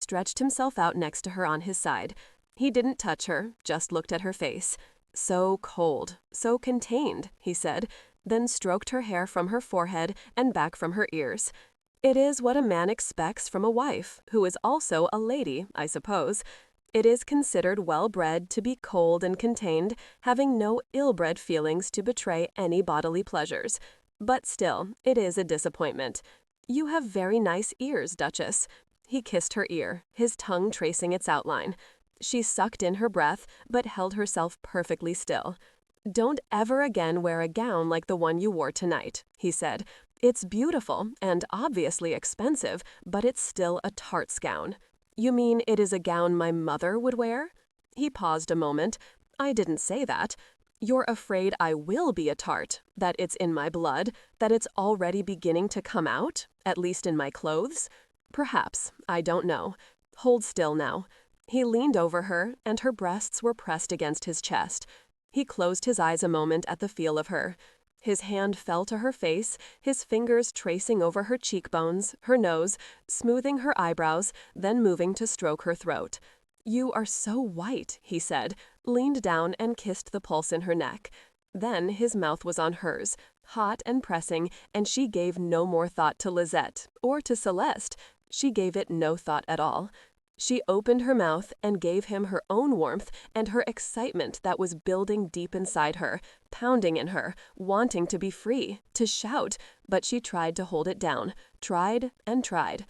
stretched himself out next to her on his side. He didn't touch her, just looked at her face. So cold, so contained, he said, then stroked her hair from her forehead and back from her ears. It is what a man expects from a wife, who is also a lady, I suppose. It is considered well-bred to be cold and contained, having no ill-bred feelings to betray any bodily pleasures. But still, it is a disappointment. You have very nice ears, Duchess. He kissed her ear, his tongue tracing its outline. She sucked in her breath, but held herself perfectly still. Don't ever again wear a gown like the one you wore tonight, he said. It's beautiful and obviously expensive, but it's still a tart's gown. You mean it is a gown my mother would wear? He paused a moment. I didn't say that. You're afraid I will be a tart, that it's in my blood, that it's already beginning to come out, at least in my clothes? Perhaps, I don't know. Hold still now. He leaned over her, and her breasts were pressed against his chest. He closed his eyes a moment at the feel of her. His hand fell to her face, his fingers tracing over her cheekbones, her nose, smoothing her eyebrows, then moving to stroke her throat. You are so white, he said, leaned down and kissed the pulse in her neck. Then his mouth was on hers, hot and pressing, and she gave no more thought to Lisette, or to Celeste. She gave it no thought at all. She opened her mouth and gave him her own warmth and her excitement that was building deep inside her, pounding in her, wanting to be free, to shout, but she tried to hold it down, tried and tried.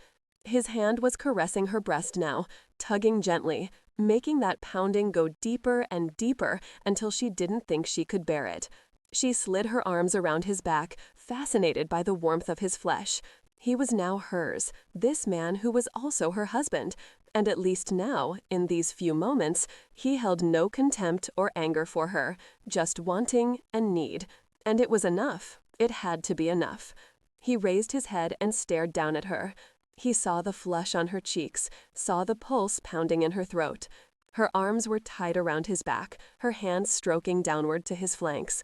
His hand was caressing her breast now, tugging gently, making that pounding go deeper and deeper until she didn't think she could bear it. She slid her arms around his back, fascinated by the warmth of his flesh. He was now hers, this man who was also her husband, and at least now, in these few moments, he held no contempt or anger for her, just wanting and need. And it was enough. It had to be enough. He raised his head and stared down at her. He saw the flush on her cheeks, saw the pulse pounding in her throat. Her arms were tied around his back, her hands stroking downward to his flanks.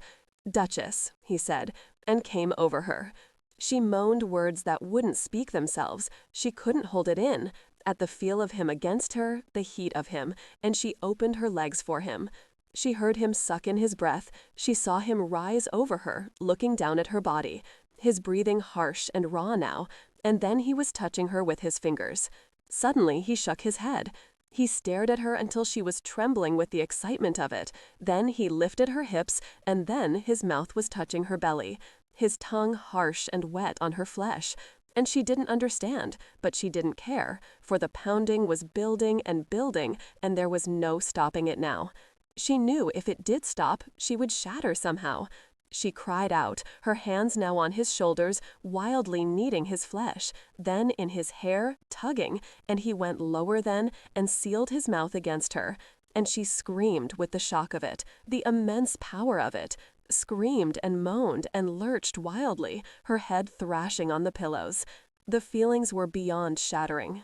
"Duchess," he said, and came over her. She moaned words that wouldn't speak themselves. She couldn't hold it in. At the feel of him against her, the heat of him, and she opened her legs for him. She heard him suck in his breath. She saw him rise over her, looking down at her body, his breathing harsh and raw now, and then he was touching her with his fingers. Suddenly he shook his head. He stared at her until she was trembling with the excitement of it. Then he lifted her hips, and then his mouth was touching her belly, his tongue harsh and wet on her flesh. And she didn't understand, but she didn't care, for the pounding was building and building, and there was no stopping it now. She knew if it did stop, she would shatter somehow. She cried out, her hands now on his shoulders, wildly kneading his flesh, then in his hair, tugging, and he went lower then and sealed his mouth against her. And she screamed with the shock of it, the immense power of it, screamed and moaned and lurched wildly, her head thrashing on the pillows. The feelings were beyond shattering.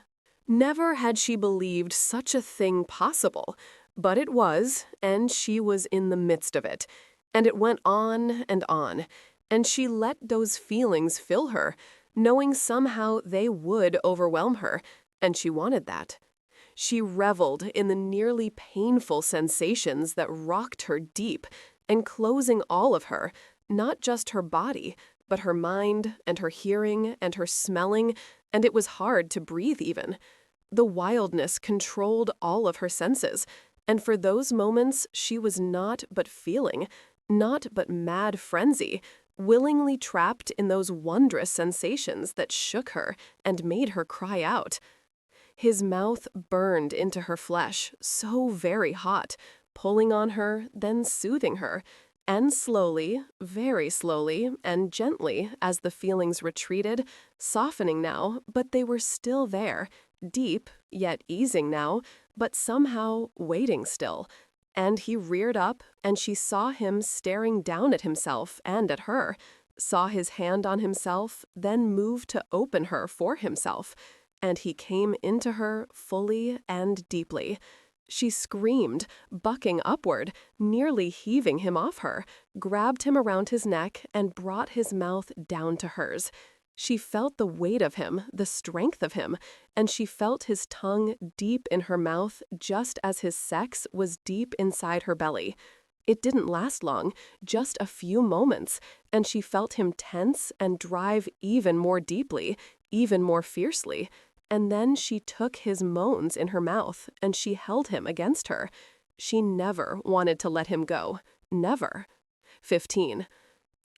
Never had she believed such a thing possible, but it was, and she was in the midst of it. And it went on, and she let those feelings fill her, knowing somehow they would overwhelm her, and she wanted that. She reveled in the nearly painful sensations that rocked her deep, enclosing all of her, not just her body, but her mind and her hearing and her smelling, and it was hard to breathe even. The wildness controlled all of her senses, and for those moments she was not but feeling, not but mad frenzy, willingly trapped in those wondrous sensations that shook her and made her cry out. His mouth burned into her flesh, so very hot, pulling on her, then soothing her, and slowly, very slowly, and gently, as the feelings retreated, softening now, but they were still there, deep, yet easing now, but somehow waiting still. And he reared up, and she saw him staring down at himself and at her, saw his hand on himself, then move to open her for himself, and he came into her fully and deeply. She screamed, bucking upward, nearly heaving him off her, grabbed him around his neck, and brought his mouth down to hers. She felt the weight of him, the strength of him, and she felt his tongue deep in her mouth just as his sex was deep inside her belly. It didn't last long, just a few moments, and she felt him tense and drive even more deeply, even more fiercely. And then she took his moans in her mouth, and she held him against her. She never wanted to let him go. Never. 15.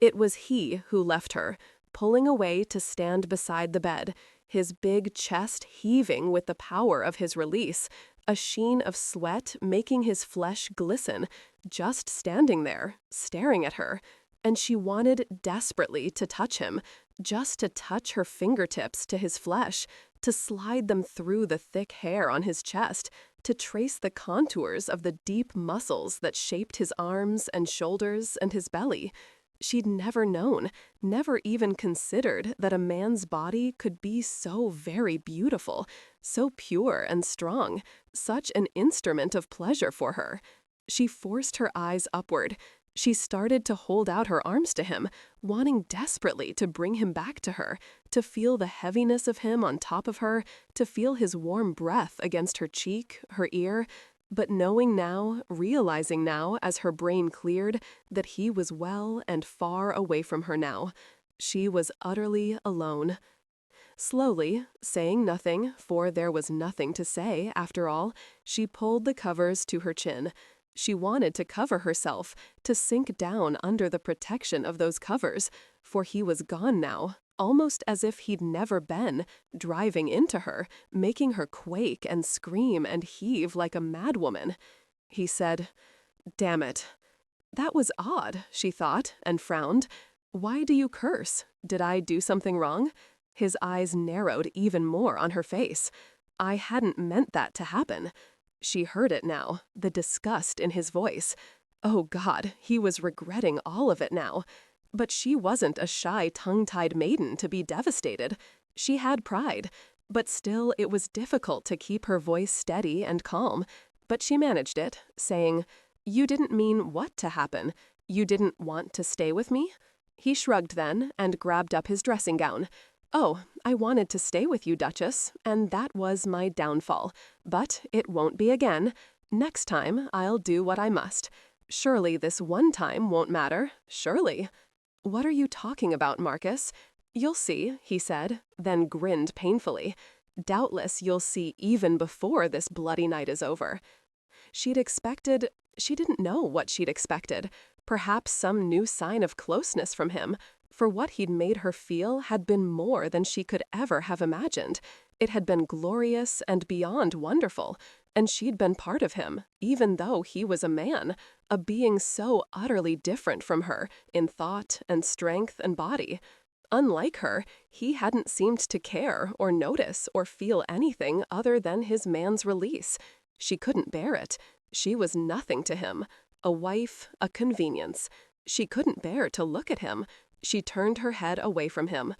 It was he who left her, pulling away to stand beside the bed, his big chest heaving with the power of his release, a sheen of sweat making his flesh glisten, just standing there, staring at her. And she wanted desperately to touch him, just to touch her fingertips to his flesh, to slide them through the thick hair on his chest, to trace the contours of the deep muscles that shaped his arms and shoulders and his belly. She'd never known, never even considered that a man's body could be so very beautiful, so pure and strong, such an instrument of pleasure for her. She forced her eyes upward. She started to hold out her arms to him, wanting desperately to bring him back to her, to feel the heaviness of him on top of her, to feel his warm breath against her cheek, her ear. But knowing now, realizing now as her brain cleared, that he was well and far away from her now. She was utterly alone. Slowly, saying nothing, for there was nothing to say after all, she pulled the covers to her chin. She wanted to cover herself, to sink down under the protection of those covers, for he was gone now, almost as if he'd never been, driving into her, making her quake and scream and heave like a madwoman. He said, "Damn it." That was odd, she thought, and frowned. Why do you curse? Did I do something wrong? His eyes narrowed even more on her face. I hadn't meant that to happen. She heard it now, the disgust in his voice. Oh God, he was regretting all of it now. But she wasn't a shy, tongue-tied maiden to be devastated. She had pride, but still it was difficult to keep her voice steady and calm. But she managed it, saying, "You didn't mean what to happen? You didn't want to stay with me?" He shrugged then and grabbed up his dressing gown. "Oh, I wanted to stay with you, Duchess, and that was my downfall. But it won't be again. Next time, I'll do what I must. Surely this one time won't matter, surely." "What are you talking about, Marcus?" "You'll see," he said, then grinned painfully. "Doubtless you'll see even before this bloody night is over." She didn't know what she'd expected. Perhaps some new sign of closeness from him, for what he'd made her feel had been more than she could ever have imagined. It had been glorious and beyond wonderful, and she'd been part of him, even though he was a man, a being so utterly different from her in thought and strength and body. Unlike her, he hadn't seemed to care or notice or feel anything other than his man's release. She couldn't bear it. She was nothing to him. A wife, a convenience. She couldn't bear to look at him. She turned her head away from him.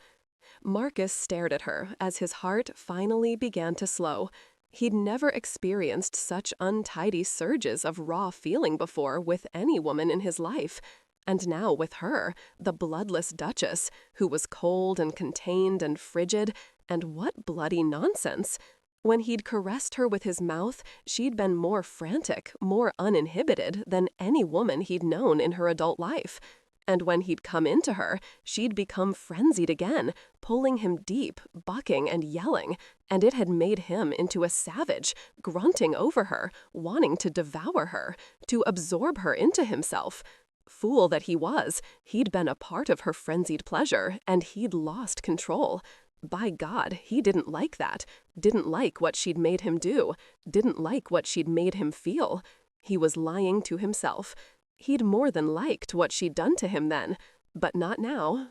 Marcus stared at her as his heart finally began to slow. He'd never experienced such untidy surges of raw feeling before with any woman in his life. And now with her, the bloodless Duchess, who was cold and contained and frigid, and what bloody nonsense! When he'd caressed her with his mouth, she'd been more frantic, more uninhibited than any woman he'd known in her adult life. And when he'd come into her, she'd become frenzied again, pulling him deep, bucking and yelling, and it had made him into a savage, grunting over her, wanting to devour her, to absorb her into himself. Fool that he was, he'd been a part of her frenzied pleasure, and he'd lost control. By God, he didn't like that, didn't like what she'd made him do, didn't like what she'd made him feel. He was lying to himself. He'd more than liked what she'd done to him then, but not now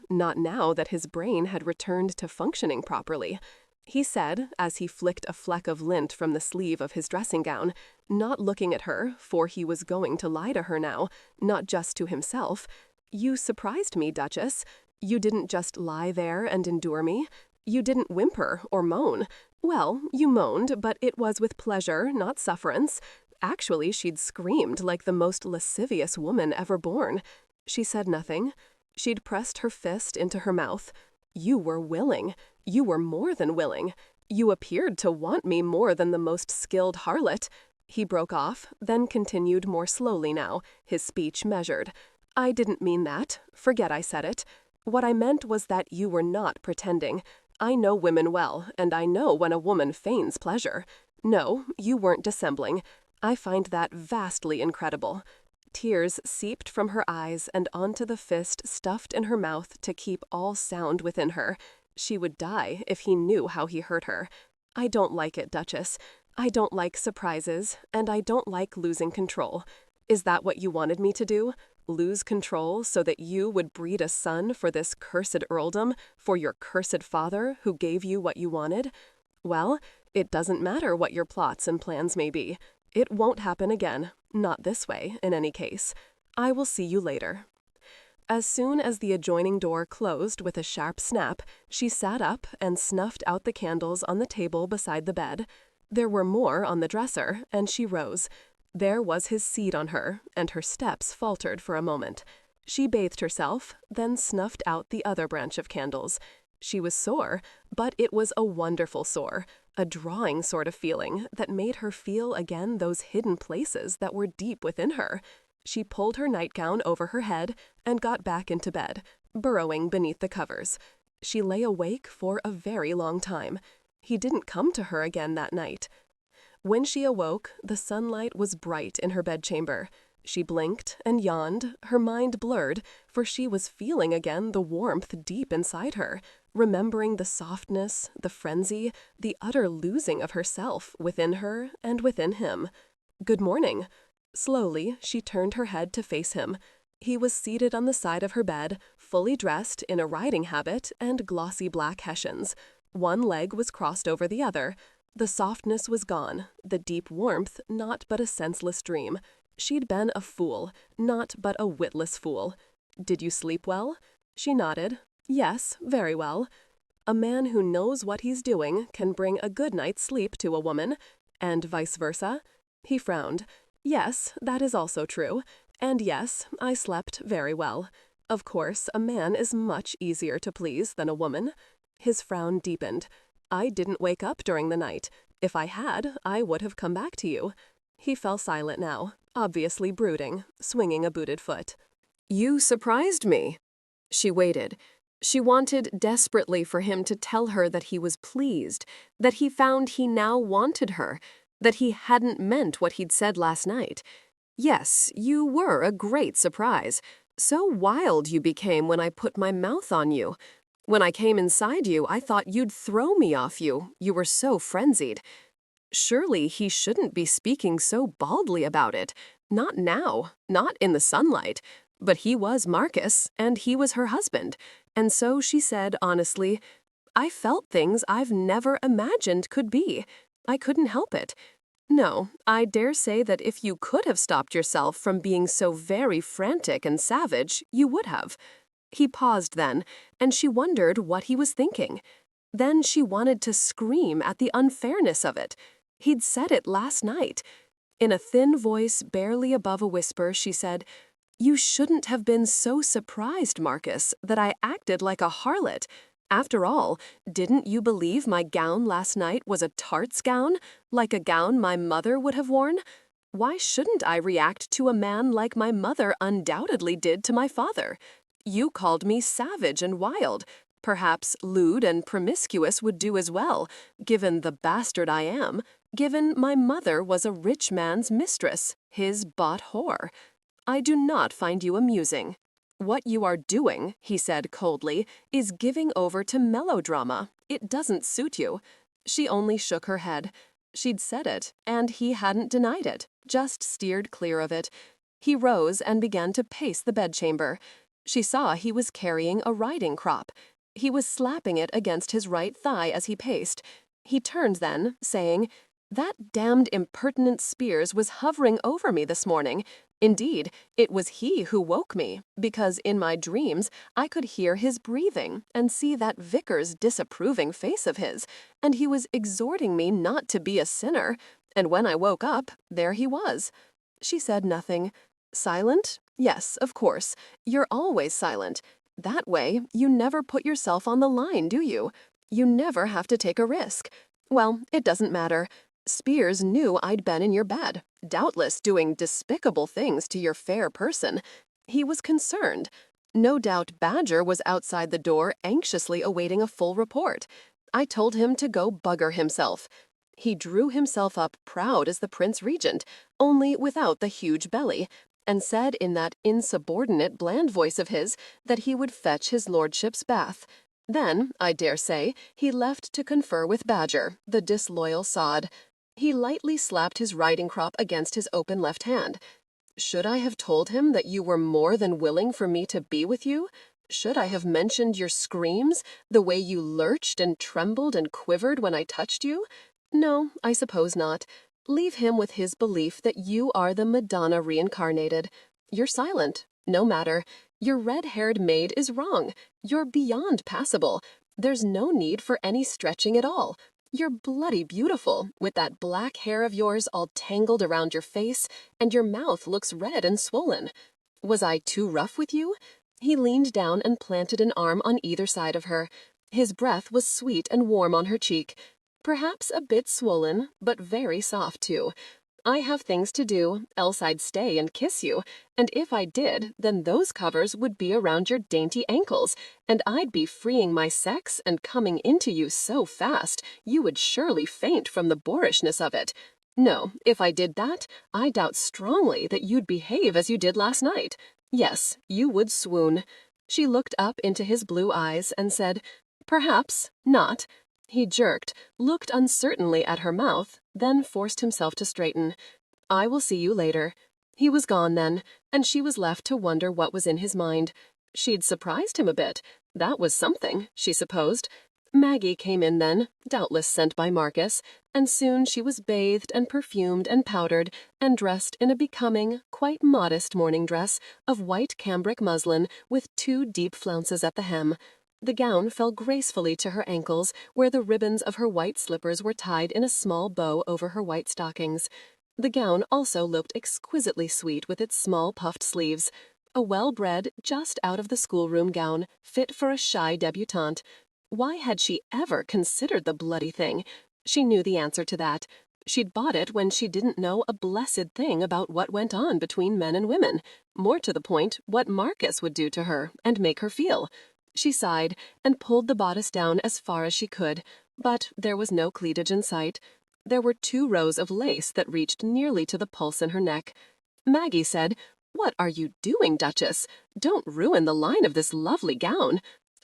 that his brain had returned to functioning properly. He said, as he flicked a fleck of lint from the sleeve of his dressing gown, not looking at her, for he was going to lie to her now, not just to himself, "You surprised me, Duchess. You didn't just lie there and endure me. You didn't whimper or moan. Well, you moaned, but it was with pleasure, not sufferance. Actually, she'd screamed like the most lascivious woman ever born." She said nothing. She'd pressed her fist into her mouth. You were willing. You were more than willing. You appeared to want me more than the most skilled harlot." He broke off, then continued more slowly now, his speech measured. "I didn't mean that. Forget I said it. What I meant was that you were not pretending. I know women well, and I know when a woman feigns pleasure. No, you weren't dissembling. I find that vastly incredible." Tears seeped from her eyes and onto the fist stuffed in her mouth to keep all sound within her. She would die if he knew how he hurt her. "I don't like it, Duchess. I don't like surprises, and I don't like losing control. Is that what you wanted me to do? Lose control so that you would breed a son for this cursed earldom, for your cursed father who gave you what you wanted? Well, it doesn't matter what your plots and plans may be. It won't happen again, not this way, in any case. I will see you later." As soon as the adjoining door closed with a sharp snap, she sat up and snuffed out the candles on the table beside the bed. There were more on the dresser, and she rose. There was his seat on her, and her steps faltered for a moment. She bathed herself, then snuffed out the other branch of candles. She was sore, but it was a wonderful sore, a drawing sort of feeling that made her feel again those hidden places that were deep within her. She pulled her nightgown over her head and got back into bed, burrowing beneath the covers. She lay awake for a very long time. He didn't come to her again that night. When she awoke, the sunlight was bright in her bedchamber. She blinked and yawned, her mind blurred, for she was feeling again the warmth deep inside her, remembering the softness, the frenzy, the utter losing of herself within her and within him. "Good morning." Slowly, she turned her head to face him. He was seated on the side of her bed, fully dressed in a riding habit and glossy black hessians. One leg was crossed over the other. The softness was gone, the deep warmth not but a senseless dream. She'd been a fool, not but a witless fool. "Did you sleep well?" She nodded. "Yes, very well." A man who knows what he's doing can bring a good night's sleep to a woman, and vice versa. He frowned. "Yes, that is also true. And yes, I slept very well. Of course, a man is much easier to please than a woman." His frown deepened. "I didn't wake up during the night. If I had, I would have come back to you." He fell silent now, obviously brooding, swinging a booted foot. "You surprised me." She waited. She wanted desperately for him to tell her that he was pleased, that he found he now wanted her, that he hadn't meant what he'd said last night. "Yes, you were a great surprise. So wild you became when I put my mouth on you. When I came inside you, I thought you'd throw me off you. You were so frenzied." Surely he shouldn't be speaking so baldly about it. Not now, not in the sunlight. But he was Marcus, and he was her husband. And so she said honestly, "I felt things I've never imagined could be. I couldn't help it. No, I dare say that if you could have stopped yourself from being so very frantic and savage, you would have." He paused then, and she wondered what he was thinking. Then she wanted to scream at the unfairness of it. He'd said it last night. In a thin voice barely above a whisper, she said, "You shouldn't have been so surprised, Marcus, that I acted like a harlot. After all, didn't you believe my gown last night was a tart's gown, like a gown my mother would have worn? Why shouldn't I react to a man like my mother undoubtedly did to my father? You called me savage and wild. Perhaps lewd and promiscuous would do as well, given the bastard I am, given my mother was a rich man's mistress, his bought whore. I do not find you amusing. What you are doing," he said coldly, "is giving over to melodrama. It doesn't suit you." She only shook her head. She'd said it, and he hadn't denied it, just steered clear of it. He rose and began to pace the bedchamber. She saw he was carrying a riding crop. He was slapping it against his right thigh as he paced. He turned then, saying, "That damned impertinent Spears was hovering over me this morning. Indeed, it was he who woke me, because in my dreams I could hear his breathing and see that vicar's disapproving face of his, and he was exhorting me not to be a sinner, and when I woke up, there he was." She said nothing. "Silent? Yes, of course. You're always silent. That way, you never put yourself on the line, do you? You never have to take a risk. Well, it doesn't matter. Spears knew I'd been in your bed, doubtless doing despicable things to your fair person. He was concerned. No doubt Badger was outside the door anxiously awaiting a full report. I told him to go bugger himself. He drew himself up proud as the Prince Regent, only without the huge belly, and said in that insubordinate bland voice of his that he would fetch his lordship's bath. Then, I dare say, he left to confer with Badger, the disloyal sod. He lightly slapped his riding crop against his open left hand. Should I have told him that you were more than willing for me to be with you? Should I have mentioned your screams, the way you lurched and trembled and quivered when I touched you? No, I suppose not. Leave him with his belief that you are the Madonna reincarnated. You're silent. No matter. Your red-haired maid is wrong. You're beyond passable. There's no need for any stretching at all. You're bloody beautiful, with that black hair of yours all tangled around your face, and your mouth looks red and swollen. Was I too rough with you? He leaned down and planted an arm on either side of her. His breath was sweet and warm on her cheek. Perhaps a bit swollen, but very soft, too. I have things to do, else I'd stay and kiss you, and if I did, then those covers would be around your dainty ankles, and I'd be freeing my sex and coming into you so fast, you would surely faint from the boorishness of it. No, if I did that, I doubt strongly that you'd behave as you did last night. Yes, you would swoon. She looked up into his blue eyes and said, "Perhaps not." He jerked, looked uncertainly at her mouth, then forced himself to straighten. "I will see you later." He was gone then, and she was left to wonder what was in his mind. She'd surprised him a bit. That was something, she supposed. Maggie came in then, doubtless sent by Marcus, and soon she was bathed and perfumed and powdered, and dressed in a becoming, quite modest morning dress of white cambric muslin with 2 deep flounces at the hem. The gown fell gracefully to her ankles, where the ribbons of her white slippers were tied in a small bow over her white stockings. The gown also looked exquisitely sweet with its small puffed sleeves. A well-bred, just out-of-the-schoolroom gown, fit for a shy debutante. Why had she ever considered the bloody thing? She knew the answer to that. She'd bought it when she didn't know a blessed thing about what went on between men and women. More to the point, what Marcus would do to her and make her feel. She sighed and pulled the bodice down as far as she could, but there was no cleavage in sight. There were 2 rows of lace that reached nearly to the pulse in her neck. Maggie said, "What are you doing, Duchess? Don't ruin the line of this lovely gown."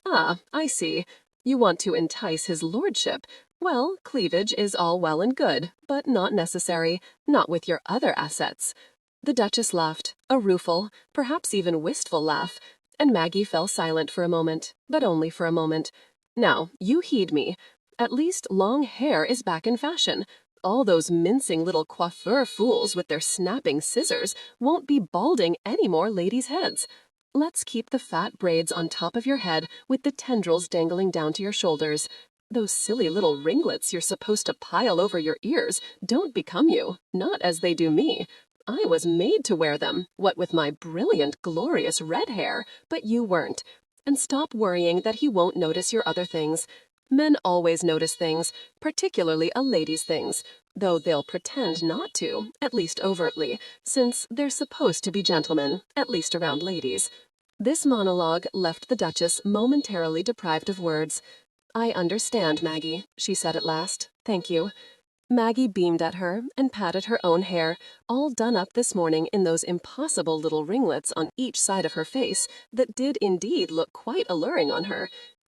"Ah, I see. You want to entice his lordship. Well, cleavage is all well and good, but not necessary, not with your other assets." The Duchess laughed, a rueful, perhaps even wistful laugh, and Maggie fell silent for a moment, but only for a moment. "Now, you heed me. At least long hair is back in fashion. All those mincing little coiffeur fools with their snapping scissors won't be balding any more ladies' heads. Let's keep the fat braids on top of your head with the tendrils dangling down to your shoulders. Those silly little ringlets you're supposed to pile over your ears don't become you, not as they do me. I was made to wear them, what with my brilliant, glorious red hair, but you weren't. And stop worrying that he won't notice your other things. Men always notice things, particularly a lady's things, though they'll pretend not to, at least overtly, since they're supposed to be gentlemen, at least around ladies. This monologue left the Duchess momentarily deprived of words. "I understand, Maggie," she said at last. "Thank you." Maggie beamed at her and patted her own hair, all done up this morning in those impossible little ringlets on each side of her face that did indeed look quite alluring on her.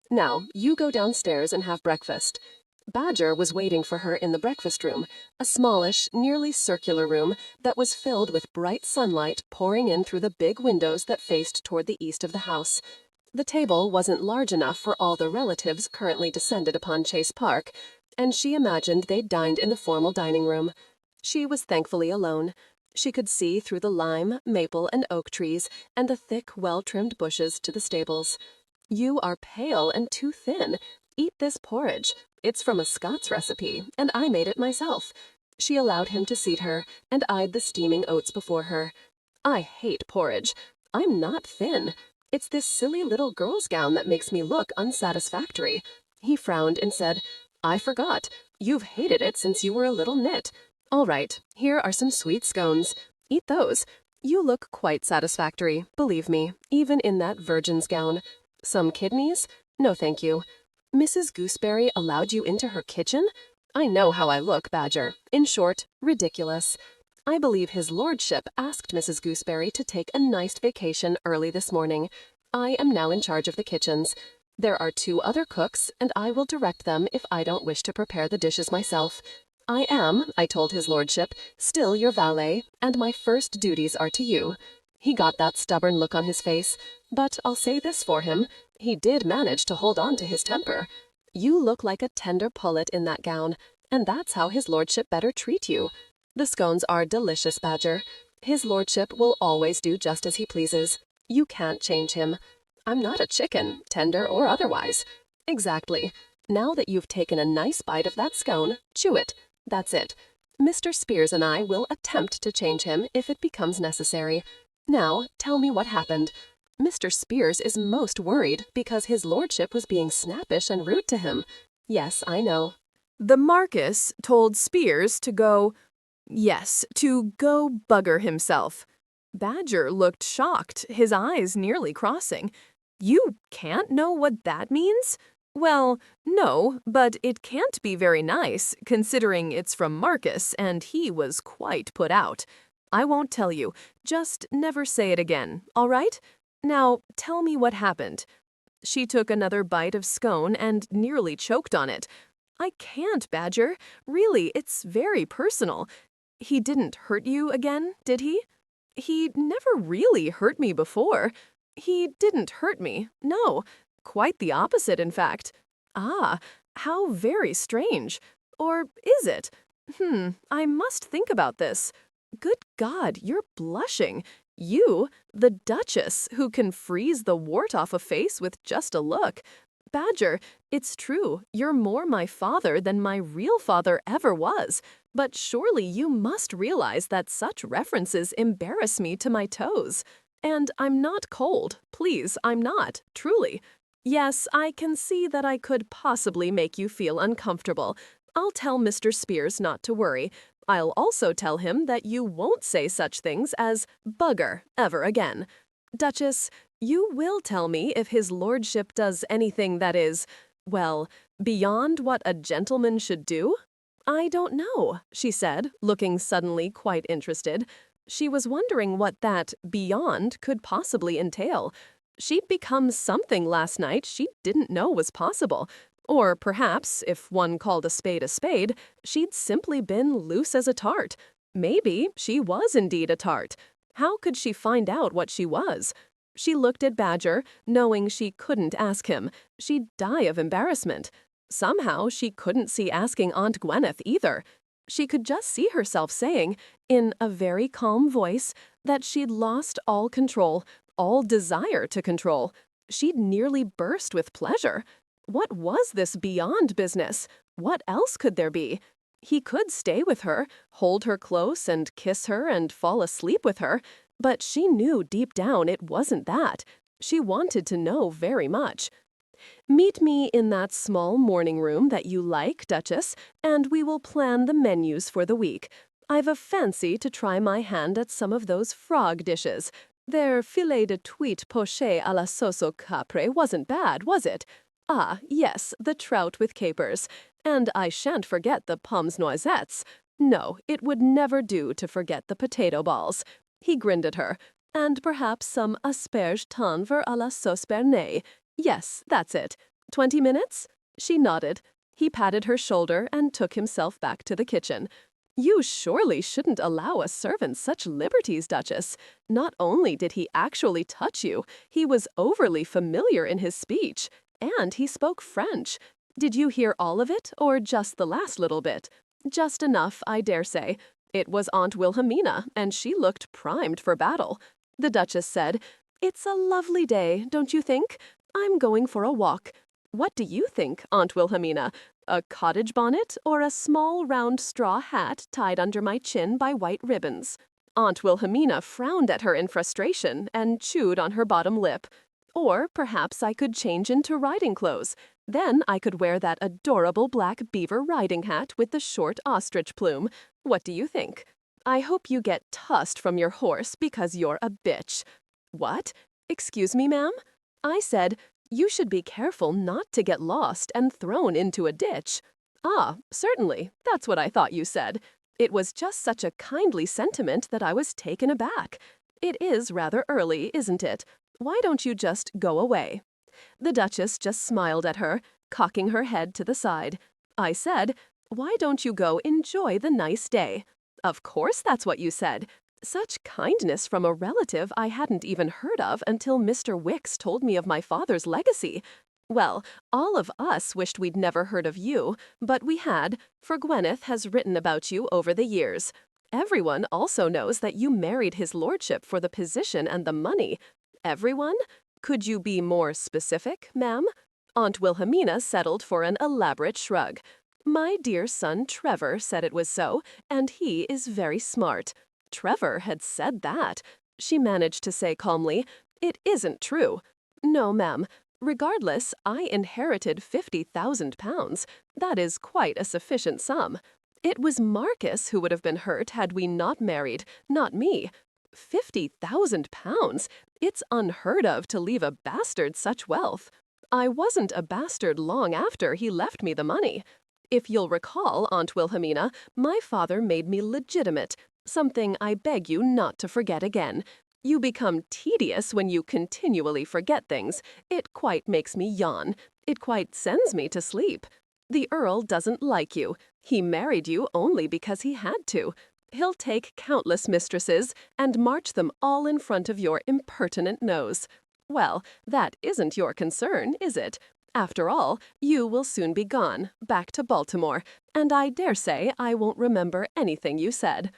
"Now, you go downstairs and have breakfast." Badger was waiting for her in the breakfast room, a smallish, nearly circular room that was filled with bright sunlight pouring in through the big windows that faced toward the east of the house. The table wasn't large enough for all the relatives currently descended upon Chase Park, and she imagined they'd dined in the formal dining room. She was thankfully alone. She could see through the lime, maple, and oak trees and the thick, well-trimmed bushes to the stables. "You are pale and too thin. Eat this porridge. It's from a Scots recipe, and I made it myself." She allowed him to seat her and eyed the steaming oats before her. "I hate porridge. I'm not thin. It's this silly little girl's gown that makes me look unsatisfactory." He frowned and said, "I forgot. You've hated it since you were a little nit. All right, here are some sweet scones. Eat those. You look quite satisfactory, believe me, even in that virgin's gown. Some kidneys? No, thank you. Mrs. Gooseberry allowed you into her kitchen? I know how I look, Badger. In short, ridiculous. I believe his lordship asked Mrs. Gooseberry to take a nice vacation early this morning. I am now in charge of the kitchens. There are 2 other cooks, and I will direct them if I don't wish to prepare the dishes myself. I am, I told his lordship, still your valet, and my first duties are to you." He got that stubborn look on his face, but I'll say this for him, he did manage to hold on to his temper. You look like a tender pullet in that gown, and that's how his lordship better treat you. The scones are delicious, Badger. His lordship will always do just as he pleases. You can't change him. I'm not a chicken, tender or otherwise. Exactly. Now that you've taken a nice bite of that scone, chew it. That's it. Mr. Spears and I will attempt to change him if it becomes necessary. Now, tell me what happened. Mr. Spears is most worried because his lordship was being snappish and rude to him. Yes, I know. The Marquis told Spears to go bugger himself. Badger looked shocked, his eyes nearly crossing. You can't know what that means? Well, no, but it can't be very nice, considering it's from Marcus, and he was quite put out. I won't tell you. Just never say it again, all right? Now, tell me what happened. She took another bite of scone and nearly choked on it. I can't, Badger. Really, it's very personal. He didn't hurt you again, did he? He never really hurt me before. He didn't hurt me, no. Quite the opposite, in fact. Ah, how very strange. Or is it? I must think about this. Good God, you're blushing. You, the Duchess, who can freeze the wart off a face with just a look. Badger, it's true, you're more my father than my real father ever was, but surely you must realize that such references embarrass me to my toes. And I'm not cold, please, I'm not, truly. Yes, I can see that I could possibly make you feel uncomfortable. I'll tell Mr. Spears not to worry. I'll also tell him that you won't say such things as bugger ever again. Duchess, you will tell me if his lordship does anything that is, well, beyond what a gentleman should do? I don't know, she said, looking suddenly quite interested. She was wondering what that beyond could possibly entail. She'd become something last night she didn't know was possible. Or perhaps, if one called a spade, she'd simply been loose as a tart. Maybe she was indeed a tart. How could she find out what she was? She looked at Badger, knowing she couldn't ask him. She'd die of embarrassment. Somehow she couldn't see asking Aunt Gwyneth either. She could just see herself saying, in a very calm voice, that she'd lost all control, all desire to control. She'd nearly burst with pleasure. What was this beyond business? What else could there be? He could stay with her, hold her close and kiss her and fall asleep with her, but she knew deep down it wasn't that. She wanted to know very much. Meet me in that small morning room that you like, Duchess, and we will plan the menus for the week. I've a fancy to try my hand at some of those frog dishes. Their filet de truite poché à la sauce au capre wasn't bad, was it? Ah, yes, the trout with capers. And I shan't forget the pommes noisettes. No, it would never do to forget the potato balls. He grinned at her. And perhaps some asperges tendre à la sauce béarnaise. Yes, that's it. 20 minutes? She nodded. He patted her shoulder and took himself back to the kitchen. You surely shouldn't allow a servant such liberties, Duchess. Not only did he actually touch you, he was overly familiar in his speech. And he spoke French. Did you hear all of it, or just the last little bit? Just enough, I dare say. It was Aunt Wilhelmina, and she looked primed for battle. The Duchess said, "It's a lovely day, don't you think? I'm going for a walk. What do you think, Aunt Wilhelmina? A cottage bonnet or a small round straw hat tied under my chin by white ribbons?" Aunt Wilhelmina frowned at her in frustration and chewed on her bottom lip. Or perhaps I could change into riding clothes. Then I could wear that adorable black beaver riding hat with the short ostrich plume. What do you think? I hope you get tossed from your horse because you're a bitch. What? Excuse me, ma'am? I said, you should be careful not to get lost and thrown into a ditch. Ah, certainly, that's what I thought you said. It was just such a kindly sentiment that I was taken aback. It is rather early, isn't it? Why don't you just go away? The Duchess just smiled at her, cocking her head to the side. I said, why don't you go enjoy the nice day? Of course that's what you said. Such kindness from a relative I hadn't even heard of until Mr. Wicks told me of my father's legacy. Well, all of us wished we'd never heard of you, but we had, for Gwyneth has written about you over the years. Everyone also knows that you married his lordship for the position and the money. Everyone? Could you be more specific, ma'am? Aunt Wilhelmina settled for an elaborate shrug. My dear son Trevor said it was so, and he is very smart. Trevor had said that. She managed to say calmly, it isn't true. No, ma'am. Regardless, I inherited £50,000. That is quite a sufficient sum. It was Marcus who would have been hurt had we not married, not me. £50,000? It's unheard of to leave a bastard such wealth. I wasn't a bastard long after he left me the money. If you'll recall, Aunt Wilhelmina, my father made me legitimate, something I beg you not to forget again. You become tedious when you continually forget things. It quite makes me yawn. It quite sends me to sleep. The Earl doesn't like you. He married you only because he had to. He'll take countless mistresses and march them all in front of your impertinent nose. Well, that isn't your concern, is it? After all, you will soon be gone, back to Baltimore, and I dare say I won't remember anything you said.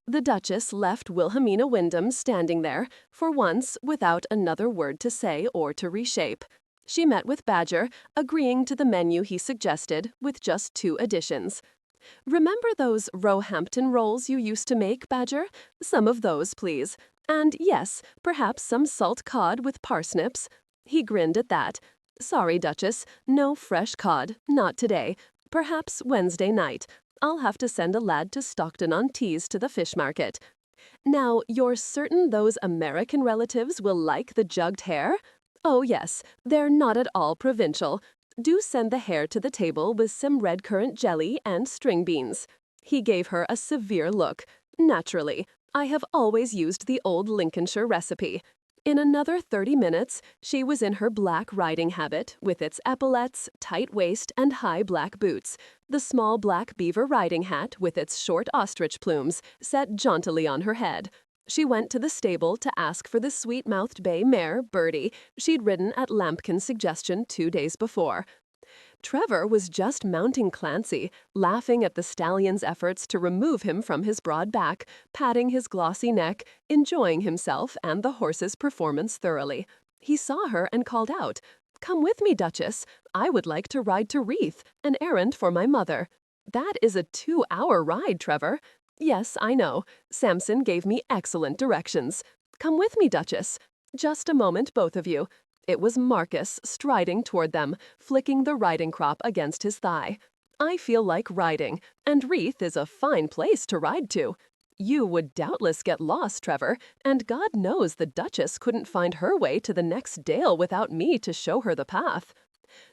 The Duchess left Wilhelmina Wyndham standing there, for once, without another word to say or to reshape. She met with Badger, agreeing to the menu he suggested, with just 2 additions. Remember those Roehampton rolls you used to make, Badger? Some of those, please. And yes, perhaps some salt cod with parsnips. He grinned at that. Sorry, Duchess, no fresh cod, not today. Perhaps Wednesday night. I'll have to send a lad to Stockton-on-Tees to the fish market. Now, you're certain those American relatives will like the jugged hare? Oh yes, they're not at all provincial. Do send the hare to the table with some red currant jelly and string beans. He gave her a severe look. Naturally, I have always used the old Lincolnshire recipe. In another 30 minutes, she was in her black riding habit, with its epaulettes, tight waist, and high black boots, the small black beaver riding hat with its short ostrich plumes, set jauntily on her head. She went to the stable to ask for the sweet-mouthed bay mare, Bertie, she'd ridden at Lampkin's suggestion 2 days before. Trevor was just mounting Clancy, laughing at the stallion's efforts to remove him from his broad back, patting his glossy neck, enjoying himself and the horse's performance thoroughly. He saw her and called out, "Come with me, Duchess. I would like to ride to Reeth, an errand for my mother." "That is a 2-hour ride, Trevor." "Yes, I know. Samson gave me excellent directions. Come with me, Duchess. Just a moment, both of you." It was Marcus striding toward them, flicking the riding crop against his thigh. "I feel like riding, and Reeth is a fine place to ride to. You would doubtless get lost, Trevor, and God knows the Duchess couldn't find her way to the next dale without me to show her the path."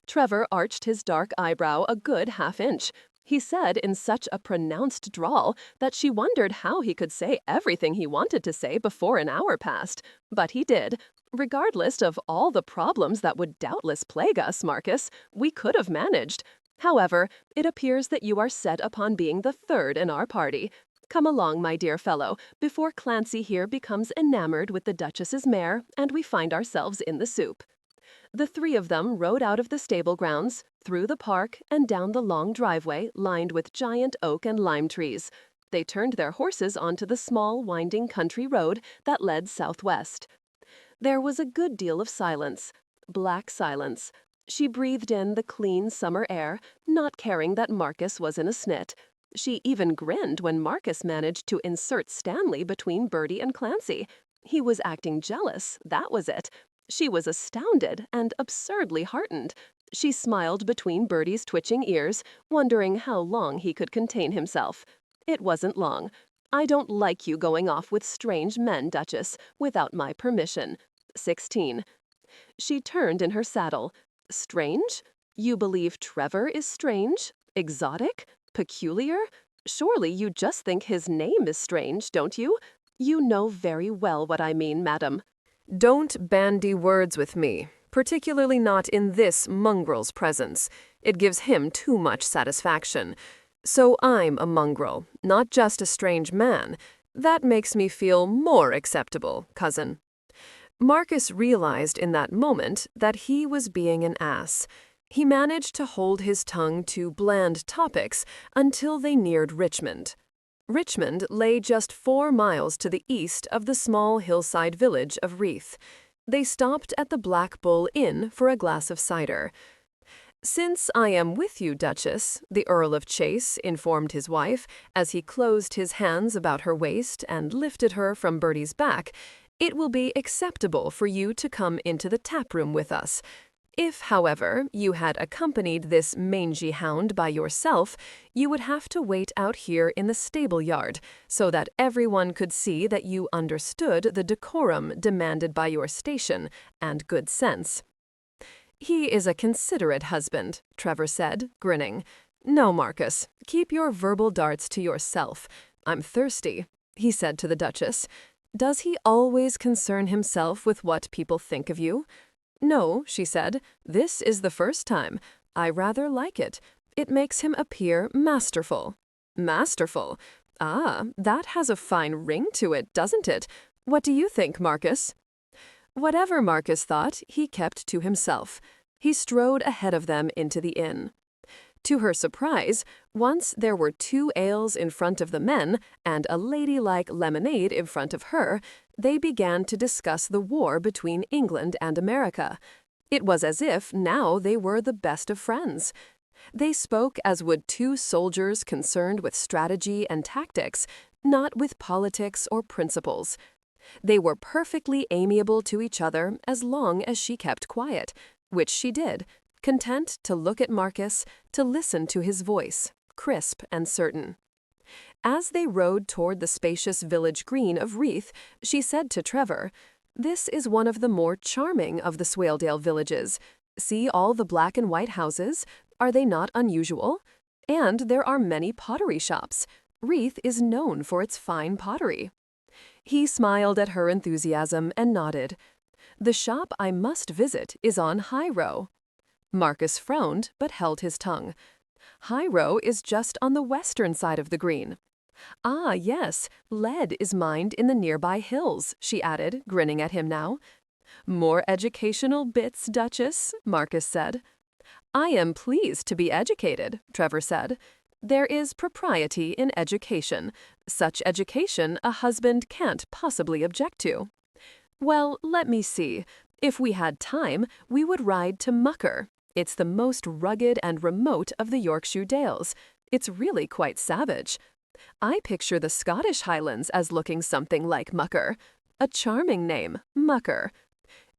Trevor arched his dark eyebrow a good half-inch. He said in such a pronounced drawl that she wondered how he could say everything he wanted to say before an hour passed. But he did. "Regardless of all the problems that would doubtless plague us, Marcus, we could have managed. However, it appears that you are set upon being the third in our party. Come along, my dear fellow, before Clancy here becomes enamored with the Duchess's mare and we find ourselves in the soup." The 3 of them rode out of the stable grounds, through the park, and down the long driveway lined with giant oak and lime trees. They turned their horses onto the small, winding country road that led southwest. There was a good deal of silence, black silence. She breathed in the clean summer air, not caring that Marcus was in a snit. She even grinned when Marcus managed to insert Stanley between Bertie and Clancy. He was acting jealous, that was it. She was astounded and absurdly heartened. She smiled between Bertie's twitching ears, wondering how long he could contain himself. It wasn't long. I don't like you going off with strange men, Duchess, without my permission. 16. She turned in her saddle. Strange? You believe Trevor is strange? Exotic? Peculiar? Surely you just think his name is strange, don't you? You know very well what I mean, madam. Don't bandy words with me, particularly not in this mongrel's presence. It gives him too much satisfaction. So I'm a mongrel, not just a strange man. That makes me feel more acceptable, cousin. Marcus realized in that moment that he was being an ass. He managed to hold his tongue to bland topics until they neared Richmond. Richmond lay just 4 miles to the east of the small hillside village of Reeth. They stopped at the Black Bull Inn for a glass of cider. "Since I am with you, Duchess," the Earl of Chase informed his wife as he closed his hands about her waist and lifted her from Bertie's back, "it will be acceptable for you to come into the tap-room with us. If, however, you had accompanied this mangy hound by yourself, you would have to wait out here in the stable yard so that everyone could see that you understood the decorum demanded by your station and good sense." "He is a considerate husband," Trevor said, grinning. "No, Marcus, keep your verbal darts to yourself. I'm thirsty," he said to the Duchess. "Does he always concern himself with what people think of you?" "No," she said, "this is the first time. I rather like it. It makes him appear masterful." "Masterful? Ah, that has a fine ring to it, doesn't it? What do you think, Marcus?" Whatever Marcus thought, he kept to himself. He strode ahead of them into the inn. To her surprise, once there were 2 ales in front of the men and a ladylike lemonade in front of her, they began to discuss the war between England and America. It was as if now they were the best of friends. They spoke as would 2 soldiers concerned with strategy and tactics, not with politics or principles. They were perfectly amiable to each other as long as she kept quiet, which she did, content to look at Marcus, to listen to his voice, crisp and certain. As they rode toward the spacious village green of Reeth, she said to Trevor, "This is one of the more charming of the Swaledale villages. See all the black and white houses? Are they not unusual? And there are many pottery shops. Reeth is known for its fine pottery." He smiled at her enthusiasm and nodded. "The shop I must visit is on High Row." Marcus frowned, but held his tongue. "High Row is just on the western side of the green." "Ah, yes, lead is mined in the nearby hills," she added, grinning at him now. "More educational bits, Duchess," Marcus said. "I am pleased to be educated," Trevor said. "There is propriety in education. Such education a husband can't possibly object to." "Well, let me see. If we had time, we would ride to Mucker. It's the most rugged and remote of the Yorkshire Dales. It's really quite savage. I picture the Scottish Highlands as looking something like Mucker. A charming name, Mucker."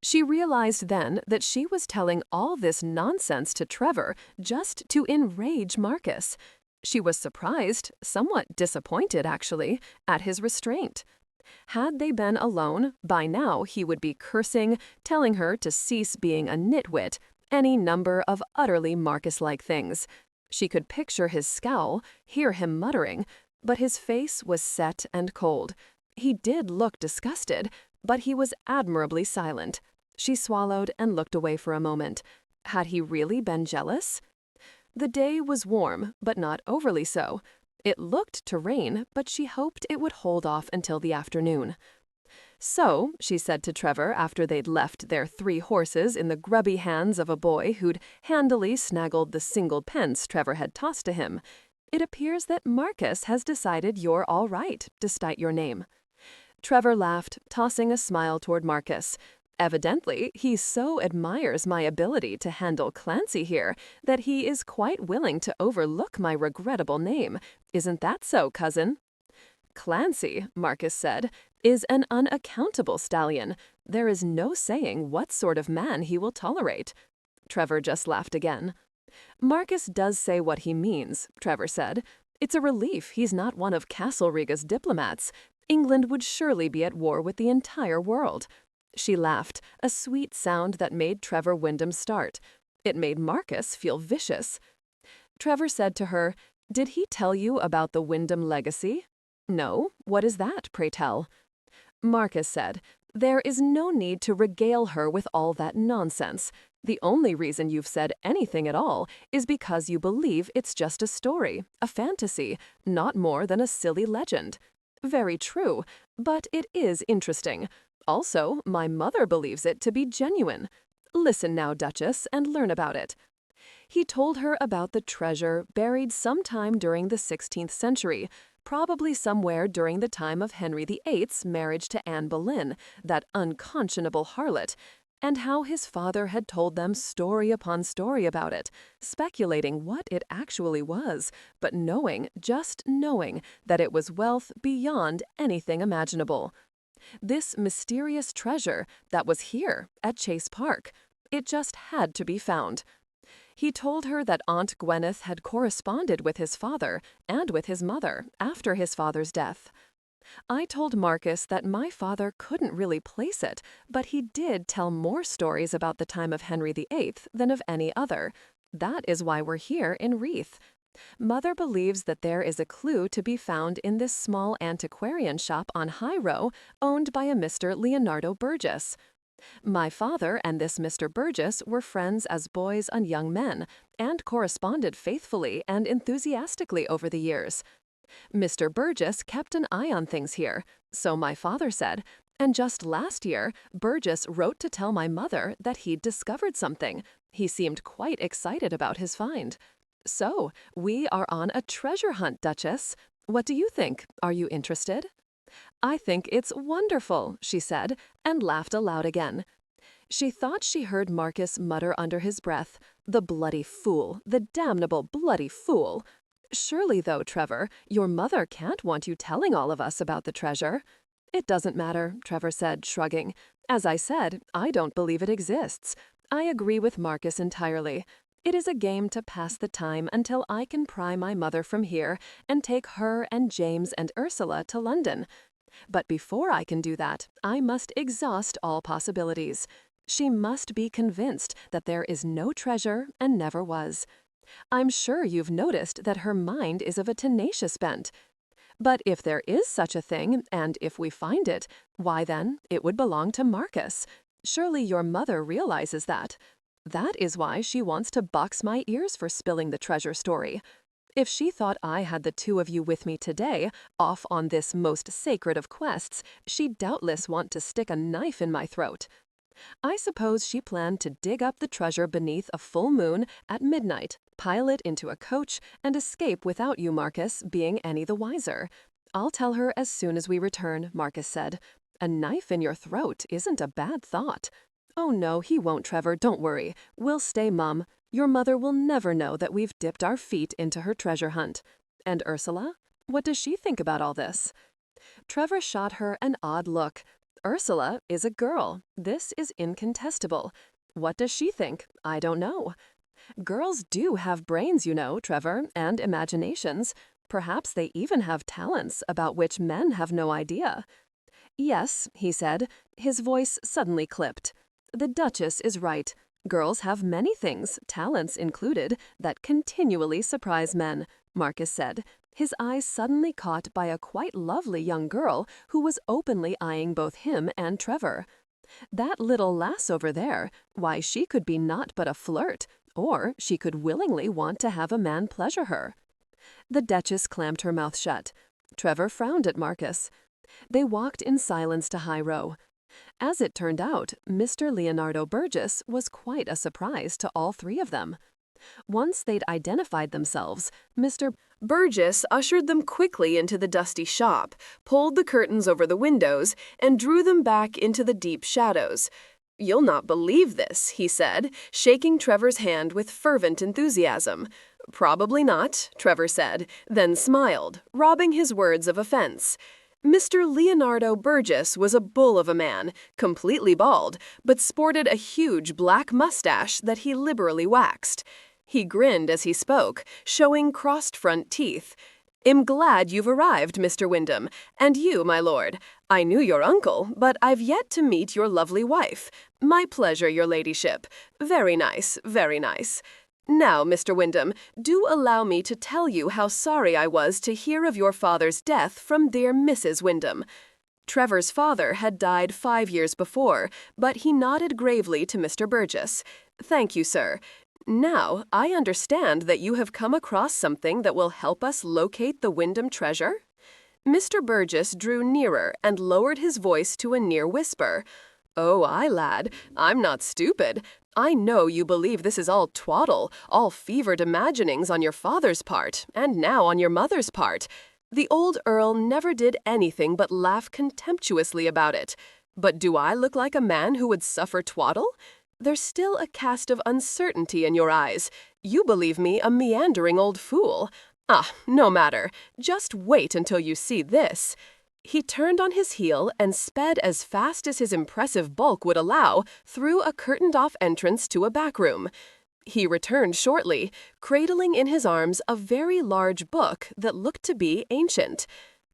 She realized then that she was telling all this nonsense to Trevor just to enrage Marcus. She was surprised, somewhat disappointed actually, at his restraint. Had they been alone, by now he would be cursing, telling her to cease being a nitwit, any number of utterly Marcus-like things. She could picture his scowl, hear him muttering, but his face was set and cold. He did look disgusted, but he was admirably silent. She swallowed and looked away for a moment. Had he really been jealous? The day was warm, but not overly so. It looked to rain, but she hoped it would hold off until the afternoon. "So," she said to Trevor after they'd left their 3 horses in the grubby hands of a boy who'd handily snaggled the single pence Trevor had tossed to him, "it appears that Marcus has decided you're all right, despite your name." Trevor laughed, tossing a smile toward Marcus. "Evidently, he so admires my ability to handle Clancy here that he is quite willing to overlook my regrettable name. Isn't that so, cousin?" "Clancy," Marcus said. is an unaccountable stallion. There is no saying what sort of man he will tolerate." Trevor just laughed again. "Marcus does say what he means," Trevor said. "It's a relief he's not one of Castlereagh's diplomats. England would surely be at war with the entire world." She laughed, a sweet sound that made Trevor Wyndham start. It made Marcus feel vicious. Trevor said to her, "Did he tell you about the Wyndham legacy?" "No. What is that, pray tell?" Marcus said, "There is no need to regale her with all that nonsense. The only reason you've said anything at all is because you believe it's just a story, a fantasy, not more than a silly legend. Very true, but it is interesting. Also, my mother believes it to be genuine. Listen now, Duchess, and learn about it." He told her about the treasure buried sometime during the 16th century, probably somewhere during the time of Henry VIII's marriage to Anne Boleyn, that unconscionable harlot, and how his father had told them story upon story about it, speculating what it actually was, but just knowing, that it was wealth beyond anything imaginable. This mysterious treasure that was here at Chase Park. It just had to be found. He told her that Aunt Gwyneth had corresponded with his father and with his mother after his father's death. I told Marcus that my father couldn't really place it, but he did tell more stories about the time of Henry VIII than of any other. That is why we're here in Reeth. Mother believes that there is a clue to be found in this small antiquarian shop on High Row, owned by a Mr. Leonardo Burgess. My father and this Mr. Burgess were friends as boys and young men, and corresponded faithfully and enthusiastically over the years. Mr. Burgess kept an eye on things here, so my father said, and just last year, Burgess wrote to tell my mother that he'd discovered something. He seemed quite excited about his find. So, we are on a treasure hunt, Duchess. What do you think? Are you interested? "I think it's wonderful," she said, and laughed aloud again. She thought she heard Marcus mutter under his breath, "The bloody fool, the damnable bloody fool." "Surely, though, Trevor, your mother can't want you telling all of us about the treasure." "It doesn't matter," Trevor said, shrugging. "As I said, I don't believe it exists. I agree with Marcus entirely. It is a game to pass the time until I can pry my mother from here and take her and James and Ursula to London. But before I can do that, I must exhaust all possibilities. She must be convinced that there is no treasure and never was. I'm sure you've noticed that her mind is of a tenacious bent. But if there is such a thing, and if we find it, why then, it would belong to Marcus. Surely your mother realizes that. That is why she wants to box my ears for spilling the treasure story. If she thought I had the two of you with me today, off on this most sacred of quests, she'd doubtless want to stick a knife in my throat. I suppose she planned to dig up the treasure beneath a full moon at midnight, pile it into a coach, and escape without you, Marcus, being any the wiser. I'll tell her as soon as we return," Marcus said. "A knife in your throat isn't a bad thought." "Oh no, he won't, Trevor, don't worry. We'll stay mum. Your mother will never know that we've dipped our feet into her treasure hunt. And Ursula? What does she think about all this?" Trevor shot her an odd look. Ursula is a girl. This is incontestable. What does she think? I don't know. Girls do have brains, you know, Trevor, and imaginations. Perhaps they even have talents about which men have no idea. "Yes," he said, his voice suddenly clipped. "The Duchess is right. Girls have many things, talents included, that continually surprise men," Marcus said, his eyes suddenly caught by a quite lovely young girl who was openly eyeing both him and Trevor. "That little lass over there, why, she could be naught but a flirt, or she could willingly want to have a man pleasure her." The Duchess clamped her mouth shut. Trevor frowned at Marcus. They walked in silence to High Row. As it turned out, Mr. Leonardo Burgess was quite a surprise to all three of them. Once they'd identified themselves, Mr. Burgess ushered them quickly into the dusty shop, pulled the curtains over the windows, and drew them back into the deep shadows. "You'll not believe this," he said, shaking Trevor's hand with fervent enthusiasm. "Probably not," Trevor said, then smiled, robbing his words of offense. Mr. Leonardo Burgess was a bull of a man, completely bald, but sported a huge black mustache that he liberally waxed. He grinned as he spoke, showing crossed front teeth. "Am glad you've arrived, Mr. Wyndham, and you, my lord. I knew your uncle, but I've yet to meet your lovely wife. My pleasure, your ladyship. Very nice, very nice. Now, Mr. Wyndham, do allow me to tell you how sorry I was to hear of your father's death from dear Mrs. Wyndham." Trevor's father had died 5 years before, but he nodded gravely to Mr. Burgess. "Thank you, sir. Now, I understand that you have come across something that will help us locate the Wyndham treasure?" Mr. Burgess drew nearer and lowered his voice to a near whisper. "Oh, aye, lad, I'm not stupid. I know you believe this is all twaddle, all fevered imaginings on your father's part, and now on your mother's part. The old Earl never did anything but laugh contemptuously about it. But do I look like a man who would suffer twaddle? There's still a cast of uncertainty in your eyes. You believe me a meandering old fool. Ah, no matter. Just wait until you see this." He turned on his heel and sped as fast as his impressive bulk would allow through a curtained-off entrance to a back room. He returned shortly, cradling in his arms a very large book that looked to be ancient.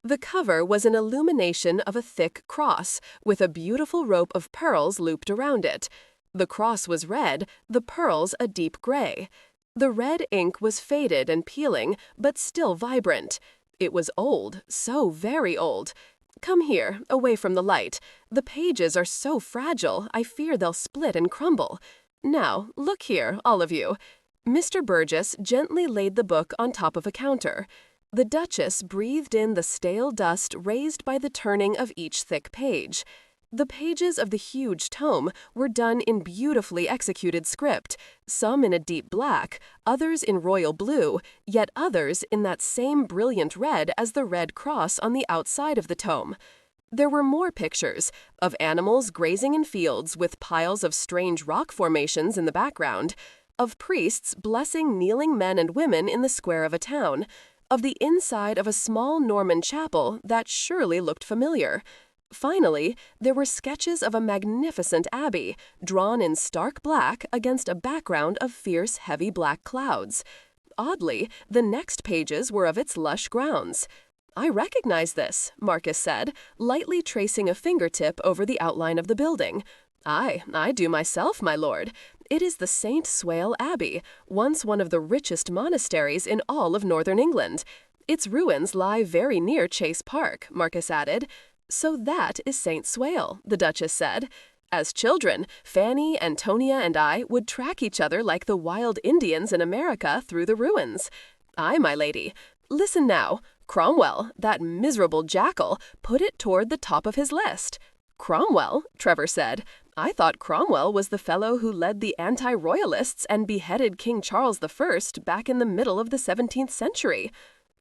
The cover was an illumination of a thick cross, with a beautiful rope of pearls looped around it. The cross was red, the pearls a deep gray. The red ink was faded and peeling, but still vibrant. It was old, so very old. Come here, away from the light. The pages are so fragile, I fear they'll split and crumble. Now, look here, all of you." Mr. Burgess gently laid the book on top of a counter. The Duchess breathed in the stale dust raised by the turning of each thick page. The pages of the huge tome were done in beautifully executed script, some in a deep black, others in royal blue, yet others in that same brilliant red as the red cross on the outside of the tome. There were more pictures, of animals grazing in fields with piles of strange rock formations in the background, of priests blessing kneeling men and women in the square of a town, of the inside of a small Norman chapel that surely looked familiar. Finally, there were sketches of a magnificent abbey, drawn in stark black against a background of fierce, heavy black clouds. Oddly, the next pages were of its lush grounds. "I recognize this," Marcus said, lightly tracing a fingertip over the outline of the building. "Aye, I do myself, my lord. It is the St. Swale Abbey, once one of the richest monasteries in all of northern England. Its ruins lie very near Chase Park," Marcus added. "So that is St. Swale," the Duchess said. "As children, Fanny, Antonia, and I would track each other like the wild Indians in America through the ruins. Aye, my lady. Listen now. Cromwell, that miserable jackal, put it toward the top of his list." "Cromwell?" Trevor said. "I thought Cromwell was the fellow who led the anti-royalists and beheaded King Charles I back in the middle of the 17th century.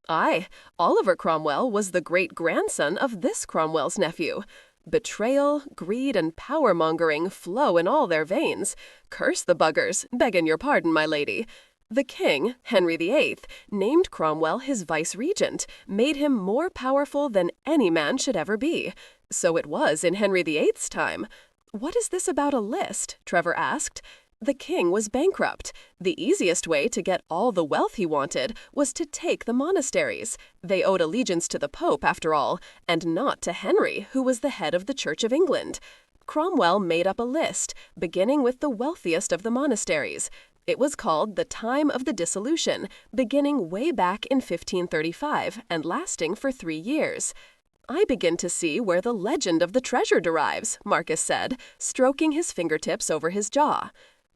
Aye, Oliver Cromwell was the great-grandson of this Cromwell's nephew. Betrayal, greed, and power-mongering flow in all their veins. Curse the buggers, begging your pardon, my lady. The king, Henry VIII, named Cromwell his vice-regent, made him more powerful than any man should ever be. So it was in Henry VIII's time. What is this about a list? Trevor asked. The king was bankrupt. The easiest way to get all the wealth he wanted was to take the monasteries. They owed allegiance to the Pope, after all, and not to Henry, who was the head of the Church of England. Cromwell made up a list, beginning with the wealthiest of the monasteries. It was called the Time of the Dissolution, beginning way back in 1535 and lasting for 3 years. "I begin to see where the legend of the treasure derives," Marcus said, stroking his fingertips over his jaw.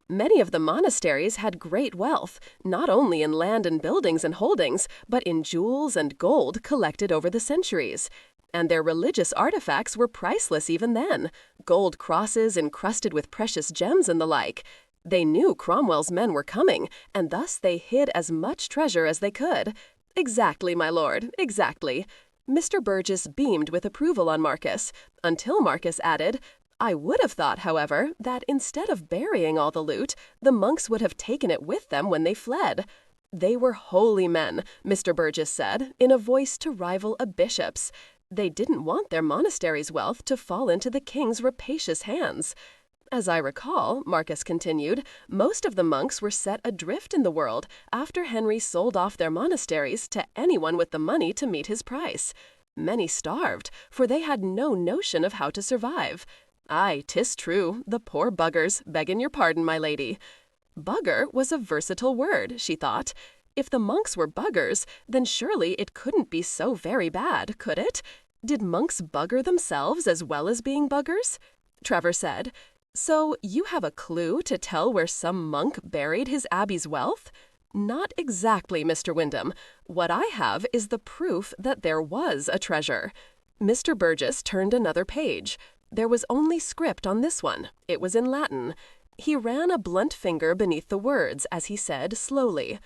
Many of the monasteries had great wealth, not only in land and buildings and holdings, but in jewels and gold collected over the centuries. And their religious artifacts were priceless even then, gold crosses encrusted with precious gems and the like. They knew Cromwell's men were coming, and thus they hid as much treasure as they could. "Exactly, my lord, exactly." Mr. Burgess beamed with approval on Marcus, until Marcus added, "I would have thought, however, that instead of burying all the loot, the monks would have taken it with them when they fled." "They were holy men," Mr. Burgess said, in a voice to rival a bishop's. They didn't want their monastery's wealth to fall into the king's rapacious hands. As I recall, Marcus continued, most of the monks were set adrift in the world after Henry sold off their monasteries to anyone with the money to meet his price. Many starved, for they had no notion of how to survive. Aye, 'tis true, the poor buggers, begging your pardon, my lady. Bugger was a versatile word, she thought. If the monks were buggers, then surely it couldn't be so very bad, could it? Did monks bugger themselves as well as being buggers? Trevor said, so you have a clue to tell where some monk buried his abbey's wealth? Not exactly, Mr. Wyndham. What I have is the proof that there was a treasure. Mr. Burgess turned another page. There was only script on this one. It was in Latin. He ran a blunt finger beneath the words as he said slowly,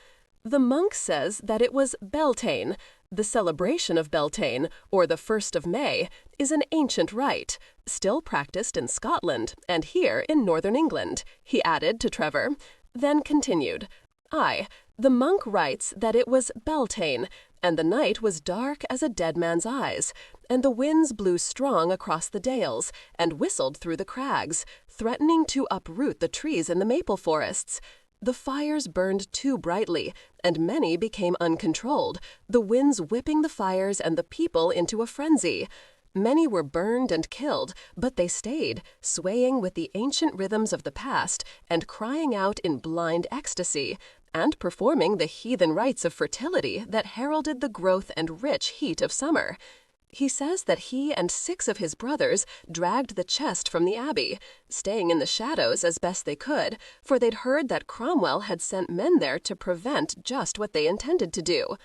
the monk says that it was Beltane. The celebration of Beltane, or the 1st of May, is an ancient rite, still practiced in Scotland and here in northern England, he added to Trevor, then continued. Aye, the monk writes that it was Beltane, and the night was dark as a dead man's eyes, and the winds blew strong across the dales, and whistled through the crags, threatening to uproot the trees in the maple forests. The fires burned too brightly, and many became uncontrolled, the winds whipping the fires and the people into a frenzy. Many were burned and killed, but they stayed, swaying with the ancient rhythms of the past and crying out in blind ecstasy, and performing the heathen rites of fertility that heralded the growth and rich heat of summer. He says that he and 6 of his brothers dragged the chest from the abbey, staying in the shadows as best they could, for they'd heard that Cromwell had sent men there to prevent just what they intended to do.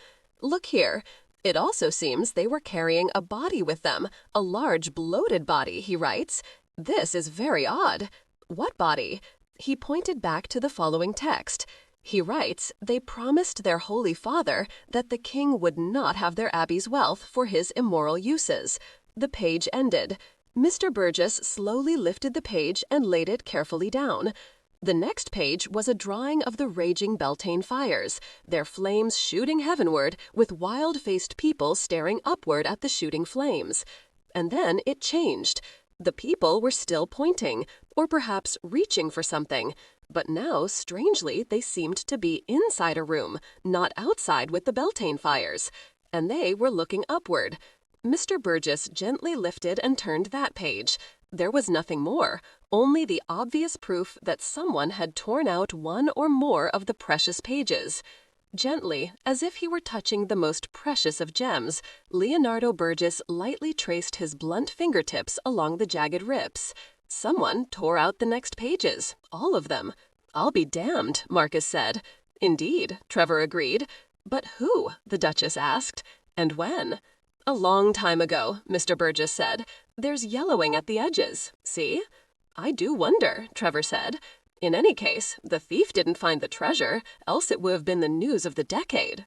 Look here. It also seems they were carrying a body with them, a large bloated body, he writes. This is very odd. What body? He pointed back to the following text. He writes, they promised their Holy Father that the king would not have their abbey's wealth for his immoral uses. The page ended. Mr. Burgess slowly lifted the page and laid it carefully down. The next page was a drawing of the raging Beltane fires, their flames shooting heavenward, with wild-faced people staring upward at the shooting flames. And then it changed. The people were still pointing, or perhaps reaching for something. But now, strangely, they seemed to be inside a room, not outside with the Beltane fires. And they were looking upward. Mr. Burgess gently lifted and turned that page. There was nothing more, only the obvious proof that someone had torn out one or more of the precious pages. Gently, as if he were touching the most precious of gems, Leonardo Burgess lightly traced his blunt fingertips along the jagged rips. Someone tore out the next pages, all of them. I'll be damned, Marcus said. Indeed, Trevor agreed. But who? The Duchess asked. And when? A long time ago, Mr. Burgess said. There's yellowing at the edges. See? I do wonder, Trevor said. In any case, the thief didn't find the treasure, else it would have been the news of the decade.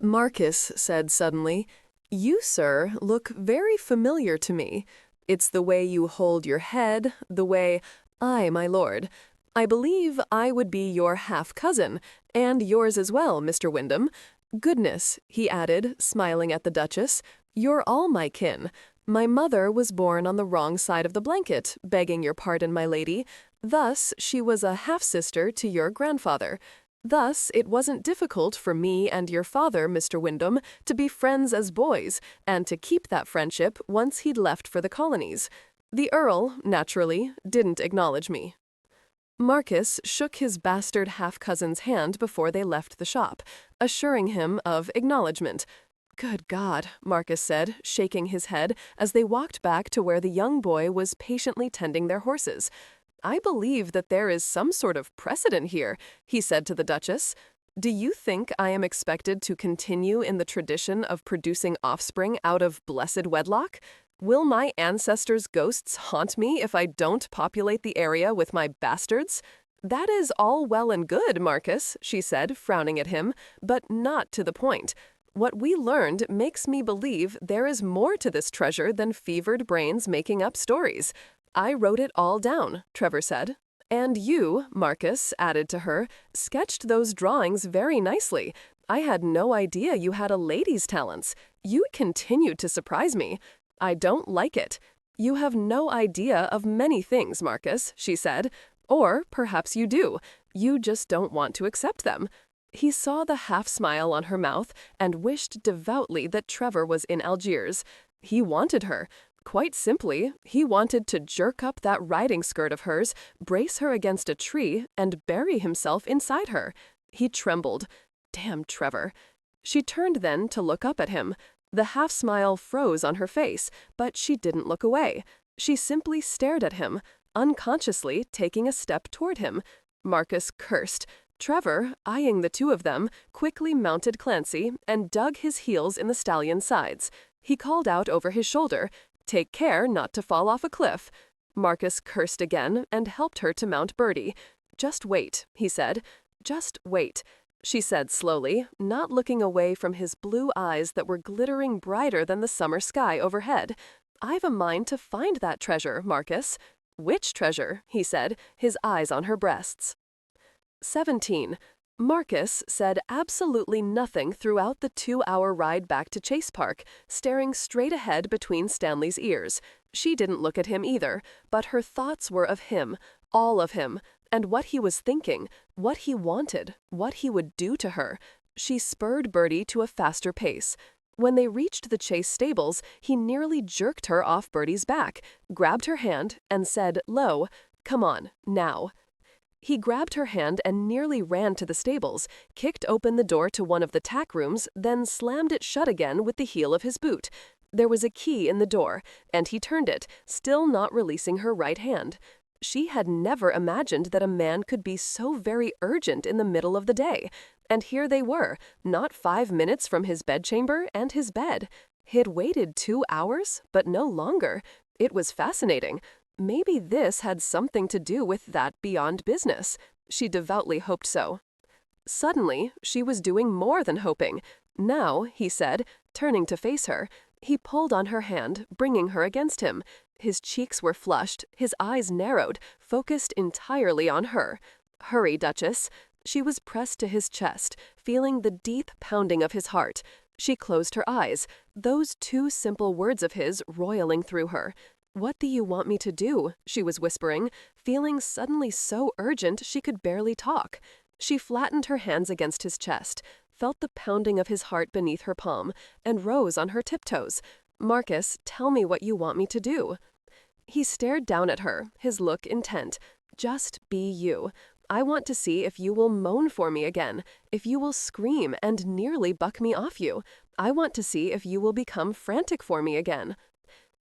Marcus said suddenly, you, sir, look very familiar to me. It's the way you hold your head, the way, aye, my lord. I believe I would be your half-cousin, and yours as well, Mr. Wyndham. Goodness, he added, smiling at the Duchess, you're all my kin. My mother was born on the wrong side of the blanket, begging your pardon, my lady. Thus, she was a half-sister to your grandfather. Thus, it wasn't difficult for me and your father, Mr. Wyndham, to be friends as boys, and to keep that friendship once he'd left for the colonies. The Earl, naturally, didn't acknowledge me. Marcus shook his bastard half-cousin's hand before they left the shop, assuring him of acknowledgement. Good God, Marcus said, shaking his head as they walked back to where the young boy was patiently tending their horses. I believe that there is some sort of precedent here, he said to the Duchess. Do you think I am expected to continue in the tradition of producing offspring out of blessed wedlock? Will my ancestors' ghosts haunt me if I don't populate the area with my bastards? That is all well and good, Marcus, she said, frowning at him, but not to the point. What we learned makes me believe there is more to this treasure than fevered brains making up stories. I wrote it all down, Trevor said. And you, Marcus, added to her, sketched those drawings very nicely. I had no idea you had a lady's talents. You continued to surprise me. I don't like it. You have no idea of many things, Marcus, she said. Or perhaps you do. You just don't want to accept them. He saw the half-smile on her mouth and wished devoutly that Trevor was in Algiers. He wanted her. Quite simply, he wanted to jerk up that riding skirt of hers, brace her against a tree, and bury himself inside her. He trembled. Damn Trevor. She turned then to look up at him. The half-smile froze on her face, but she didn't look away. She simply stared at him, unconsciously taking a step toward him. Marcus cursed. Trevor, eyeing the two of them, quickly mounted Clancy and dug his heels in the stallion's sides. He called out over his shoulder, "Take care not to fall off a cliff." Marcus cursed again and helped her to mount Bertie. "Just wait," he said. "Just wait," she said slowly, not looking away from his blue eyes that were glittering brighter than the summer sky overhead. "I've a mind to find that treasure, Marcus." "Which treasure?" he said, his eyes on her breasts. 17. Marcus said absolutely nothing throughout the 2-hour ride back to Chase Park, staring straight ahead between Stanley's ears. She didn't look at him either, but her thoughts were of him, all of him, and what he was thinking, what he wanted, what he would do to her. She spurred Bertie to a faster pace. When they reached the Chase stables, he nearly jerked her off Bertie's back, grabbed her hand, and said low, "Come on, now." He grabbed her hand and nearly ran to the stables, kicked open the door to one of the tack rooms, then slammed it shut again with the heel of his boot. There was a key in the door, and he turned it, still not releasing her right hand. She had never imagined that a man could be so very urgent in the middle of the day. And here they were, not 5 minutes from his bedchamber and his bed. He'd waited 2 hours, but no longer. It was fascinating. Maybe this had something to do with that beyond business. She devoutly hoped so. Suddenly, she was doing more than hoping. Now, he said, turning to face her, he pulled on her hand, bringing her against him. His cheeks were flushed, his eyes narrowed, focused entirely on her. "Hurry, Duchess." She was pressed to his chest, feeling the deep pounding of his heart. She closed her eyes, those 2 simple words of his roiling through her. "What do you want me to do?" she was whispering, feeling suddenly so urgent she could barely talk. She flattened her hands against his chest, felt the pounding of his heart beneath her palm, and rose on her tiptoes. "Marcus, tell me what you want me to do." He stared down at her, his look intent. "Just be you. I want to see if you will moan for me again, if you will scream and nearly buck me off you. I want to see if you will become frantic for me again."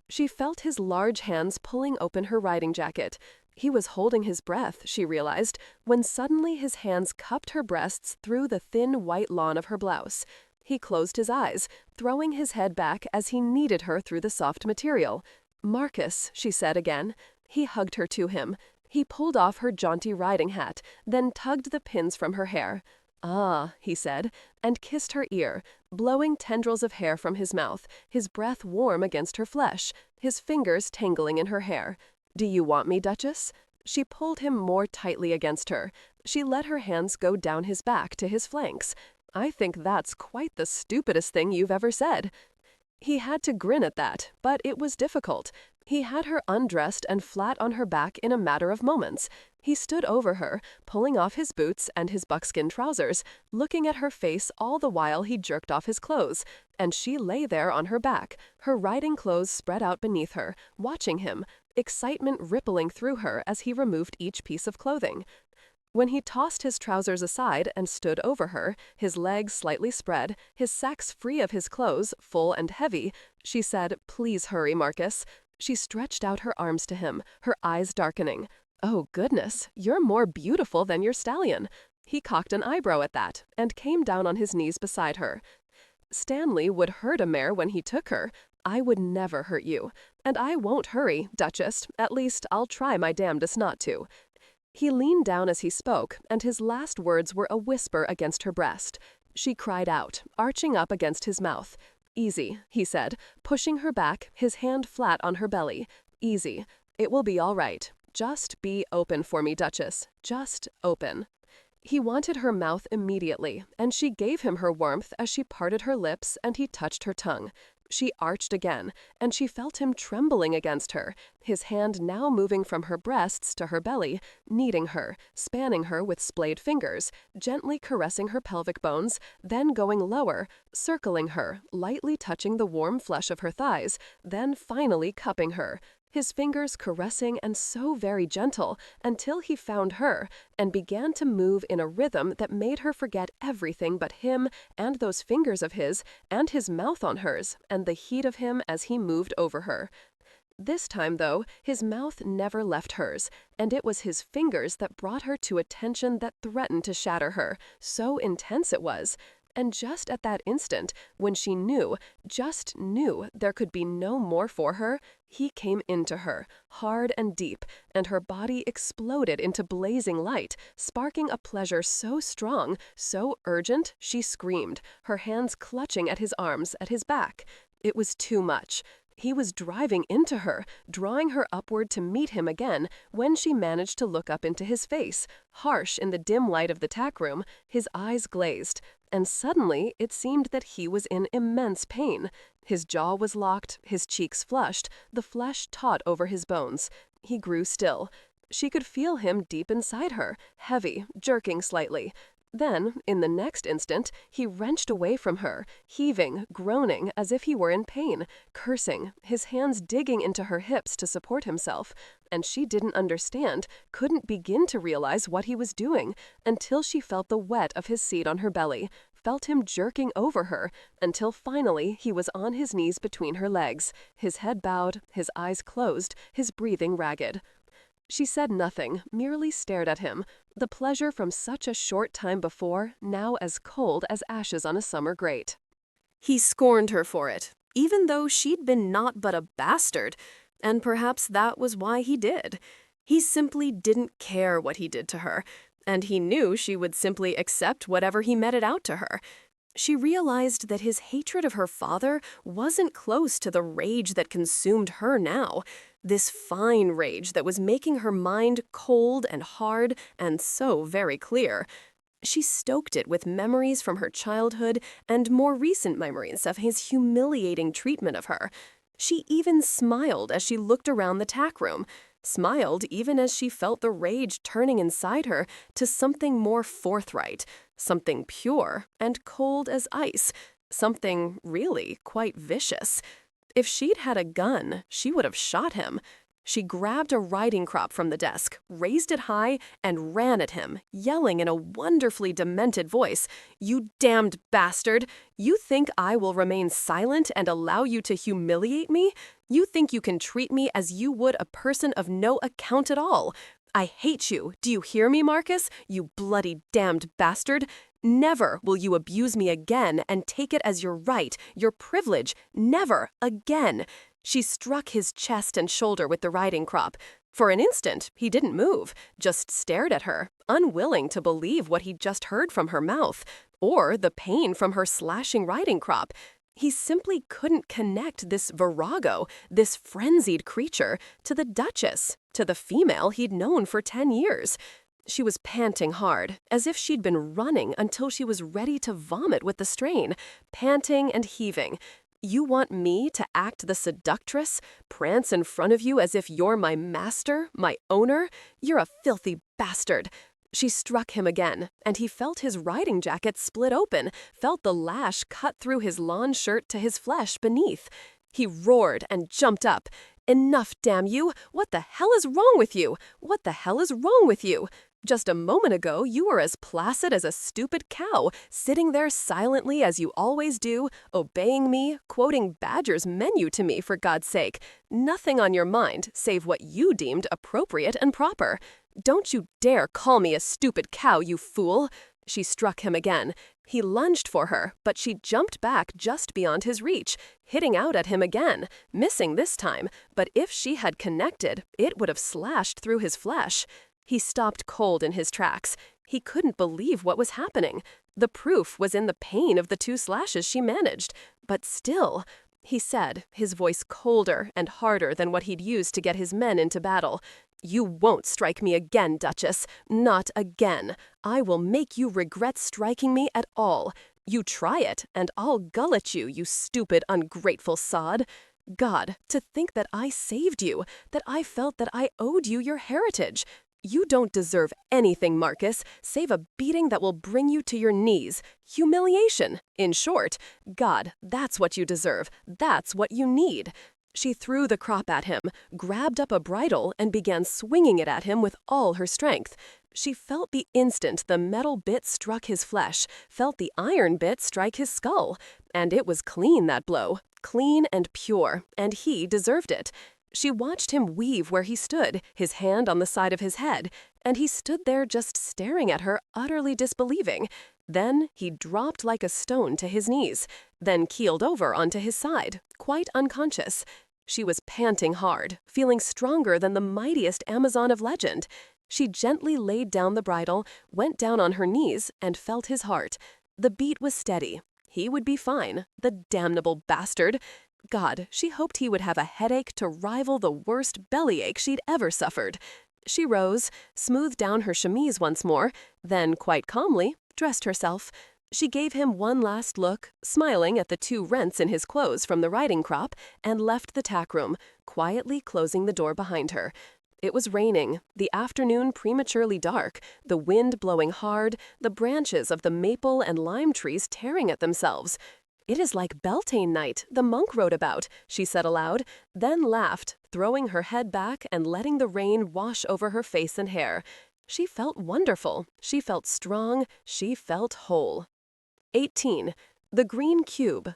She felt his large hands pulling open her riding jacket. He was holding his breath, she realized, when suddenly his hands cupped her breasts through the thin white lawn of her blouse. He closed his eyes, throwing his head back as he kneaded her through the soft material. "Marcus," she said again. He hugged her to him. He pulled off her jaunty riding hat, then tugged the pins from her hair. "Ah," he said, and kissed her ear, blowing tendrils of hair from his mouth, his breath warm against her flesh, his fingers tangling in her hair. "Do you want me, Duchess?" She pulled him more tightly against her. She let her hands go down his back to his flanks. "I think that's quite the stupidest thing you've ever said." He had to grin at that, but it was difficult. He had her undressed and flat on her back in a matter of moments. He stood over her, pulling off his boots and his buckskin trousers, looking at her face all the while he jerked off his clothes, and she lay there on her back, her riding clothes spread out beneath her, watching him, excitement rippling through her as he removed each piece of clothing. When he tossed his trousers aside and stood over her, his legs slightly spread, his sacks free of his clothes, full and heavy, she said, "Please hurry, Marcus." She stretched out her arms to him, her eyes darkening. "Oh, goodness, you're more beautiful than your stallion." He cocked an eyebrow at that and came down on his knees beside her. "Stanley would hurt a mare when he took her. I would never hurt you. And I won't hurry, Duchess. At least, I'll try my damnedest not to." He leaned down as he spoke, and his last words were a whisper against her breast. She cried out, arching up against his mouth. "Easy," he said, pushing her back, his hand flat on her belly. "Easy. It will be all right. Just be open for me, Duchess. Just open." He wanted her mouth immediately, and she gave him her warmth as she parted her lips and he touched her tongue. She arched again, and she felt him trembling against her, his hand now moving from her breasts to her belly, kneading her, spanning her with splayed fingers, gently caressing her pelvic bones, then going lower, circling her, lightly touching the warm flesh of her thighs, then finally cupping her, his fingers caressing and so very gentle until he found her and began to move in a rhythm that made her forget everything but him and those fingers of his and his mouth on hers and the heat of him as he moved over her. This time, though, his mouth never left hers, and it was his fingers that brought her to a tension that threatened to shatter her, so intense it was. And just at that instant, when she knew, just knew there could be no more for her, he came into her, hard and deep, and her body exploded into blazing light, sparking a pleasure so strong, so urgent, she screamed, her hands clutching at his arms, at his back. It was too much. He was driving into her, drawing her upward to meet him again, when she managed to look up into his face, harsh in the dim light of the tack room, his eyes glazed. And suddenly it seemed that he was in immense pain. His jaw was locked, his cheeks flushed, the flesh taut over his bones. He grew still. She could feel him deep inside her, heavy, jerking slightly. Then, in the next instant, he wrenched away from her, heaving, groaning as if he were in pain, cursing, his hands digging into her hips to support himself. And she didn't understand, couldn't begin to realize what he was doing, until she felt the wet of his seat on her belly, felt him jerking over her, until finally he was on his knees between her legs, his head bowed, his eyes closed, his breathing ragged. She said nothing, merely stared at him, the pleasure from such a short time before now as cold as ashes on a summer grate. He scorned her for it, even though she'd been naught but a bastard, and perhaps that was why he did. He simply didn't care what he did to her, and he knew she would simply accept whatever he meted out to her. She realized that his hatred of her father wasn't close to the rage that consumed her now, this fine rage that was making her mind cold and hard and so very clear. She stoked it with memories from her childhood and more recent memories of his humiliating treatment of her. She even smiled as she looked around the tack room, smiled even as she felt the rage turning inside her to something more forthright, something pure and cold as ice, something really quite vicious. If she'd had a gun, she would have shot him. She grabbed a riding crop from the desk, raised it high, and ran at him, yelling in a wonderfully demented voice, "You damned bastard! You think I will remain silent and allow you to humiliate me? You think you can treat me as you would a person of no account at all? I hate you. Do you hear me, Marcus? You bloody damned bastard! Never will you abuse me again and take it as your right, your privilege. Never again." She struck his chest and shoulder with the riding crop. For an instant, he didn't move, just stared at her, unwilling to believe what he'd just heard from her mouth, or the pain from her slashing riding crop. He simply couldn't connect this virago, this frenzied creature, to the Duchess, to the female he'd known for 10 years. She was panting hard, as if she'd been running until she was ready to vomit with the strain, panting and heaving. You want me to act the seductress, prance in front of you as if you're my master, my owner? You're a filthy bastard. She struck him again, and he felt his riding jacket split open, felt the lash cut through his lawn shirt to his flesh beneath. He roared and jumped up. "Enough, damn you! What the hell is wrong with you? What the hell is wrong with you? Just a moment ago, you were as placid as a stupid cow, sitting there silently as you always do, obeying me, quoting Badger's menu to me, for God's sake. Nothing on your mind, save what you deemed appropriate and proper. Don't you dare call me a stupid cow, you fool!" She struck him again. He lunged for her, but she jumped back just beyond his reach, hitting out at him again, missing this time, but if she had connected, it would have slashed through his flesh. He stopped cold in his tracks. He couldn't believe what was happening. The proof was in the pain of the 2 slashes she managed. But still, he said, his voice colder and harder than what he'd used to get his men into battle, "You won't strike me again, Duchess. Not again. I will make you regret striking me at all. You try it, and I'll gullet you, you stupid, ungrateful sod. God, to think that I saved you, that I felt that I owed you your heritage. You don't deserve anything, Marcus, save a beating that will bring you to your knees. Humiliation. In short, God, that's what you deserve. That's what you need. She threw the crop at him, grabbed up a bridle, and began swinging it at him with all her strength. She felt the instant the metal bit struck his flesh, felt the iron bit strike his skull. And it was clean, that blow. Clean and pure, and he deserved it. She watched him weave where he stood, his hand on the side of his head, and he stood there just staring at her, utterly disbelieving. Then he dropped like a stone to his knees, then keeled over onto his side, quite unconscious. She was panting hard, feeling stronger than the mightiest Amazon of legend. She gently laid down the bridle, went down on her knees, and felt his heart. The beat was steady. He would be fine, the damnable bastard. God, she hoped he would have a headache to rival the worst bellyache she'd ever suffered. She rose, smoothed down her chemise once more, then, quite calmly, dressed herself. She gave him one last look, smiling at the 2 rents in his clothes from the riding crop, and left the tack room, quietly closing the door behind her. It was raining, the afternoon prematurely dark, the wind blowing hard, the branches of the maple and lime trees tearing at themselves. "It is like Beltane night, the monk wrote about," she said aloud, then laughed, throwing her head back and letting the rain wash over her face and hair. She felt wonderful, she felt strong, she felt whole. 18. The Green Cube.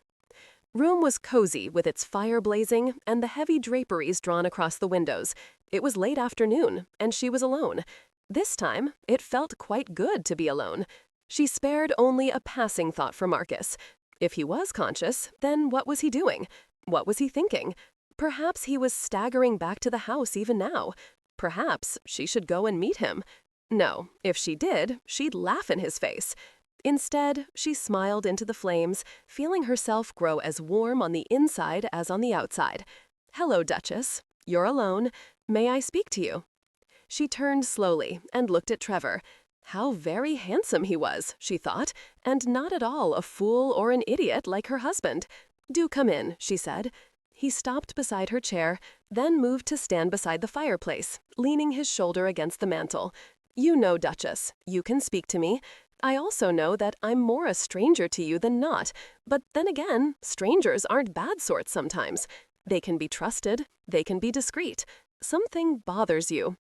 Room was cozy with its fire blazing and the heavy draperies drawn across the windows. It was late afternoon, and she was alone. This time, it felt quite good to be alone. She spared only a passing thought for Marcus. If he was conscious, then what was he doing? What was he thinking? Perhaps he was staggering back to the house even now. Perhaps she should go and meet him. No, if she did, she'd laugh in his face. Instead, she smiled into the flames, feeling herself grow as warm on the inside as on the outside. "Hello, Duchess. You're alone. May I speak to you?" She turned slowly and looked at Trevor. How very handsome he was, she thought, and not at all a fool or an idiot like her husband. "Do come in," she said. He stopped beside her chair, then moved to stand beside the fireplace, leaning his shoulder against the mantel. "You know, Duchess, you can speak to me. I also know that I'm more a stranger to you than not, but then again, strangers aren't bad sorts sometimes. They can be trusted, they can be discreet. Something bothers you."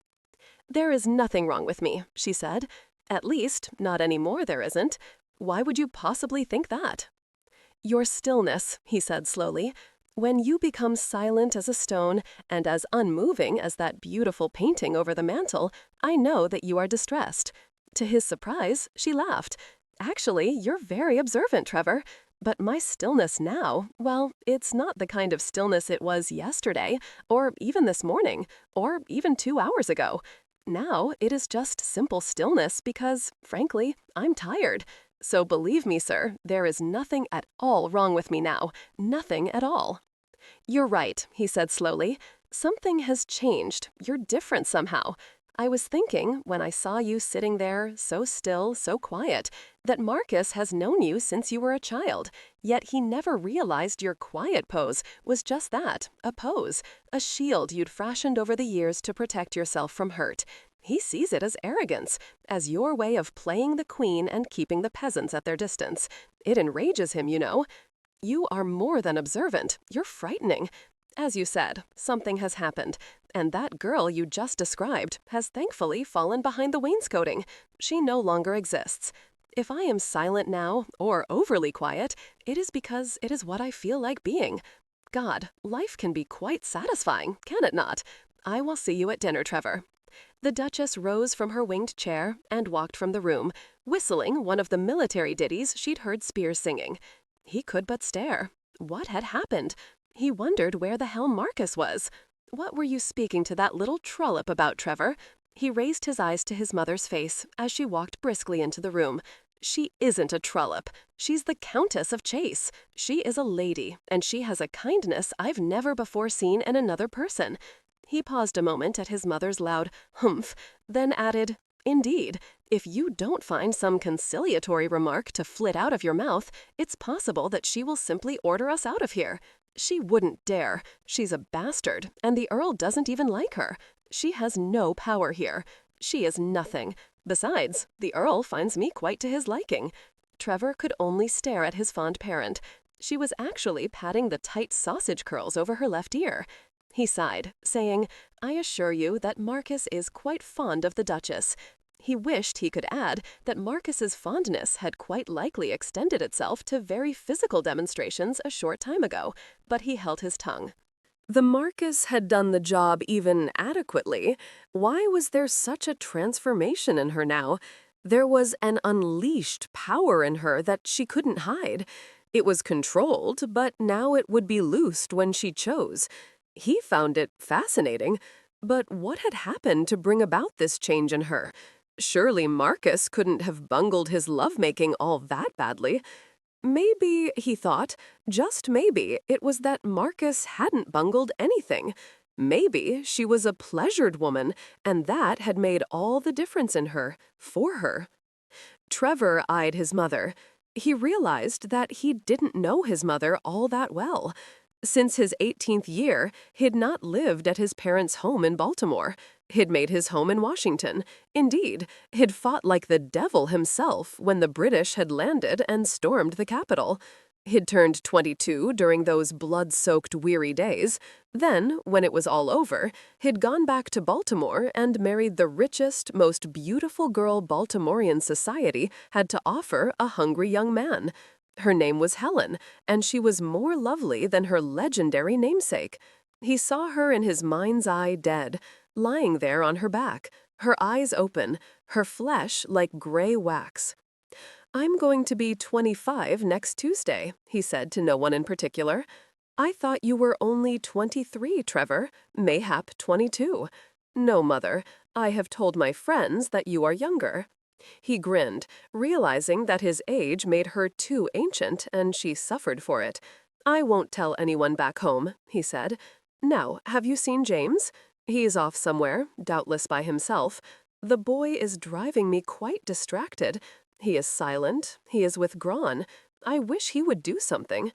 "There is nothing wrong with me," she said. "At least, not any more there isn't. Why would you possibly think that?" "Your stillness," he said slowly. "When you become silent as a stone and as unmoving as that beautiful painting over the mantel, I know that you are distressed." To his surprise, she laughed. "Actually, you're very observant, Trevor. But my stillness now, well, it's not the kind of stillness it was yesterday, or even this morning, or even 2 hours ago. Now it is just simple stillness because, frankly, I'm tired. So believe me, sir, there is nothing at all wrong with me now. Nothing at all." "You're right," he said slowly. "Something has changed. You're different somehow. I was thinking, when I saw you sitting there, so still, so quiet, that Marcus has known you since you were a child, yet he never realized your quiet pose was just that, a pose, a shield you'd fashioned over the years to protect yourself from hurt. He sees it as arrogance, as your way of playing the queen and keeping the peasants at their distance. It enrages him, you know. You are more than observant. You're frightening. As you said, something has happened, and that girl you just described has thankfully fallen behind the wainscoting. She no longer exists. If I am silent now, or overly quiet, it is because it is what I feel like being. God, life can be quite satisfying, can it not? I will see you at dinner, Trevor." The Duchess rose from her winged chair and walked from the room, whistling one of the military ditties she'd heard Spears singing. He could but stare. What had happened? He wondered where the hell Marcus was. "What were you speaking to that little trollop about, Trevor?" He raised his eyes to his mother's face as she walked briskly into the room. "She isn't a trollop. She's the Countess of Chase. She is a lady, and she has a kindness I've never before seen in another person." He paused a moment at his mother's loud humph, then added, Indeed, if you don't find some conciliatory remark to flit out of your mouth, it's possible that she will simply order us out of here. She wouldn't dare. She's a bastard, and the Earl doesn't even like her. She has no power here. She is nothing. Besides, the Earl finds me quite to his liking." Trevor could only stare at his fond parent. She was actually patting the tight sausage curls over her left ear. He sighed, saying, "I assure you that Marcus is quite fond of the Duchess." He wished he could add that Marcus's fondness had quite likely extended itself to very physical demonstrations a short time ago, but he held his tongue. The Marcus had done the job even adequately. Why was there such a transformation in her now? There was an unleashed power in her that she couldn't hide. It was controlled, but now it would be loosed when she chose. He found it fascinating. But what had happened to bring about this change in her? Surely Marcus couldn't have bungled his lovemaking all that badly. Maybe, he thought, just maybe, it was that Marcus hadn't bungled anything. Maybe she was a pleasured woman, and that had made all the difference in her, for her. Trevor eyed his mother. He realized that he didn't know his mother all that well. Since his 18th year, he'd not lived at his parents' home in Baltimore. He'd made his home in Washington. Indeed, he'd fought like the devil himself when the British had landed and stormed the capital. He'd turned 22 during those blood-soaked, weary days. Then, when it was all over, he'd gone back to Baltimore and married the richest, most beautiful girl Baltimorean society had to offer a hungry young man. Her name was Helen, and she was more lovely than her legendary namesake. He saw her in his mind's eye dead, lying there on her back, her eyes open, her flesh like gray wax. "I'm going to be 25 next Tuesday," he said to no one in particular. "I thought you were only 23, Trevor, mayhap 22. No, Mother, I have told my friends that you are younger." He grinned, realizing that his age made her too ancient, and she suffered for it. "I won't tell anyone back home," he said. "Now, have you seen James? He's off somewhere, doubtless by himself. The boy is driving me quite distracted. He is silent. He is withdrawn. I wish he would do something."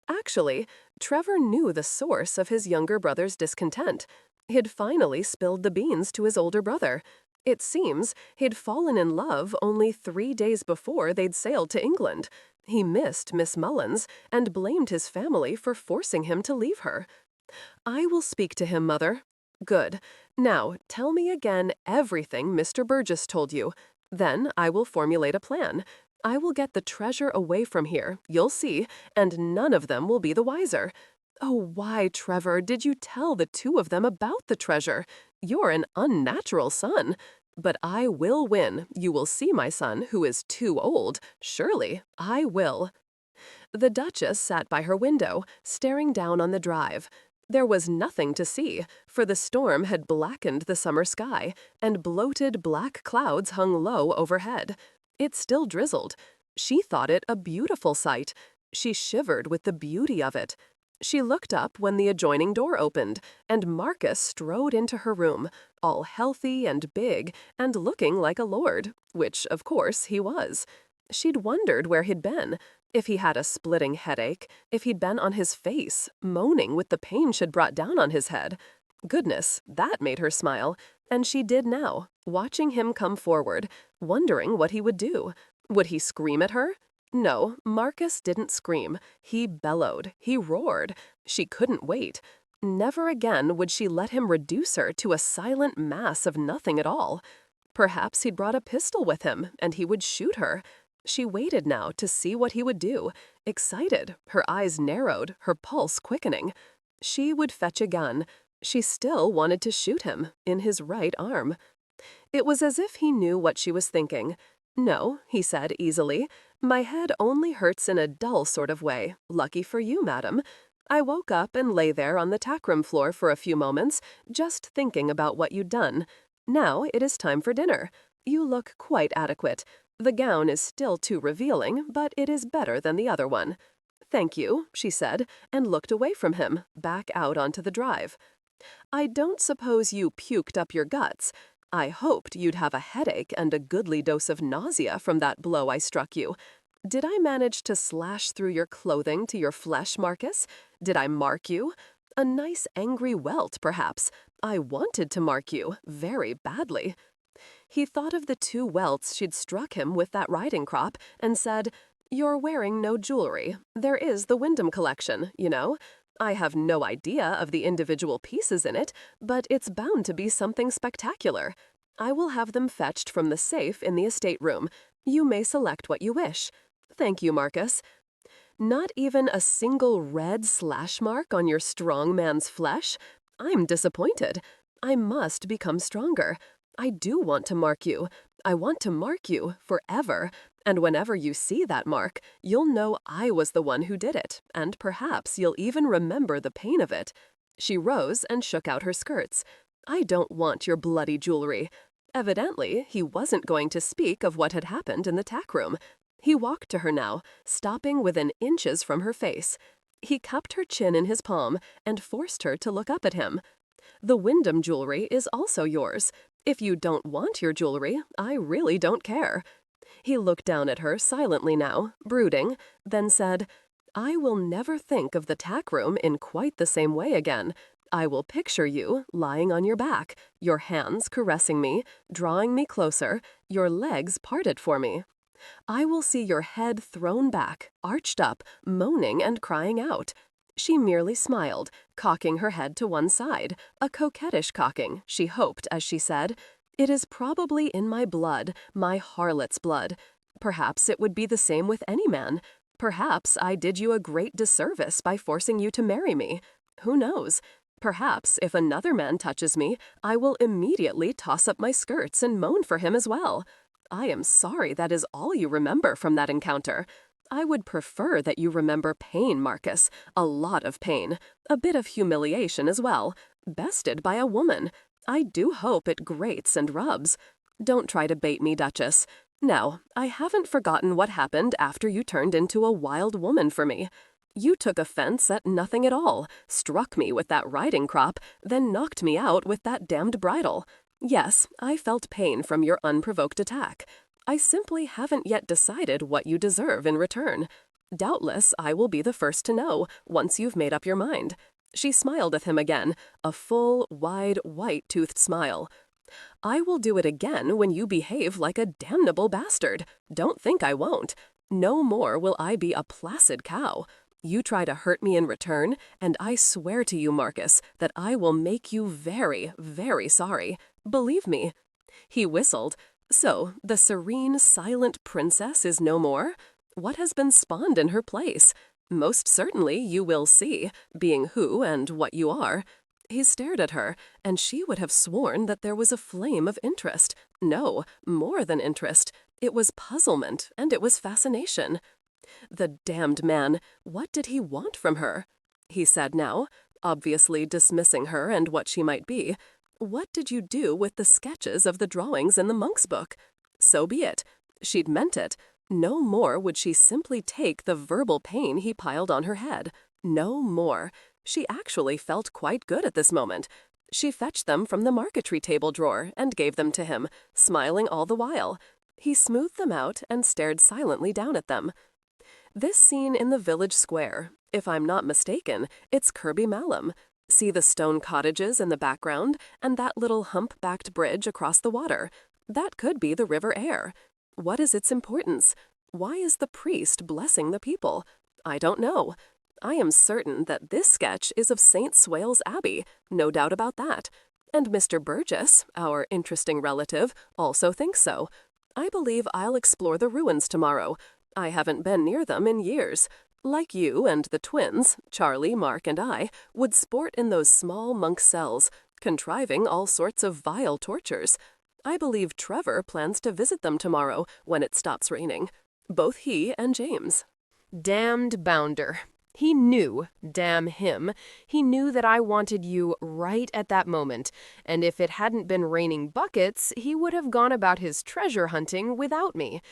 Actually, Trevor knew the source of his younger brother's discontent. He'd finally spilled the beans to his older brother. It seems he'd fallen in love only 3 days before they'd sailed to England. He missed Miss Mullins and blamed his family for forcing him to leave her. "I will speak to him, Mother." "Good. Now, tell me again everything Mr. Burgess told you. Then I will formulate a plan. I will get the treasure away from here, you'll see, and none of them will be the wiser." "Oh, why, Trevor, did you tell the two of them about the treasure? You're an unnatural son. But I will win. You will see my son, who is too old. Surely, I will." The Duchess sat by her window, staring down on the drive. There was nothing to see, for the storm had blackened the summer sky, and bloated black clouds hung low overhead. It still drizzled. She thought it a beautiful sight. She shivered with the beauty of it. She looked up when the adjoining door opened, and Marcus strode into her room, all healthy and big, and looking like a lord, which, of course, he was. She'd wondered where he'd been, if he had a splitting headache, if he'd been on his face, moaning with the pain she'd brought down on his head. Goodness, that made her smile, and she did now, watching him come forward, wondering what he would do. Would he scream at her? No, Marcus didn't scream. He bellowed. He roared. She couldn't wait. Never again would she let him reduce her to a silent mass of nothing at all. Perhaps he'd brought a pistol with him, and he would shoot her. She waited now to see what he would do, excited, her eyes narrowed, her pulse quickening. She would fetch a gun. She still wanted to shoot him, in his right arm. It was as if he knew what she was thinking. "No," he said easily. "My head only hurts in a dull sort of way. Lucky for you, madam. I woke up and lay there on the tackroom floor for a few moments, just thinking about what you'd done. Now it is time for dinner. You look quite adequate. The gown is still too revealing, but it is better than the other one." "Thank you," she said, and looked away from him, back out onto the drive. "I don't suppose you puked up your guts. I hoped you'd have a headache and a goodly dose of nausea from that blow I struck you. Did I manage to slash through your clothing to your flesh, Marcus? Did I mark you? A nice angry welt, perhaps. I wanted to mark you, very badly. He thought of the 2 welts she'd struck him with that riding crop and said, "You're wearing no jewelry. There is the Wyndham collection, you know. I have no idea of the individual pieces in it, but it's bound to be something spectacular. I will have them fetched from the safe in the estate room. You may select what you wish. Thank you, Marcus." Not even a single red slash mark on your strong man's flesh? I'm disappointed. I must become stronger. I do want to mark you. I want to mark you forever. And whenever you see that mark, you'll know I was the one who did it, and perhaps you'll even remember the pain of it. She rose and shook out her skirts. I don't want your bloody jewelry. Evidently, he wasn't going to speak of what had happened in the tack room. He walked to her now, stopping within inches from her face. He cupped her chin in his palm and forced her to look up at him. The Wyndham jewelry is also yours. If you don't want your jewelry, I really don't care. He looked down at her silently now, brooding, then said, I will never think of the tack room in quite the same way again. I will picture you lying on your back, your hands caressing me, drawing me closer, your legs parted for me. I will see your head thrown back, arched up, moaning and crying out. She merely smiled, cocking her head to one side, a coquettish cocking, she hoped as she said, It is probably in my blood, my harlot's blood. Perhaps it would be the same with any man. Perhaps I did you a great disservice by forcing you to marry me. Who knows? Perhaps if another man touches me, I will immediately toss up my skirts and moan for him as well. I am sorry that is all you remember from that encounter. I would prefer that you remember pain, Marcus, a lot of pain, a bit of humiliation as well, bested by a woman. I do hope it grates and rubs. Don't try to bait me, Duchess. Now, I haven't forgotten what happened after you turned into a wild woman for me. You took offense at nothing at all, struck me with that riding crop, then knocked me out with that damned bridle. Yes, I felt pain from your unprovoked attack. I simply haven't yet decided what you deserve in return. Doubtless, I will be the first to know, once you've made up your mind. She smiled at him again, a full, wide, white-toothed smile. I will do it again when you behave like a damnable bastard. Don't think I won't. No more will I be a placid cow. You try to hurt me in return, and I swear to you, Marcus, that I will make you very, very sorry. Believe me. He whistled. So, the serene, silent princess is no more? What has been spawned in her place? Most certainly you will see, being who and what you are. He stared at her, and she would have sworn that there was a flame of interest. No, more than interest. It was puzzlement, and it was fascination. The damned man, what did he want from her? He said now, obviously dismissing her and what she might be. What did you do with the sketches of the drawings in the monk's book? So be it. She'd meant it. No more would she simply take the verbal pain he piled on her head. No more. She actually felt quite good at this moment. She fetched them from the marquetry table drawer and gave them to him, smiling all the while. He smoothed them out and stared silently down at them. This scene in the village square, if I'm not mistaken, it's Kirby Mallam. See the stone cottages in the background and that little hump-backed bridge across the water. That could be the River Aire. What is its importance? Why is the priest blessing the people? I don't know. I am certain that this sketch is of St. Swales Abbey, no doubt about that. And Mr. Burgess, our interesting relative, also thinks so. I believe I'll explore the ruins tomorrow. I haven't been near them in years. Like you and the twins, Charlie, Mark, and I, would sport in those small monk cells, contriving all sorts of vile tortures. I believe Trevor plans to visit them tomorrow when it stops raining. Both he and James. Damned bounder. He knew, damn him, he knew that I wanted you right at that moment, and if it hadn't been raining buckets, he would have gone about his treasure hunting without me.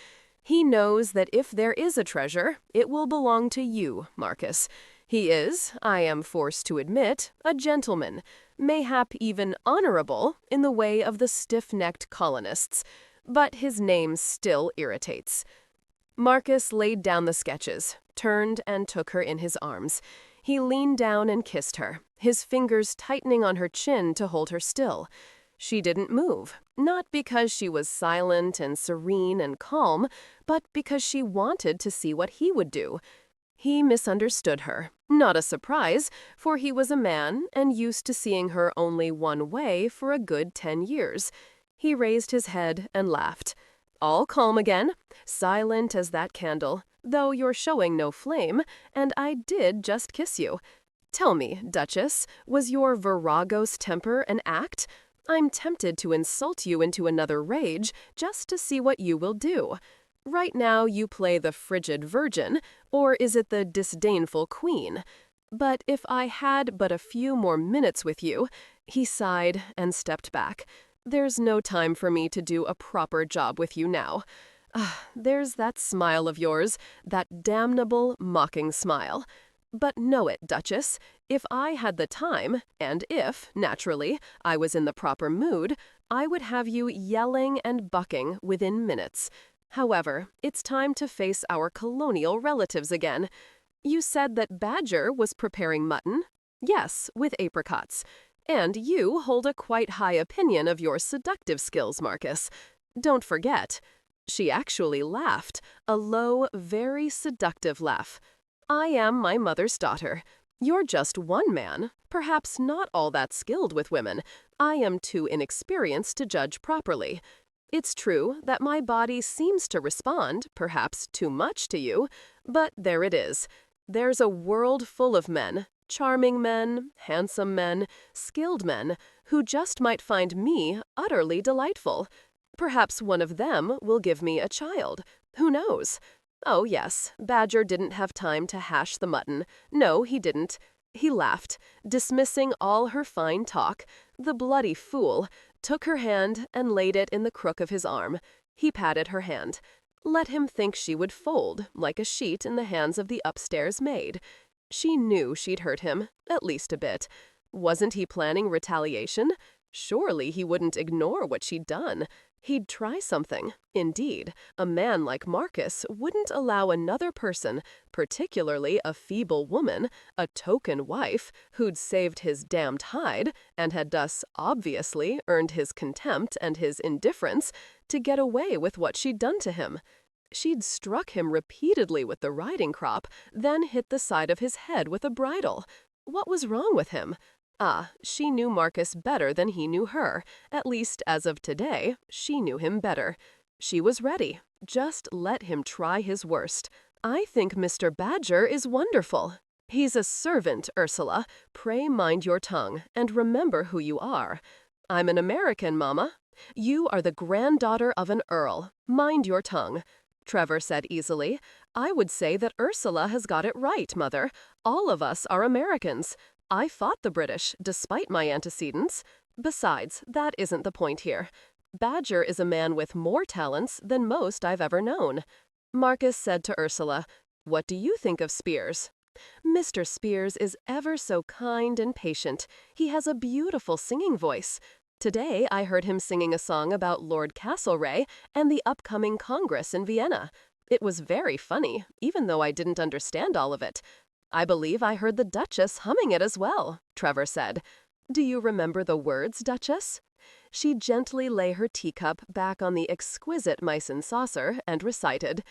He knows that if there is a treasure, it will belong to you, Marcus. He is, I am forced to admit, a gentleman. mayhap even honorable in the way of the stiff-necked colonists, but his name still irritates. Marcus laid down the sketches, turned and took her in his arms. He leaned down and kissed her, his fingers tightening on her chin to hold her still. She didn't move, not because she was silent and serene and calm, but because she wanted to see what he would do. He misunderstood her, not a surprise, for he was a man and used to seeing her only one way for a good 10 years. He raised his head and laughed. All calm again, silent as that candle, though you're showing no flame, and I did just kiss you. Tell me, Duchess, was your viragos temper an act? I'm tempted to insult you into another rage just to see what you will do. Right now you play the frigid virgin, or is it the disdainful queen? But if I had but a few more minutes with you, he sighed and stepped back. There's no time for me to do a proper job with you now. There's that smile of yours, that damnable, mocking smile. But know it, Duchess, if I had the time, and if, naturally, I was in the proper mood, I would have you yelling and bucking within minutes. However, it's time to face our colonial relatives again. You said that Badger was preparing mutton? Yes, with apricots. And you hold a quite high opinion of your seductive skills, Marcus. Don't forget. She actually laughed, a low, very seductive laugh. I am my mother's daughter. You're just one man, perhaps not all that skilled with women. I am too inexperienced to judge properly. It's true that my body seems to respond, perhaps too much to you, but there it is. There's a world full of men, charming men, handsome men, skilled men, who just might find me utterly delightful. Perhaps one of them will give me a child. Who knows? Oh, yes, Badger didn't have time to hash the mutton. No, he didn't. He laughed, dismissing all her fine talk. The bloody fool took her hand and laid it in the crook of his arm. He patted her hand. Let him think she would fold, like a sheet in the hands of the upstairs maid. She knew she'd hurt him, at least a bit. Wasn't he planning retaliation? Surely he wouldn't ignore what she'd done. He'd try something. Indeed, a man like Marcus wouldn't allow another person, particularly a feeble woman, a token wife, who'd saved his damned hide and had thus obviously earned his contempt and his indifference, to get away with what she'd done to him. She'd struck him repeatedly with the riding crop, then hit the side of his head with a bridle. What was wrong with him? She knew Marcus better than he knew her. At least, as of today, she knew him better. She was ready. Just let him try his worst. I think Mr. Badger is wonderful. He's a servant, Ursula. Pray mind your tongue, and remember who you are. I'm an American, Mama. You are the granddaughter of an earl. Mind your tongue. Trevor said easily. I would say that Ursula has got it right, Mother. All of us are Americans. I fought the British, despite my antecedents. Besides, that isn't the point here. Badger is a man with more talents than most I've ever known. Marcus said to Ursula, What do you think of Spears? Mr. Spears is ever so kind and patient. He has a beautiful singing voice. Today I heard him singing a song about Lord Castlereagh and the upcoming Congress in Vienna. It was very funny, even though I didn't understand all of it. I believe I heard the Duchess humming it as well, Trevor said. Do you remember the words, Duchess? She gently lay her teacup back on the exquisite Meissen saucer and recited,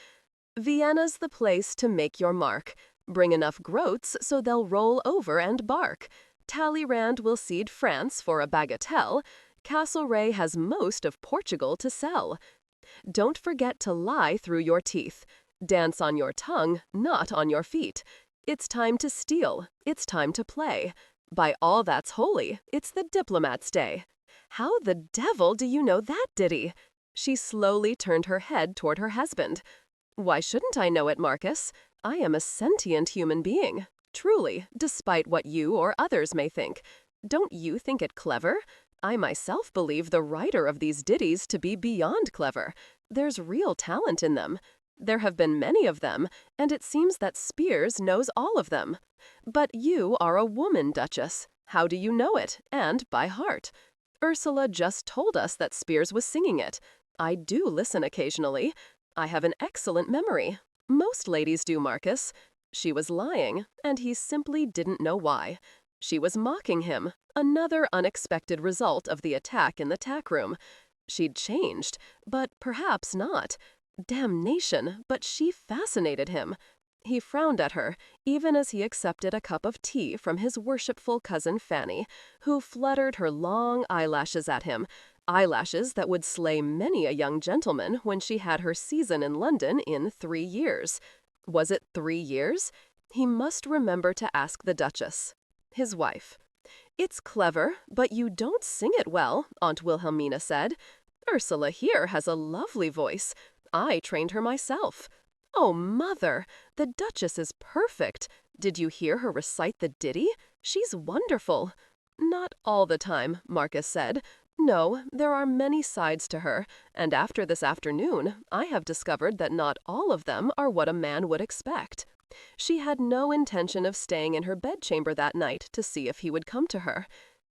Vienna's the place to make your mark. Bring enough groats so they'll roll over and bark. Talleyrand will cede France for a bagatelle. Castlereagh has most of Portugal to sell. Don't forget to lie through your teeth. Dance on your tongue, not on your feet. It's time to steal. It's time to play. By all that's holy, it's the diplomat's day. How the devil do you know that ditty? She slowly turned her head toward her husband. Why shouldn't I know it, Marcus? I am a sentient human being. Truly, despite what you or others may think. Don't you think it clever? I myself believe the writer of these ditties to be beyond clever. There's real talent in them. There have been many of them, and it seems that Spears knows all of them. But you are a woman, Duchess. How do you know it, and by heart? Ursula just told us that Spears was singing it. I do listen occasionally. I have an excellent memory. Most ladies do, Marcus. She was lying, and he simply didn't know why. She was mocking him, another unexpected result of the attack in the tack room. She'd changed, but perhaps not. Damnation, but she fascinated him. He frowned at her, even as he accepted a cup of tea from his worshipful cousin Fanny, who fluttered her long eyelashes at him, eyelashes that would slay many a young gentleman when she had her season in London in 3 years. Was it 3 years? He must remember to ask the Duchess, his wife. "It's clever, but you don't sing it well," Aunt Wilhelmina said. "Ursula here has a lovely voice. I trained her myself." "Oh, Mother, the Duchess is perfect. Did you hear her recite the ditty? She's wonderful." "Not all the time," Marcus said. "No, there are many sides to her, and after this afternoon, I have discovered that not all of them are what a man would expect." She had no intention of staying in her bedchamber that night to see if he would come to her.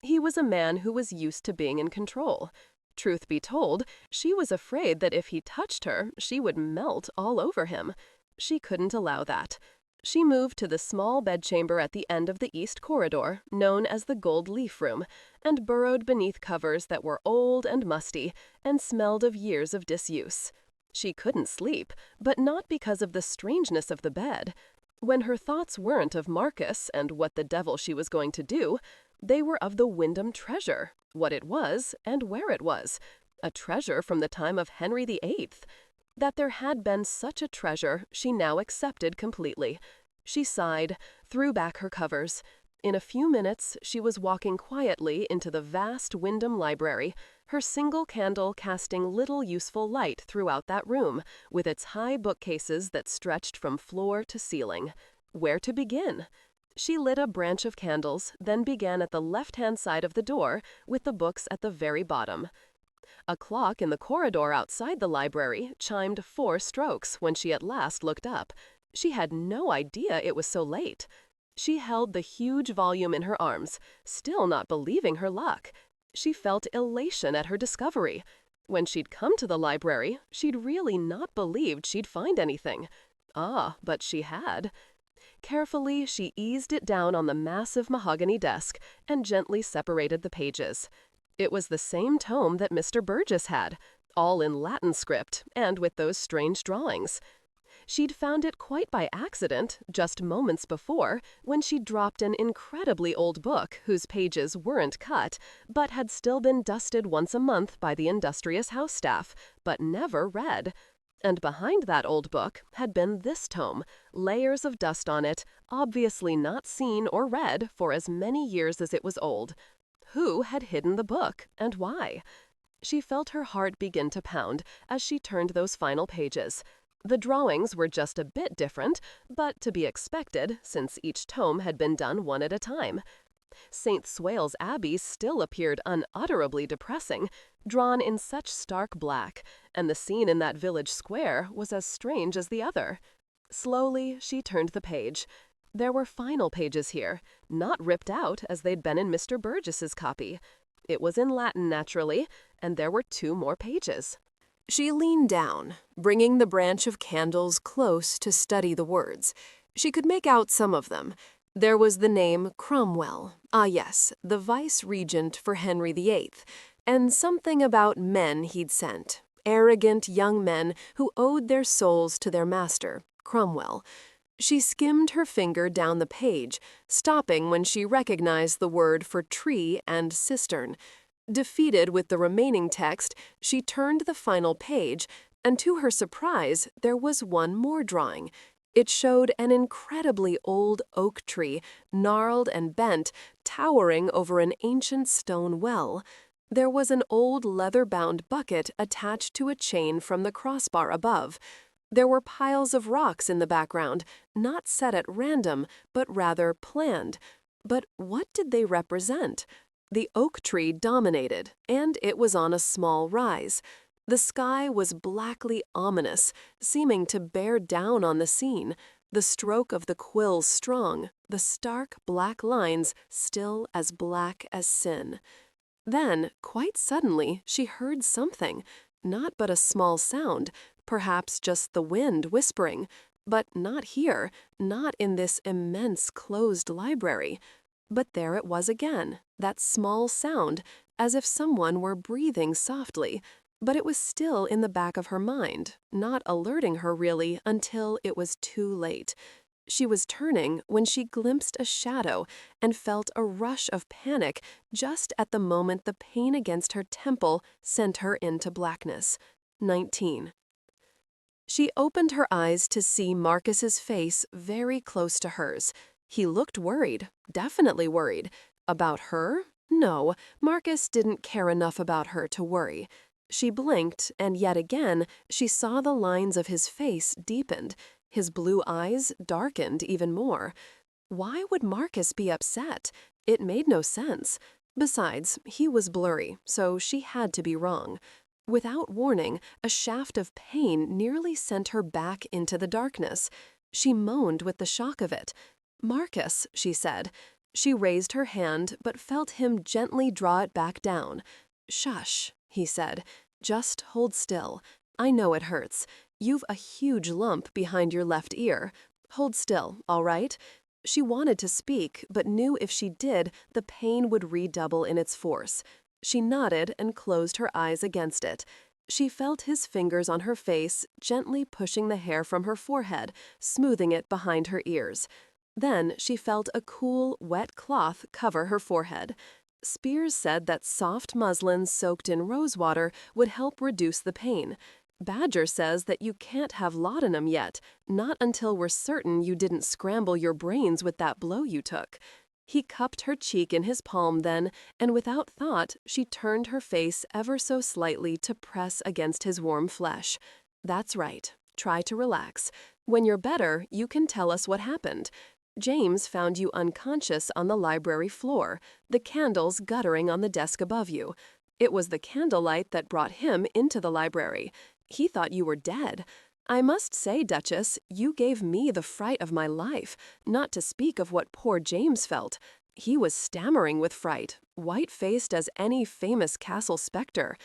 He was a man who was used to being in control. Truth be told, she was afraid that if he touched her, she would melt all over him. She couldn't allow that. She moved to the small bedchamber at the end of the east corridor, known as the Gold Leaf Room, and burrowed beneath covers that were old and musty and smelled of years of disuse. She couldn't sleep, but not because of the strangeness of the bed. When her thoughts weren't of Marcus and what the devil she was going to do, they were of the Wyndham treasure, what it was and where it was. A treasure from the time of Henry VIII. That there had been such a treasure she now accepted completely. She sighed, threw back her covers. In a few minutes she was walking quietly into the vast Wyndham library, her single candle casting little useful light throughout that room, with its high bookcases that stretched from floor to ceiling. Where to begin? She lit a branch of candles, then began at the left-hand side of the door, with the books at the very bottom. A clock in the corridor outside the library chimed 4 strokes when she at last looked up. She had no idea it was so late. She held the huge volume in her arms, still not believing her luck. She felt elation at her discovery. When she'd come to the library, she'd really not believed she'd find anything. Ah, but she had. Carefully, she eased it down on the massive mahogany desk and gently separated the pages. It was the same tome that Mr. Burgess had, all in Latin script and with those strange drawings. She'd found it quite by accident, just moments before, when she dropped an incredibly old book whose pages weren't cut, but had still been dusted once a month by the industrious house staff, but never read. And behind that old book had been this tome, layers of dust on it, obviously not seen or read for as many years as it was old. Who had hidden the book, and why? She felt her heart begin to pound as she turned those final pages. The drawings were just a bit different, but to be expected, since each tome had been done one at a time. St. Swales Abbey still appeared unutterably depressing, drawn in such stark black, and the scene in that village square was as strange as the other. Slowly, she turned the page. There were final pages here, not ripped out as they'd been in Mr. Burgess's copy. It was in Latin, naturally, and there were 2 more pages. She leaned down, bringing the branch of candles close to study the words. She could make out some of them. There was the name Cromwell. Ah, yes, the vice-regent for Henry VIII, and something about men he'd sent, arrogant young men who owed their souls to their master, Cromwell. She skimmed her finger down the page, stopping when she recognized the word for tree and cistern. Defeated with the remaining text, she turned the final page, and to her surprise, there was one more drawing. It showed an incredibly old oak tree, gnarled and bent, towering over an ancient stone well. There was an old leather-bound bucket attached to a chain from the crossbar above. There were piles of rocks in the background, not set at random, but rather planned. But what did they represent? The oak tree dominated, and it was on a small rise. The sky was blackly ominous, seeming to bear down on the scene. the stroke of the quill strong, the stark black lines still as black as sin. Then, quite suddenly, she heard something, not but a small sound, perhaps just the wind whispering, but not here, not in this immense closed library. But there it was again, that small sound, as if someone were breathing softly, but it was still in the back of her mind, not alerting her really until it was too late. She was turning when she glimpsed a shadow and felt a rush of panic just at the moment the pain against her temple sent her into blackness. 19. She opened her eyes to see Marcus's face very close to hers. He looked worried, definitely worried. About her? No, Marcus didn't care enough about her to worry. She blinked, and yet again she saw the lines of his face deepened. His blue eyes darkened even more. Why would Marcus be upset? It made no sense. Besides, he was blurry, so she had to be wrong. Without warning, a shaft of pain nearly sent her back into the darkness. She moaned with the shock of it. "Marcus," she said. She raised her hand, but felt him gently draw it back down. "Shush," he said. "Just hold still. I know it hurts. You've a huge lump behind your left ear. Hold still, all right?" She wanted to speak, but knew if she did, the pain would redouble in its force. She nodded and closed her eyes against it. She felt his fingers on her face, gently pushing the hair from her forehead, smoothing it behind her ears. Then she felt a cool, wet cloth cover her forehead. Spears said that soft muslin soaked in rose water would help reduce the pain. Badger says that you can't have laudanum yet, not until we're certain you didn't scramble your brains with that blow you took. He cupped her cheek in his palm then, and without thought, she turned her face ever so slightly to press against his warm flesh. "That's right. Try to relax. When you're better, you can tell us what happened. James found you unconscious on the library floor, the candles guttering on the desk above you. It was the candlelight that brought him into the library. He thought you were dead. I must say, Duchess, you gave me the fright of my life, not to speak of what poor James felt. He was stammering with fright, white-faced as any famous castle specter.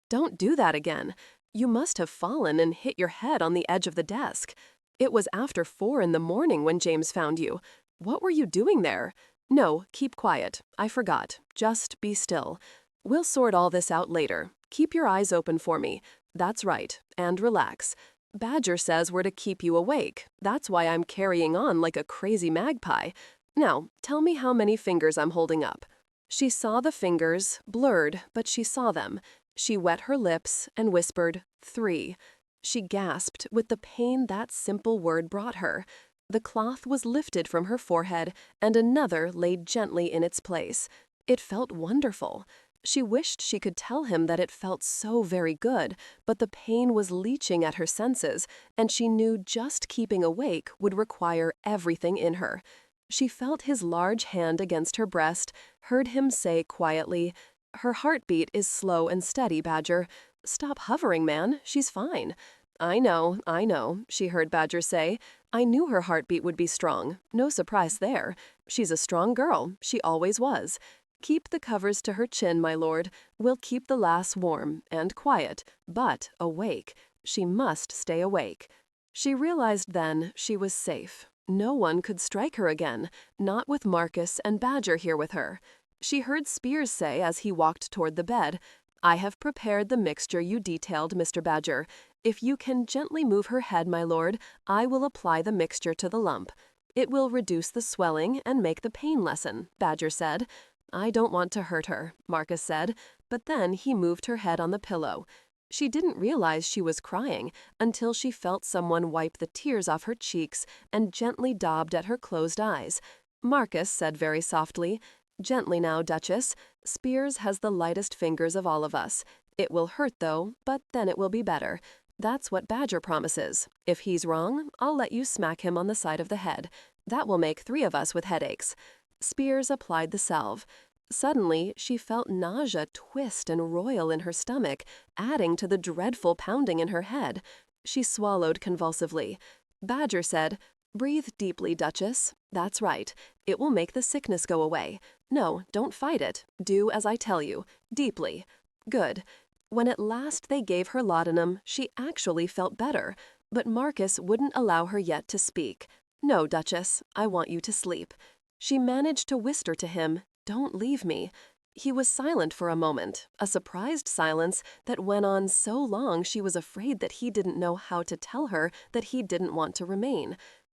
Don't do that again. You must have fallen and hit your head on the edge of the desk. It was after 4 in the morning when James found you. What were you doing there? No, keep quiet. I forgot. Just be still. We'll sort all this out later. Keep your eyes open for me. That's right. And relax. Badger says we're to keep you awake. That's why I'm carrying on like a crazy magpie. Now, tell me how many fingers I'm holding up." She saw the fingers, blurred, but she saw them. She wet her lips and whispered, 3. She gasped with the pain that simple word brought her. The cloth was lifted from her forehead, and another laid gently in its place. It felt wonderful. She wished she could tell him that it felt so very good, but the pain was leaching at her senses, and she knew just keeping awake would require everything in her. She felt his large hand against her breast, heard him say quietly, "Her heartbeat is slow and steady, Badger. Stop hovering, man. She's fine." I know," she heard Badger say. "I knew her heartbeat would be strong. No surprise there. She's a strong girl. She always was. Keep the covers to her chin, my lord. We'll keep the lass warm and quiet, but awake. She must stay awake." She realized then she was safe. No one could strike her again, not with Marcus and Badger here with her. She heard Spears say as he walked toward the bed, "I have prepared the mixture you detailed, Mr. Badger. If you can gently move her head, my lord, I will apply the mixture to the lump. It will reduce the swelling and make the pain lessen," Badger said. "I don't want to hurt her," Marcus said, but then he moved her head on the pillow. She didn't realize she was crying until she felt someone wipe the tears off her cheeks and gently daubed at her closed eyes. Marcus said very softly, "Gently now, Duchess. Spears has the lightest fingers of all of us. It will hurt, though, but then it will be better. That's what Badger promises. If he's wrong, I'll let you smack him on the side of the head. That will make 3 of us with headaches." Spears applied the salve. Suddenly, she felt nausea twist and roil in her stomach, adding to the dreadful pounding in her head. She swallowed convulsively. Badger said, Breathe deeply, Duchess. That's right. It will make the sickness go away. No, don't fight it. Do as I tell you. Deeply. Good. When at last they gave her laudanum, she actually felt better, but Marcus wouldn't allow her yet to speak. No, Duchess, I want you to sleep. She managed to whisper to him, "Don't leave me." He was silent for a moment, a surprised silence that went on so long she was afraid that he didn't know how to tell her that he didn't want to remain.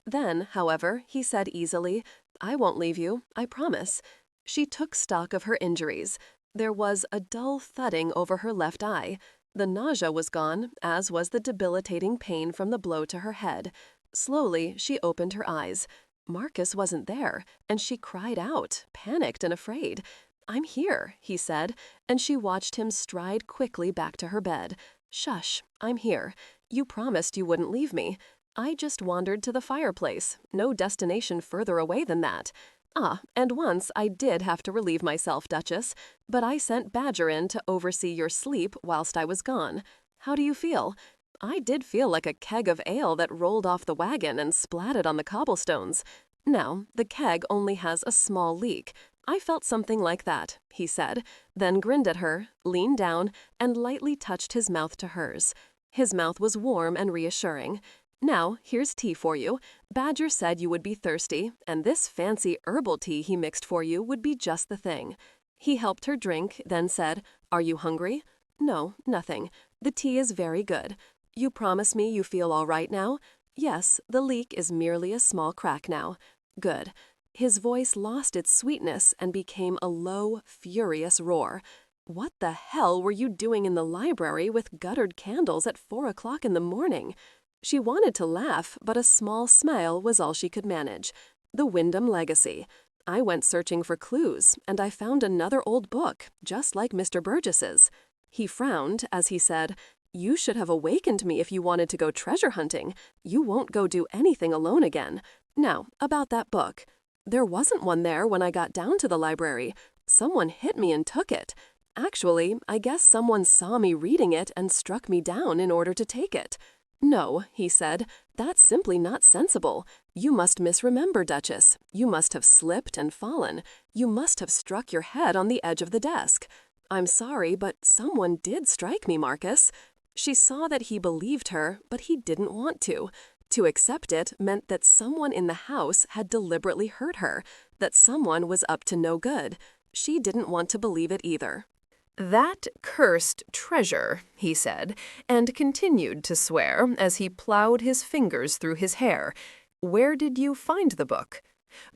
Then, however, he said easily, "I won't leave you, I promise." She took stock of her injuries. There was a dull thudding over her left eye. The nausea was gone, as was the debilitating pain from the blow to her head. Slowly, she opened her eyes. Marcus wasn't there, and she cried out, panicked and afraid. "I'm here," he said, and she watched him stride quickly back to her bed. "Shush, I'm here. You promised you wouldn't leave me. I just wandered to the fireplace, no destination further away than that. Ah, and once I did have to relieve myself, Duchess, but I sent Badger in to oversee your sleep whilst I was gone. How do you feel? I did feel like a keg of ale that rolled off the wagon and splatted on the cobblestones. Now, the keg only has a small leak. I felt something like that," he said, then grinned at her, leaned down, and lightly touched his mouth to hers. His mouth was warm and reassuring. "Now, here's tea for you. Badger said you would be thirsty, and this fancy herbal tea he mixed for you would be just the thing." He helped her drink, then said, "Are you hungry?" "No, nothing. The tea is very good. You promise me you feel all right now?" "Yes, the leak is merely a small crack now." "Good." His voice lost its sweetness and became a low, furious roar. "What the hell were you doing in the library with guttered candles at 4 o'clock in the morning?" She wanted to laugh, but a small smile was all she could manage. "The Wyndham legacy. I went searching for clues, and I found another old book, just like Mr. Burgess's." He frowned as he said, "You should have awakened me if you wanted to go treasure hunting. You won't go do anything alone again. Now, about that book. There wasn't one there when I got down to the library. Someone hit me and took it. Actually, I guess someone saw me reading it and struck me down in order to take it." "No," he said, "that's simply not sensible. You must misremember, Duchess. You must have slipped and fallen. You must have struck your head on the edge of the desk. I'm sorry, but someone did strike me, Marcus." She saw that he believed her, but he didn't want to. To accept it meant that someone in the house had deliberately hurt her, that someone was up to no good. She didn't want to believe it either. "That cursed treasure," he said, and continued to swear as he plowed his fingers through his hair. "Where did you find the book?"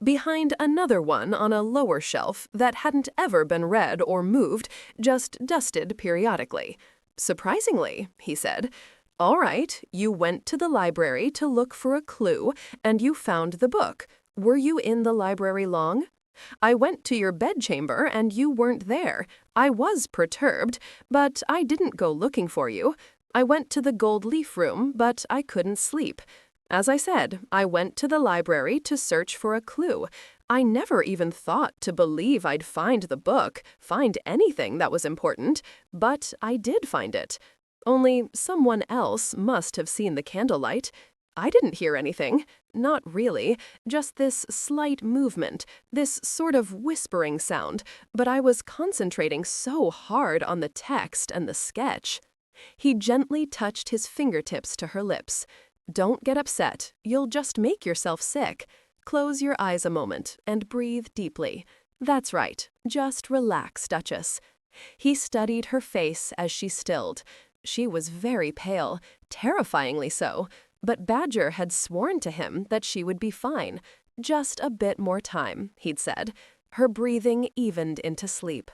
"Behind another one on a lower shelf that hadn't ever been read or moved, just dusted periodically." "Surprisingly," he said. "All right, you went to the library to look for a clue, and you found the book. Were you in the library long?" "I went to your bedchamber, and you weren't there. I was perturbed, but I didn't go looking for you. I went to the gold leaf room, but I couldn't sleep. As I said, I went to the library to search for a clue. I never even thought to believe I'd find the book, find anything that was important, but I did find it. Only someone else must have seen the candlelight. I didn't hear anything. Not really. Just this slight movement, this sort of whispering sound, but I was concentrating so hard on the text and the sketch." He gently touched his fingertips to her lips. "Don't get upset. You'll just make yourself sick. Close your eyes a moment and breathe deeply. That's right. Just relax, Duchess." He studied her face as she stilled. She was very pale, terrifyingly so, but Badger had sworn to him that she would be fine. Just a bit more time, he'd said. Her breathing evened into sleep.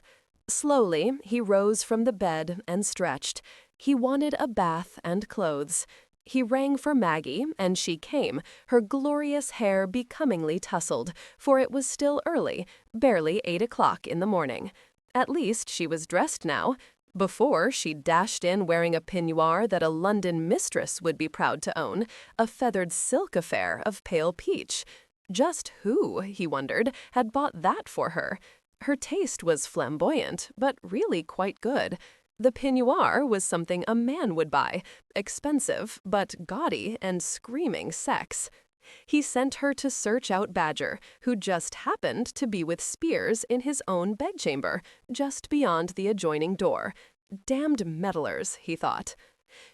Slowly, he rose from the bed and stretched. He wanted a bath and clothes. He rang for Maggie, and she came, her glorious hair becomingly tousled, for it was still early, barely 8 o'clock in the morning. At least she was dressed now. Before, she dashed in wearing a peignoir that a London mistress would be proud to own, a feathered silk affair of pale peach. Just who, he wondered, had bought that for her? Her taste was flamboyant, but really quite good. The peignoir was something a man would buy, expensive, but gaudy and screaming sex. He sent her to search out Badger, who just happened to be with Spears in his own bedchamber, just beyond the adjoining door. Damned meddlers, he thought.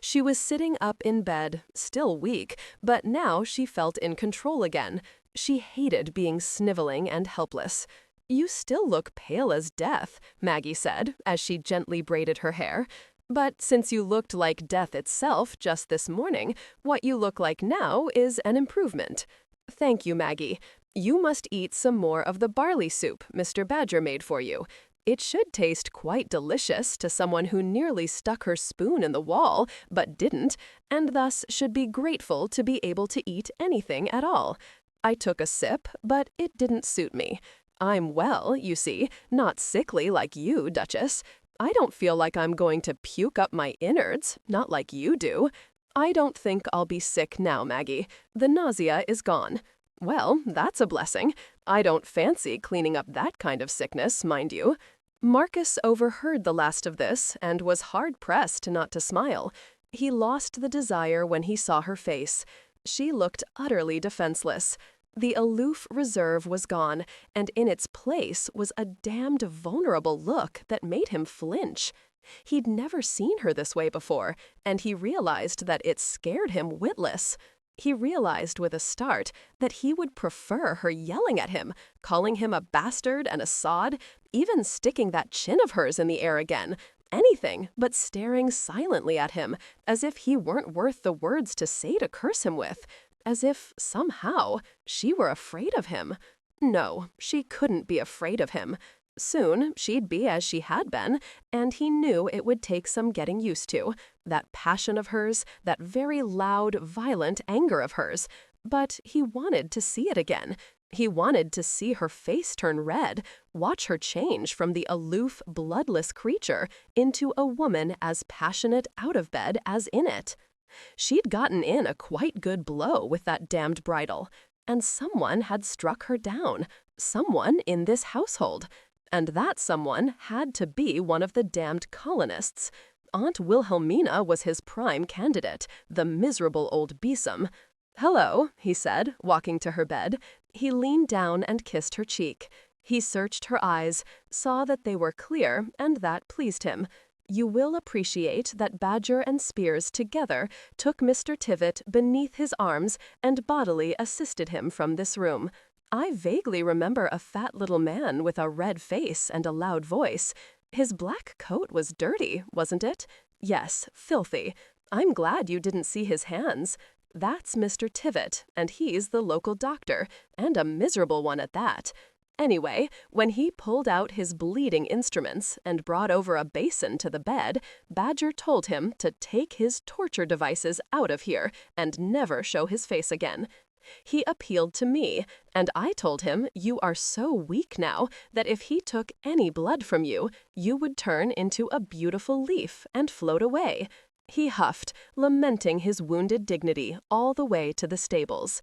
She was sitting up in bed, still weak, but now she felt in control again. She hated being sniveling and helpless. "You still look pale as death," Maggie said, as she gently braided her hair. "But since you looked like death itself just this morning, what you look like now is an improvement. Thank you, Maggie. You must eat some more of the barley soup Mr. Badger made for you. It should taste quite delicious to someone who nearly stuck her spoon in the wall, but didn't, and thus should be grateful to be able to eat anything at all. I took a sip, but it didn't suit me. I'm well, you see, not sickly like you, Duchess. I don't feel like I'm going to puke up my innards, not like you do. I don't think I'll be sick now, Maggie. The nausea is gone. Well, that's a blessing. I don't fancy cleaning up that kind of sickness, mind you." Marcus overheard the last of this and was hard-pressed not to smile. He lost the desire when he saw her face. She looked utterly defenseless. The aloof reserve was gone, and in its place was a damned vulnerable look that made him flinch. He'd never seen her this way before, and he realized that it scared him witless. He realized with a start that he would prefer her yelling at him, calling him a bastard and a sod, even sticking that chin of hers in the air again, anything but staring silently at him, as if he weren't worth the words to say to curse him with, as if, somehow, she were afraid of him. No, she couldn't be afraid of him. Soon she'd be as she had been, and he knew it would take some getting used to, that passion of hers, that very loud, violent anger of hers. But he wanted to see it again. He wanted to see her face turn red, watch her change from the aloof, bloodless creature into a woman as passionate out of bed as in it. She'd gotten in a quite good blow with that damned bridle, and someone had struck her down, someone in this household. And that someone had to be one of the damned colonists. Aunt Wilhelmina was his prime candidate, the miserable old besom. "Hello," he said, walking to her bed. He leaned down and kissed her cheek. He searched her eyes, saw that they were clear, and that pleased him. You will appreciate that Badger and Spears together took Mr. Tivett beneath his arms and bodily assisted him from this room. I vaguely remember a fat little man with a red face and a loud voice. His black coat was dirty, wasn't it? Yes, filthy. I'm glad you didn't see his hands. That's Mr. Tivett, and he's the local doctor, and a miserable one at that. Anyway, when he pulled out his bleeding instruments and brought over a basin to the bed, Badger told him to take his torture devices out of here and never show his face again. He appealed to me, and I told him you are so weak now that if he took any blood from you, you would turn into a beautiful leaf and float away. He huffed, lamenting his wounded dignity all the way to the stables.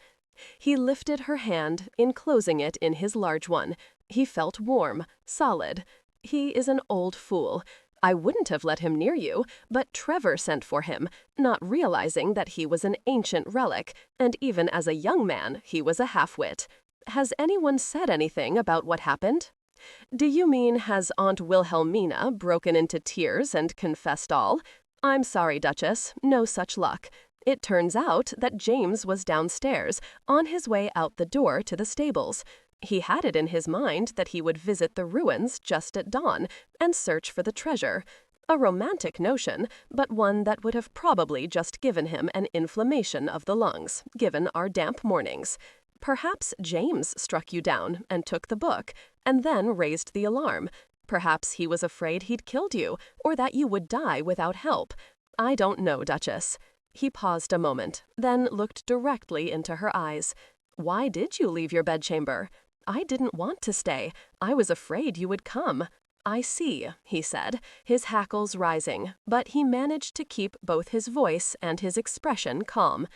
He lifted her hand, enclosing it in his large one. He felt warm, solid. He is an old fool. I wouldn't have let him near you, but Trevor sent for him, not realizing that he was an ancient relic, and even as a young man, he was a half-wit. Has anyone said anything about what happened? Do you mean, has Aunt Wilhelmina broken into tears and confessed all? I'm sorry, Duchess, no such luck. It turns out that James was downstairs, on his way out the door to the stables. He had it in his mind that he would visit the ruins just at dawn and search for the treasure. A romantic notion, but one that would have probably just given him an inflammation of the lungs, given our damp mornings. Perhaps James struck you down and took the book, and then raised the alarm. Perhaps he was afraid he'd killed you, or that you would die without help. I don't know, Duchess. He paused a moment, then looked directly into her eyes. Why did you leave your bedchamber? I didn't want to stay. I was afraid you would come. I see, he said, his hackles rising, but he managed to keep both his voice and his expression calm.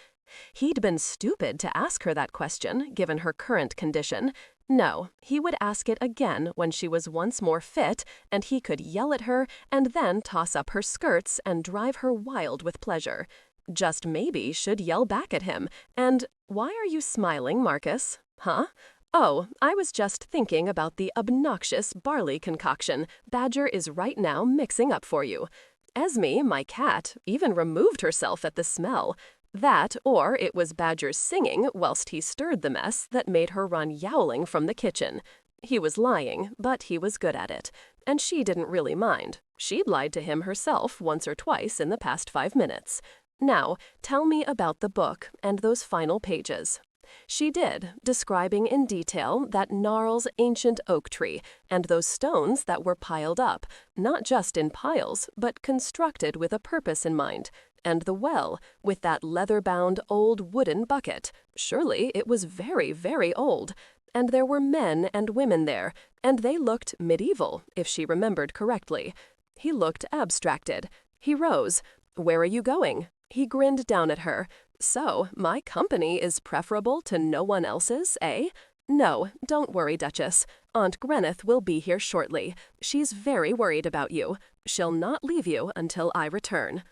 He'd been stupid to ask her that question, given her current condition. No, he would ask it again when she was once more fit, and he could yell at her and then toss up her skirts and drive her wild with pleasure. just maybe should yell back at him. And why are you smiling, Marcus? Huh? Oh, I was just thinking about the obnoxious barley concoction Badger is right now mixing up for you. Esme, my cat, even removed herself at the smell. That, or it was Badger's singing whilst he stirred the mess that made her run yowling from the kitchen. He was lying, but he was good at it. And she didn't really mind. She'd lied to him herself once or twice in the past 5 minutes. Now, tell me about the book and those final pages. She did, describing in detail that gnarl's ancient oak tree and those stones that were piled up, not just in piles, but constructed with a purpose in mind, and the well, with that leather-bound old wooden bucket. Surely it was very, very old. And there were men and women there, and they looked medieval, if she remembered correctly. He looked abstracted. He rose. Where are you going? He grinned down at her. So, my company is preferable to no one else's, eh? No, don't worry, Duchess. Aunt Gwyneth will be here shortly. She's very worried about you. She'll not leave you until I return.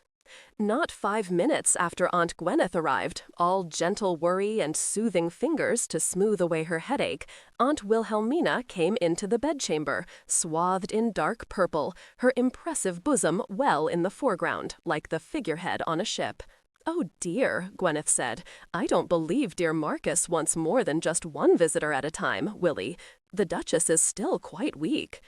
Not 5 minutes after Aunt Gwyneth arrived, all gentle worry and soothing fingers to smooth away her headache, Aunt Wilhelmina came into the bedchamber, swathed in dark purple, her impressive bosom well in the foreground, like the figurehead on a ship. "Oh dear," Gwyneth said, "I don't believe dear Marcus wants more than just one visitor at a time, Willie. The Duchess is still quite weak."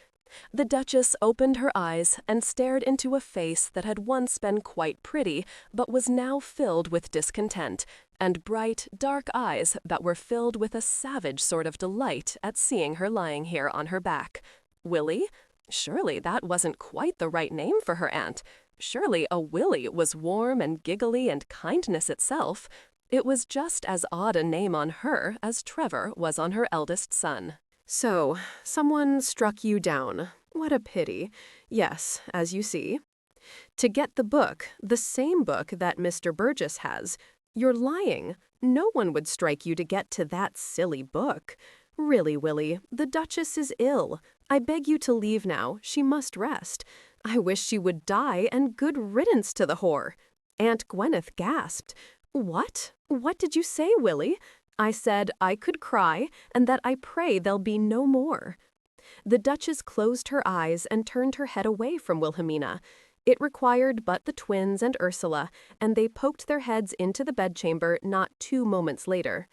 The Duchess opened her eyes and stared into a face that had once been quite pretty, but was now filled with discontent, and bright, dark eyes that were filled with a savage sort of delight at seeing her lying here on her back. Willie? Surely that wasn't quite the right name for her aunt. Surely a Willie was warm and giggly and kindness itself. It was just as odd a name on her as Trevor was on her eldest son. So, someone struck you down. What a pity. Yes, as you see. To get the book, the same book that Mr. Burgess has. You're lying. No one would strike you to get to that silly book. Really, Willie, the Duchess is ill. I beg you to leave now. She must rest. I wish she would die, and good riddance to the whore. Aunt Gwyneth gasped. What? What did you say, Willie? I said I could cry, and that I pray there'll be no more. The Duchess closed her eyes and turned her head away from Wilhelmina. It required but the twins and Ursula, and they poked their heads into the bedchamber not 2 moments later.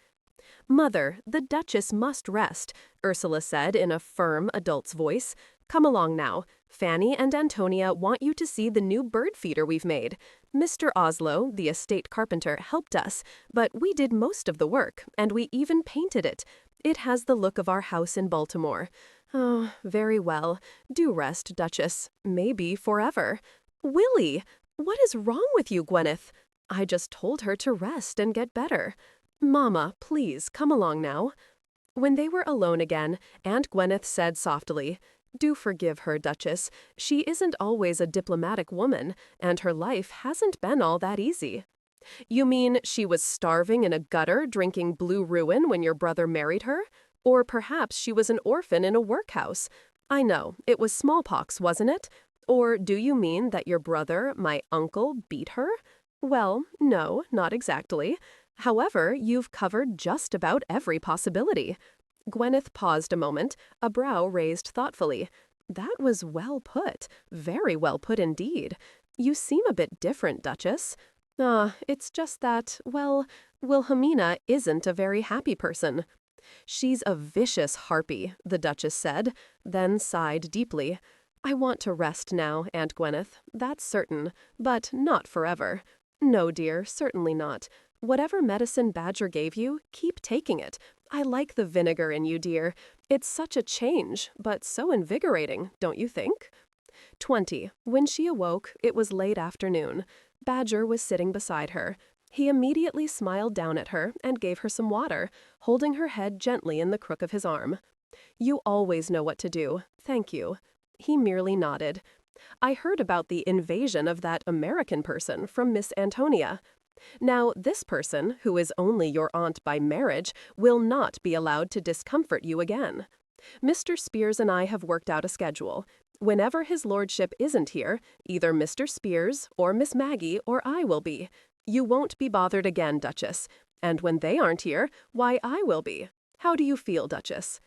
"Mother, the Duchess must rest," Ursula said in a firm adult's voice. "Come along now. Fanny and Antonia want you to see the new bird feeder we've made. Mr. Oslo, the estate carpenter, helped us, but we did most of the work, and we even painted it. It has the look of our house in Baltimore. Oh, very well. Do rest, Duchess. Maybe forever." "Willie! What is wrong with you, Gwyneth?" "I just told her to rest and get better." "Mama, please, come along now." When they were alone again, Aunt Gwyneth said softly, "Do forgive her, Duchess. She isn't always a diplomatic woman, and her life hasn't been all that easy." "You mean she was starving in a gutter drinking Blue Ruin when your brother married her? Or perhaps she was an orphan in a workhouse. I know, it was smallpox, wasn't it? Or do you mean that your brother, my uncle, beat her? Well, no, not exactly. However, you've covered just about every possibility." Gwyneth paused a moment, a brow raised thoughtfully. "That was well put, very well put indeed. You seem a bit different, Duchess." It's just that, well, Wilhelmina isn't a very happy person." "She's a vicious harpy," the Duchess said, then sighed deeply. "I want to rest now, Aunt Gwyneth, that's certain, but not forever. No, dear, certainly not. Whatever medicine Badger gave you, keep taking it. I like the vinegar in you, dear. It's such a change, but so invigorating, don't you think?" 20. When she awoke, it was late afternoon. Badger was sitting beside her. He immediately smiled down at her and gave her some water, holding her head gently in the crook of his arm. "You always know what to do. Thank you." He merely nodded. "I heard about the invasion of that American person from Miss Antonia. Now, this person, who is only your aunt by marriage, will not be allowed to discomfort you again. Mr. Spears and I have worked out a schedule. Whenever his lordship isn't here, either Mr. Spears or Miss Maggie or I will be. You won't be bothered again, Duchess. And when they aren't here, why, I will be. How do you feel, Duchess?"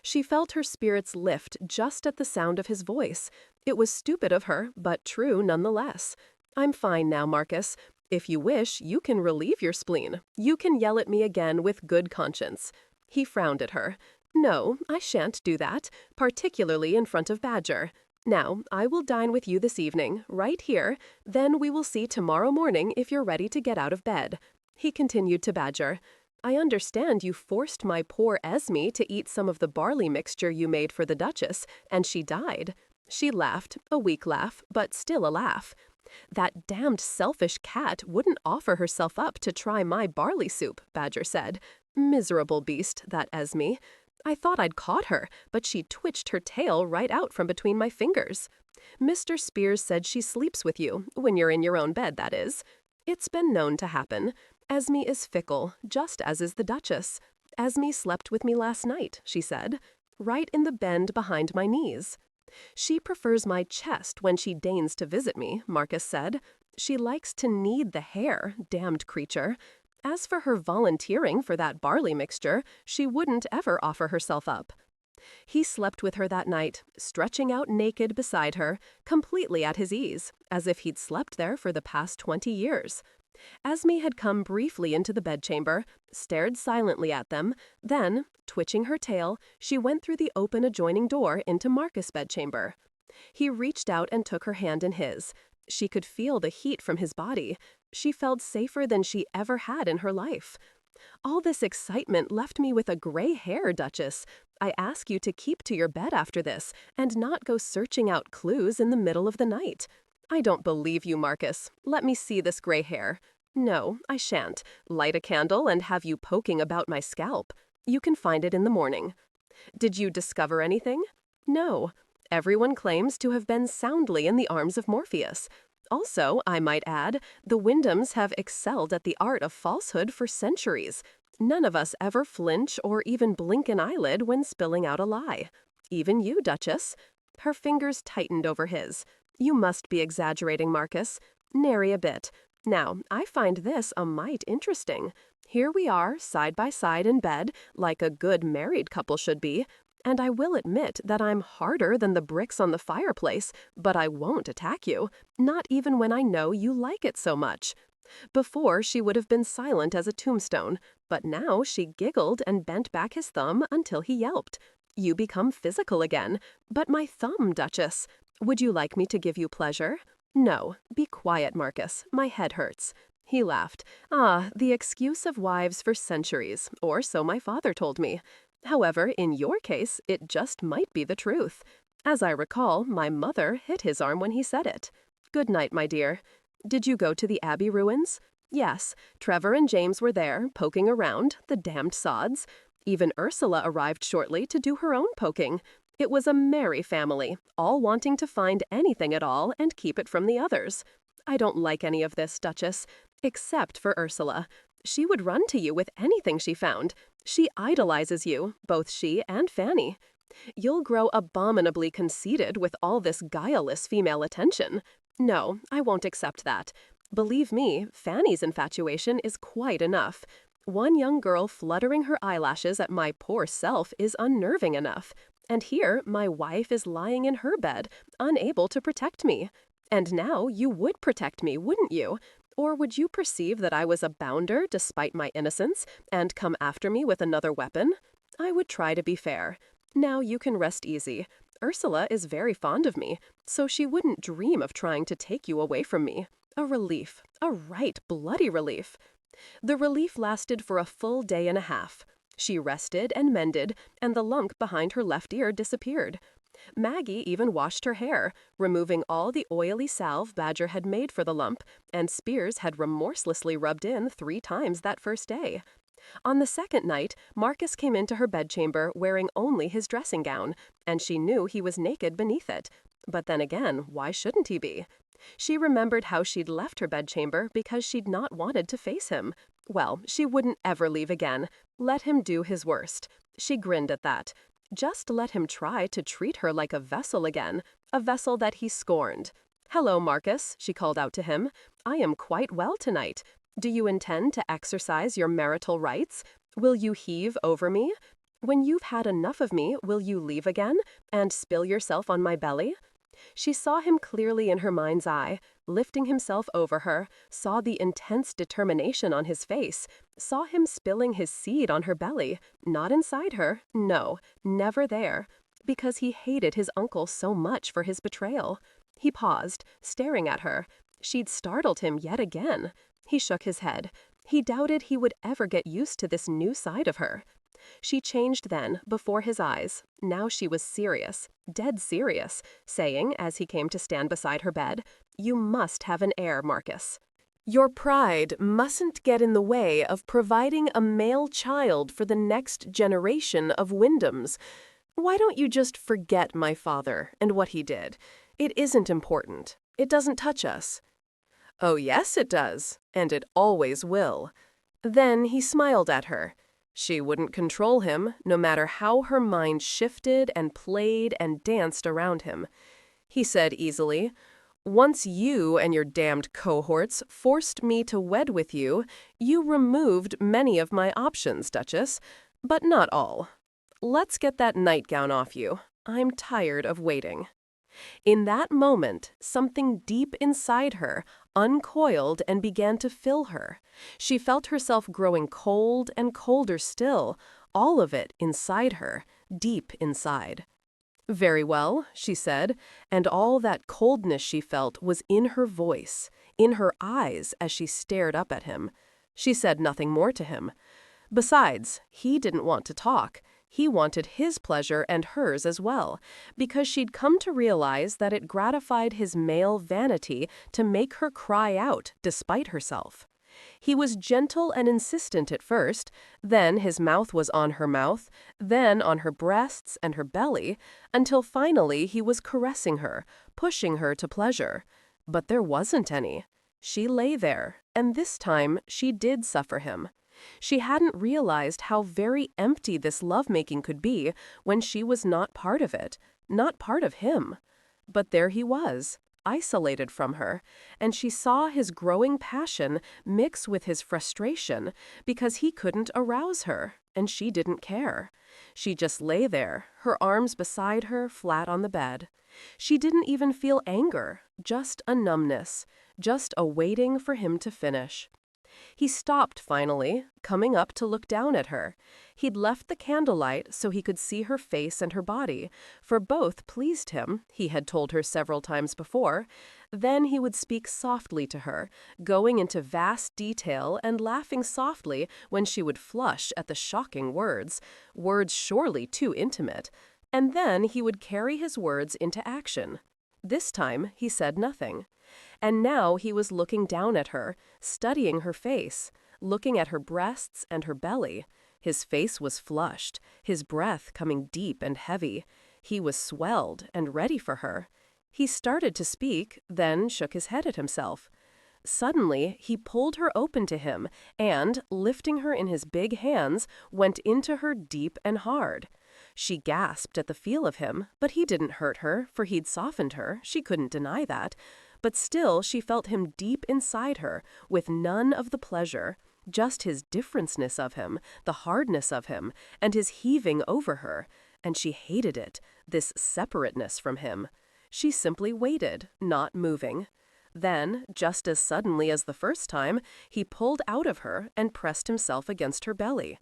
She felt her spirits lift just at the sound of his voice. It was stupid of her, but true nonetheless. "I'm fine now, Marcus. If you wish, you can relieve your spleen. You can yell at me again with good conscience." He frowned at her. "No, I shan't do that, particularly in front of Badger. Now, I will dine with you this evening, right here. Then we will see tomorrow morning if you're ready to get out of bed." He continued to Badger. "I understand you forced my poor Esme to eat some of the barley mixture you made for the Duchess, and she died." She laughed, a weak laugh, but still a laugh. "That damned selfish cat wouldn't offer herself up to try my barley soup," Badger said. "Miserable beast, that Esme. I thought I'd caught her, but she twitched her tail right out from between my fingers. Mr. Spears said she sleeps with you, when you're in your own bed, that is. It's been known to happen. Esme is fickle, just as is the Duchess. Esme slept with me last night," she said, "right in the bend behind my knees." "She prefers my chest when she deigns to visit me," Marcus said. "She likes to knead the hair, damned creature. As for her volunteering for that barley mixture, she wouldn't ever offer herself up." He slept with her that night, stretching out naked beside her, completely at his ease, as if he'd slept there for the past 20 years. Esme had come briefly into the bedchamber, stared silently at them, then, twitching her tail, she went through the open adjoining door into Marcus' bedchamber. He reached out and took her hand in his. She could feel the heat from his body. She felt safer than she ever had in her life. "All this excitement left me with a gray hair, Duchess. I ask you to keep to your bed after this, and not go searching out clues in the middle of the night." "I don't believe you, Marcus. Let me see this gray hair." "No, I shan't. Light a candle and have you poking about my scalp. You can find it in the morning." "Did you discover anything?" "No. Everyone claims to have been soundly in the arms of Morpheus. Also, I might add, the Wyndhams have excelled at the art of falsehood for centuries. None of us ever flinch or even blink an eyelid when spilling out a lie. Even you, Duchess." Her fingers tightened over his. "You must be exaggerating, Marcus. Nary a bit. Now, I find this a mite interesting. Here we are, side by side in bed, like a good married couple should be. And I will admit that I'm harder than the bricks on the fireplace, but I won't attack you, not even when I know you like it so much." Before, she would have been silent as a tombstone, but now she giggled and bent back his thumb until he yelped. "You become physical again. But my thumb, Duchess. Would you like me to give you pleasure?" "No. Be quiet, Marcus. My head hurts." He laughed. "Ah, the excuse of wives for centuries, or so my father told me. However, in your case, it just might be the truth. As I recall, my mother hit his arm when he said it. Good night, my dear. Did you go to the Abbey ruins?" "Yes. Trevor and James were there, poking around, the damned sods. Even Ursula arrived shortly to do her own poking. It was a merry family, all wanting to find anything at all and keep it from the others. I don't like any of this, Duchess, except for Ursula. She would run to you with anything she found. She idolizes you, both she and Fanny. You'll grow abominably conceited with all this guileless female attention. No, I won't accept that. Believe me, Fanny's infatuation is quite enough. One young girl fluttering her eyelashes at my poor self is unnerving enough. And here my wife is lying in her bed, unable to protect me. And now you would protect me, wouldn't you? Or would you perceive that I was a bounder despite my innocence, and come after me with another weapon? I would try to be fair. Now you can rest easy. Ursula is very fond of me, so she wouldn't dream of trying to take you away from me. A relief, a right bloody relief." The relief lasted for a full day and a half. She rested and mended, and the lump behind her left ear disappeared. Maggie even washed her hair, removing all the oily salve Badger had made for the lump, and Spears had remorselessly rubbed in 3 times that first day. On the second night, Marcus came into her bedchamber wearing only his dressing gown, and she knew he was naked beneath it. But then again, why shouldn't he be? She remembered how she'd left her bedchamber because she'd not wanted to face him. Well, she wouldn't ever leave again. Let him do his worst. She grinned at that. Just let him try to treat her like a vessel again, a vessel that he scorned. "Hello, Marcus," she called out to him. "I am quite well tonight. Do you intend to exercise your marital rights? Will you heave over me? When you've had enough of me, will you leave again and spill yourself on my belly? She saw him clearly in her mind's eye, lifting himself over her, saw the intense determination on his face, saw him spilling his seed on her belly, not inside her, no, never there, because he hated his uncle so much for his betrayal. He paused, staring at her. She'd startled him yet again. He shook his head. He doubted he would ever get used to this new side of her. She changed then, before his eyes. Now she was serious, dead serious, saying, as he came to stand beside her bed, "You must have an heir, Marcus. Your pride mustn't get in the way of providing a male child for the next generation of Wyndhams. Why don't you just forget my father and what he did? It isn't important. It doesn't touch us." "Oh, yes, it does, and it always will." Then he smiled at her. She wouldn't control him, no matter how her mind shifted and played and danced around him. He said easily, "Once you and your damned cohorts forced me to wed with you, you removed many of my options, Duchess, but not all. Let's get that nightgown off you. I'm tired of waiting." In that moment, something deep inside her uncoiled and began to fill her. She felt herself growing cold and colder still, all of it inside her, deep inside. "Very well," she said, and all that coldness she felt was in her voice, in her eyes as she stared up at him. She said nothing more to him. Besides, he didn't want to talk. He wanted his pleasure and hers as well, because she'd come to realize that it gratified his male vanity to make her cry out despite herself. He was gentle and insistent at first, then his mouth was on her mouth, then on her breasts and her belly, until finally he was caressing her, pushing her to pleasure. But there wasn't any. She lay there, and this time she did suffer him. She hadn't realized how very empty this lovemaking could be when she was not part of it, not part of him. But there he was, isolated from her, and she saw his growing passion mix with his frustration because he couldn't arouse her, and she didn't care. She just lay there, her arms beside her, flat on the bed. She didn't even feel anger, just a numbness, just a waiting for him to finish. He stopped finally, coming up to look down at her. He'd left the candlelight so he could see her face and her body, for both pleased him, he had told her several times before. Then he would speak softly to her, going into vast detail and laughing softly when she would flush at the shocking words surely too intimate. And then he would carry his words into action. This time he said nothing. And now he was looking down at her, studying her face, looking at her breasts and her belly. His face was flushed, his breath coming deep and heavy. He was swelled and ready for her. He started to speak, then shook his head at himself. Suddenly, he pulled her open to him and, lifting her in his big hands, went into her deep and hard. She gasped at the feel of him, but he didn't hurt her, for he'd softened her, she couldn't deny that. But still she felt him deep inside her, with none of the pleasure, just his differenceness of him, the hardness of him, and his heaving over her. And she hated it, this separateness from him. She simply waited, not moving. Then, just as suddenly as the first time, he pulled out of her and pressed himself against her belly.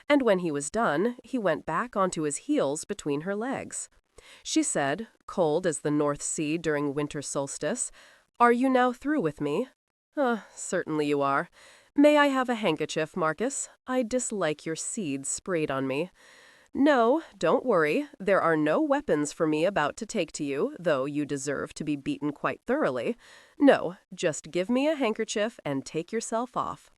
And when he was done, he went back onto his heels between her legs. She said, cold as the North Sea during winter solstice, "Are you now through with me?" Certainly you are. May I have a handkerchief, Marcus? I dislike your seeds sprayed on me." "No, don't worry. There are no weapons for me about to take to you, though you deserve to be beaten quite thoroughly. No, just give me a handkerchief and take yourself off."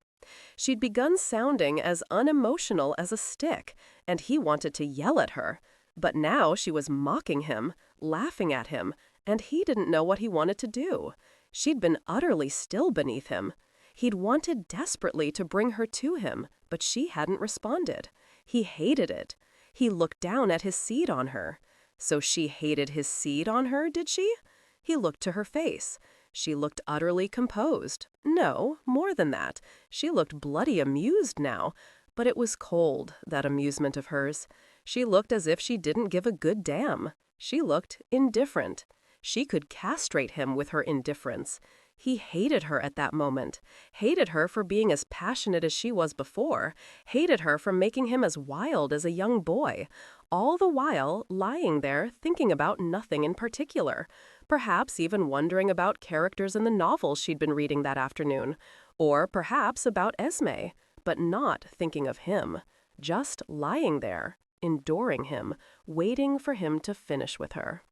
She'd begun sounding as unemotional as a stick, and he wanted to yell at her. But now she was mocking him, laughing at him, and he didn't know what he wanted to do. She'd been utterly still beneath him. He'd wanted desperately to bring her to him, but she hadn't responded. He hated it. He looked down at his seed on her. So she hated his seed on her, did she? He looked to her face. She looked utterly composed. No, more than that. She looked bloody amused now. But it was cold, that amusement of hers. She looked as if she didn't give a good damn. She looked indifferent. She could castrate him with her indifference. He hated her at that moment, hated her for being as passionate as she was before, hated her for making him as wild as a young boy, all the while lying there thinking about nothing in particular, perhaps even wondering about characters in the novels she'd been reading that afternoon, or perhaps about Esme, but not thinking of him, just lying there, enduring him, waiting for him to finish with her.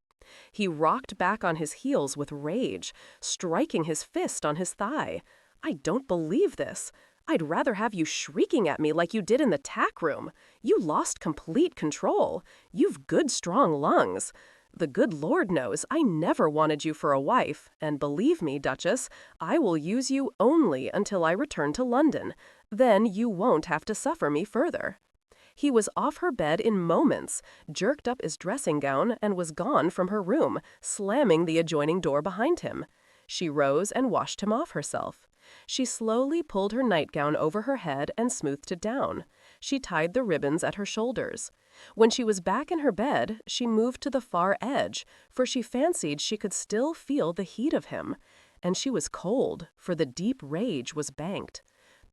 He rocked back on his heels with rage, striking his fist on his thigh. "I don't believe this. I'd rather have you shrieking at me like you did in the tack room. You lost complete control. You've good strong lungs. The good Lord knows I never wanted you for a wife, and believe me, Duchess, I will use you only until I return to London. Then you won't have to suffer me further." He was off her bed in moments, jerked up his dressing gown, and was gone from her room, slamming the adjoining door behind him. She rose and washed him off herself. She slowly pulled her nightgown over her head and smoothed it down. She tied the ribbons at her shoulders. When she was back in her bed, she moved to the far edge, for she fancied she could still feel the heat of him. And she was cold, for the deep rage was banked.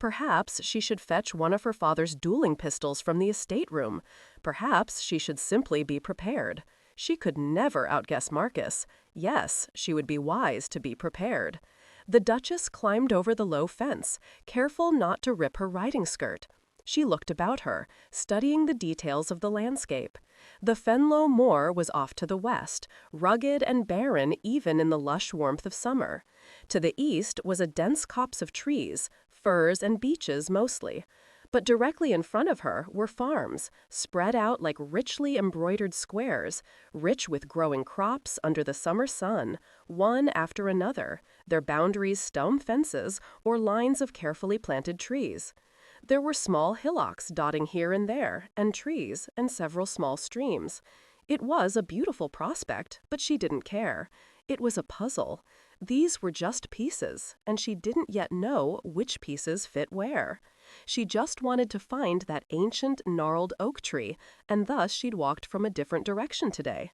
Perhaps she should fetch one of her father's dueling pistols from the estate room. Perhaps she should simply be prepared. She could never outguess Marcus. Yes, she would be wise to be prepared. The Duchess climbed over the low fence, careful not to rip her riding skirt. She looked about her, studying the details of the landscape. The Fenlow Moor was off to the west, rugged and barren even in the lush warmth of summer. To the east was a dense copse of trees, firs and beeches mostly. But directly in front of her were farms, spread out like richly embroidered squares, rich with growing crops under the summer sun, one after another, their boundaries stone fences or lines of carefully planted trees. There were small hillocks dotting here and there, and trees, and several small streams. It was a beautiful prospect, but she didn't care. It was a puzzle. These were just pieces, and she didn't yet know which pieces fit where. She just wanted to find that ancient, gnarled oak tree, and thus she'd walked from a different direction today.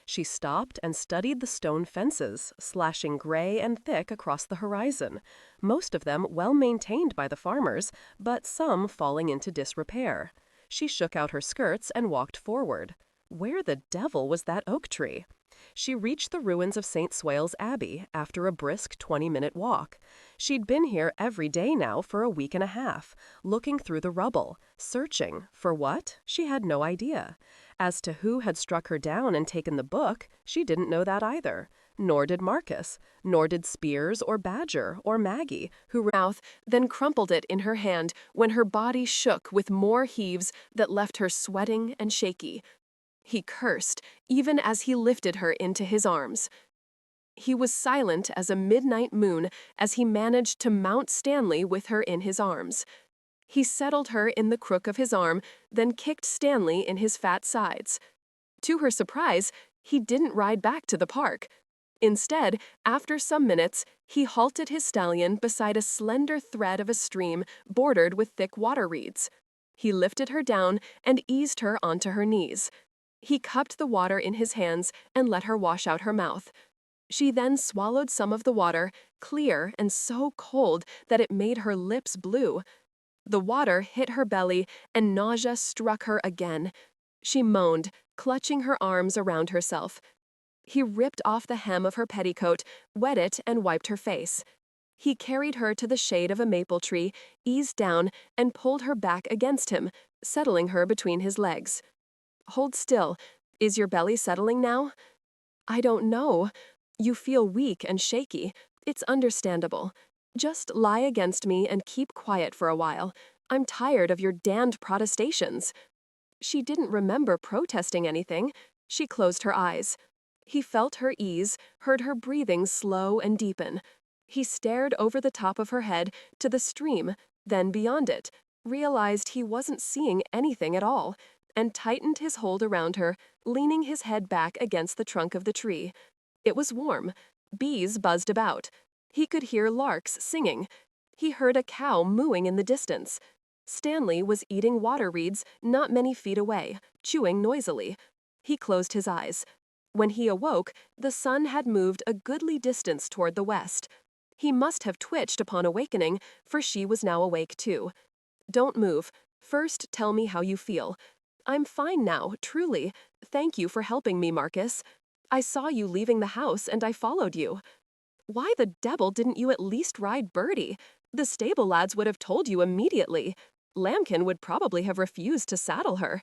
She stopped and studied the stone fences, slashing gray and thick across the horizon, most of them well maintained by the farmers, but some falling into disrepair. She shook out her skirts and walked forward. Where the devil was that oak tree? She reached the ruins of St. Swales Abbey after a brisk 20-minute walk. She'd been here every day now for a week and a half, looking through the rubble, searching. For what? She had no idea. As to who had struck her down and taken the book, she didn't know that either. Nor did Marcus, nor did Spears or Badger or Maggie, who Mouth, then crumpled it in her hand when her body shook with more heaves that left her sweating and shaky. He cursed, even as he lifted her into his arms. He was silent as a midnight moon as he managed to mount Stanley with her in his arms. He settled her in the crook of his arm, then kicked Stanley in his fat sides. To her surprise, he didn't ride back to the park. Instead, after some minutes, he halted his stallion beside a slender thread of a stream bordered with thick water reeds. He lifted her down and eased her onto her knees. He cupped the water in his hands and let her wash out her mouth. She then swallowed some of the water, clear and so cold that it made her lips blue. The water hit her belly and nausea struck her again. She moaned, clutching her arms around herself. He ripped off the hem of her petticoat, wet it, and wiped her face. He carried her to the shade of a maple tree, eased down, and pulled her back against him, settling her between his legs. "Hold still. Is your belly settling now?" "I don't know. You feel weak and shaky. It's understandable. Just lie against me and keep quiet for a while. I'm tired of your damned protestations." She didn't remember protesting anything. She closed her eyes. He felt her ease, heard her breathing slow and deepen. He stared over the top of her head to the stream, then beyond it, realized he wasn't seeing anything at all, and tightened his hold around her, leaning his head back against the trunk of the tree. It was warm. Bees buzzed about. He could hear larks singing. He heard a cow mooing in the distance. Stanley was eating water reeds not many feet away, chewing noisily. He closed his eyes. When he awoke, the sun had moved a goodly distance toward the west. He must have twitched upon awakening, for she was now awake too. Don't move. First, tell me how you feel. I'm fine now, truly. Thank you for helping me, Marcus. I saw you leaving the house and I followed you. Why the devil didn't you at least ride Birdie? The stable lads would have told you immediately. Lambkin would probably have refused to saddle her.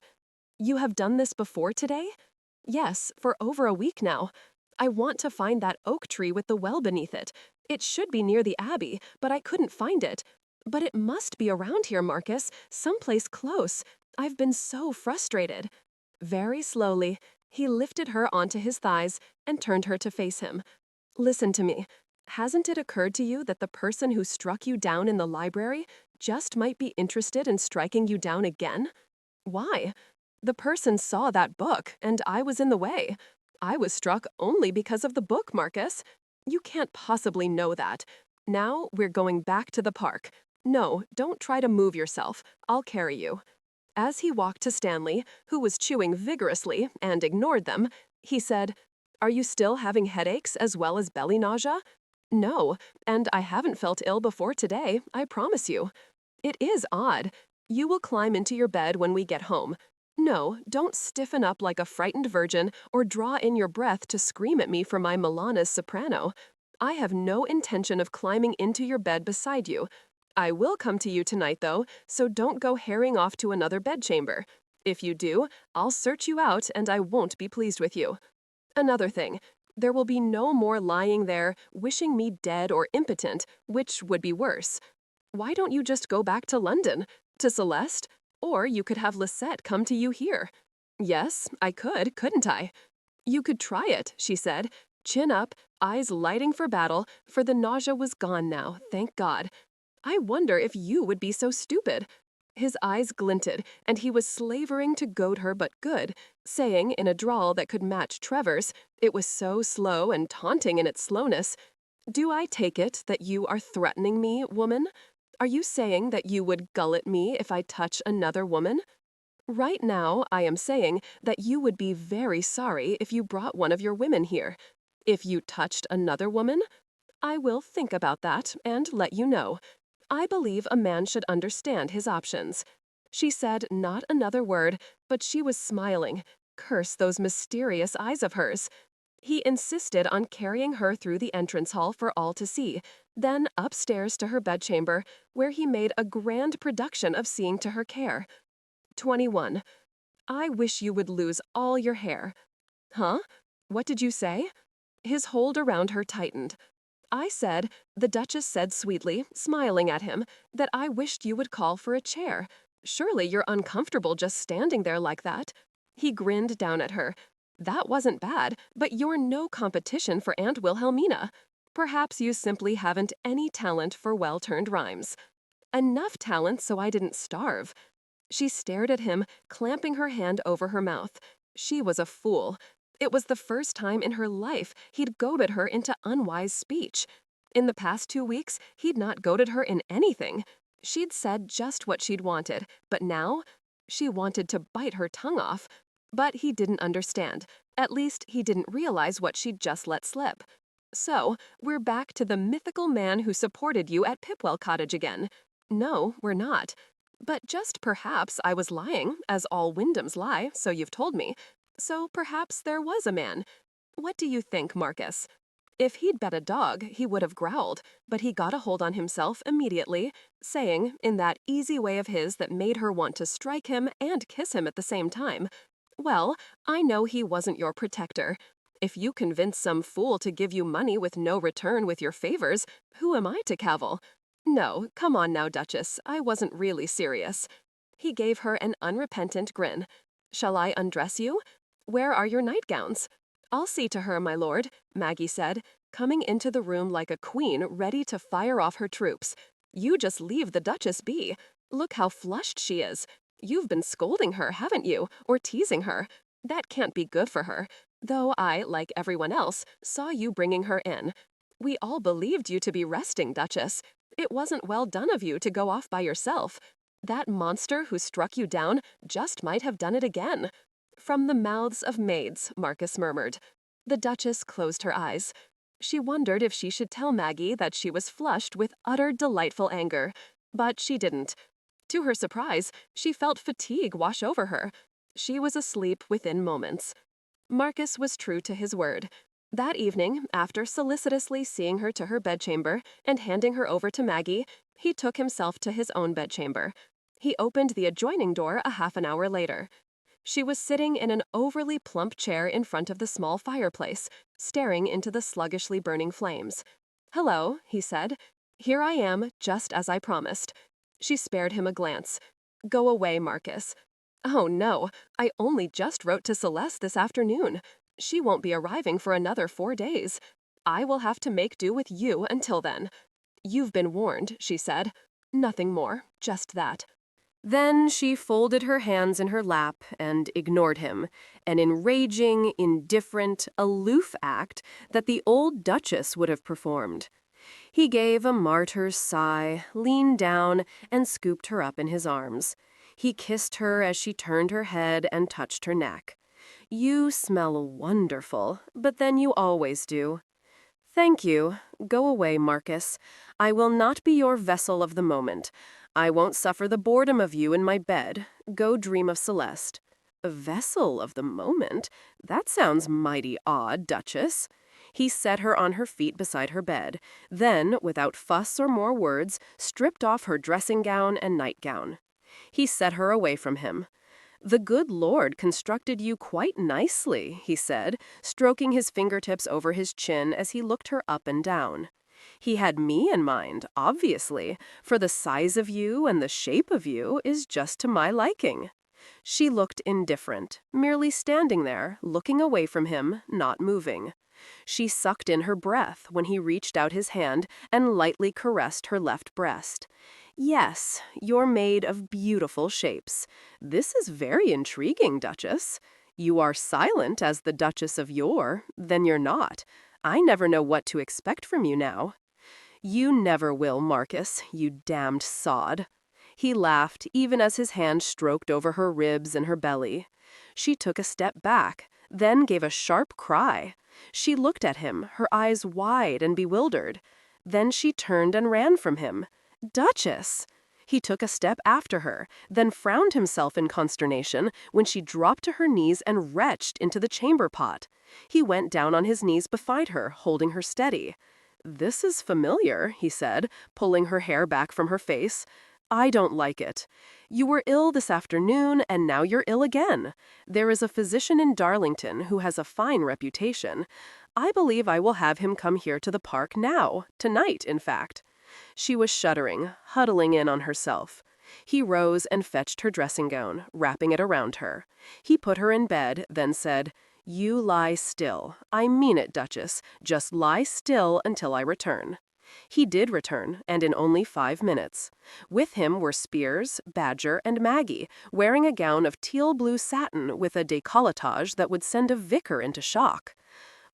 You have done this before today? Yes, for over a week now. I want to find that oak tree with the well beneath it. It should be near the Abbey, but I couldn't find it. But it must be around here, Marcus, someplace close. I've been so frustrated. Very slowly, he lifted her onto his thighs and turned her to face him. Listen to me. Hasn't it occurred to you that the person who struck you down in the library just might be interested in striking you down again? Why? The person saw that book, and I was in the way. I was struck only because of the book, Marcus. You can't possibly know that. Now we're going back to the park. No, don't try to move yourself. I'll carry you. As he walked to Stanley, who was chewing vigorously and ignored them, he said, Are you still having headaches as well as belly nausea? No, and I haven't felt ill before today, I promise you. It is odd. You will climb into your bed when we get home. No, don't stiffen up like a frightened virgin or draw in your breath to scream at me for my Milana's soprano. I have no intention of climbing into your bed beside you. I will come to you tonight, though, so don't go herring off to another bedchamber. If you do, I'll search you out and I won't be pleased with you. Another thing, there will be no more lying there, wishing me dead or impotent, which would be worse. Why don't you just go back to London? To Celeste? Or you could have Lisette come to you here. Yes, I could, couldn't I? You could try it, she said, chin up, eyes lighting for battle, for the nausea was gone now, thank God. I wonder if you would be so stupid. His eyes glinted, and he was slavering to goad her but good, saying in a drawl that could match Trevor's, it was so slow and taunting in its slowness, Do I take it that you are threatening me, woman? Are you saying that you would gullet me if I touch another woman? Right now, I am saying that you would be very sorry if you brought one of your women here. If you touched another woman, I will think about that and let you know. I believe a man should understand his options. She said not another word, but she was smiling. Curse those mysterious eyes of hers. He insisted on carrying her through the entrance hall for all to see, then upstairs to her bedchamber, where he made a grand production of seeing to her care. 21. I wish you would lose all your hair. Huh? What did you say? His hold around her tightened. I said, the Duchess said sweetly, smiling at him, that I wished you would call for a chair. Surely you're uncomfortable just standing there like that. He grinned down at her. That wasn't bad, but you're no competition for Aunt Wilhelmina. Perhaps you simply haven't any talent for well-turned rhymes. Enough talent so I didn't starve. She stared at him, clamping her hand over her mouth. She was a fool. It was the first time in her life he'd goaded her into unwise speech. In the past 2 weeks, he'd not goaded her in anything. She'd said just what she'd wanted, but now she wanted to bite her tongue off. But he didn't understand. At least he didn't realize what she'd just let slip. So, we're back to the mythical man who supported you at Pipwell Cottage again. No, we're not. But just perhaps I was lying, as all Wyndhams lie, so you've told me. So perhaps there was a man. What do you think, Marcus? If he'd bet a dog, he would have growled, but he got a hold on himself immediately, saying, in that easy way of his that made her want to strike him and kiss him at the same time, Well, I know he wasn't your protector. If you convince some fool to give you money with no return with your favors, who am I to cavil? No, come on now, Duchess, I wasn't really serious. He gave her an unrepentant grin. Shall I undress you? Where are your nightgowns? I'll see to her, my lord, Maggie said, coming into the room like a queen ready to fire off her troops. You just leave the Duchess be. Look how flushed she is. You've been scolding her, haven't you, or teasing her? That can't be good for her, though I, like everyone else, saw you bringing her in. We all believed you to be resting, Duchess. It wasn't well done of you to go off by yourself. That monster who struck you down just might have done it again. From the mouths of maids, Marcus murmured. The Duchess closed her eyes. She wondered if she should tell Maggie that she was flushed with utter delightful anger, but she didn't. To her surprise, she felt fatigue wash over her. She was asleep within moments. Marcus was true to his word. That evening, after solicitously seeing her to her bedchamber and handing her over to Maggie, he took himself to his own bedchamber. He opened the adjoining door a half an hour later. She was sitting in an overly plump chair in front of the small fireplace, staring into the sluggishly burning flames. "Hello," he said. "Here I am, just as I promised." She spared him a glance. "Go away, Marcus." "Oh, no, I only just wrote to Celeste this afternoon. She won't be arriving for another 4 days. I will have to make do with you until then." "You've been warned," she said. "Nothing more, just that." Then she folded her hands in her lap and ignored him, an enraging, indifferent, aloof act that the old Duchess would have performed. He gave a martyr's sigh, leaned down, and scooped her up in his arms. He kissed her as she turned her head and touched her neck. "You smell wonderful, but then you always do." "Thank you. Go away, Marcus. I will not be your vessel of the moment. I won't suffer the boredom of you in my bed. Go dream of Celeste." "A vessel of the moment? That sounds mighty odd, Duchess." He set her on her feet beside her bed, then, without fuss or more words, stripped off her dressing gown and nightgown. He set her away from him. "The good Lord constructed you quite nicely," he said, stroking his fingertips over his chin as he looked her up and down. "He had me in mind, obviously, for the size of you and the shape of you is just to my liking." She looked indifferent, merely standing there, looking away from him, not moving. She sucked in her breath when he reached out his hand and lightly caressed her left breast. "Yes, you're made of beautiful shapes. This is very intriguing, Duchess. You are silent as the Duchess of yore, then you're not. I never know what to expect from you now." "You never will, Marcus, you damned sod." He laughed, even as his hand stroked over her ribs and her belly. She took a step back, then gave a sharp cry. She looked at him, her eyes wide and bewildered. Then she turned and ran from him. "Duchess!" He took a step after her, then frowned himself in consternation when she dropped to her knees and retched into the chamber pot. He went down on his knees beside her, holding her steady. "This is familiar," he said, pulling her hair back from her face. "I don't like it. You were ill this afternoon, and now you're ill again. There is a physician in Darlington who has a fine reputation. I believe I will have him come here to the park now, tonight, in fact." She was shuddering, huddling in on herself. He rose and fetched her dressing gown, wrapping it around her. He put her in bed, then said, "You lie still. I mean it, Duchess. Just lie still until I return." He did return, and in only 5 minutes. With him were Spears, Badger, and Maggie, wearing a gown of teal blue satin with a décolletage that would send a vicar into shock.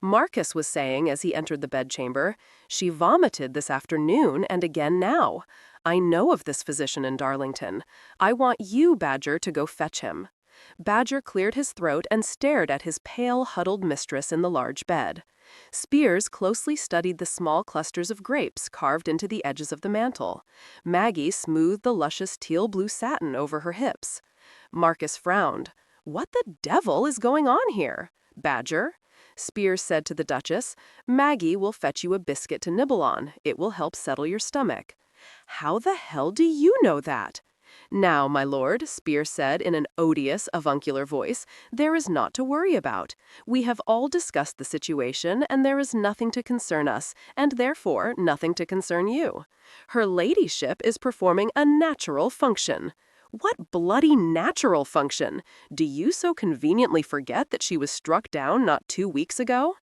Marcus was saying as he entered the bedchamber, "She vomited this afternoon and again now. I know of this physician in Darlington. I want you, Badger, to go fetch him." Badger cleared his throat and stared at his pale, huddled mistress in the large bed. Spears closely studied the small clusters of grapes carved into the edges of the mantel. Maggie smoothed the luscious teal blue satin over her hips. Marcus frowned. "What the devil is going on here? Badger?" Spears said to the Duchess, "Maggie will fetch you a biscuit to nibble on. It will help settle your stomach." "How the hell do you know that?" "Now, my lord," Spears said in an odious, avuncular voice, "there is naught to worry about. We have all discussed the situation, and there is nothing to concern us, and therefore nothing to concern you. Her ladyship is performing a natural function." "What bloody natural function? Do you so conveniently forget that she was struck down not 2 weeks ago?"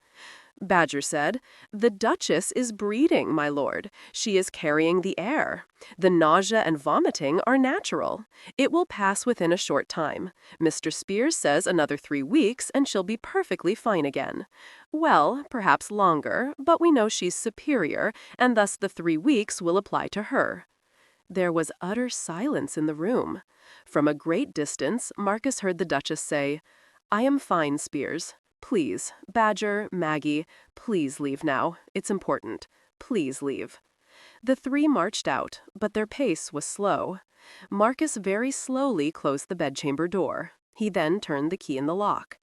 Badger said. "The Duchess is breeding, my lord. She is carrying the air. The nausea and vomiting are natural. It will pass within a short time. Mr. Spears says another 3 weeks and she'll be perfectly fine again. Well, perhaps longer, but we know she's superior, and thus the 3 weeks will apply to her." There was utter silence in the room. From a great distance, Marcus heard the Duchess say, "I am fine, Spears. Please, Badger, Maggie, please leave now. It's important. Please leave." The 3 marched out, but their pace was slow. Marcus very slowly closed the bedchamber door. He then turned the key in the lock.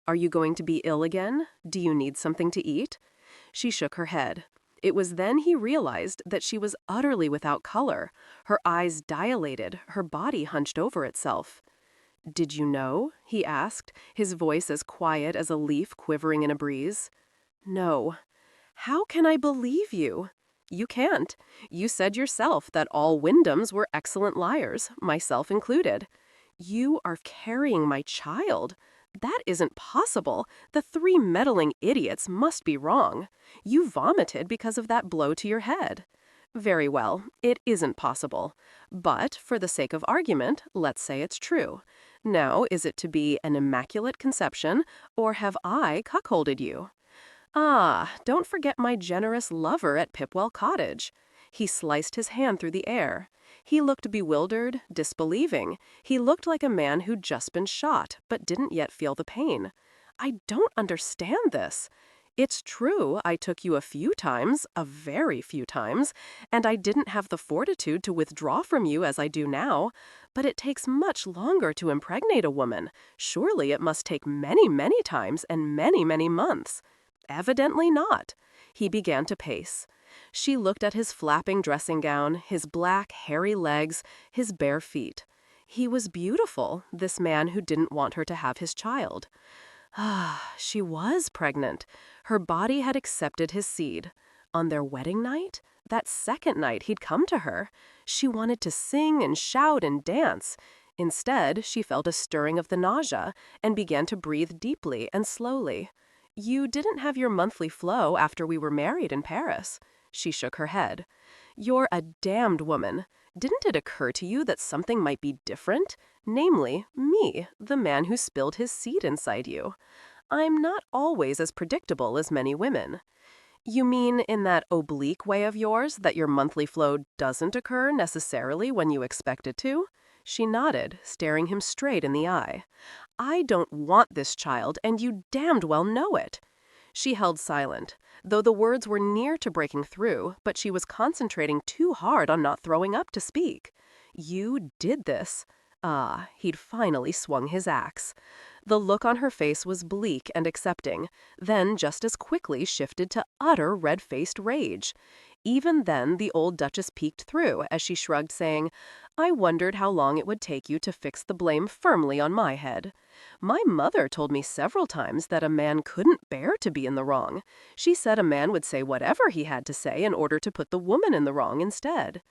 "Are you going to be ill again? Do you need something to eat?" She shook her head. It was then he realized that she was utterly without color, her eyes dilated, her body hunched over itself. "Did you know?" he asked, his voice as quiet as a leaf quivering in a breeze. "No." "How can I believe you?" "You can't. You said yourself that all Wyndhams were excellent liars, myself included." "You are carrying my child. That isn't possible. The 3 meddling idiots must be wrong. You vomited because of that blow to your head." "Very well, it isn't possible. But, for the sake of argument, let's say it's true. Now, is it to be an immaculate conception, or have I cuckolded you?" "Ah, don't forget my generous lover at Pipwell Cottage." He sliced his hand through the air. He looked bewildered, disbelieving. He looked like a man who'd just been shot, but didn't yet feel the pain. "I don't understand this. It's true I took you a few times, a very few times, and I didn't have the fortitude to withdraw from you as I do now. But it takes much longer to impregnate a woman. Surely it must take many, many times and many, many months." "Evidently not." He began to pace. She looked at his flapping dressing gown, his black, hairy legs, his bare feet. He was beautiful, this man who didn't want her to have his child. Ah, she was pregnant. Her body had accepted his seed. On their wedding night? That second night he'd come to her. She wanted to sing and shout and dance. Instead, she felt a stirring of the nausea and began to breathe deeply and slowly. "You didn't have your monthly flow after we were married in Paris." She shook her head. "You're a damned woman. Didn't it occur to you that something might be different? Namely, me, the man who spilled his seed inside you. I'm not always as predictable as many women." "You mean in that oblique way of yours that your monthly flow doesn't occur necessarily when you expect it to?" She nodded, staring him straight in the eye. "I don't want this child, and you damned well know it." She held silent, though the words were near to breaking through, but she was concentrating too hard on not throwing up to speak. "You did this." Ah, he'd finally swung his axe. The look on her face was bleak and accepting, then just as quickly shifted to utter red-faced rage. Even then the old Duchess peeked through as she shrugged, saying, "I wondered how long it would take you to fix the blame firmly on my head. My mother told me several times that a man couldn't bear to be in the wrong. She said a man would say whatever he had to say in order to put the woman in the wrong instead."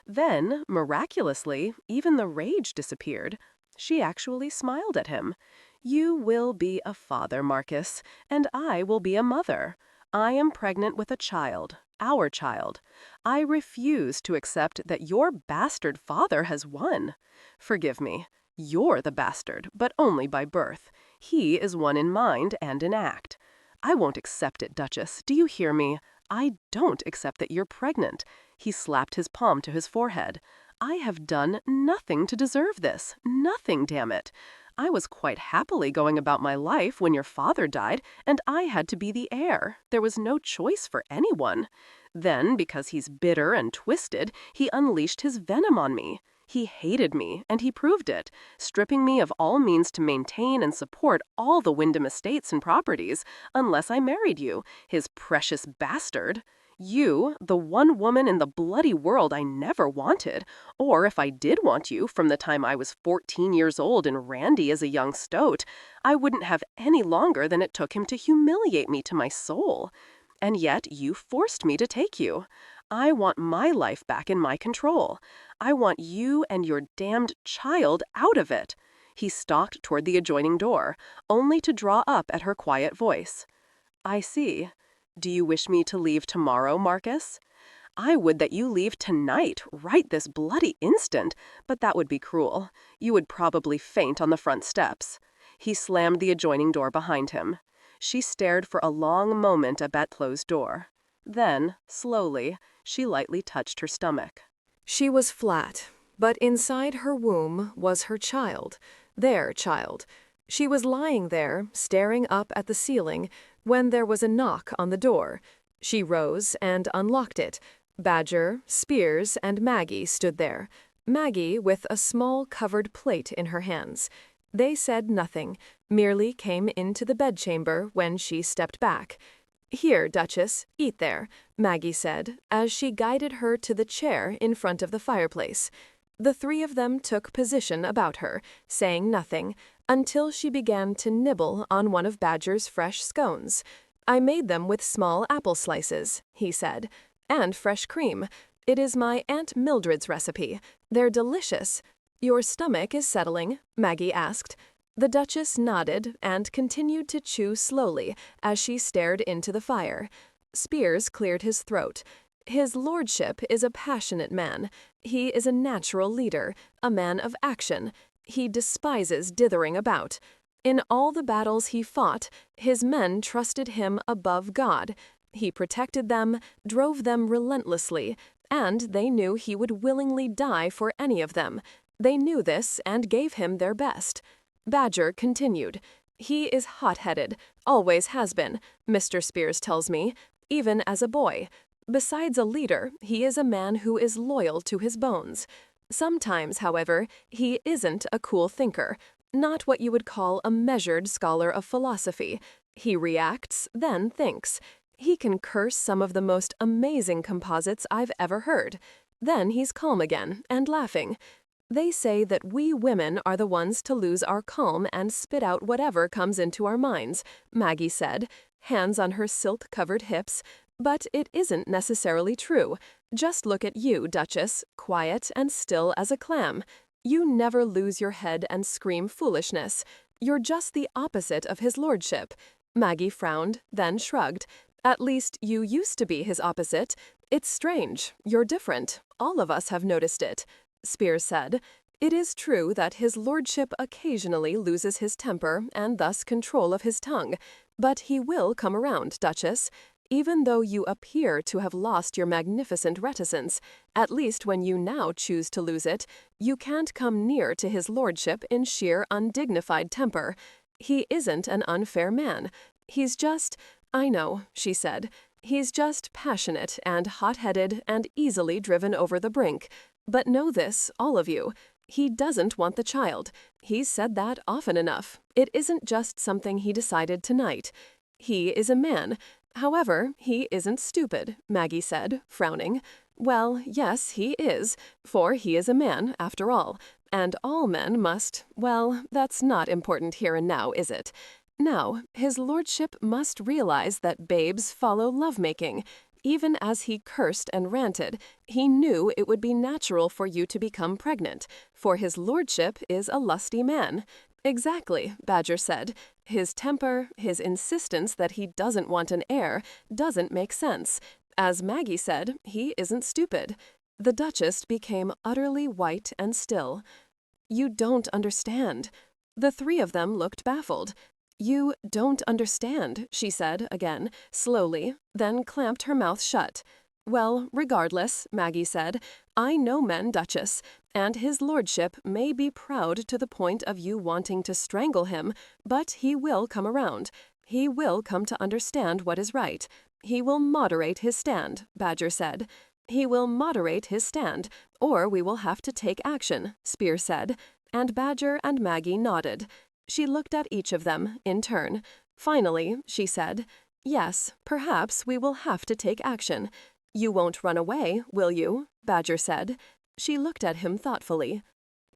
Then, miraculously, even the rage disappeared. She actually smiled at him. "You will be a father, Marcus, and I will be a mother. I am pregnant with a child, our child. I refuse to accept that your bastard father has won. Forgive me. You're the bastard, but only by birth. He is one in mind and in act. I won't accept it, Duchess. Do you hear me? I don't accept that you're pregnant." He slapped his palm to his forehead. "I have done nothing to deserve this. Nothing, damn it. I was quite happily going about my life when your father died, and I had to be the heir. There was no choice for anyone. Then, because he's bitter and twisted, he unleashed his venom on me. He hated me, and he proved it, stripping me of all means to maintain and support all the Wyndham estates and properties, unless I married you, his precious bastard. You, the one woman in the bloody world I never wanted, or if I did want you from the time I was 14 years old and randy as a young stoat, I wouldn't have any longer than it took him to humiliate me to my soul. And yet you forced me to take you. I want my life back in my control. I want you and your damned child out of it." He stalked toward the adjoining door, only to draw up at her quiet voice. "I see. Do you wish me to leave tomorrow, Marcus? I would that you leave tonight, right this bloody instant, but that would be cruel. You would probably faint on the front steps. He slammed the adjoining door behind him. She stared for a long moment at that closed door. Then, slowly, she lightly touched her stomach. She was flat, but inside her womb was her child, their child. She was lying there, staring up at the ceiling, when there was a knock on the door. She rose and unlocked it. Badger, Spears, and Maggie stood there, Maggie with a small covered plate in her hands. They said nothing, merely came into the bedchamber when she stepped back. "Here, Duchess, eat there," Maggie said, as she guided her to the chair in front of the fireplace. The three of them took position about her, saying nothing, until she began to nibble on one of Badger's fresh scones. "I made them with small apple slices," he said, "and fresh cream. It is my Aunt Mildred's recipe. They're delicious." "Your stomach is settling?" Maggie asked. The Duchess nodded and continued to chew slowly as she stared into the fire. Spears cleared his throat. "His lordship is a passionate man. He is a natural leader, a man of action. He despises dithering about. In all the battles he fought, his men trusted him above God. He protected them, drove them relentlessly, and they knew he would willingly die for any of them. They knew this and gave him their best." Badger continued. "He is hot-headed, always has been, Mr. Spears tells me, even as a boy. Besides a leader, he is a man who is loyal to his bones. Sometimes, however, he isn't a cool thinker, not what you would call a measured scholar of philosophy. He reacts, then thinks. He can curse some of the most amazing composites I've ever heard. Then he's calm again and laughing. They say that we women are the ones to lose our calm and spit out whatever comes into our minds," Maggie said, hands on her silk-covered hips. "But it isn't necessarily true. Just look at you, Duchess, quiet and still as a clam. You never lose your head and scream foolishness. You're just the opposite of his lordship." Maggie frowned, then shrugged. "At least you used to be his opposite. It's strange. You're different. All of us have noticed it." Spears said, "It is true that his lordship occasionally loses his temper and thus control of his tongue, but he will come around, Duchess. Even though you appear to have lost your magnificent reticence, at least when you now choose to lose it, you can't come near to his lordship in sheer undignified temper. He isn't an unfair man. He's just—" "I know," she said. "He's just passionate and hot-headed and easily driven over the brink. But know this, all of you. He doesn't want the child. He's said that often enough. It isn't just something he decided tonight. He is a man. However, he isn't stupid," Maggie said, frowning. "Well, yes, he is, for he is a man, after all. And all men must—well, that's not important here and now, is it? Now, his lordship must realize that babes follow lovemaking. Even as he cursed and ranted, he knew it would be natural for you to become pregnant, for his lordship is a lusty man." "Exactly," Badger said. "His temper, his insistence that he doesn't want an heir, doesn't make sense. As Maggie said, he isn't stupid." The Duchess became utterly white and still. "You don't understand." The three of them looked baffled. "You don't understand," she said again, slowly, then clamped her mouth shut. "Well, regardless," Maggie said, "I know men, Duchess, and his lordship may be proud to the point of you wanting to strangle him, but he will come around. He will come to understand what is right. He will moderate his stand," Badger said. "He will moderate his stand, or we will have to take action," Spears said, and Badger and Maggie nodded. She looked at each of them, in turn. Finally, she said, "Yes, perhaps we will have to take action. You won't run away, will you?" Badger said. She looked at him thoughtfully.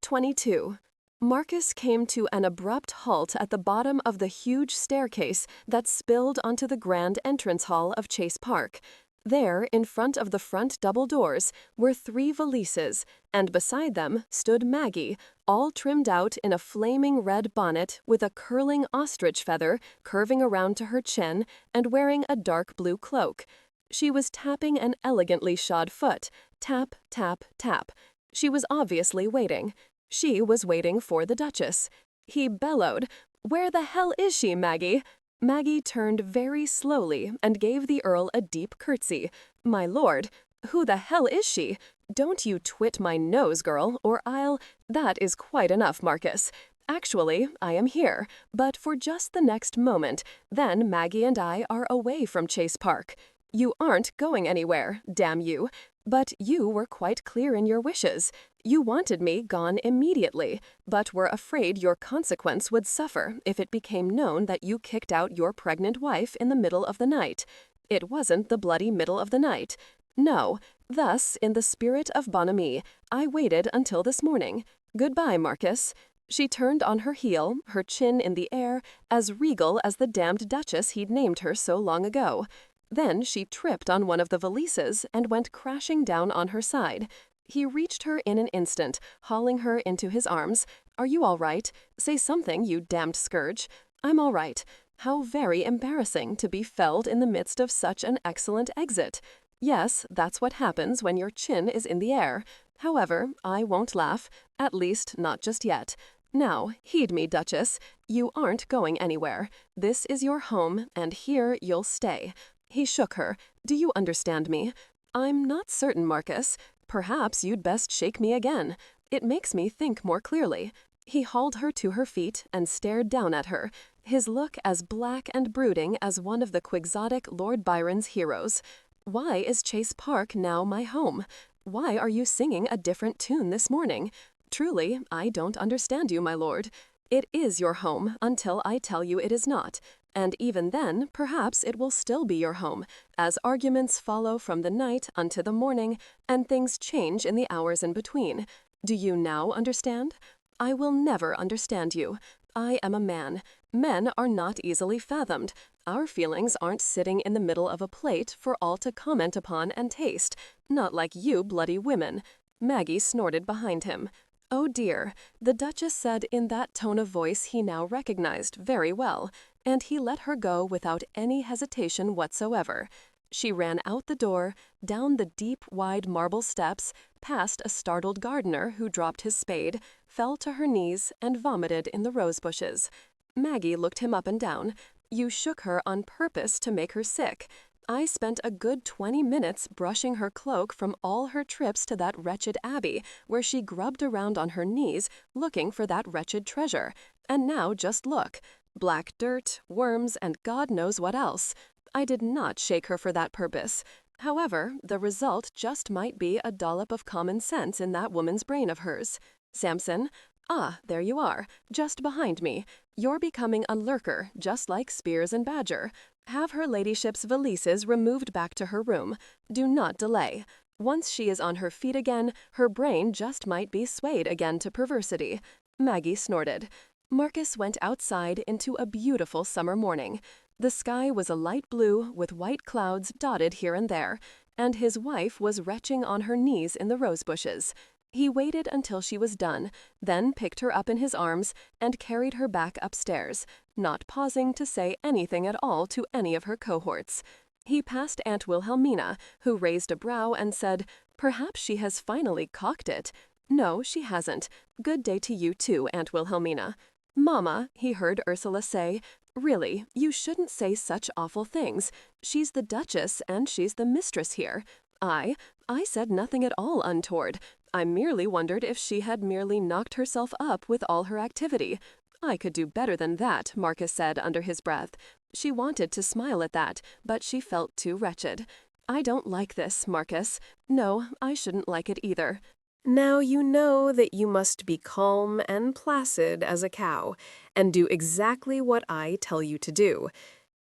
22. Marcus came to an abrupt halt at the bottom of the huge staircase that spilled onto the grand entrance hall of Chase Park. There, in front of the front double doors, were 3 valises, and beside them stood Maggie, all trimmed out in a flaming red bonnet with a curling ostrich feather curving around to her chin and wearing a dark blue cloak. She was tapping an elegantly shod foot. Tap, tap, tap. She was obviously waiting. She was waiting for the Duchess. He bellowed, "Where the hell is she, Maggie?" Maggie turned very slowly and gave the Earl a deep curtsy. "My lord, who the hell is she? Don't you twit my nose, girl, or I'll— That is quite enough, Marcus. Actually, I am here, but for just the next moment. Then Maggie and I are away from Chase Park. You aren't going anywhere, damn you. But you were quite clear in your wishes. You wanted me gone immediately, but were afraid your consequence would suffer if it became known that you kicked out your pregnant wife in the middle of the night. It wasn't the bloody middle of the night. No. Thus, in the spirit of bonhomie, I waited until this morning. Goodbye, Marcus." She turned on her heel, her chin in the air, as regal as the damned Duchess he'd named her so long ago. Then she tripped on one of the valises and went crashing down on her side. He reached her in an instant, hauling her into his arms. "Are you all right? Say something, you damned scourge." "I'm all right." How very embarrassing to be felled in the midst of such an excellent exit. Yes, that's what happens when your chin is in the air. However, I won't laugh, at least not just yet. Now, heed me, Duchess. You aren't going anywhere. This is your home, and here you'll stay. He shook her. "Do you understand me?" "I'm not certain, Marcus. Perhaps you'd best shake me again. It makes me think more clearly." He hauled her to her feet and stared down at her, his look as black and brooding as one of the quixotic Lord Byron's heroes. "Why is Chase Park now my home? Why are you singing a different tune this morning? Truly, I don't understand you, my lord. It is your home until I tell you it is not. And even then, perhaps it will still be your home, as arguments follow from the night unto the morning, and things change in the hours in between. Do you now understand? I will never understand you. I am a man. Men are not easily fathomed. Our feelings aren't sitting in the middle of a plate for all to comment upon and taste, not like you bloody women." Maggie snorted behind him. "Oh dear," the Duchess said in that tone of voice he now recognized very well, and he let her go without any hesitation whatsoever. She ran out the door, down the deep, wide marble steps, past a startled gardener who dropped his spade, fell to her knees, and vomited in the rose bushes. Maggie looked him up and down. "You shook her on purpose to make her sick. I spent a good 20 minutes brushing her cloak from all her trips to that wretched abbey, where she grubbed around on her knees looking for that wretched treasure. And now just look. Black dirt, worms, and God knows what else. I did not shake her for that purpose. However, the result just might be a dollop of common sense in that woman's brain of hers. Samson? Ah, there you are, just behind me. You're becoming a lurker, just like Spears and Badger. Have her ladyship's valises removed back to her room. Do not delay. Once she is on her feet again, her brain just might be swayed again to perversity." Maggie snorted. Marcus went outside into a beautiful summer morning. The sky was a light blue with white clouds dotted here and there, and his wife was retching on her knees in the rose bushes. He waited until she was done, then picked her up in his arms and carried her back upstairs, not pausing to say anything at all to any of her cohorts. He passed Aunt Wilhelmina, who raised a brow and said, "Perhaps she has finally cocked it." "No, she hasn't. Good day to you too, Aunt Wilhelmina." "Mamma," he heard Ursula say, "really, you shouldn't say such awful things. She's the Duchess and she's the mistress here." I said nothing at all untoward. I merely wondered if she had merely knocked herself up with all her activity. "I could do better than that," Marcus said under his breath. She wanted to smile at that, but she felt too wretched. "I don't like this, Marcus. No, I shouldn't like it either." Now you know that you must be calm and placid as a cow, and do exactly what I tell you to do.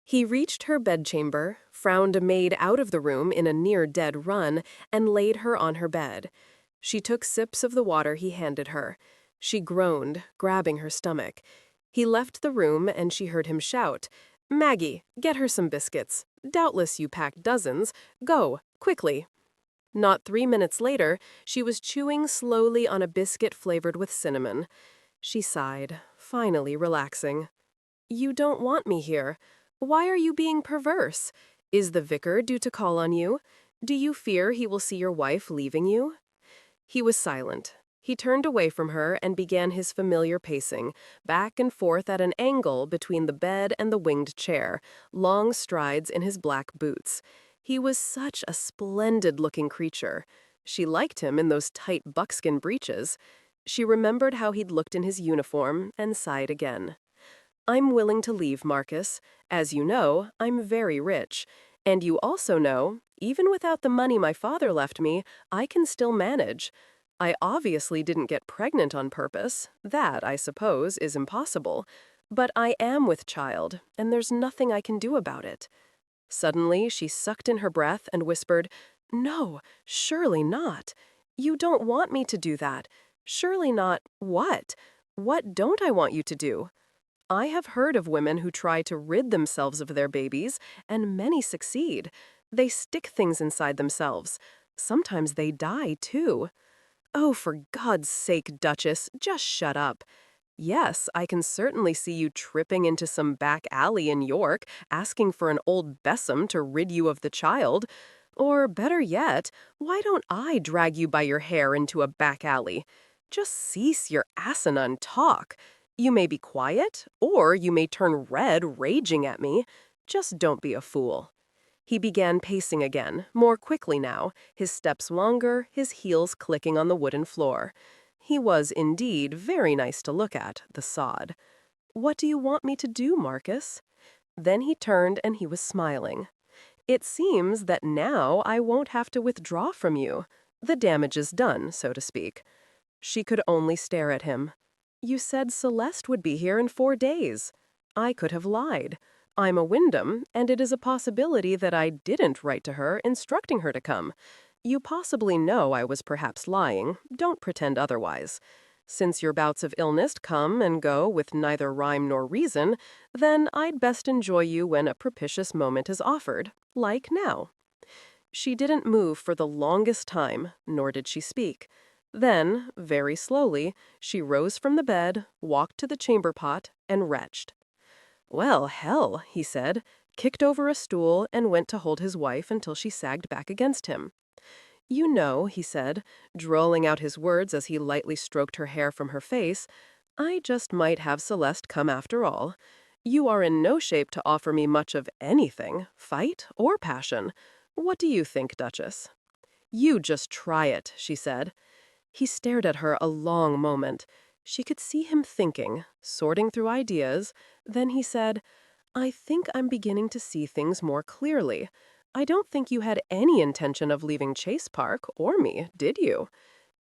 He reached her bedchamber, frowned a maid out of the room in a near-dead run, and laid her on her bed. She took sips of the water he handed her. She groaned, grabbing her stomach. He left the room, and she heard him shout, Maggie, get her some biscuits. Doubtless you packed dozens. Go, quickly. Not 3 minutes later, she was chewing slowly on a biscuit flavored with cinnamon. She sighed, finally relaxing. You don't want me here. Why are you being perverse? Is the vicar due to call on you? Do you fear he will see your wife leaving you? He was silent. He turned away from her and began his familiar pacing, back and forth at an angle between the bed and the winged chair, long strides in his black boots. He was such a splendid-looking creature. She liked him in those tight buckskin breeches. She remembered how he'd looked in his uniform and sighed again. I'm willing to leave, Marcus. As you know, I'm very rich. And you also know, even without the money my father left me, I can still manage. I obviously didn't get pregnant on purpose. That, I suppose, is impossible. But I am with child, and there's nothing I can do about it. Suddenly, she sucked in her breath and whispered, No, surely not. You don't want me to do that. Surely not. What? What don't I want you to do? I have heard of women who try to rid themselves of their babies, and many succeed. They stick things inside themselves. Sometimes they die, too. Oh, for God's sake, Duchess, just shut up. Yes, I can certainly see you tripping into some back alley in York, asking for an old besom to rid you of the child. Or, better yet, why don't I drag you by your hair into a back alley? Just cease your asinine talk. You may be quiet, or you may turn red raging at me. Just don't be a fool. He began pacing again, more quickly now, his steps longer, his heels clicking on the wooden floor. He was indeed very nice to look at, the sod. What do you want me to do, Marcus? Then he turned and he was smiling. It seems that now I won't have to withdraw from you. The damage is done, so to speak. She could only stare at him. You said Celeste would be here in 4 days. I could have lied. I'm a Wyndham, and it is a possibility that I didn't write to her instructing her to come. You possibly know I was perhaps lying. Don't pretend otherwise. Since your bouts of illness come and go with neither rhyme nor reason, then I'd best enjoy you when a propitious moment is offered, like now. She didn't move for the longest time, nor did she speak. Then, very slowly, she rose from the bed, walked to the chamber pot, and retched. Well, hell, he said, kicked over a stool, and went to hold his wife until she sagged back against him. You know, he said, drawling out his words as he lightly stroked her hair from her face, I just might have Celeste come after all. You are in no shape to offer me much of anything, fight or passion. What do you think, Duchess? You just try it, she said. He stared at her a long moment. She could see him thinking, sorting through ideas. Then he said, I think I'm beginning to see things more clearly. I don't think you had any intention of leaving Chase Park or me, did you?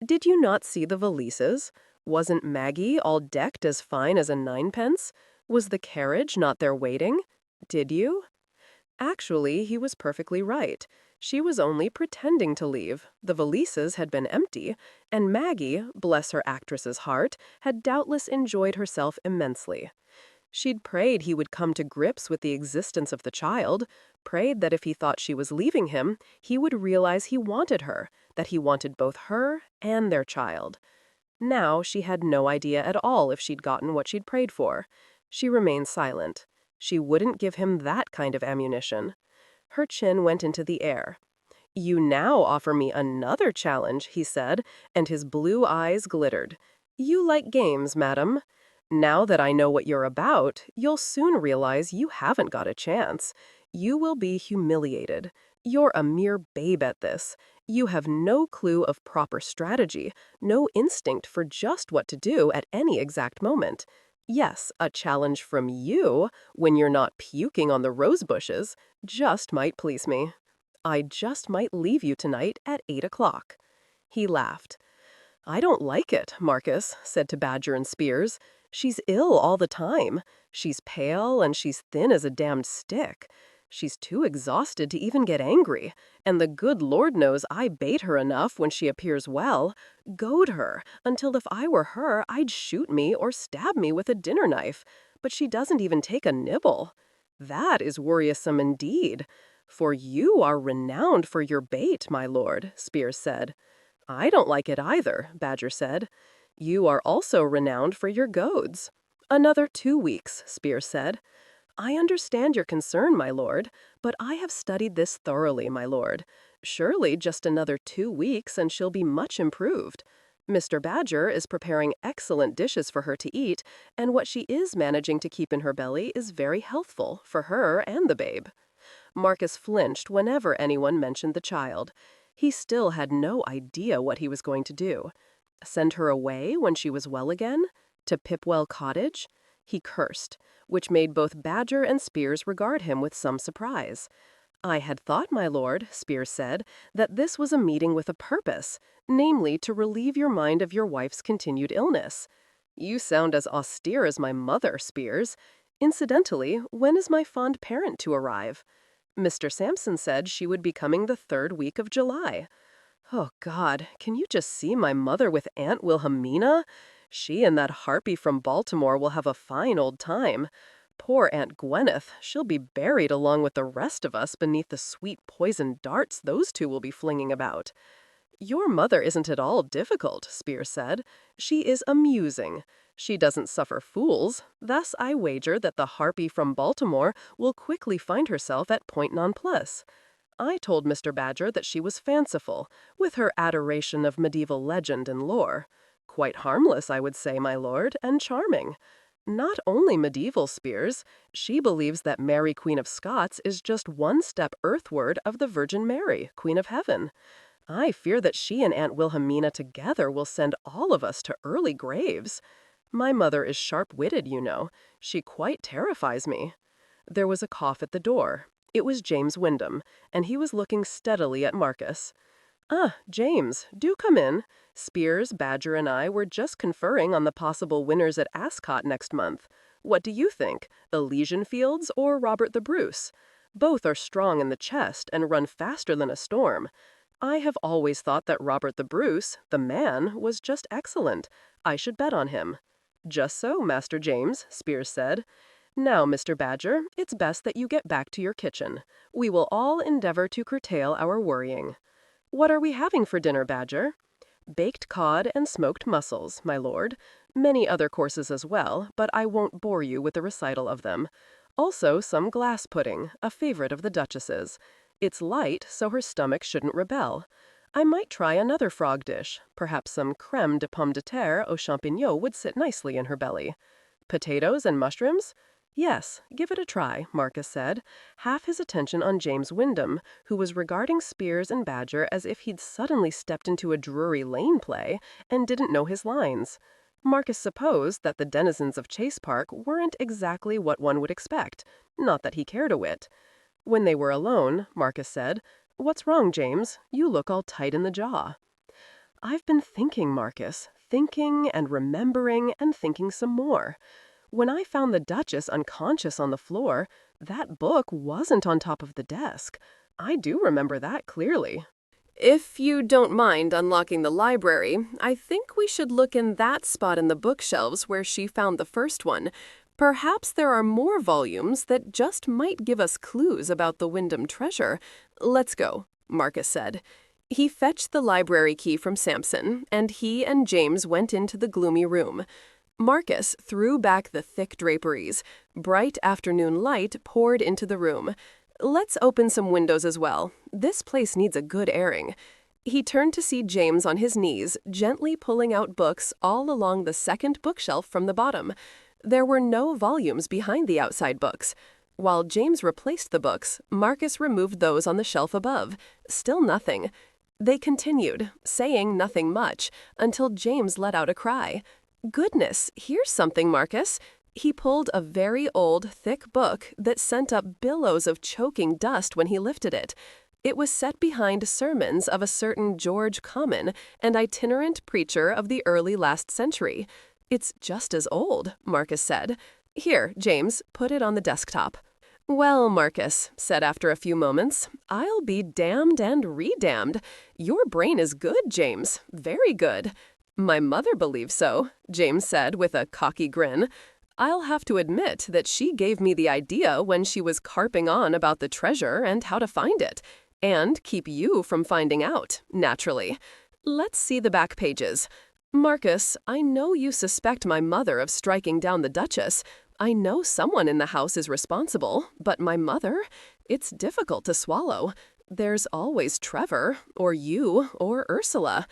Did you not see the valises? Wasn't Maggie all decked as fine as a ninepence? Was the carriage not there waiting? Did you? Actually, he was perfectly right. She was only pretending to leave. The valises had been empty, and Maggie, bless her actress's heart, had doubtless enjoyed herself immensely. She'd prayed he would come to grips with the existence of the child, prayed that if he thought she was leaving him, he would realize he wanted her, that he wanted both her and their child. Now she had no idea at all if she'd gotten what she'd prayed for. She remained silent. She wouldn't give him that kind of ammunition. Her chin went into the air. You now offer me another challenge, he said, and his blue eyes glittered. You like games, madam. Now that I know what you're about, you'll soon realize you haven't got a chance. You will be humiliated. You're a mere babe at this. You have no clue of proper strategy, no instinct for just what to do at any exact moment. Yes, a challenge from you, when you're not puking on the rose bushes, just might please me. I just might leave you tonight at 8 o'clock. He laughed. I don't like it, Marcus said to Badger and Spears. She's ill all the time. She's pale and she's thin as a damned stick. She's too exhausted to even get angry, and the good Lord knows I bait her enough when she appears well, goad her, until if I were her, I'd shoot me or stab me with a dinner knife, but she doesn't even take a nibble. That is worrisome indeed. For you are renowned for your bait, my lord, Spears said. I don't like it either, Badger said. You are also renowned for your goads. Another 2 weeks, Spears said. I understand your concern, my lord, but I have studied this thoroughly, my lord. Surely just another 2 weeks and she'll be much improved. Mr. Badger is preparing excellent dishes for her to eat, and what she is managing to keep in her belly is very healthful for her and the babe. Marcus flinched whenever anyone mentioned the child. He still had no idea what he was going to do. Send her away when she was well again? To Pipwell Cottage? He cursed, which made both Badger and Spears regard him with some surprise. I had thought, my lord, Spears said, that this was a meeting with a purpose, namely to relieve your mind of your wife's continued illness. You sound as austere as my mother, Spears. Incidentally, when is my fond parent to arrive? Mr. Sampson said she would be coming the 3rd week of July. Oh, God, can you just see my mother with Aunt Wilhelmina? She and that harpy from Baltimore will have a fine old time. Poor Aunt Gwyneth, she'll be buried along with the rest of us beneath the sweet poisoned darts those two will be flinging about. Your mother isn't at all difficult, Spears said. She is amusing. She doesn't suffer fools. Thus I wager that the harpy from Baltimore will quickly find herself at point nonplus. I told Mr. Badger that she was fanciful, with her adoration of medieval legend and lore. Quite harmless, I would say, my lord, and charming. Not only medieval, Spears, she believes that Mary, Queen of Scots, is just one step earthward of the Virgin Mary, Queen of Heaven. I fear that she and Aunt Wilhelmina together will send all of us to early graves. My mother is sharp-witted, you know. She quite terrifies me. There was a cough at the door. It was James Wyndham, and he was looking steadily at Marcus. Ah, James, do come in. Spears, Badger, and I were just conferring on the possible winners at Ascot next month. What do you think, Elysian Fields or Robert the Bruce? Both are strong in the chest and run faster than a storm. I have always thought that Robert the Bruce, the man, was just excellent. I should bet on him. Just so, Master James, Spears said. Now, Mr. Badger, it's best that you get back to your kitchen. We will all endeavor to curtail our worrying. What are we having for dinner, Badger? Baked cod and smoked mussels, my lord. Many other courses as well, but I won't bore you with the recital of them. Also some glass pudding, a favorite of the Duchess's. It's light, so her stomach shouldn't rebel. I might try another frog dish. Perhaps some crème de pomme de terre aux champignons would sit nicely in her belly. Potatoes and mushrooms? Yes, give it a try, Marcus said, half his attention on James Wyndham, who was regarding Spears and Badger as if he'd suddenly stepped into a Drury Lane play and didn't know his lines. Marcus supposed that the denizens of Chase Park weren't exactly what one would expect, not that he cared a whit. When they were alone, Marcus said, "What's wrong, James? You look all tight in the jaw." "I've been thinking, Marcus, thinking and remembering and thinking some more. When I found the Duchess unconscious on the floor, that book wasn't on top of the desk. I do remember that clearly." If you don't mind unlocking the library, I think we should look in that spot in the bookshelves where she found the first one. Perhaps there are more volumes that just might give us clues about the Wyndham treasure. Let's go, Marcus said. He fetched the library key from Sampson, and he and James went into the gloomy room. Marcus threw back the thick draperies. Bright afternoon light poured into the room. Let's open some windows as well. This place needs a good airing. He turned to see James on his knees, gently pulling out books all along the second bookshelf from the bottom. There were no volumes behind the outside books. While James replaced the books, Marcus removed those on the shelf above. Still nothing. They continued, saying nothing much, until James let out a cry. "Goodness, here's something, Marcus." He pulled a very old, thick book that sent up billows of choking dust when he lifted it. It was set behind sermons of a certain George Comyn, an itinerant preacher of the early last century. "It's just as old," Marcus said. "Here, James, put it on the desktop." "Well, Marcus," said after a few moments, "I'll be damned and redamned. Your brain is good, James, very good." "My mother believes so," James said with a cocky grin. I'll have to admit that she gave me the idea when she was carping on about the treasure and how to find it. And keep you from finding out, naturally. Let's see the back pages. Marcus, I know you suspect my mother of striking down the Duchess. I know someone in the house is responsible, but my mother? It's difficult to swallow. There's always Trevor, or you, or Ursula.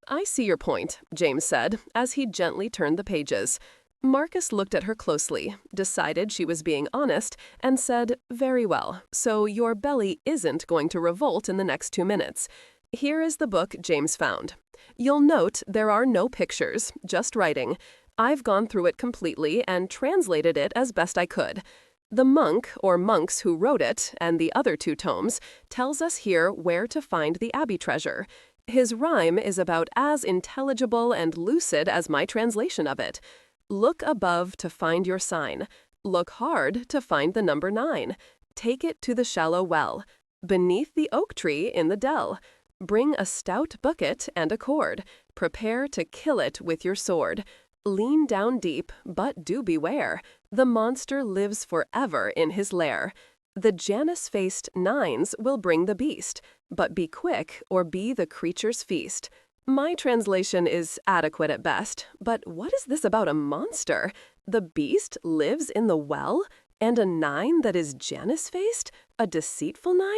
I see your point, James said, as he gently turned the pages. Marcus looked at her closely, decided she was being honest, and said, "Very well, so your belly isn't going to revolt in the next 2 minutes. Here is the book James found. You'll note there are no pictures, just writing. I've gone through it completely and translated it as best I could. The monk, or monks who wrote it, and the other 2 tomes, tells us here where to find the Abbey treasure. His rhyme is about as intelligible and lucid as my translation of it. Look above to find your sign. Look hard to find the number 9. Take it to the shallow well. Beneath the oak tree in the dell. Bring a stout bucket and a cord. Prepare to kill it with your sword. Lean down deep, but do beware. The monster lives forever in his lair. The Janus-faced 9s will bring the beast, but be quick or be the creature's feast. My translation is adequate at best, but what is this about a monster? The beast lives in the well? And a 9 that is Janus-faced? A deceitful 9?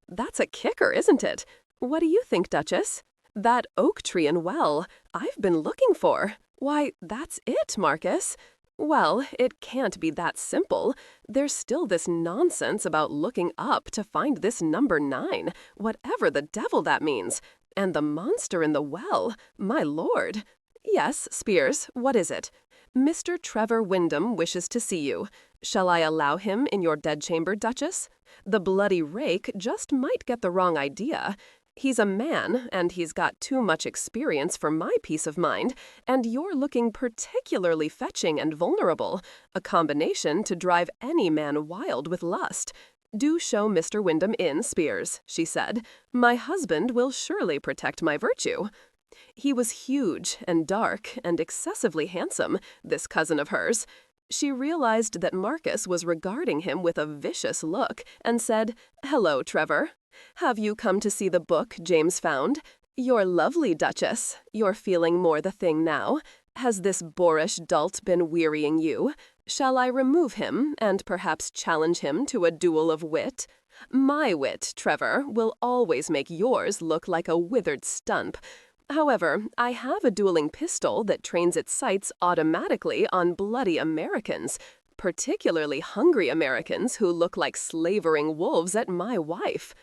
That's a kicker, isn't it? What do you think, Duchess? That oak tree and well I've been looking for. Why, that's it, Marcus. Well, it can't be that simple. There's still this nonsense about looking up to find this number 9, whatever the devil that means. And the monster in the well, my lord. Yes, Spears, what is it? Mr. Trevor Wyndham wishes to see you. Shall I allow him in your dead chamber, Duchess? The bloody rake just might get the wrong idea. He's a man, and he's got too much experience for my peace of mind, and you're looking particularly fetching and vulnerable, a combination to drive any man wild with lust. Do show Mr. Wyndham in, Spears, she said. My husband will surely protect my virtue. He was huge and dark and excessively handsome, this cousin of hers. She realized that Marcus was regarding him with a vicious look and said, "Hello, Trevor. Have you come to see the book James found? You're lovely, Duchess. You're feeling more the thing now. Has this boorish dolt been wearying you? Shall I remove him and perhaps challenge him to a duel of wit? My wit, Trevor, will always make yours look like a withered stump. However, I have a dueling pistol that trains its sights automatically on bloody Americans, particularly hungry Americans who look like slavering wolves at my wife.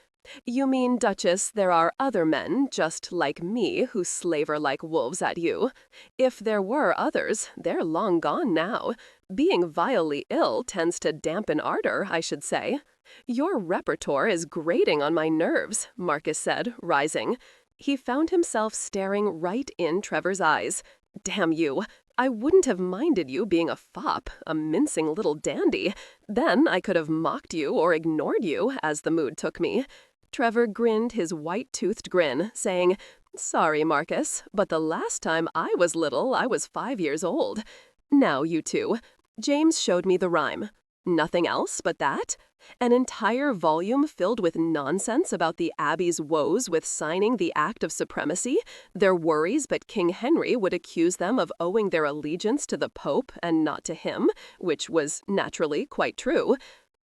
You mean, Duchess, there are other men just like me who slaver like wolves at you? If there were others, they're long gone now. Being vilely ill tends to dampen ardor, I should say. Your repertoire is grating on my nerves, Marcus said, rising. He found himself staring right in Trevor's eyes. Damn you! I wouldn't have minded you being a fop, a mincing little dandy. Then I could have mocked you or ignored you, as the mood took me. Trevor grinned his white-toothed grin, saying, "Sorry, Marcus, but the last time I was little, I was 5 years old. Now, you two." James showed me the rhyme. Nothing else but that? An entire volume filled with nonsense about the Abbey's woes with signing the Act of Supremacy, their worries but King Henry would accuse them of owing their allegiance to the Pope and not to him, which was naturally quite true.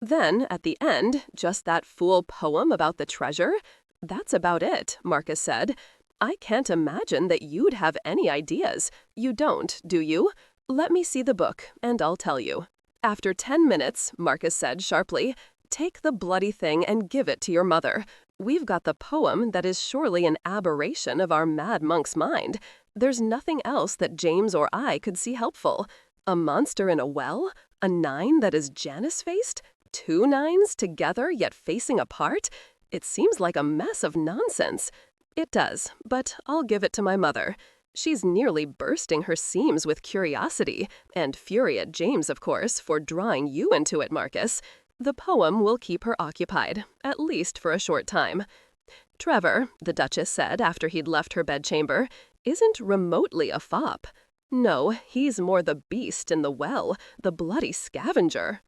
Then, at the end, just that fool poem about the treasure? That's about it, Marcus said. I can't imagine that you'd have any ideas. You don't, do you? Let me see the book, and I'll tell you. After 10 minutes, Marcus said sharply, take the bloody thing and give it to your mother. We've got the poem that is surely an aberration of our mad monk's mind. There's nothing else that James or I could see helpful. A monster in a well? A 9 that is Janus-faced? 2 9s together yet facing apart? It seems like a mess of nonsense. It does, but I'll give it to my mother. She's nearly bursting her seams with curiosity, and fury at James, of course, for drawing you into it, Marcus. The poem will keep her occupied, at least for a short time. Trevor, the Duchess said after he'd left her bedchamber, isn't remotely a fop. No, he's more the beast in the well, the bloody scavenger.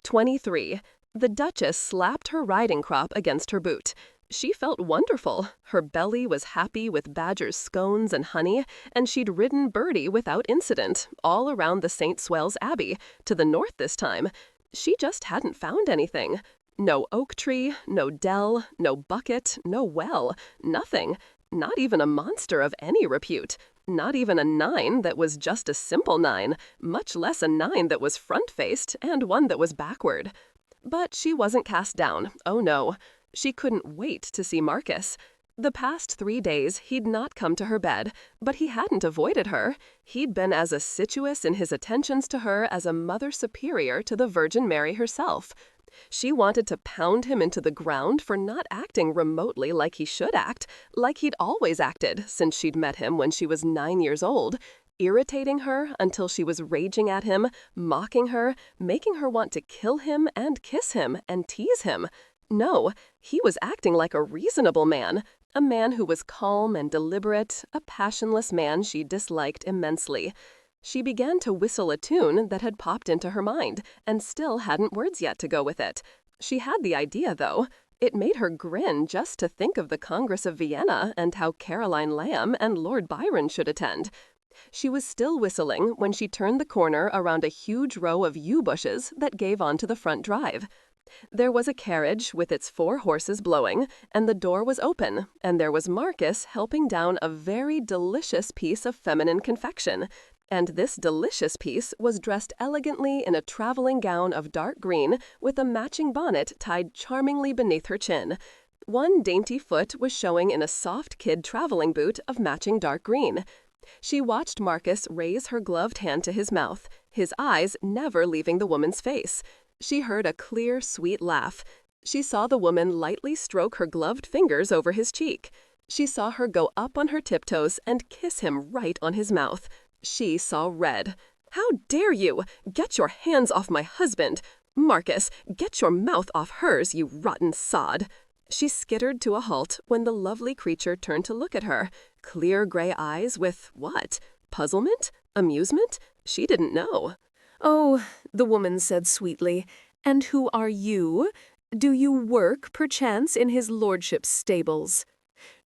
23. The Duchess slapped her riding crop against her boot. She felt wonderful. Her belly was happy with Badger's scones and honey, and she'd ridden Bertie without incident, all around the St. Swell's Abbey, to the north this time. She just hadn't found anything. No oak tree, no dell, no bucket, no well, nothing. Not even a monster of any repute. Not even a 9 that was just a simple 9, much less a 9 that was front-faced and one that was backward. But she wasn't cast down, oh no. She couldn't wait to see Marcus. The past 3 days he'd not come to her bed, but he hadn't avoided her. He'd been as assiduous in his attentions to her as a mother superior to the Virgin Mary herself. She wanted to pound him into the ground for not acting remotely like he should act, like he'd always acted since she'd met him when she was 9 years old, irritating her until she was raging at him, mocking her, making her want to kill him and kiss him and tease him. No, he was acting like a reasonable man, a man who was calm and deliberate, a passionless man she disliked immensely. She began to whistle a tune that had popped into her mind, and still hadn't words yet to go with it. She had the idea, though. It made her grin just to think of the Congress of Vienna and how Caroline Lamb and Lord Byron should attend. She was still whistling when she turned the corner around a huge row of yew bushes that gave onto the front drive. There was a carriage with its 4 horses blowing, and the door was open, and there was Marcus helping down a very delicious piece of feminine confection. And this delicious piece was dressed elegantly in a traveling gown of dark green with a matching bonnet tied charmingly beneath her chin. One dainty foot was showing in a soft kid traveling boot of matching dark green. She watched Marcus raise her gloved hand to his mouth, his eyes never leaving the woman's face. She heard a clear, sweet laugh. She saw the woman lightly stroke her gloved fingers over his cheek. She saw her go up on her tiptoes and kiss him right on his mouth. She saw red. "How dare you? Get your hands off my husband! Marcus, get your mouth off hers, you rotten sod!" She skittered to a halt when the lovely creature turned to look at her. Clear gray eyes with what? Puzzlement? Amusement? She didn't know. "Oh," the woman said sweetly, "and who are you? Do you work, perchance, in his lordship's stables?"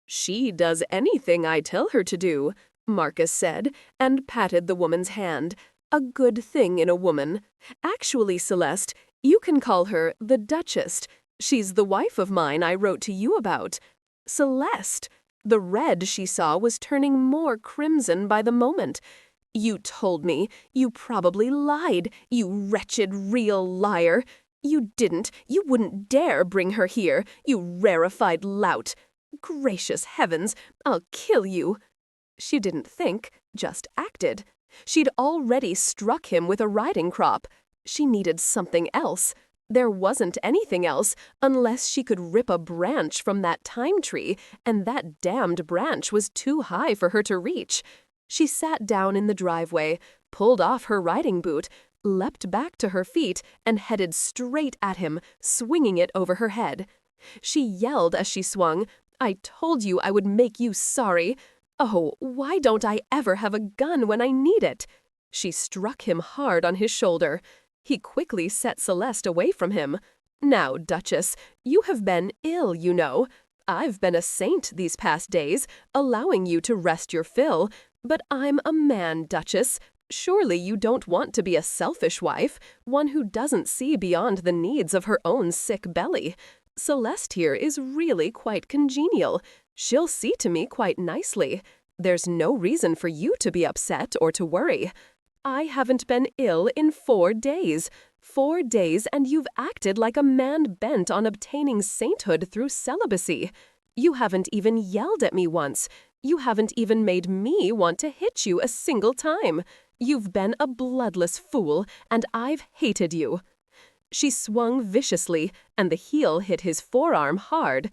"She does anything I tell her to do," Marcus said, and patted the woman's hand. "A good thing in a woman. Actually, Celeste, you can call her the Duchess. She's the wife of mine I wrote to you about." Celeste! The red she saw was turning more crimson by the moment. "You told me. You probably lied, you wretched real liar. You didn't. You wouldn't dare bring her here, you rarefied lout. Gracious heavens, I'll kill you." She didn't think, just acted. She'd already struck him with a riding crop. She needed something else. There wasn't anything else, unless she could rip a branch from that thyme tree, and that damned branch was too high for her to reach. She sat down in the driveway, pulled off her riding boot, leapt back to her feet, and headed straight at him, swinging it over her head. She yelled as she swung, "I told you I would make you sorry. Oh, why don't I ever have a gun when I need it?" She struck him hard on his shoulder. He quickly set Celeste away from him. "Now, Duchess, you have been ill, you know. I've been a saint these past days, allowing you to rest your fill. But I'm a man, Duchess. Surely you don't want to be a selfish wife, one who doesn't see beyond the needs of her own sick belly. Celeste here is really quite congenial. She'll see to me quite nicely. There's no reason for you to be upset or to worry. I haven't been ill in 4 days. 4 days, and you've acted like a man bent on obtaining sainthood through celibacy. You haven't even yelled at me once. You haven't even made me want to hit you a single time. You've been a bloodless fool, and I've hated you." She swung viciously, and the heel hit his forearm hard.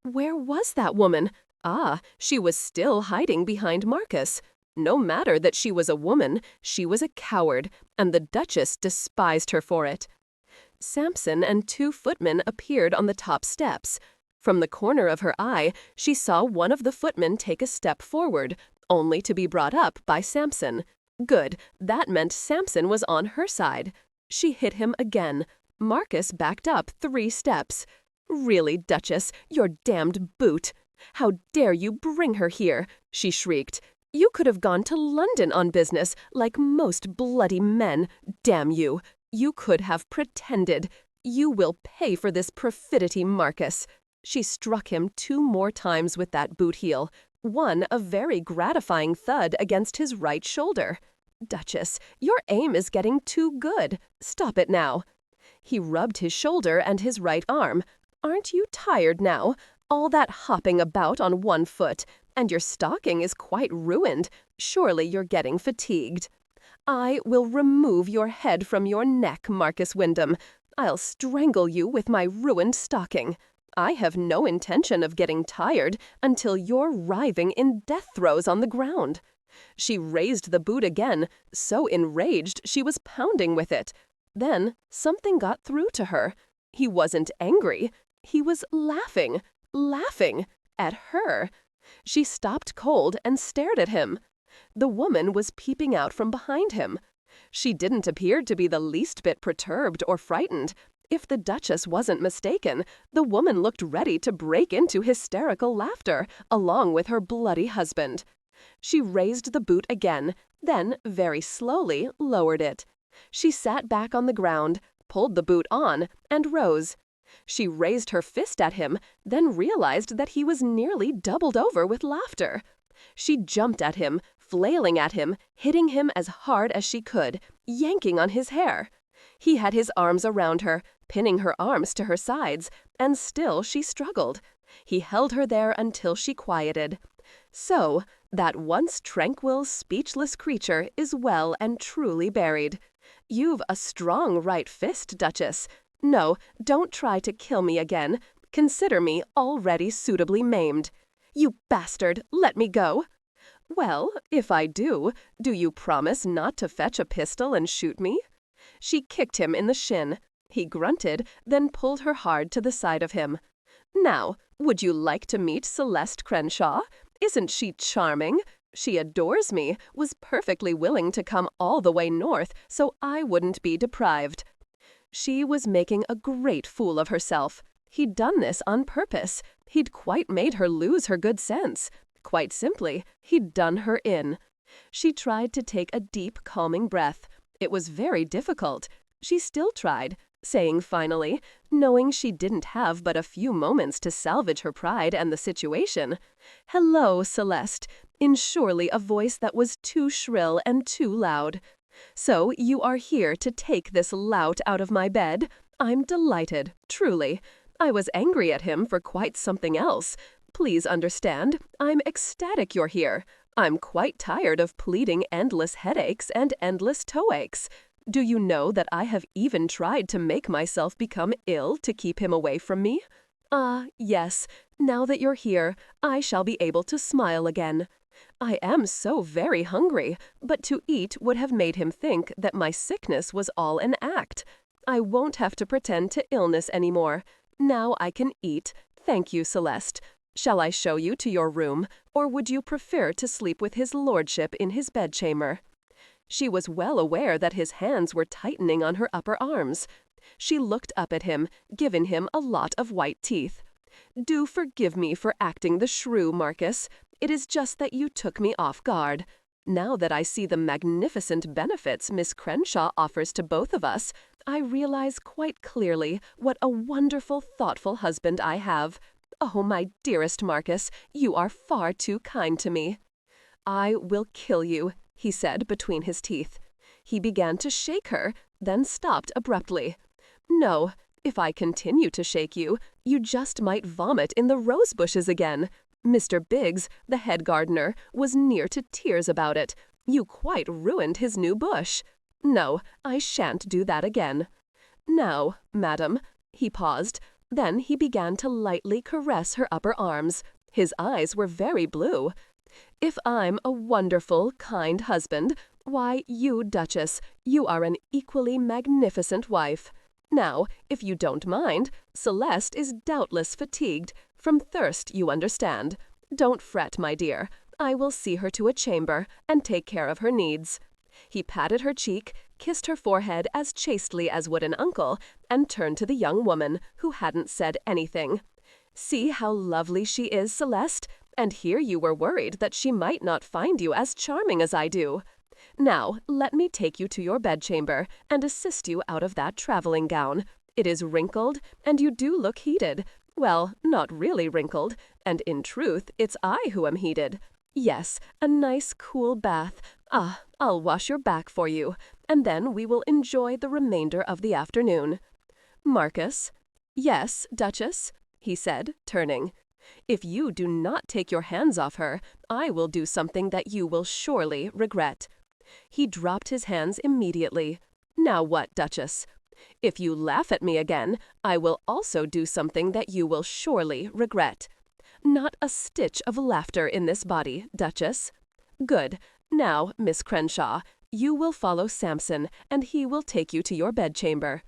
Where was that woman? Ah, she was still hiding behind Marcus. No matter that she was a woman, she was a coward, and the Duchess despised her for it. Samson and 2 footmen appeared on the top steps. From the corner of her eye, she saw one of the footmen take a step forward, only to be brought up by Samson. Good, that meant Samson was on her side. She hit him again. Marcus backed up 3 steps. Really, Duchess, your damned boot. How dare you bring her here? She shrieked. You could have gone to London on business, like most bloody men. Damn you. You could have pretended. You will pay for this perfidy, Marcus. She struck him 2 more times with that boot heel, one a very gratifying thud against his right shoulder. Duchess, your aim is getting too good. Stop it now. He rubbed his shoulder and his right arm. Aren't you tired now? All that hopping about on one foot, and your stocking is quite ruined. Surely you're getting fatigued. I will remove your head from your neck, Marcus Wyndham. I'll strangle you with my ruined stocking. I have no intention of getting tired until you're writhing in death throes on the ground. She raised the boot again, so enraged she was pounding with it. Then something got through to her. He wasn't angry. He was laughing at her. She stopped cold and stared at him. The woman was peeping out from behind him. She didn't appear to be the least bit perturbed or frightened. If the Duchess wasn't mistaken, the woman looked ready to break into hysterical laughter, along with her bloody husband. She raised the boot again, then, very slowly, lowered it. She sat back on the ground, pulled the boot on, and rose. She raised her fist at him, then realized that he was nearly doubled over with laughter. She jumped at him, flailing at him, hitting him as hard as she could, yanking on his hair. He had his arms around her, pinning her arms to her sides, and still she struggled. He held her there until she quieted. So, that once tranquil, speechless creature is well and truly buried. You've a strong right fist, Duchess. No, don't try to kill me again. Consider me already suitably maimed. You bastard, let me go. Well, if I do you promise not to fetch a pistol and shoot me? She kicked him in the shin. He grunted, then pulled her hard to the side of him. Now, would you like to meet Celeste Crenshaw? Isn't she charming? She adores me, was perfectly willing to come all the way north so I wouldn't be deprived. She was making a great fool of herself. He'd done this on purpose. He'd quite made her lose her good sense. Quite simply, he'd done her in. She tried to take a deep, calming breath. It was very difficult. She still tried, saying finally, knowing she didn't have but a few moments to salvage her pride and the situation, "Hello, Celeste," in surely a voice that was too shrill and too loud. "So you are here to take this lout out of my bed? I'm delighted, truly. I was angry at him for quite something else. Please understand, I'm ecstatic you're here. I'm quite tired of pleading endless headaches and endless toe aches. Do you know that I have even tried to make myself become ill to keep him away from me? Ah, yes, now that you're here, I shall be able to smile again. I am so very hungry, but to eat would have made him think that my sickness was all an act. I won't have to pretend to illness anymore. Now I can eat. Thank you, Celeste. Shall I show you to your room, or would you prefer to sleep with his lordship in his bedchamber?" She was well aware that his hands were tightening on her upper arms. She looked up at him, giving him a lot of white teeth. "Do forgive me for acting the shrew, Marcus. It is just that you took me off guard. Now that I see the magnificent benefits Miss Crenshaw offers to both of us, I realize quite clearly what a wonderful, thoughtful husband I have. Oh, my dearest Marcus, you are far too kind to me." "I will kill you," he said between his teeth. He began to shake her, then stopped abruptly. "No, if I continue to shake you, you just might vomit in the rose bushes again. Mr. Biggs, the head gardener, was near to tears about it. You quite ruined his new bush. No, I shan't do that again. Now, madam," he paused. Then he began to lightly caress her upper arms. His eyes were very blue. "If I'm a wonderful, kind husband, why, you, Duchess, you are an equally magnificent wife. Now, if you don't mind, Celeste is doubtless fatigued. From thirst, you understand. Don't fret, my dear. I will see her to a chamber and take care of her needs. He patted her cheek, kissed her forehead as chastely as would an uncle, and turned to the young woman, who hadn't said anything. "See how lovely she is, Celeste, and here you were worried that she might not find you as charming as I do. Now, let me take you to your bedchamber and assist you out of that traveling gown. It is wrinkled, and you do look heated. Well, not really wrinkled, and in truth, it's I who am heated. Yes, a nice cool bath. Ah, I'll wash your back for you, and then we will enjoy the remainder of the afternoon. Marcus." "Yes, Duchess," he said, turning. "If you do not take your hands off her, I will do something that you will surely regret." He dropped his hands immediately. "Now what, Duchess?" "If you laugh at me again, I will also do something that you will surely regret." "Not a stitch of laughter in this body, Duchess." "Good. Now, Miss Crenshaw, you will follow Samson, and he will take you to your bedchamber."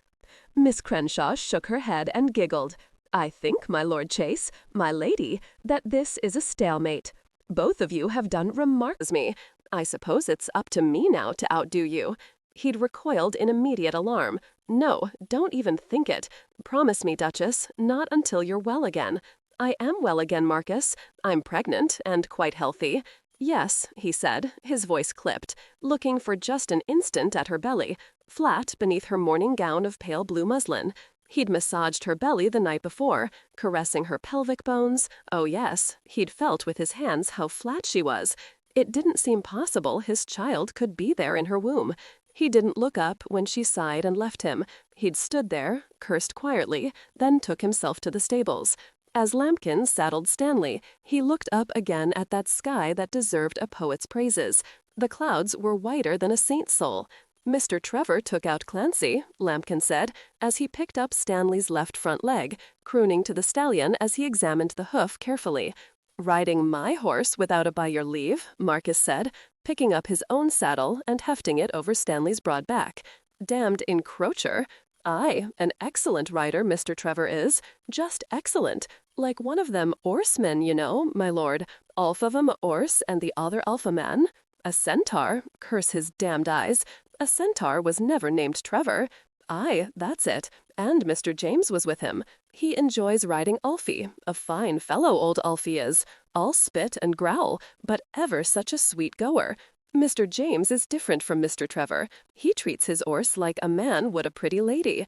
Miss Crenshaw shook her head and giggled. "I think, my Lord Chase, my lady, that this is a stalemate. Both of you have done remarkably. I suppose it's up to me now to outdo you." He'd recoiled in immediate alarm. "No, don't even think it. Promise me, Duchess, not until you're well again." "I am well again, Marcus. I'm pregnant and quite healthy." "Yes," he said, his voice clipped, looking for just an instant at her belly, flat beneath her morning gown of pale blue muslin. He'd massaged her belly the night before, caressing her pelvic bones. Oh yes, he'd felt with his hands how flat she was. It didn't seem possible his child could be there in her womb. He didn't look up when she sighed and left him. He'd stood there, cursed quietly, then took himself to the stables. As Lambkin saddled Stanley, he looked up again at that sky that deserved a poet's praises. The clouds were whiter than a saint's soul. "Mr. Trevor took out Clancy," Lambkin said, as he picked up Stanley's left front leg, crooning to the stallion as he examined the hoof carefully. "Riding my horse without a by your leave," Marcus said, picking up his own saddle and hefting it over Stanley's broad back. "Damned encroacher. Aye, an excellent rider Mr. Trevor is, just excellent. Like one of them 'orsemen, you know, my lord, alf of 'em a 'orse and the other alpha man. A centaur, curse his damned eyes. A centaur was never named Trevor. Aye, that's it, and Mr. James was with him. He enjoys riding Ulfie, a fine fellow old Ulfie is, all spit and growl, but ever such a sweet goer. Mr. James is different from Mr. Trevor. He treats his 'orse like a man would a pretty lady.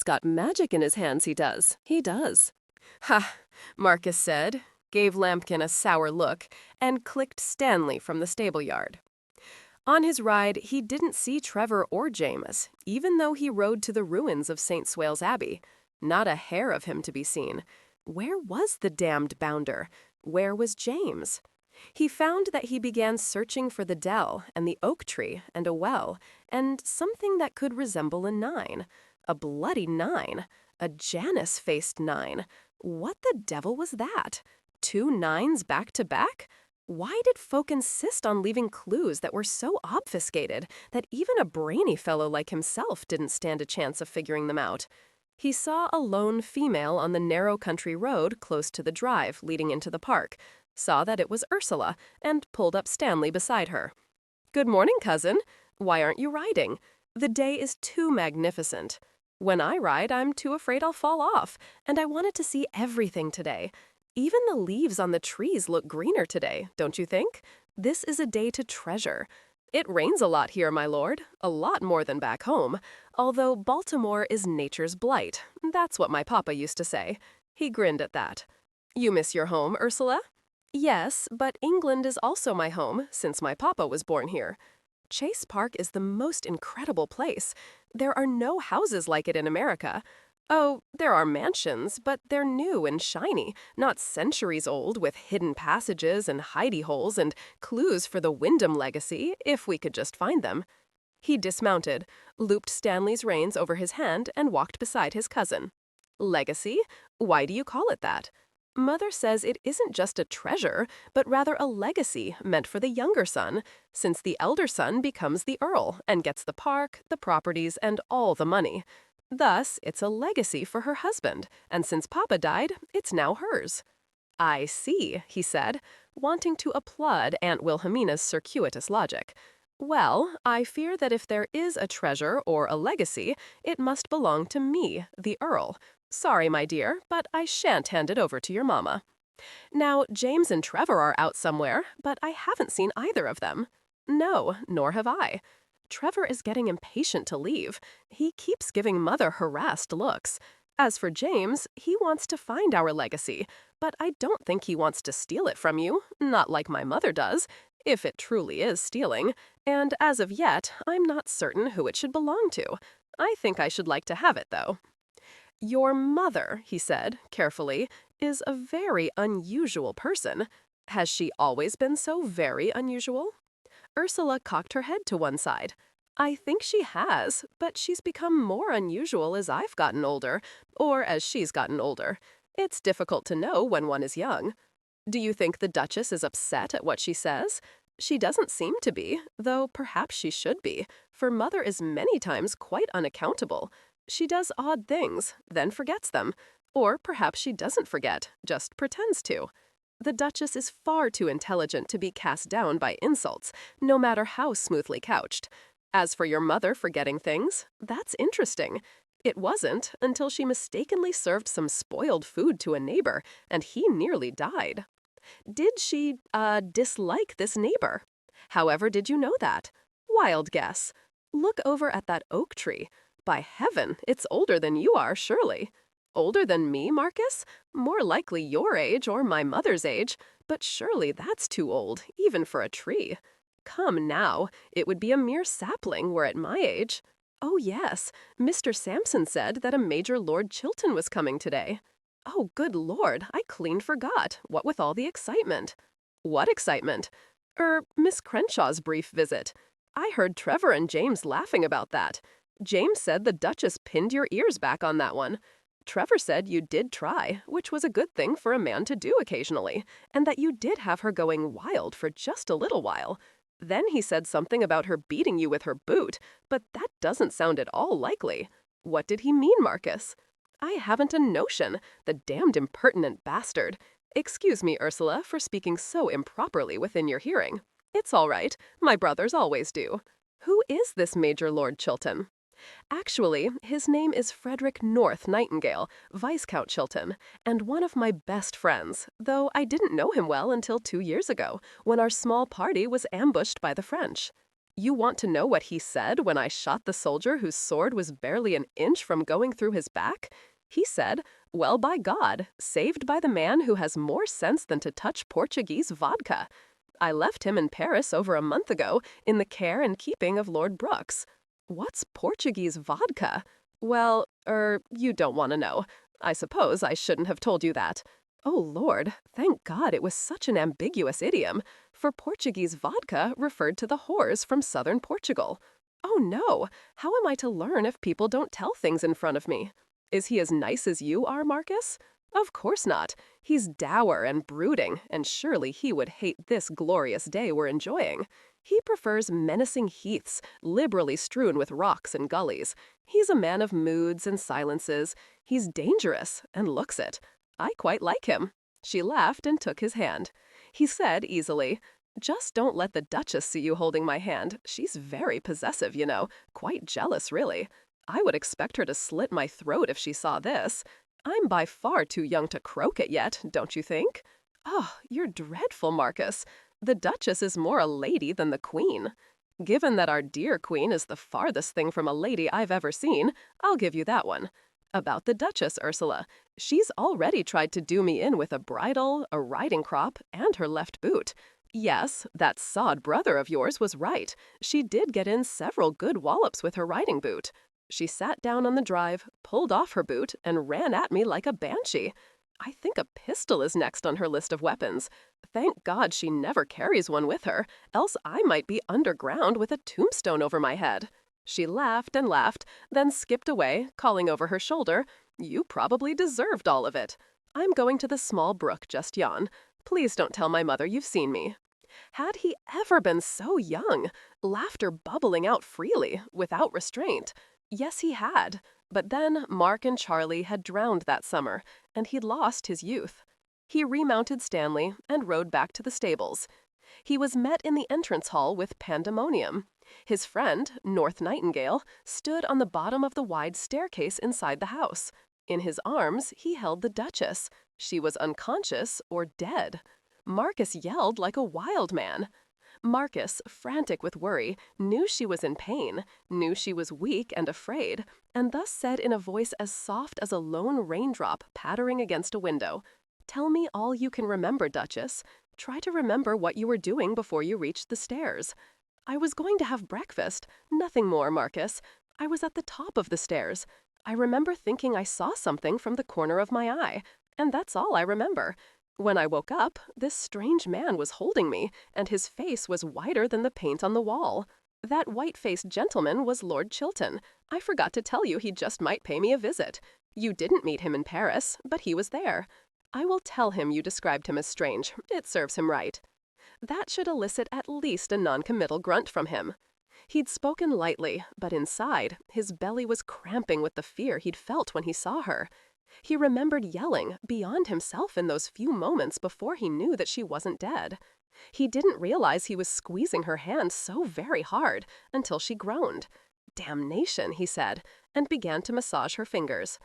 Got magic in his hands, he does. He does." "Ha," Marcus said, gave Lambkin a sour look, and clicked Stanley from the stable yard. On his ride, he didn't see Trevor or James, even though he rode to the ruins of St. Swales Abbey. Not a hair of him to be seen. Where was the damned bounder? Where was James? He found that he began searching for the dell and the oak tree and a well, and something that could resemble a 9. A bloody 9. A Janus-faced 9. What the devil was that? 2 9s back to back? Why did folk insist on leaving clues that were so obfuscated that even a brainy fellow like himself didn't stand a chance of figuring them out? He saw a lone female on the narrow country road close to the drive leading into the park, saw that it was Ursula, and pulled up Stanley beside her. "Good morning, cousin. Why aren't you riding? The day is too magnificent. When I ride, I'm too afraid I'll fall off, and I wanted to see everything today. Even the leaves on the trees look greener today, don't you think? This is a day to treasure. It rains a lot here, my lord, a lot more than back home, although Baltimore is nature's blight. That's what my papa used to say." He grinned at that. "You miss your home, Ursula?" "Yes, but England is also my home, since my papa was born here. Chase Park is the most incredible place. There are no houses like it in America. Oh, there are mansions, but they're new and shiny, not centuries old with hidden passages and hidey holes and clues for the Wyndham legacy, if we could just find them." He dismounted, looped Stanley's reins over his hand, and walked beside his cousin. "Legacy? Why do you call it that?" "Mother says it isn't just a treasure, but rather a legacy meant for the younger son, since the elder son becomes the Earl and gets the park, the properties, and all the money. Thus, it's a legacy for her husband, and since Papa died, it's now hers." "I see," he said, wanting to applaud Aunt Wilhelmina's circuitous logic. Well, I fear that if there is a treasure or a legacy, it must belong to me, the Earl. Sorry, my dear, but I shan't hand it over to your mama. Now, James and Trevor are out somewhere, but I haven't seen either of them. No, nor have I. Trevor is getting impatient to leave. He keeps giving Mother harassed looks. As for James, he wants to find our legacy, but I don't think he wants to steal it from you, not like my mother does, if it truly is stealing, and as of yet, I'm not certain who it should belong to. I think I should like to have it, though. Your mother, he said, carefully, is a very unusual person. Has she always been so very unusual? Ursula cocked her head to one side. I think she has, but she's become more unusual as I've gotten older, or as she's gotten older. It's difficult to know when one is young. Do you think the Duchess is upset at what she says? She doesn't seem to be, though perhaps she should be, for Mother is many times quite unaccountable. She does odd things, then forgets them. Or perhaps she doesn't forget, just pretends to. The Duchess is far too intelligent to be cast down by insults, no matter how smoothly couched. As for your mother forgetting things, that's interesting. It wasn't until she mistakenly served some spoiled food to a neighbor, and he nearly died. Did she, dislike this neighbor? However did you know that? Wild guess. Look over at that oak tree. By heaven, it's older than you are, surely. Older than me, Marcus? More likely your age or my mother's age, but surely that's too old, even for a tree. Come now, it would be a mere sapling were it my age. Oh yes, Mr. Sampson said that a Major Lord Chilton was coming today. Oh, good Lord, I clean forgot, what with all the excitement. What excitement? Miss Crenshaw's brief visit. I heard Trevor and James laughing about that. James said the Duchess pinned your ears back on that one. Trevor said you did try, which was a good thing for a man to do occasionally, and that you did have her going wild for just a little while. Then he said something about her beating you with her boot, but that doesn't sound at all likely. What did he mean, Marcus? I haven't a notion, the damned impertinent bastard. Excuse me, Ursula, for speaking so improperly within your hearing. It's all right, my brothers always do. Who is this Major Lord Chilton? Actually, his name is Frederick North Nightingale, Viscount Chilton, and one of my best friends, though I didn't know him well until 2 years ago, when our small party was ambushed by the French. You want to know what he said when I shot the soldier whose sword was barely an inch from going through his back? He said, "Well, by God, saved by the man who has more sense than to touch Portuguese vodka." I left him in Paris over a month ago in the care and keeping of Lord Brooks. What's Portuguese vodka? Well, you don't want to know. I suppose I shouldn't have told you that. Oh, Lord, thank God it was such an ambiguous idiom, for Portuguese vodka referred to the whores from southern Portugal. Oh, no, how am I to learn if people don't tell things in front of me? Is he as nice as you are, Marcus? Of course not. He's dour and brooding, and surely he would hate this glorious day we're enjoying. He prefers menacing heaths, liberally strewn with rocks and gullies. He's a man of moods and silences. He's dangerous, and looks it. I quite like him. She laughed and took his hand. He said easily, "Just don't let the Duchess see you holding my hand. She's very possessive, you know. Quite jealous, really. I would expect her to slit my throat if she saw this. I'm by far too young to croak it yet, don't you think? Oh, you're dreadful, Marcus. The Duchess is more a lady than the Queen. Given that our dear Queen is the farthest thing from a lady I've ever seen, I'll give you that one. About the Duchess, Ursula, she's already tried to do me in with a bridle, a riding crop, and her left boot. Yes, that sod brother of yours was right. She did get in several good wallops with her riding boot. She sat down on the drive, pulled off her boot, and ran at me like a banshee. I think a pistol is next on her list of weapons. Thank God she never carries one with her, else I might be underground with a tombstone over my head. She laughed and laughed, then skipped away, calling over her shoulder, "You probably deserved all of it. I'm going to the small brook just yon. Please don't tell my mother you've seen me." Had he ever been so young? Laughter bubbling out freely, without restraint. Yes, he had. But then Mark and Charlie had drowned that summer, and he'd lost his youth. He remounted Stanley and rode back to the stables. He was met in the entrance hall with pandemonium. His friend, North Nightingale, stood on the bottom of the wide staircase inside the house. In his arms, he held the Duchess. She was unconscious or dead. Marcus yelled like a wild man. Marcus, frantic with worry, knew she was in pain, knew she was weak and afraid, and thus said in a voice as soft as a lone raindrop pattering against a window, "Tell me all you can remember, Duchess. Try to remember what you were doing before you reached the stairs." "I was going to have breakfast. Nothing more, Marcus. I was at the top of the stairs. I remember thinking I saw something from the corner of my eye, and that's all I remember. When I woke up, this strange man was holding me, and his face was whiter than the paint on the wall. That white-faced gentleman was Lord Chilton. I forgot to tell you he just might pay me a visit. You didn't meet him in Paris, but he was there. I will tell him you described him as strange. It serves him right." That should elicit at least a noncommittal grunt from him. He'd spoken lightly, but inside, his belly was cramping with the fear he'd felt when he saw her. He remembered yelling, beyond himself in those few moments before he knew that she wasn't dead. He didn't realize he was squeezing her hand so very hard until she groaned. "Damnation," he said, and began to massage her fingers.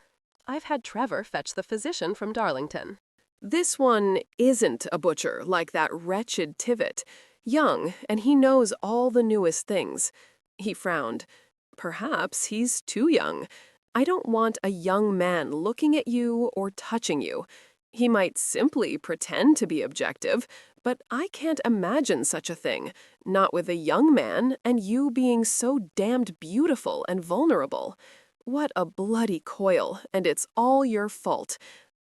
"I've had Trevor fetch the physician from Darlington." This one isn't a butcher like that wretched Tivit. Young, and he knows all the newest things. He frowned. Perhaps he's too young. I don't want a young man looking at you or touching you. He might simply pretend to be objective, but I can't imagine such a thing, not with a young man and you being so damned beautiful and vulnerable. What a bloody coil, and it's all your fault.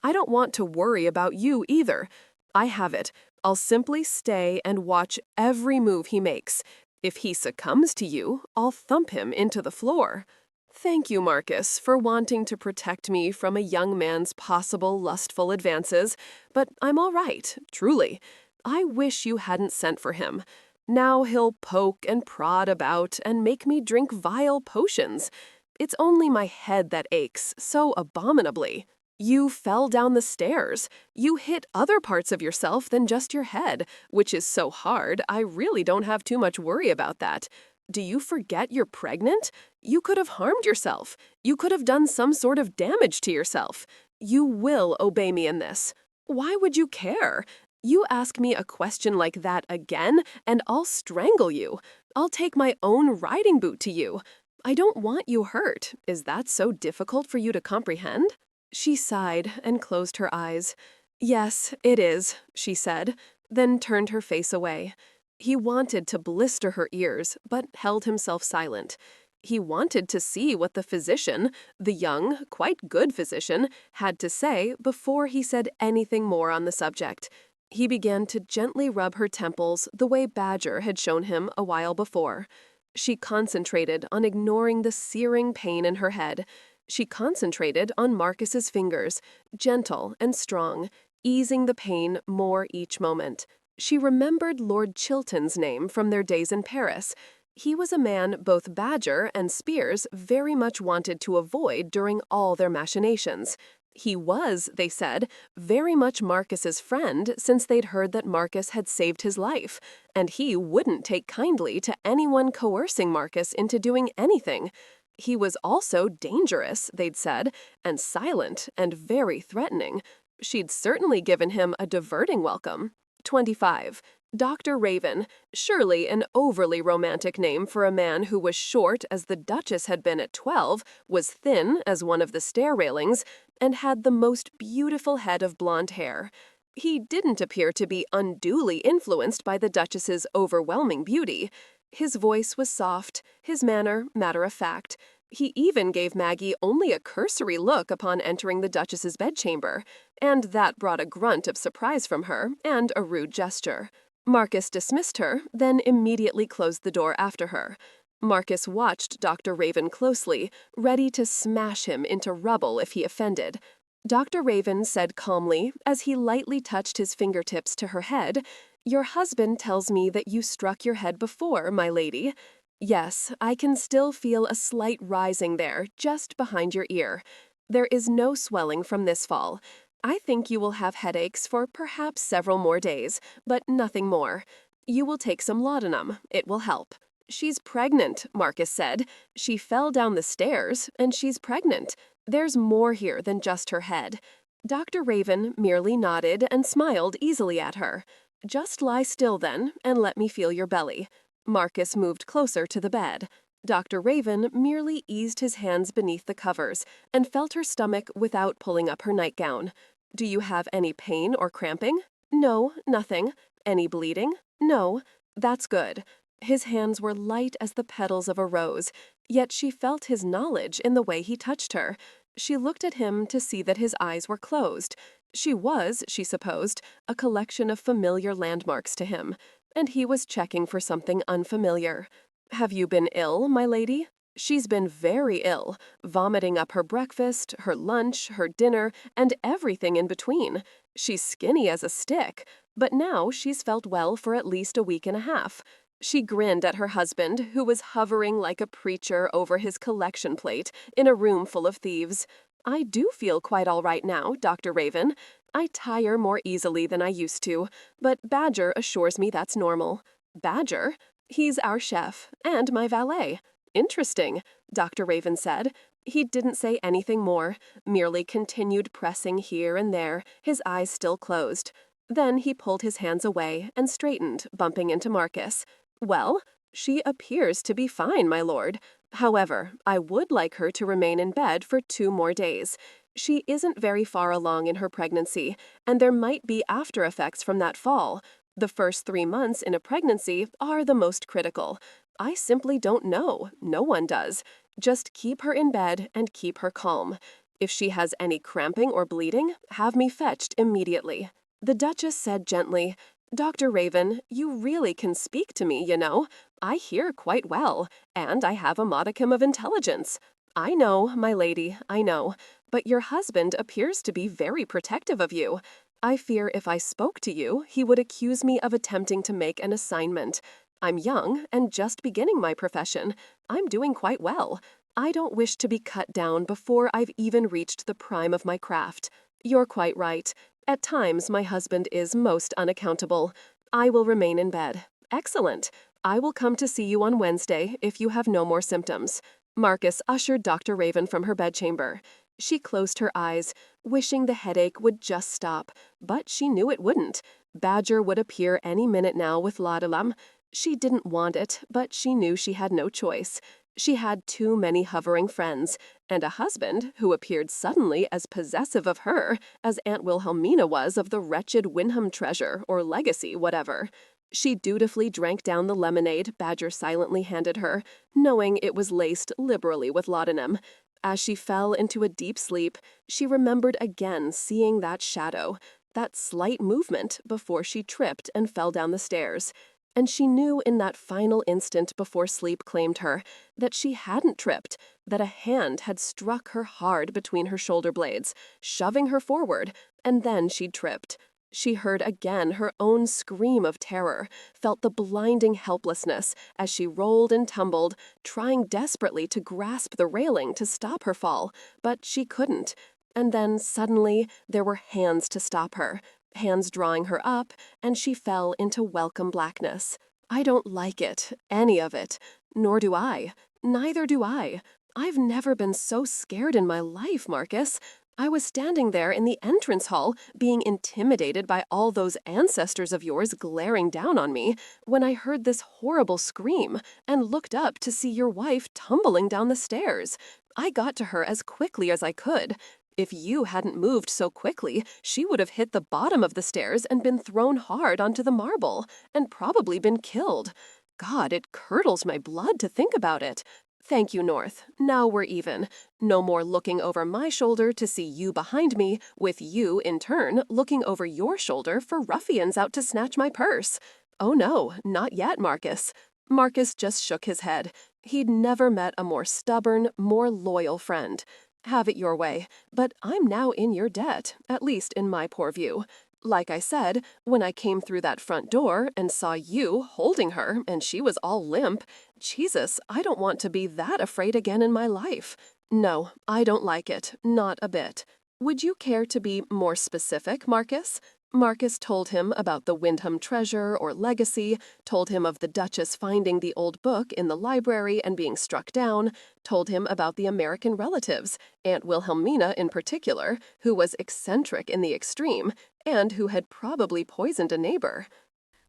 I don't want to worry about you either. I have it. I'll simply stay and watch every move he makes. If he succumbs to you, I'll thump him into the floor. Thank you, Marcus, for wanting to protect me from a young man's possible lustful advances, but I'm all right, truly. I wish you hadn't sent for him. Now he'll poke and prod about and make me drink vile potions. It's only my head that aches so abominably. You fell down the stairs. You hit other parts of yourself than just your head, which is so hard, I really don't have too much worry about that. Do you forget you're pregnant? You could have harmed yourself. You could have done some sort of damage to yourself. You will obey me in this. Why would you care? You ask me a question like that again, and I'll strangle you. I'll take my own riding boot to you. I don't want you hurt. Is that so difficult for you to comprehend? She sighed and closed her eyes. "Yes, it is," she said, then turned her face away. He wanted to blister her ears, but held himself silent. He wanted to see what the physician, the young, quite good physician, had to say before he said anything more on the subject. He began to gently rub her temples the way Badger had shown him a while before. She concentrated on ignoring the searing pain in her head. She concentrated on Marcus's fingers, gentle and strong, easing the pain more each moment. She remembered Lord Chilton's name from their days in Paris. He was a man both Badger and Spears very much wanted to avoid during all their machinations. He was, they said, very much Marcus's friend since they'd heard that Marcus had saved his life, and he wouldn't take kindly to anyone coercing Marcus into doing anything. He was also dangerous, they'd said, and silent and very threatening. She'd certainly given him a diverting welcome. 25. Dr. Raven, surely an overly romantic name for a man who was short as the Duchess had been at 12, was thin as one of the stair railings, and had the most beautiful head of blonde hair. He didn't appear to be unduly influenced by the Duchess's overwhelming beauty. His voice was soft, his manner matter-of-fact. He even gave Maggie only a cursory look upon entering the Duchess's bedchamber, and that brought a grunt of surprise from her and a rude gesture. Marcus dismissed her, then immediately closed the door after her. Marcus watched Dr. Raven closely, ready to smash him into rubble if he offended. Dr. Raven said calmly, as he lightly touched his fingertips to her head, "Your husband tells me that you struck your head before, my lady. Yes, I can still feel a slight rising there, just behind your ear. There is no swelling from this fall. I think you will have headaches for perhaps several more days, but nothing more. You will take some laudanum. It will help. She's pregnant, Marcus said. She fell down the stairs, and she's pregnant. There's more here than just her head. Dr. Raven merely nodded and smiled easily at her. Just lie still then, and let me feel your belly. Marcus moved closer to the bed. Dr. Raven merely eased his hands beneath the covers and felt her stomach without pulling up her nightgown. Do you have any pain or cramping? No, nothing. Any bleeding? No. That's good. His hands were light as the petals of a rose, yet she felt his knowledge in the way he touched her. She looked at him to see that his eyes were closed. She was, she supposed, a collection of familiar landmarks to him, and he was checking for something unfamiliar. Have you been ill, my lady? She's been very ill, vomiting up her breakfast, her lunch, her dinner, and everything in between. She's skinny as a stick, but now she's felt well for at least a week and a half. She grinned at her husband, who was hovering like a preacher over his collection plate in a room full of thieves. I do feel quite all right now, Dr. Raven. I tire more easily than I used to, but Badger assures me that's normal. Badger? He's our chef, and my valet. Interesting, Dr. Raven said. He didn't say anything more, merely continued pressing here and there, his eyes still closed. Then he pulled his hands away and straightened, bumping into Marcus. Well, she appears to be fine, my lord. However, I would like her to remain in bed for 2 more days. She isn't very far along in her pregnancy, and there might be after effects from that fall. The first 3 months in a pregnancy are the most critical. I simply don't know. No one does. Just keep her in bed and keep her calm. If she has any cramping or bleeding, have me fetched immediately. The Duchess said gently, Dr. Raven, you really can speak to me, you know. I hear quite well, and I have a modicum of intelligence. I know, my lady, I know, but your husband appears to be very protective of you. I fear if I spoke to you, he would accuse me of attempting to make an assignment. I'm young and just beginning my profession. I'm doing quite well. I don't wish to be cut down before I've even reached the prime of my craft. You're quite right. At times, my husband is most unaccountable. I will remain in bed. Excellent. I will come to see you on Wednesday if you have no more symptoms. Marcus ushered Dr. Raven from her bedchamber. She closed her eyes, wishing the headache would just stop, but she knew it wouldn't. Badger would appear any minute now with laudanum. She didn't want it, but she knew she had no choice. She had too many hovering friends, and a husband who appeared suddenly as possessive of her as Aunt Wilhelmina was of the wretched Wyndham treasure or legacy, whatever. She dutifully drank down the lemonade Badger silently handed her, knowing it was laced liberally with laudanum. As she fell into a deep sleep, she remembered again seeing that shadow, that slight movement before she tripped and fell down the stairs. And she knew in that final instant before sleep claimed her that she hadn't tripped, that a hand had struck her hard between her shoulder blades, shoving her forward, and then she'd tripped. She heard again her own scream of terror, felt the blinding helplessness as she rolled and tumbled, trying desperately to grasp the railing to stop her fall, but she couldn't. And then suddenly there were hands to stop her, hands drawing her up, and she fell into welcome blackness. I don't like it, any of it. Nor do I. Neither do I. I've never been so scared in my life, Marcus. I was standing there in the entrance hall, being intimidated by all those ancestors of yours glaring down on me, when I heard this horrible scream and looked up to see your wife tumbling down the stairs. I got to her as quickly as I could. If you hadn't moved so quickly, she would have hit the bottom of the stairs and been thrown hard onto the marble, and probably been killed. God, it curdles my blood to think about it. Thank you, North. Now we're even. No more looking over my shoulder to see you behind me, with you, in turn, looking over your shoulder for ruffians out to snatch my purse. Oh no, not yet, Marcus. Marcus just shook his head. He'd never met a more stubborn, more loyal friend. Have it your way, but I'm now in your debt, at least in my poor view. Like I said, when I came through that front door and saw you holding her and she was all limp, Jesus, I don't want to be that afraid again in my life. No, I don't like it, not a bit. Would you care to be more specific, Marcus? Marcus told him about the Wyndham treasure or legacy, told him of the Duchess finding the old book in the library and being struck down, told him about the American relatives, Aunt Wilhelmina in particular, who was eccentric in the extreme, and who had probably poisoned a neighbor.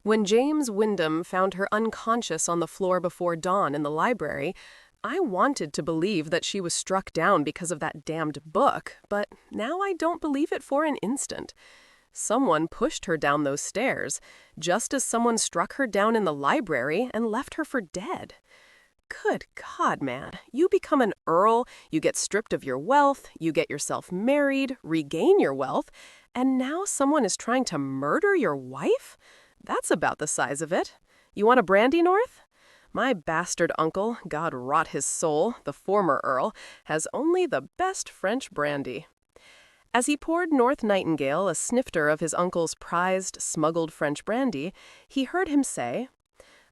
When James Wyndham found her unconscious on the floor before dawn in the library, I wanted to believe that she was struck down because of that damned book, but now I don't believe it for an instant. Someone pushed her down those stairs, just as someone struck her down in the library and left her for dead. Good God, man. You become an earl, you get stripped of your wealth, you get yourself married, regain your wealth, and now someone is trying to murder your wife? That's about the size of it. You want a brandy, North? My bastard uncle, God rot his soul, the former Earl, has only the best French brandy. As he poured North Nightingale a snifter of his uncle's prized, smuggled French brandy, he heard him say,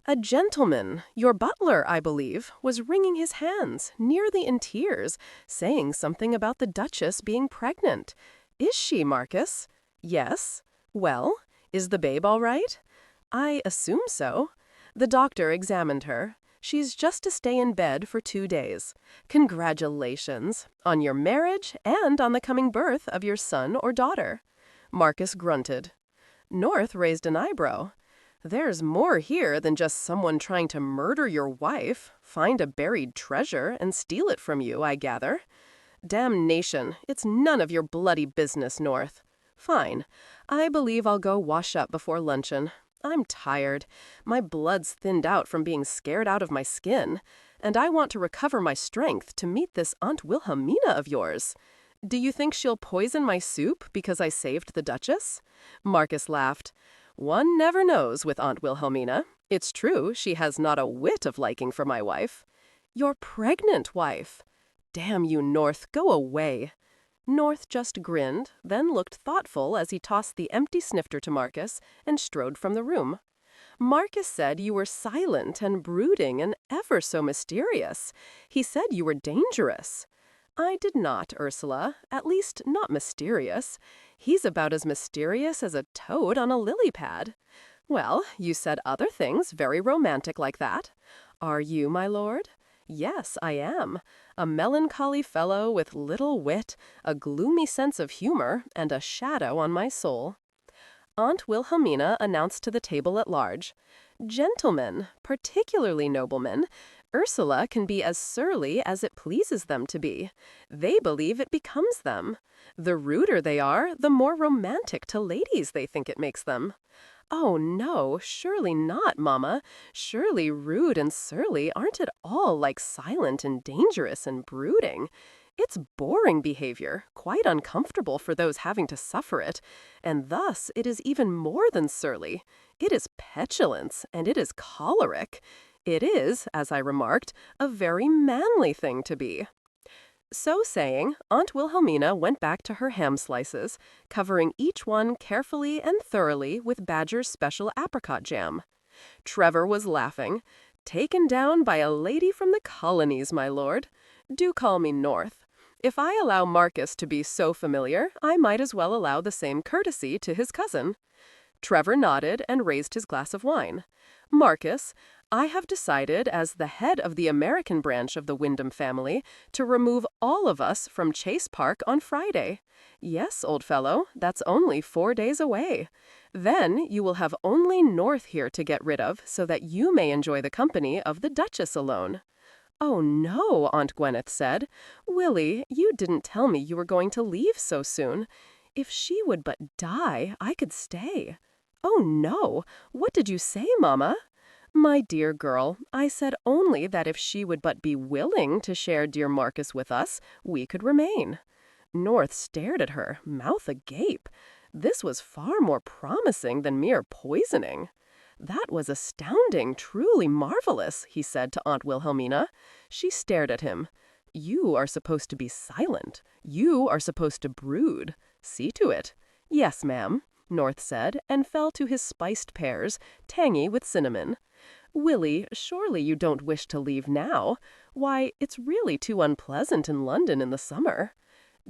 "A gentleman, your butler, I believe, was wringing his hands, nearly in tears, saying something about the Duchess being pregnant. Is she, Marcus? Yes. Well, is the babe all right? I assume so. The doctor examined her. She's just to stay in bed for 2 days. Congratulations on your marriage and on the coming birth of your son or daughter." Marcus grunted. North raised an eyebrow. "There's more here than just someone trying to murder your wife, find a buried treasure, and steal it from you, I gather. Damnation, it's none of your bloody business, North. Fine. I believe I'll go wash up before luncheon. I'm tired. My blood's thinned out from being scared out of my skin, and I want to recover my strength to meet this Aunt Wilhelmina of yours. Do you think she'll poison my soup because I saved the Duchess?" Marcus laughed. "One never knows with Aunt Wilhelmina. It's true she has not a whit of liking for my wife." "Your pregnant wife." "Damn you, North, go away." North just grinned, then looked thoughtful as he tossed the empty snifter to Marcus and strode from the room. "Marcus said you were silent and brooding and ever so mysterious. He said you were dangerous." "I did not, Ursula, at least not mysterious. He's about as mysterious as a toad on a lily pad." "Well, you said other things very romantic like that." "Are you, my lord?" "Yes, I am. A melancholy fellow with little wit, a gloomy sense of humor, and a shadow on my soul." Aunt Wilhelmina announced to the table at large, "Gentlemen, particularly noblemen, Ursula can be as surly as it pleases them to be. They believe it becomes them. The ruder they are, the more romantic to ladies they think it makes them." "Oh, no, surely not, Mamma. Surely rude and surly aren't at all like silent and dangerous and brooding. It's boring behavior, quite uncomfortable for those having to suffer it, and thus it is even more than surly. It is petulance, and it is choleric. It is, as I remarked, a very manly thing to be." So saying, Aunt Wilhelmina went back to her ham slices, covering each one carefully and thoroughly with Badger's special apricot jam. Trevor was laughing. "Taken down by a lady from the colonies, my lord. Do call me North. If I allow Marcus to be so familiar, I might as well allow the same courtesy to his cousin." Trevor nodded and raised his glass of wine. "Marcus, I have decided, as the head of the American branch of the Wyndham family, to remove all of us from Chase Park on Friday. Yes, old fellow, that's only 4 days away. Then you will have only North here to get rid of, so that you may enjoy the company of the Duchess alone." "Oh, no," Aunt Gwyneth said. "Willie, you didn't tell me you were going to leave so soon. If she would but die, I could stay." "Oh, no. What did you say, Mamma?" "My dear girl, I said only that if she would but be willing to share dear Marcus with us, we could remain." North stared at her, mouth agape. This was far more promising than mere poisoning. "That was astounding, truly marvelous," he said to Aunt Wilhelmina. She stared at him. "You are supposed to be silent. You are supposed to brood. See to it." "Yes, ma'am," North said, and fell to his spiced pears, tangy with cinnamon. "Willie, surely you don't wish to leave now? Why, it's really too unpleasant in London in the summer."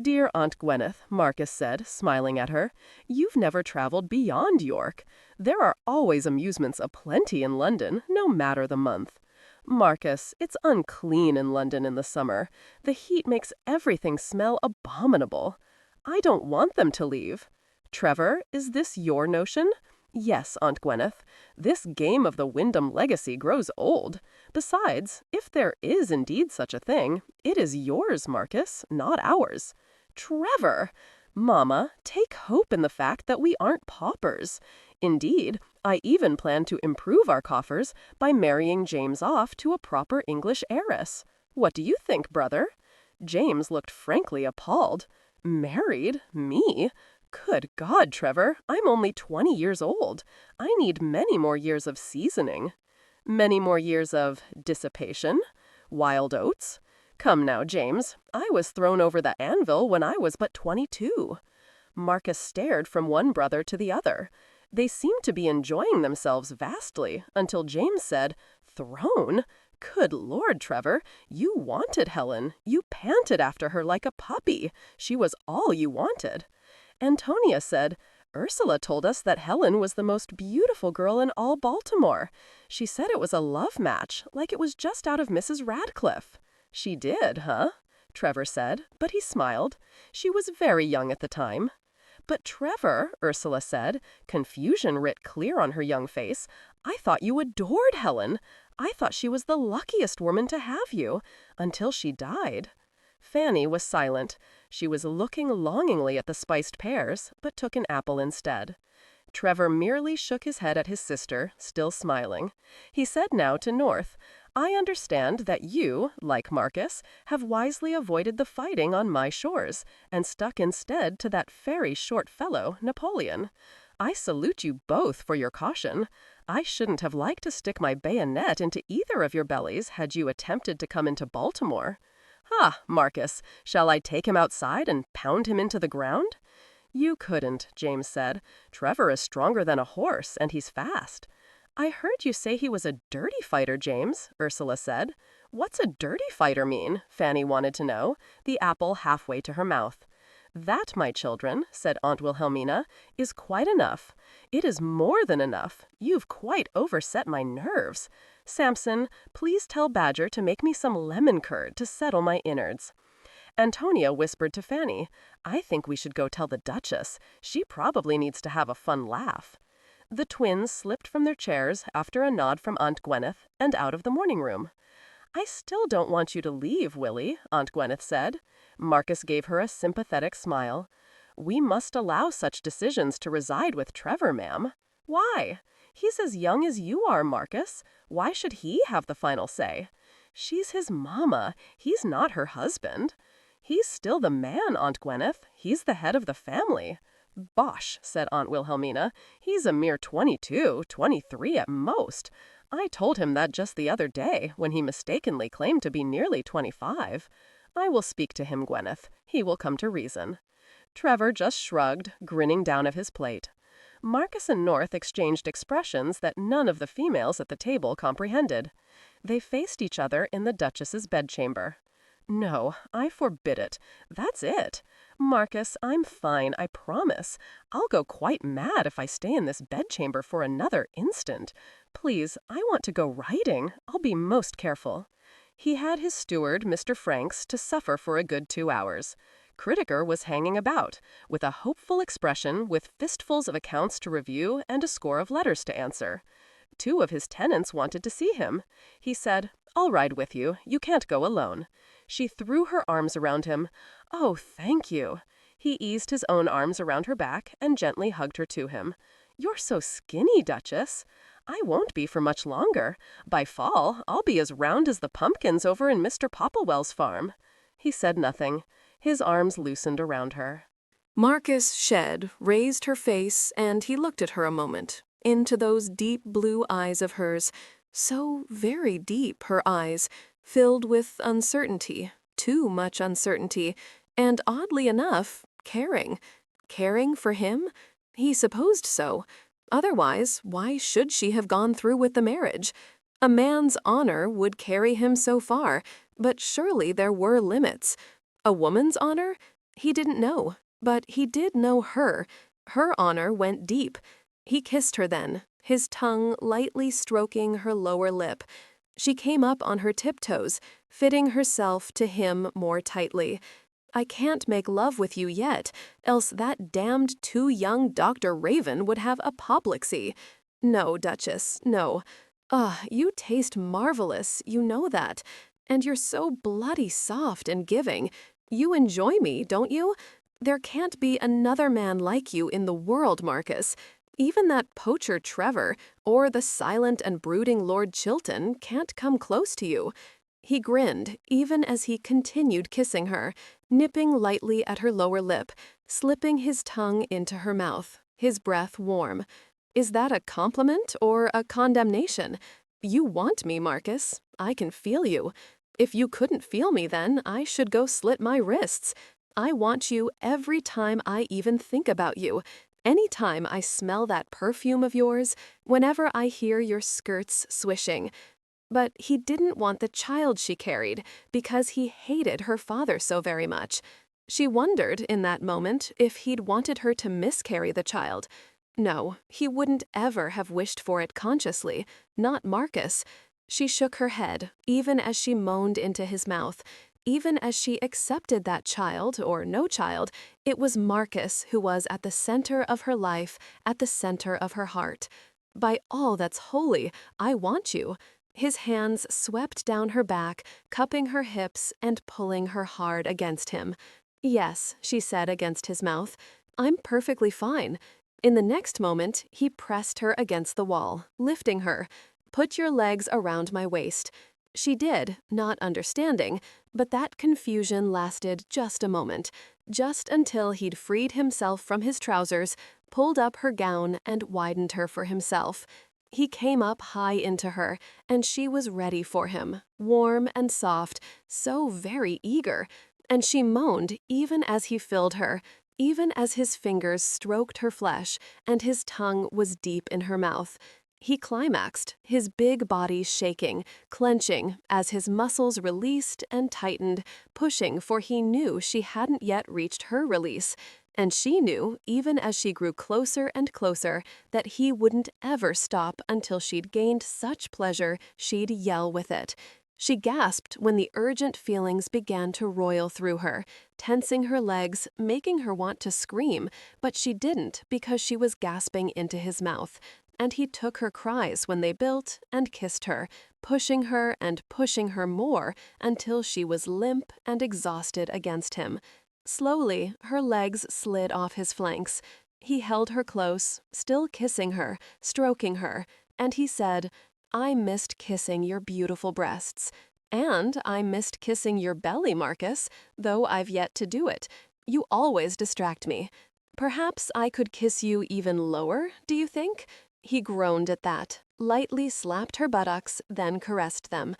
"Dear Aunt Gwyneth," Marcus said, smiling at her, "you've never traveled beyond York. There are always amusements aplenty in London, no matter the month. Marcus, it's unclean in London in the summer. The heat makes everything smell abominable. I don't want them to leave. Trevor, is this your notion?" "Yes, Aunt Gwyneth. This game of the Wyndham legacy grows old. Besides, if there is indeed such a thing, it is yours, Marcus, not ours." "Trevor!" "Mama, take hope in the fact that we aren't paupers. Indeed, I even plan to improve our coffers by marrying James off to a proper English heiress. What do you think, brother?" James looked frankly appalled. "Married? Me? Good God, Trevor, I'm only 20 years old. I need many more years of seasoning." "Many more years of dissipation? Wild oats? Come now, James, I was thrown over the anvil when I was but 22. Marcus stared from one brother to the other. They seemed to be enjoying themselves vastly until James said, "Thrown? Good Lord, Trevor, you wanted Helen. You panted after her like a puppy. She was all you wanted." Antonia said, "Ursula told us that Helen was the most beautiful girl in all Baltimore. She said it was a love match, like it was just out of Mrs. Radcliffe." "She did, huh?" Trevor said, but he smiled. "She was very young at the time." "But Trevor," Ursula said, confusion writ clear on her young face, "I thought you adored Helen. I thought she was the luckiest woman to have you, until she died." Fanny was silent. She was looking longingly at the spiced pears, but took an apple instead. Trevor merely shook his head at his sister, still smiling. He said now to North, "I understand that you, like Marcus, have wisely avoided the fighting on my shores, and stuck instead to that very short fellow, Napoleon. I salute you both for your caution. I shouldn't have liked to stick my bayonet into either of your bellies had you attempted to come into Baltimore. Ah, Marcus, shall I take him outside and pound him into the ground?" "You couldn't," James said. "Trevor is stronger than a horse, and he's fast." "I heard you say he was a dirty fighter, James," Ursula said. "What's a dirty fighter mean?" Fanny wanted to know, the apple halfway to her mouth. "That, my children," said Aunt Wilhelmina, "is quite enough. It is more than enough. You've quite overset my nerves. Samson, please tell Badger to make me some lemon curd to settle my innards." Antonia whispered to Fanny, "I think we should go tell the Duchess. She probably needs to have a fun laugh." The twins slipped from their chairs after a nod from Aunt Gwyneth and out of the morning room. "I still don't want you to leave, Willie," Aunt Gwyneth said. Marcus gave her a sympathetic smile. "We must allow such decisions to reside with Trevor, ma'am." "Why? He's as young as you are, Marcus. Why should he have the final say?" "She's his mamma. He's not her husband." "He's still the man, Aunt Gwyneth. He's the head of the family." "Bosh," said Aunt Wilhelmina. "He's a mere 22, 23 at most. I told him that just the other day, when he mistakenly claimed to be nearly 25. I will speak to him, Gwyneth. He will come to reason." Trevor just shrugged, grinning down at his plate. Marcus and North exchanged expressions that none of the females at the table comprehended. They faced each other in the Duchess's bedchamber. "No, I forbid it. That's it. Marcus, I'm fine, I promise. I'll go quite mad if I stay in this bedchamber for another instant. Please, I want to go riding. I'll be most careful." He had his steward, Mr. Franks, to suffer for a good 2 hours. Critiker was hanging about, with a hopeful expression, with fistfuls of accounts to review and a score of letters to answer. 2 of his tenants wanted to see him. He said, "I'll ride with you. You can't go alone." She threw her arms around him. "Oh, thank you." He eased his own arms around her back and gently hugged her to him. "You're so skinny, Duchess." "I won't be for much longer. By fall, I'll be as round as the pumpkins over in Mr. Popplewell's farm." He said nothing. His arms loosened around her. Marcus shed, raised her face, and he looked at her a moment, into those deep blue eyes of hers, so very deep, her eyes, filled with uncertainty, too much uncertainty, and oddly enough, caring. Caring for him? He supposed so. Otherwise, why should she have gone through with the marriage? A man's honor would carry him so far, but surely there were limits. A woman's honor? He didn't know, but he did know her. Her honor went deep. He kissed her then, his tongue lightly stroking her lower lip. She came up on her tiptoes, fitting herself to him more tightly. I can't make love with you yet, else that damned too young Dr. Raven would have apoplexy. No, Duchess, no. Ah, you taste marvelous, you know that. And you're so bloody soft and giving. You enjoy me, don't you? There can't be another man like you in the world, Marcus. Even that poacher Trevor, or the silent and brooding Lord Chilton, can't come close to you. He grinned, even as he continued kissing her, nipping lightly at her lower lip, slipping his tongue into her mouth, his breath warm. Is that a compliment or a condemnation? You want me, Marcus. I can feel you. If you couldn't feel me then, I should go slit my wrists. I want you every time I even think about you. Any time I smell that perfume of yours, whenever I hear your skirts swishing. But he didn't want the child she carried because he hated her father so very much. She wondered in that moment if he'd wanted her to miscarry the child. No, he wouldn't ever have wished for it consciously, not Marcus. She shook her head, even as she moaned into his mouth. Even as she accepted that child, or no child, it was Marcus who was at the center of her life, at the center of her heart. By all that's holy, I want you. His hands swept down her back, cupping her hips and pulling her hard against him. Yes, she said against his mouth, I'm perfectly fine. In the next moment, he pressed her against the wall, lifting her. Put your legs around my waist. She did, not understanding, but that confusion lasted just a moment, just until he'd freed himself from his trousers, pulled up her gown, and widened her for himself. He came up high into her, and she was ready for him, warm and soft, so very eager, and she moaned even as he filled her, even as his fingers stroked her flesh, and his tongue was deep in her mouth. He climaxed, his big body shaking, clenching, as his muscles released and tightened, pushing for he knew she hadn't yet reached her release. And she knew, even as she grew closer and closer, that he wouldn't ever stop until she'd gained such pleasure she'd yell with it. She gasped when the urgent feelings began to roil through her, tensing her legs, making her want to scream, but she didn't because she was gasping into his mouth. And he took her cries when they built and kissed her, pushing her and pushing her more until she was limp and exhausted against him. Slowly, her legs slid off his flanks. He held her close, still kissing her, stroking her, and he said, I missed kissing your beautiful breasts. And I missed kissing your belly, Marcus, though I've yet to do it. You always distract me. Perhaps I could kiss you even lower, do you think? He groaned at that, lightly slapped her buttocks, then caressed them.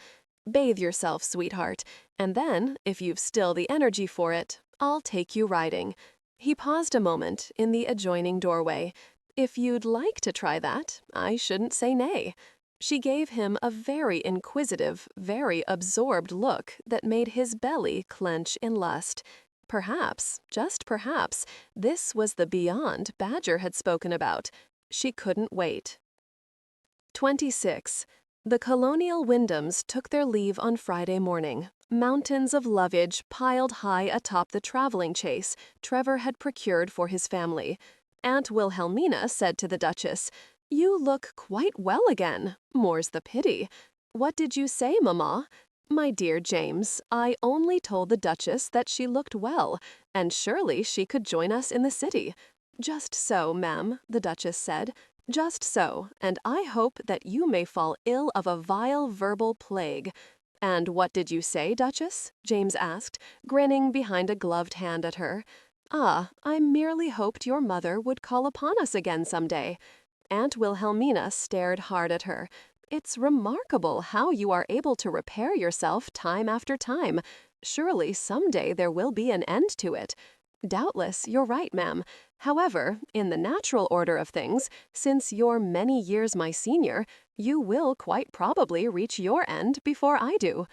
Bathe yourself, sweetheart, and then, if you've still the energy for it, I'll take you riding. He paused a moment in the adjoining doorway. If you'd like to try that, I shouldn't say nay. She gave him a very inquisitive, very absorbed look that made his belly clench in lust. Perhaps, just perhaps, this was the beyond Badger had spoken about. She couldn't wait. 26. The colonial Wyndhams took their leave on Friday morning. Mountains of luggage piled high atop the traveling chaise Trevor had procured for his family. Aunt Wilhelmina said to the Duchess, You look quite well again. More's the pity. What did you say, Mamma? My dear James, I only told the Duchess that she looked well, and surely she could join us in the city. Just so, ma'am, the Duchess said. Just so, and I hope that you may fall ill of a vile verbal plague. And what did you say, Duchess? James asked, grinning behind a gloved hand at her. Ah, I merely hoped your mother would call upon us again some day. Aunt Wilhelmina stared hard at her. It's remarkable how you are able to repair yourself time after time. Surely some day there will be an end to it. Doubtless, you're right, ma'am. However, in the natural order of things, since you're many years my senior, you will quite probably reach your end before I do.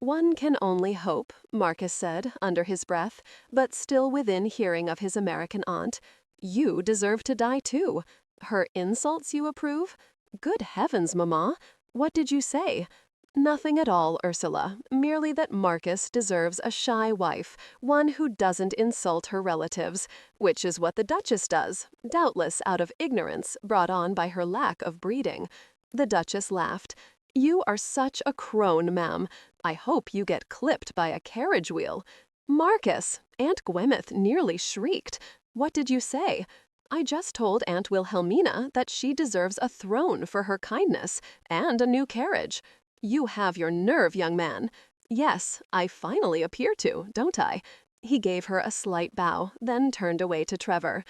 One can only hope, Marcus said, under his breath, but still within hearing of his American aunt. You deserve to die too. Her insults you approve? Good heavens, Mamma! What did you say? Nothing at all, Ursula, merely that Marcus deserves a shy wife, one who doesn't insult her relatives, which is what the Duchess does, doubtless out of ignorance brought on by her lack of breeding. The Duchess laughed. You are such a crone, ma'am. I hope you get clipped by a carriage wheel. Marcus! Aunt Gwyneth nearly shrieked. What did you say? I just told Aunt Wilhelmina that she deserves a throne for her kindness, and a new carriage. You have your nerve, young man. Yes, I finally appear to, don't I? He gave her a slight bow, then turned away to Trevor.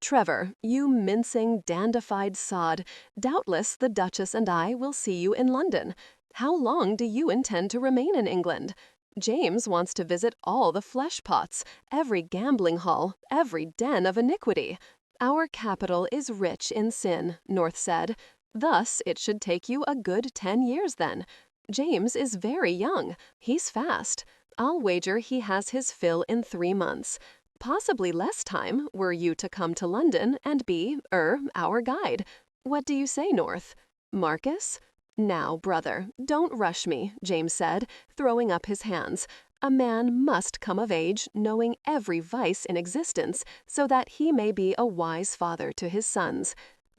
Trevor, you mincing, dandified sod, doubtless the Duchess and I will see you in London. How long do you intend to remain in England? James wants to visit all the flesh pots, every gambling hall, every den of iniquity. Our capital is rich in sin, North said. Thus it should take you a good 10 years then. James is very young. He's fast. I'll wager he has his fill in 3 months. Possibly less time were you to come to London and be, our guide. What do you say, North? Marcus? Now, brother, don't rush me, James said, throwing up his hands. A man must come of age, knowing every vice in existence, so that he may be a wise father to his sons.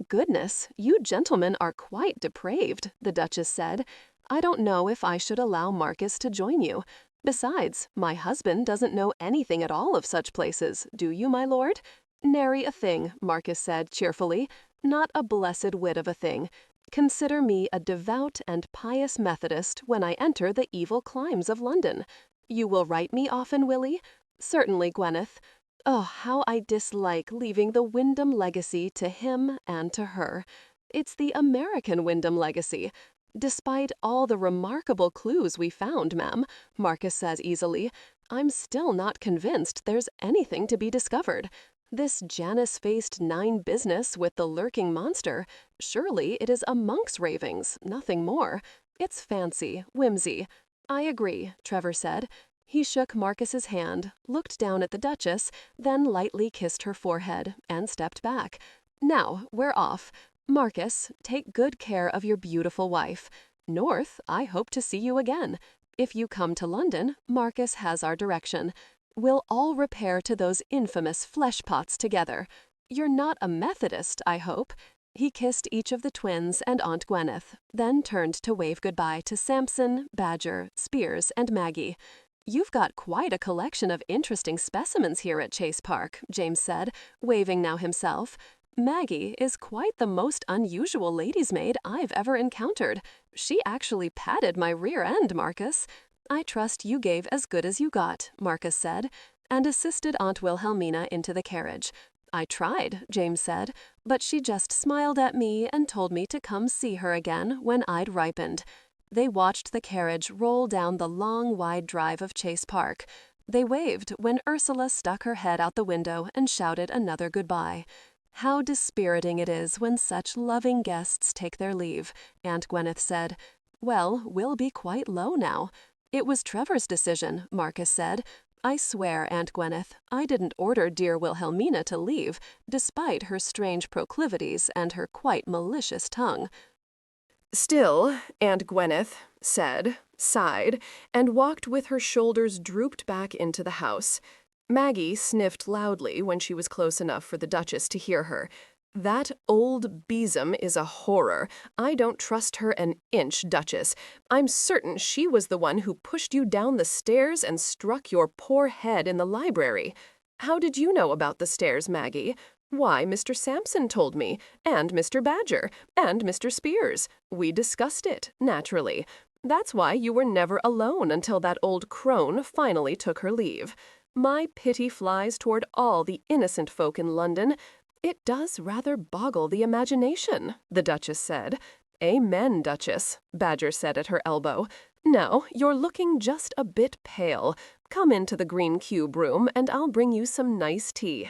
Goodness, you gentlemen are quite depraved, the Duchess said. I don't know if I should allow Marcus to join you. Besides, my husband doesn't know anything at all of such places, do you, my lord? Nary a thing, Marcus said cheerfully. Not a blessed whit of a thing. Consider me a devout and pious Methodist when I enter the evil climes of London. You will write me often, Willie? Certainly, Gwyneth. Oh, how I dislike leaving the Wyndham legacy to him and to her. It's the American Wyndham legacy. Despite all the remarkable clues we found, ma'am, Marcus says easily, I'm still not convinced there's anything to be discovered. This Janus-faced 9 business with the lurking monster, surely it is a monk's ravings, nothing more. It's fancy, whimsy. I agree, Trevor said. He shook Marcus's hand, looked down at the Duchess, then lightly kissed her forehead, and stepped back. Now, we're off. Marcus, take good care of your beautiful wife. North, I hope to see you again. If you come to London, Marcus has our direction. We'll all repair to those infamous flesh pots together. You're not a Methodist, I hope. He kissed each of the twins and Aunt Gwyneth, then turned to wave goodbye to Sampson, Badger, Spears, and Maggie. You've got quite a collection of interesting specimens here at Chase Park, James said, waving now himself. Maggie is quite the most unusual lady's maid I've ever encountered. She actually patted my rear end, Marcus. I trust you gave as good as you got, Marcus said, and assisted Aunt Wilhelmina into the carriage. I tried, James said, but she just smiled at me and told me to come see her again when I'd ripened. They watched the carriage roll down the long, wide drive of Chase Park. They waved when Ursula stuck her head out the window and shouted another goodbye. How dispiriting it is when such loving guests take their leave, Aunt Gwyneth said. Well, we'll be quite low now. It was Trevor's decision, Marcus said. I swear, Aunt Gwyneth, I didn't order dear Wilhelmina to leave, despite her strange proclivities and her quite malicious tongue. Still, Aunt Gwyneth said, sighed, and walked with her shoulders drooped back into the house. Maggie sniffed loudly when she was close enough for the Duchess to hear her. That old besom is a horror. I don't trust her an inch, Duchess. I'm certain she was the one who pushed you down the stairs and struck your poor head in the library. How did you know about the stairs, Maggie? Why, Mr. Sampson told me, and Mr. Badger, and Mr. Spears. We discussed it, naturally. That's why you were never alone until that old crone finally took her leave. My pity flies toward all the innocent folk in London. It does rather boggle the imagination, the Duchess said. Amen, Duchess, Badger said at her elbow. Now, you're looking just a bit pale. Come into the green cube room, and I'll bring you some nice tea.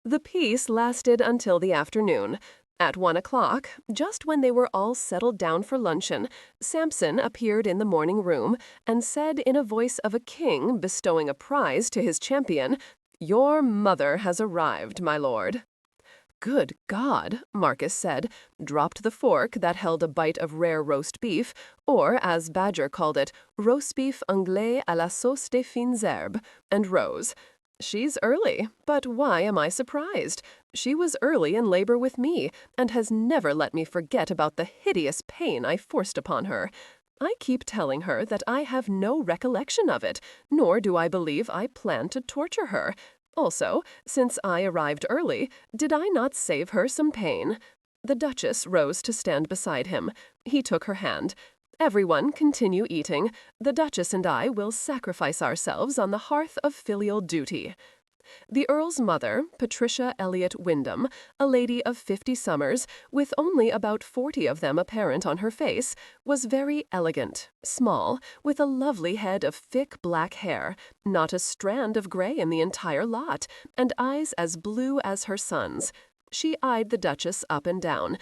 The peace lasted until the afternoon. At 1 o'clock, just when they were all settled down for luncheon, Samson appeared in the morning room and said in a voice of a king bestowing a prize to his champion, "Your mother has arrived, my lord." "Good God," Marcus said, dropped the fork that held a bite of rare roast beef, or, as Badger called it, roast beef anglais à la sauce des fines herbes, and rose. "She's early, but why am I surprised? She was early in labor with me, and has never let me forget about the hideous pain I forced upon her. I keep telling her that I have no recollection of it, nor do I believe I plan to torture her. Also, since I arrived early, did I not save her some pain?" The Duchess rose to stand beside him. He took her hand. "Everyone continue eating. The Duchess and I will sacrifice ourselves on the hearth of filial duty." The Earl's mother, Patricia Elliott Wyndham, a lady of 50 summers, with only about 40 of them apparent on her face, was very elegant, small, with a lovely head of thick black hair, not a strand of gray in the entire lot, and eyes as blue as her son's. She eyed the Duchess up and down.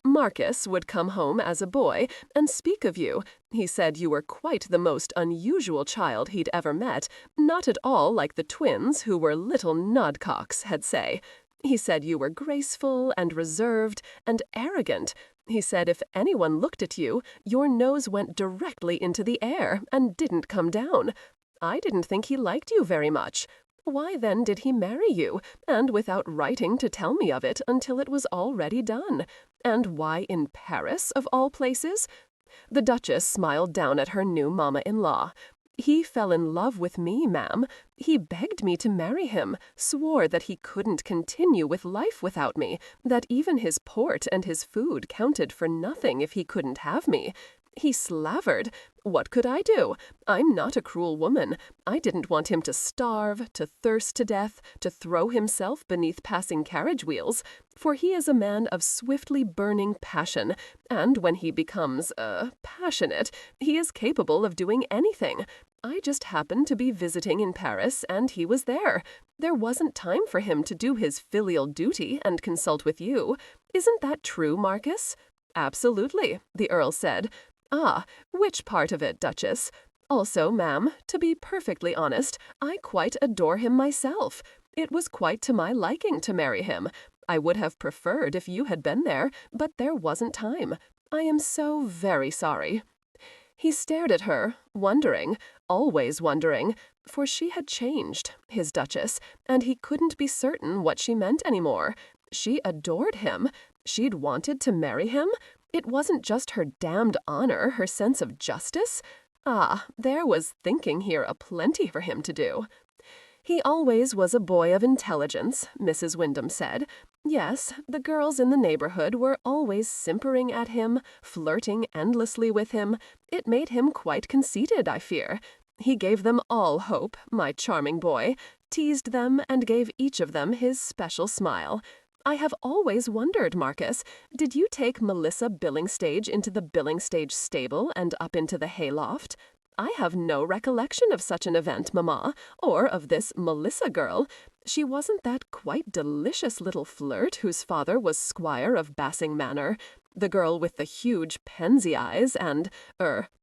"Marcus would come home as a boy and speak of you. He said you were quite the most unusual child he'd ever met, not at all like the twins who were little nodcocks, had say. He said you were graceful and reserved and arrogant. He said if anyone looked at you, your nose went directly into the air and didn't come down. I didn't think he liked you very much. Why then did he marry you, and without writing to tell me of it until it was already done? And why in Paris, of all places?" The Duchess smiled down at her new mamma-in-law. "He fell in love with me, ma'am. He begged me to marry him, swore that he couldn't continue with life without me, that even his port and his food counted for nothing if he couldn't have me. He slavered. What could I do? I'm not a cruel woman. I didn't want him to starve, to thirst to death, to throw himself beneath passing carriage wheels. For he is a man of swiftly burning passion, and when he becomes, passionate, he is capable of doing anything. I just happened to be visiting in Paris, and he was there. There wasn't time for him to do his filial duty and consult with you. Isn't that true, Marcus?" "Absolutely," the Earl said. "Ah, which part of it, Duchess? Also, ma'am, to be perfectly honest, I quite adore him myself. It was quite to my liking to marry him. I would have preferred if you had been there, but there wasn't time. I am so very sorry." He stared at her, wondering, always wondering, for she had changed, his Duchess, and he couldn't be certain what she meant anymore. She adored him. She'd wanted to marry him. It wasn't just her damned honor, her sense of justice. Ah, there was thinking here aplenty for him to do. He always was a boy of intelligence, Mrs. Wyndham said. Yes, the girls in the neighborhood were always simpering at him, flirting endlessly with him. It made him quite conceited, I fear. He gave them all hope, my charming boy, teased them and gave each of them his special smile. I have always wondered, Marcus, did you take Melissa Billingstage into the Billingstage stable and up into the hayloft? I have no recollection of such an event, Mamma, or of this Melissa girl. She wasn't that quite delicious little flirt whose father was squire of Bassing Manor, the girl with the huge pansy eyes and,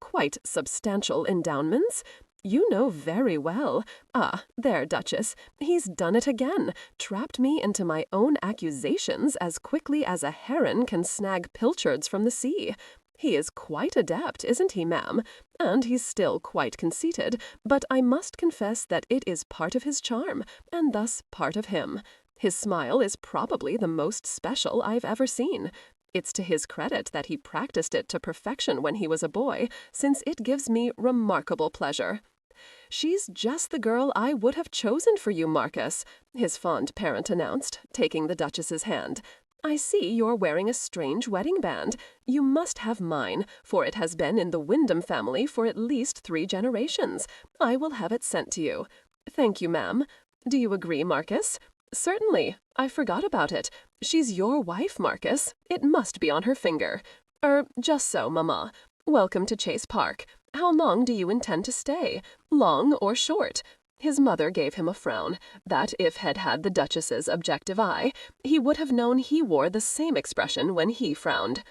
quite substantial endowments? You know very well. Ah, there, Duchess, he's done it again, trapped me into my own accusations as quickly as a heron can snag pilchards from the sea. He is quite adept, isn't he, ma'am? And he's still quite conceited, but I must confess that it is part of his charm, and thus part of him. His smile is probably the most special I've ever seen. It's to his credit that he practiced it to perfection when he was a boy, since it gives me remarkable pleasure. She's just the girl I would have chosen for you, Marcus, his fond parent announced, taking the Duchess's hand. I see you're wearing a strange wedding band. You must have mine, for it has been in the Wyndham family for at least 3 generations. I will have it sent to you. Thank you, ma'am. Do you agree, Marcus? Certainly. I forgot about it. She's your wife, Marcus. It must be on her finger. Just so, Mamma. Welcome to Chase Park. How long do you intend to stay? Long or short? His mother gave him a frown, that if had had the Duchess's objective eye, he would have known he wore the same expression when he frowned.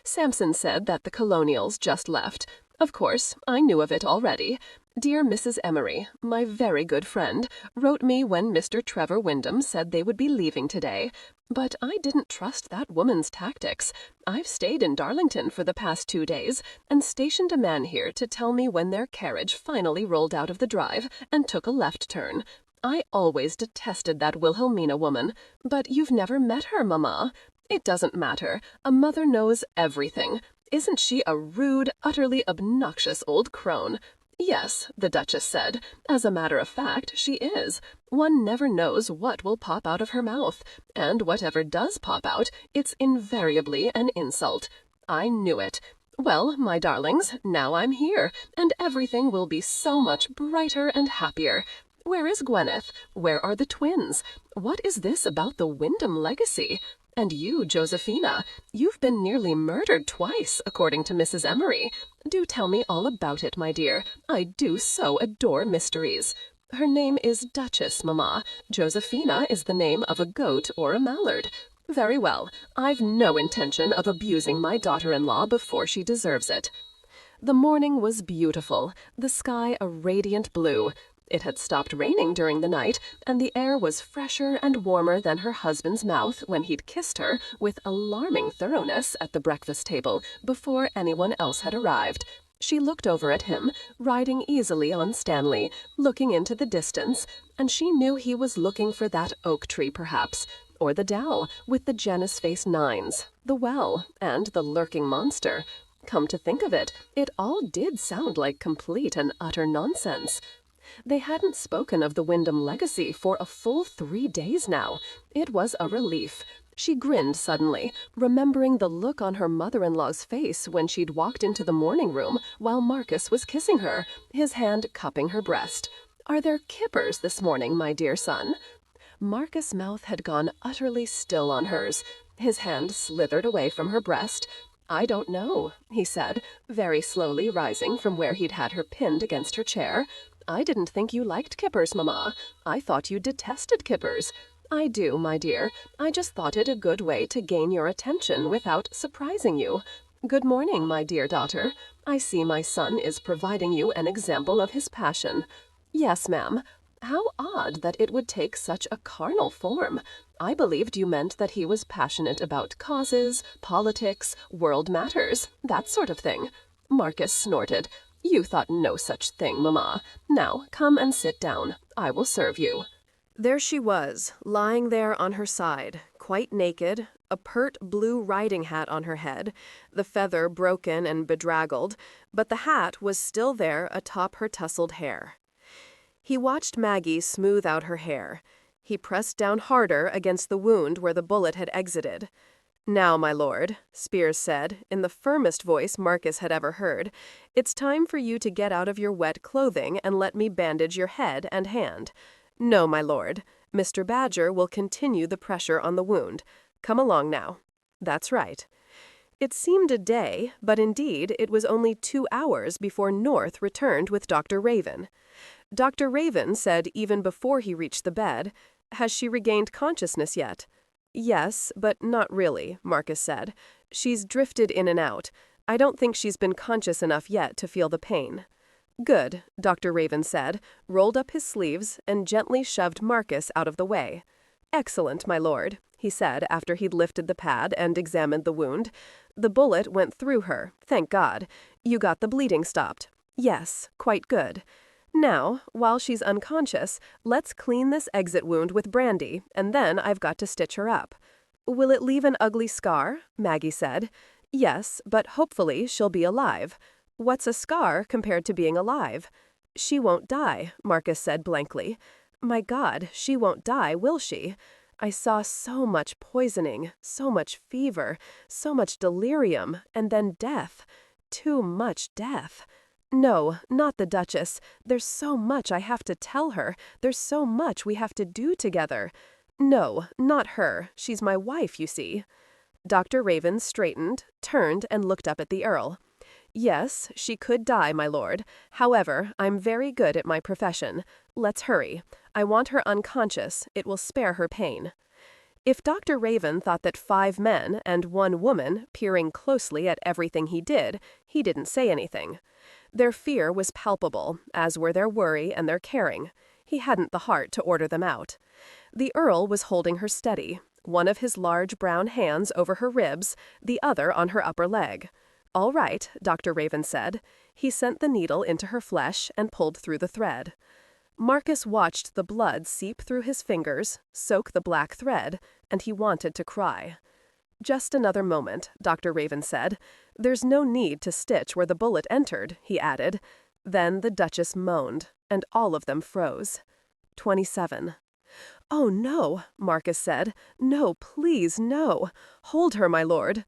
Sampson said that the colonials just left. Of course, I knew of it already. Dear Mrs. Emery, my very good friend, wrote me when Mr. Trevor Wyndham said they would be leaving today. But I didn't trust that woman's tactics. I've stayed in Darlington for the past 2 days and stationed a man here to tell me when their carriage finally rolled out of the drive and took a left turn. I always detested that Wilhelmina woman, but you've never met her, Mamma. It doesn't matter. A mother knows everything. Isn't she a rude, utterly obnoxious old crone? Yes, the Duchess said. As a matter of fact, she is. One never knows what will pop out of her mouth, and whatever does pop out, it's invariably an insult. I knew it. Well, my darlings, now I'm here, and everything will be so much brighter and happier. Where is Gwyneth? Where are the twins? What is this about the Wyndham legacy? And you, Josephina, you've been nearly murdered twice, according to Mrs. Emery. Do tell me all about it, my dear. I do so adore mysteries. Her name is Duchess, Mamma. Josephina is the name of a goat or a mallard. Very well. I've no intention of abusing my daughter-in-law before she deserves it. The morning was beautiful, the sky a radiant blue. It had stopped raining during the night, and the air was fresher and warmer than her husband's mouth when he'd kissed her with alarming thoroughness at the breakfast table before anyone else had arrived. She looked over at him, riding easily on Stanley, looking into the distance, and she knew he was looking for that oak tree perhaps, or the dell with the Janus-face 9s, the well, and the lurking monster. Come to think of it, it all did sound like complete and utter nonsense. They hadn't spoken of the Wyndham legacy for a full 3 days now. It was a relief. She grinned suddenly, remembering the look on her mother-in-law's face when she'd walked into the morning room while Marcus was kissing her, his hand cupping her breast. "Are there kippers this morning, my dear son?" Marcus' mouth had gone utterly still on hers. His hand slithered away from her breast. "I don't know," he said, very slowly rising from where he'd had her pinned against her chair. "I didn't think you liked kippers, Mamma. I thought you detested kippers." "I do, my dear. I just thought it a good way to gain your attention without surprising you. Good morning, my dear daughter. I see my son is providing you an example of his passion." "Yes, ma'am." "How odd that it would take such a carnal form. I believed you meant that he was passionate about causes, politics, world matters, that sort of thing." Marcus snorted. "You thought no such thing, Mamma. Now, come and sit down. I will serve you." There she was, lying there on her side, quite naked, a pert blue riding hat on her head, the feather broken and bedraggled, but the hat was still there atop her tousled hair. He watched Maggie smooth out her hair. He pressed down harder against the wound where the bullet had exited. "Now, my lord," Spears said, in the firmest voice Marcus had ever heard, "it's time for you to get out of your wet clothing and let me bandage your head and hand. No, my lord, Mr. Badger will continue the pressure on the wound. Come along now. That's right." It seemed a day, but indeed it was only 2 hours before North returned with Dr. Raven. Dr. Raven said even before he reached the bed, "Has she regained consciousness yet?" "Yes, but not really," Marcus said. "She's drifted in and out. I don't think she's been conscious enough yet to feel the pain." "Good," Dr. Raven said, rolled up his sleeves, and gently shoved Marcus out of the way. "Excellent, my lord," he said after he'd lifted the pad and examined the wound. "The bullet went through her, thank God. You got the bleeding stopped." "Yes, quite good. Now, while she's unconscious, let's clean this exit wound with brandy, and then I've got to stitch her up." "Will it leave an ugly scar?" Maggie said. "Yes, but hopefully she'll be alive." "What's a scar compared to being alive?" "She won't die," Marcus said blankly. "My God, she won't die, will she? I saw so much poisoning, so much fever, so much delirium, and then death. Too much death. No, not the Duchess. There's so much I have to tell her. There's so much we have to do together. No, not her. She's my wife, you see." Dr. Raven straightened, turned, and looked up at the Earl. Yes, she could die, my lord. However, I'm very good at my profession. Let's hurry. I want her unconscious. It will spare her pain. If Dr. Raven thought that 5 men and 1 woman, peering closely at everything he didn't say anything. Their fear was palpable, as were their worry and their caring. He hadn't the heart to order them out. The Earl was holding her steady, one of his large brown hands over her ribs, the other on her upper leg. "All right," Dr. Raven said. He sent the needle into her flesh and pulled through the thread. Marcus watched the blood seep through his fingers, soak the black thread, and he wanted to cry. "Just another moment," Dr. Raven said. "There's no need to stitch where the bullet entered," he added. Then the Duchess moaned, and all of them froze. 27. "Oh, no," Marcus said. "No, please, no. Hold her, my lord."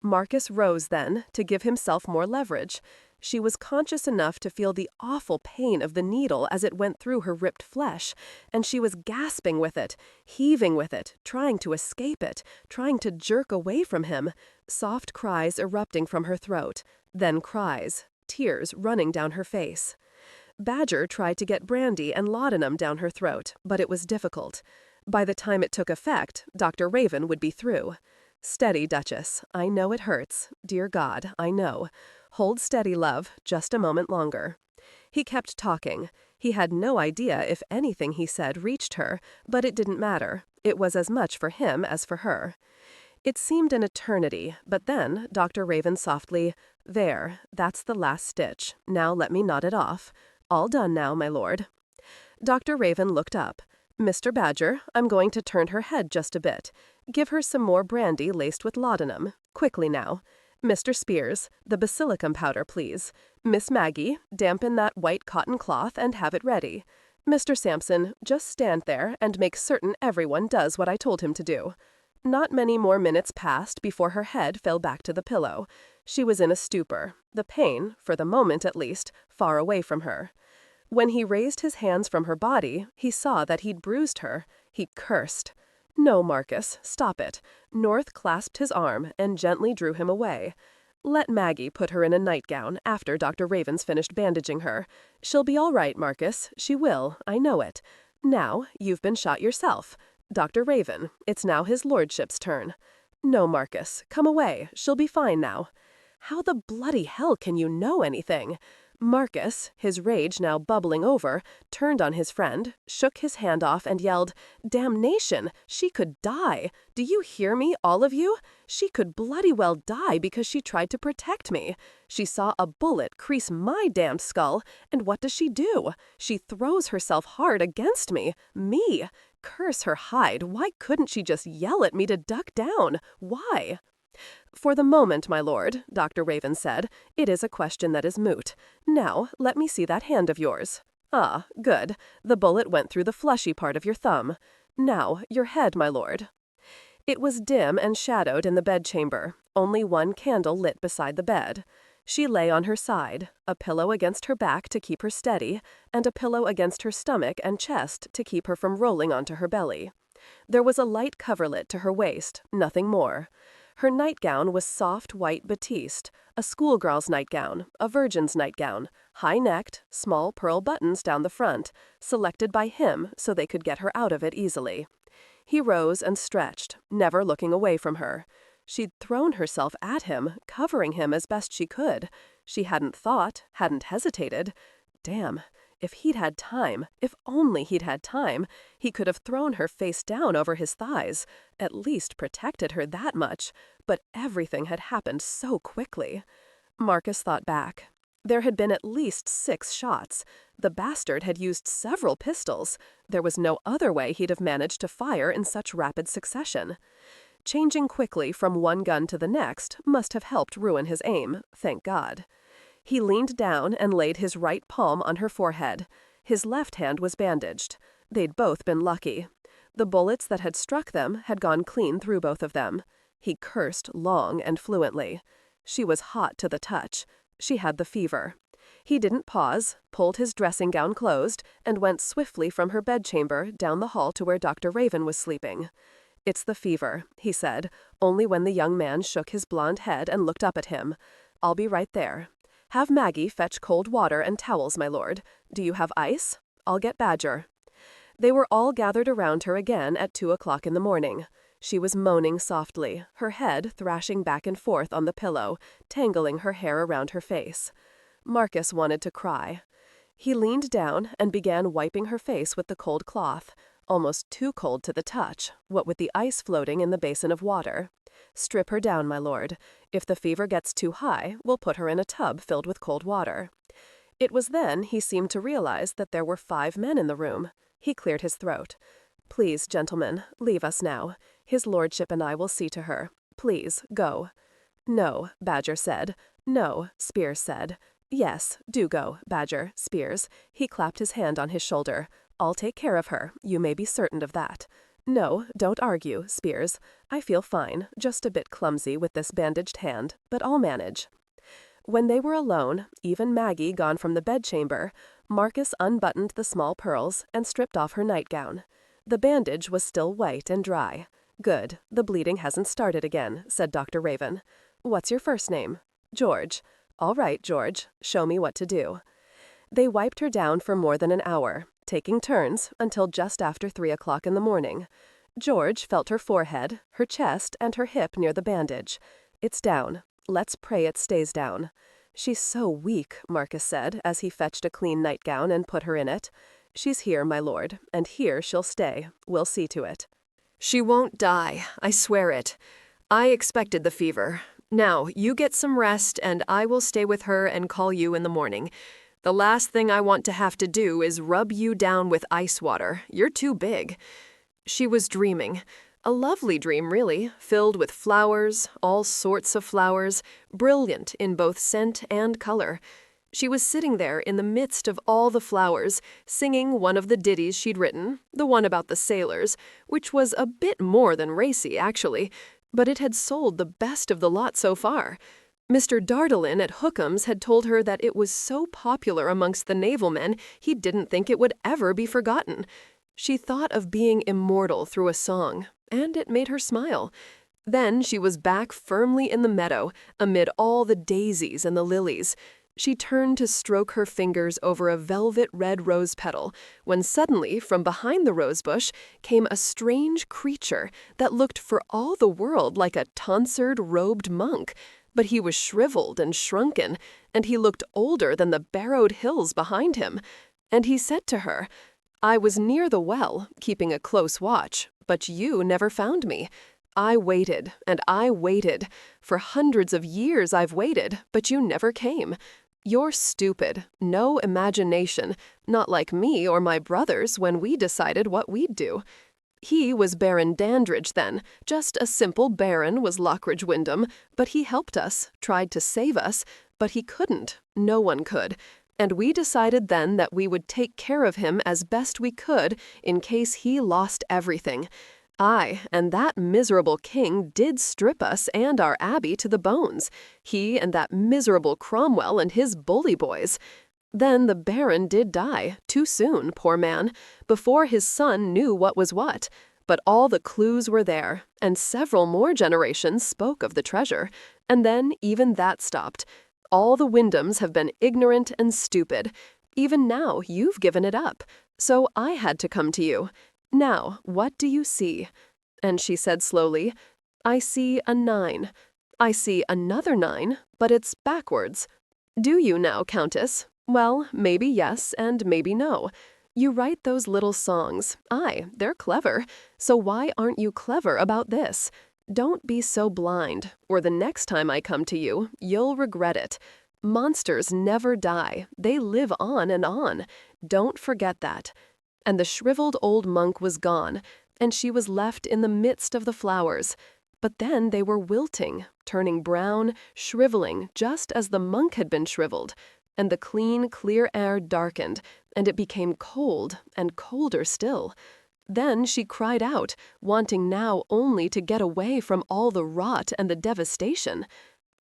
Marcus rose then, to give himself more leverage. She was conscious enough to feel the awful pain of the needle as it went through her ripped flesh, and she was gasping with it, heaving with it, trying to escape it, trying to jerk away from him, soft cries erupting from her throat, then cries, tears running down her face. Badger tried to get brandy and laudanum down her throat, but it was difficult. By the time it took effect, Dr. Raven would be through. "Steady, Duchess. I know it hurts. Dear God, I know. Hold steady, love, just a moment longer." He kept talking. He had no idea if anything he said reached her, but it didn't matter. It was as much for him as for her. It seemed an eternity, but then Dr. Raven softly, "There, that's the last stitch. Now let me knot it off. All done now, my lord." Dr. Raven looked up. "Mr. Badger, I'm going to turn her head just a bit. Give her some more brandy laced with laudanum. Quickly now. Mr. Spears, the basilicum powder, please. Miss Maggie, dampen that white cotton cloth and have it ready. Mr. Sampson, just stand there and make certain everyone does what I told him to do." Not many more minutes passed before her head fell back to the pillow. She was in a stupor, the pain, for the moment at least, far away from her. When he raised his hands from her body, he saw that he'd bruised her. He cursed. "No, Marcus, stop it." North clasped his arm and gently drew him away. "Let Maggie put her in a nightgown after Dr. Raven's finished bandaging her. She'll be all right, Marcus. She will, I know it. Now, you've been shot yourself. Dr. Raven, it's now his lordship's turn. No, Marcus, come away. She'll be fine now." How the bloody hell can you know anything? Marcus, his rage now bubbling over, turned on his friend, shook his hand off and yelled, "Damnation! She could die! Do you hear me, all of you? She could bloody well die because she tried to protect me. She saw a bullet crease my damned skull, and what does she do? She throws herself hard against me. Me! Curse her hide, why couldn't she just yell at me to duck down? Why?" "For the moment, my lord," Dr. Raven said, "it is a question that is moot. Now, let me see that hand of yours. Ah, good. The bullet went through the fleshy part of your thumb. Now, your head, my lord." It was dim and shadowed in the bedchamber, only one candle lit beside the bed. She lay on her side, a pillow against her back to keep her steady, and a pillow against her stomach and chest to keep her from rolling onto her belly. There was a light coverlet to her waist, nothing more. Her nightgown was soft white batiste, a schoolgirl's nightgown, a virgin's nightgown, high-necked, small pearl buttons down the front, selected by him so they could get her out of it easily. He rose and stretched, never looking away from her. She'd thrown herself at him, covering him as best she could. She hadn't thought, hadn't hesitated. Damn. If he'd had time, if only he'd had time, he could have thrown her face down over his thighs, at least protected her that much, but everything had happened so quickly. Marcus thought back. There had been at least 6 shots. The bastard had used several pistols. There was no other way he'd have managed to fire in such rapid succession. Changing quickly from one gun to the next must have helped ruin his aim, thank God. He leaned down and laid his right palm on her forehead. His left hand was bandaged. They'd both been lucky. The bullets that had struck them had gone clean through both of them. He cursed long and fluently. She was hot to the touch. She had the fever. He didn't pause, pulled his dressing gown closed, and went swiftly from her bedchamber down the hall to where Dr. Raven was sleeping. "It's the fever," he said, only when the young man shook his blonde head and looked up at him. "I'll be right there." Have Maggie fetch cold water and towels, my lord. Do you have ice? I'll get Badger." They were all gathered around her again at 2 o'clock in the morning. She was moaning softly, her head thrashing back and forth on the pillow, tangling her hair around her face. Marcus wanted to cry. He leaned down and began wiping her face with the cold cloth, almost too cold to the touch, what with the ice floating in the basin of water. "Strip her down, my lord. If the fever gets too high, we'll put her in a tub filled with cold water." It was then he seemed to realize that there were 5 men in the room. He cleared his throat. "Please, gentlemen, leave us now. His lordship and I will see to her. Please, go." "No," Badger said. "No," Spears said. "Yes, do go, Badger, Spears." He clapped his hand on his shoulder. "I'll take care of her, you may be certain of that." "No, don't argue, Spears. I feel fine, just a bit clumsy with this bandaged hand, but I'll manage." When they were alone, even Maggie gone from the bedchamber, Marcus unbuttoned the small pearls and stripped off her nightgown. The bandage was still white and dry. "Good, the bleeding hasn't started again," said Dr. Raven. "What's your first name?" "George." "All right, George, show me what to do." They wiped her down for more than an hour, taking turns until just after 3 o'clock in the morning. George felt her forehead, her chest, and her hip near the bandage. "It's down. Let's pray it stays down." "She's so weak," Marcus said as he fetched a clean nightgown and put her in it. "She's here, my lord, and here she'll stay. We'll see to it." "She won't die, I swear it. I expected the fever. Now, you get some rest, and I will stay with her and call you in the morning. The last thing I want to have to do is rub you down with ice water. You're too big." She was dreaming. A lovely dream, really, filled with flowers, all sorts of flowers, brilliant in both scent and color. She was sitting there in the midst of all the flowers, singing one of the ditties she'd written, the one about the sailors, which was a bit more than racy, actually, but it had sold the best of the lot so far. Mr. Dardalin at Hookham's had told her that it was so popular amongst the naval men he didn't think it would ever be forgotten. She thought of being immortal through a song, and it made her smile. Then she was back firmly in the meadow, amid all the daisies and the lilies. She turned to stroke her fingers over a velvet red rose petal, when suddenly, from behind the rosebush, came a strange creature that looked for all the world like a tonsured-robed monk. But he was shriveled and shrunken, and he looked older than the barrowed hills behind him. And he said to her, "I was near the well, keeping a close watch, but you never found me. I waited, and I waited. For hundreds of years I've waited, but you never came. You're stupid, no imagination, not like me or my brothers when we decided what we'd do." He was Baron Dandridge then, just a simple baron was Lockridge Wyndham, but he helped us, tried to save us, but he couldn't, no one could. And we decided then that we would take care of him as best we could in case he lost everything. Aye, and that miserable king did strip us and our abbey to the bones. He and that miserable Cromwell and his bully boys. Then the baron did die, too soon, poor man, before his son knew what was what. But all the clues were there, and several more generations spoke of the treasure. And then even that stopped. All the Wyndhams have been ignorant and stupid. Even now you've given it up. So I had to come to you. Now, what do you see?" And she said slowly, "I see a 9. I see another 9, but it's backwards." "Do you now, Countess? Well, maybe yes, and maybe no. You write those little songs. Aye, they're clever. So why aren't you clever about this? Don't be so blind, or the next time I come to you, you'll regret it. Monsters never die. They live on and on. Don't forget that." And the shriveled old monk was gone, and she was left in the midst of the flowers. But then they were wilting, turning brown, shriveling just as the monk had been shriveled. And the clean, clear air darkened, and it became cold, and colder still. Then she cried out, wanting now only to get away from all the rot and the devastation.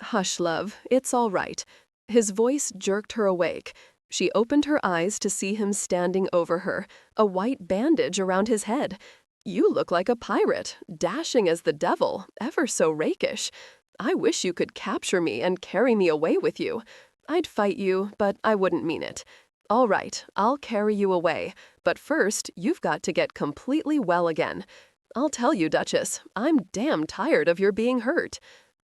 "Hush, love, it's all right." His voice jerked her awake. She opened her eyes to see him standing over her, a white bandage around his head. "You look like a pirate, dashing as the devil, ever so rakish. I wish you could capture me and carry me away with you. I'd fight you, but I wouldn't mean it. All right, I'll carry you away, but first you've got to get completely well again. I'll tell you, Duchess, I'm damn tired of your being hurt.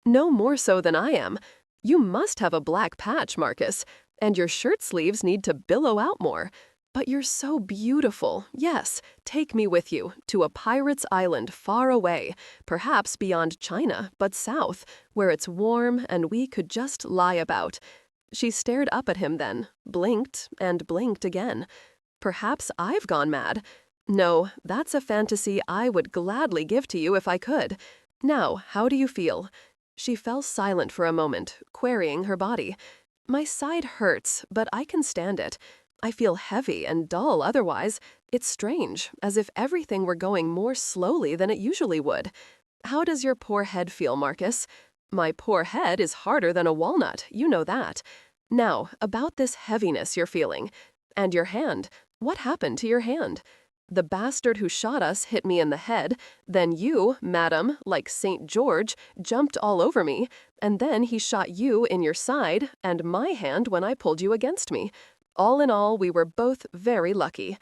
No more so than I am. You must have a black patch, Marcus, and your shirt sleeves need to billow out more. But you're so beautiful. Yes, take me with you to a pirate's island far away, perhaps beyond China, but south, where it's warm and we could just lie about. She stared up at him then, blinked and blinked again. Perhaps I've gone mad. No, that's a fantasy I would gladly give to you if I could. Now, how do you feel? She fell silent for a moment, querying her body. My side hurts, but I can stand it. I feel heavy and dull otherwise. It's strange, as if everything were going more slowly than it usually would. How does your poor head feel, Marcus? My poor head is harder than a walnut, you know that. Now, about this heaviness you're feeling. And your hand. What happened to your hand? The bastard who shot us hit me in the head, then you, madam, like St. George, jumped all over me, and then he shot you in your side and my hand when I pulled you against me. All in all, we were both very lucky.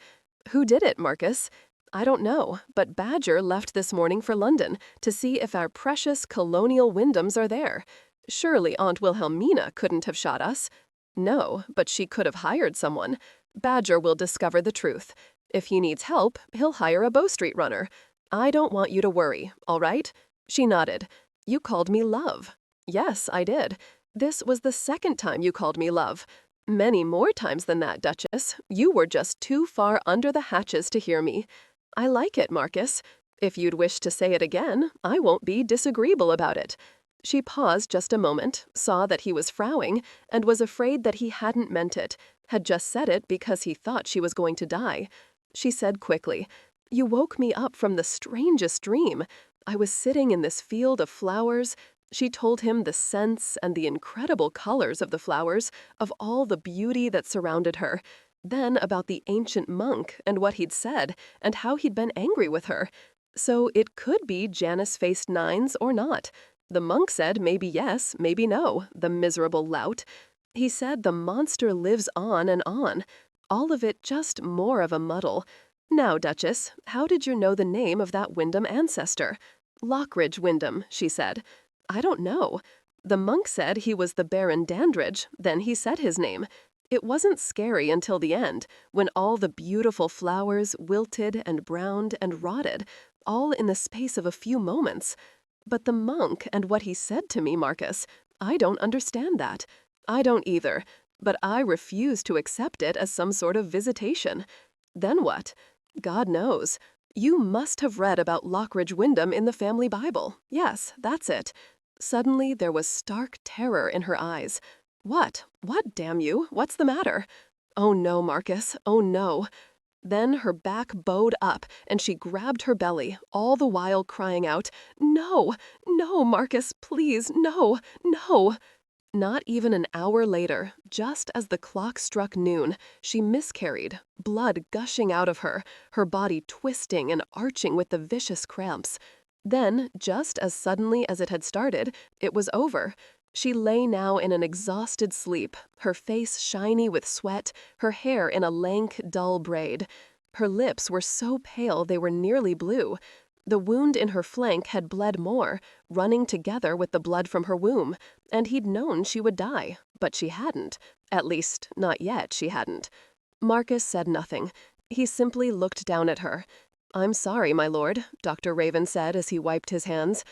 Who did it, Marcus? I don't know, but Badger left this morning for London to see if our precious colonial Wyndhams are there. Surely Aunt Wilhelmina couldn't have shot us. No, but she could have hired someone. Badger will discover the truth. If he needs help, he'll hire a Bow Street runner. I don't want you to worry, all right? She nodded. You called me love. Yes, I did. This was the second time you called me love. Many more times than that, Duchess. You were just too far under the hatches to hear me. I like it, Marcus. If you'd wish to say it again, I won't be disagreeable about it. She paused just a moment, saw that he was frowning, and was afraid that he hadn't meant it, had just said it because he thought she was going to die. She said quickly, You woke me up from the strangest dream. I was sitting in this field of flowers. She told him the scents and the incredible colors of the flowers, of all the beauty that surrounded her. Then about the ancient monk and what he'd said, and how he'd been angry with her. So it could be Janus-faced nines or not. The monk said maybe yes, maybe no, the miserable lout. He said the monster lives on and on. All of it just more of a muddle. Now, Duchess, how did you know the name of that Wyndham ancestor? Lockridge Wyndham, she said. I don't know. The monk said he was the Baron Dandridge, then he said his name. It wasn't scary until the end, when all the beautiful flowers wilted and browned and rotted, all in the space of a few moments. But the monk and what he said to me, Marcus, I don't understand that. I don't either, but I refuse to accept it as some sort of visitation. Then what? God knows. You must have read about Lockridge Wyndham in the family Bible. Yes, that's it. Suddenly there was stark terror in her eyes. What? What, damn you? What's the matter? Oh no, Marcus. Oh no. Then her back bowed up, and she grabbed her belly, all the while crying out, No, no, Marcus, please, no, no. Not even an hour later, just as the clock struck noon, she miscarried, blood gushing out of her body twisting and arching with the vicious cramps. Then, just as suddenly as it had started, it was over. She lay now in an exhausted sleep, her face shiny with sweat, her hair in a lank, dull braid. Her lips were so pale they were nearly blue. The wound in her flank had bled more, running together with the blood from her womb, and he'd known she would die, but she hadn't. At least, not yet she hadn't. Marcus said nothing. He simply looked down at her. I'm sorry, my lord, Dr. Raven said as he wiped his hands.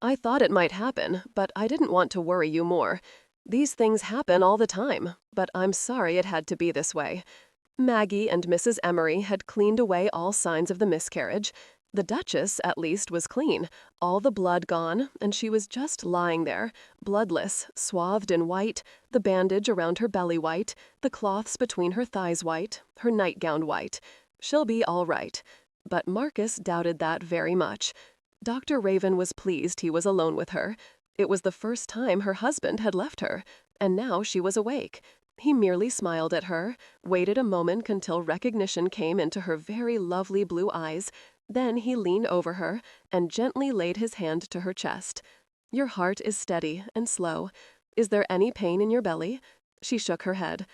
I thought it might happen, but I didn't want to worry you more. These things happen all the time, but I'm sorry it had to be this way. Maggie and Mrs. Emery had cleaned away all signs of the miscarriage. The Duchess, at least, was clean, all the blood gone, and she was just lying there, bloodless, swathed in white, the bandage around her belly white, the cloths between her thighs white, her nightgown white. She'll be all right. But Marcus doubted that very much. Dr. Raven was pleased he was alone with her. It was the first time her husband had left her, and now she was awake. He merely smiled at her, waited a moment until recognition came into her very lovely blue eyes. Then he leaned over her and gently laid his hand to her chest. Your heart is steady and slow. Is there any pain in your belly? She shook her head.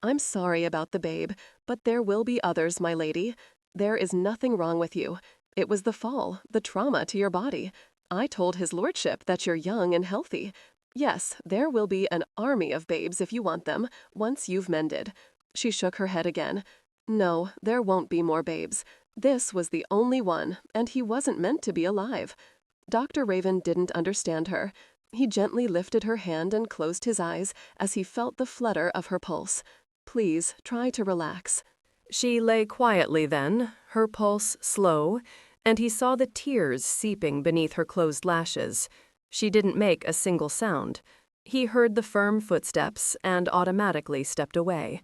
"I'm sorry about the babe, but there will be others, my lady. There is nothing wrong with you. It was the fall, the trauma to your body. I told his lordship that you're young and healthy. Yes, there will be an army of babes if you want them, once you've mended." She shook her head again. "No, there won't be more babes. This was the only one, and he wasn't meant to be alive." Dr. Raven didn't understand her. He gently lifted her hand and closed his eyes as he felt the flutter of her pulse. "Please, try to relax." She lay quietly then, her pulse slow, and he saw the tears seeping beneath her closed lashes. She didn't make a single sound. He heard the firm footsteps and automatically stepped away.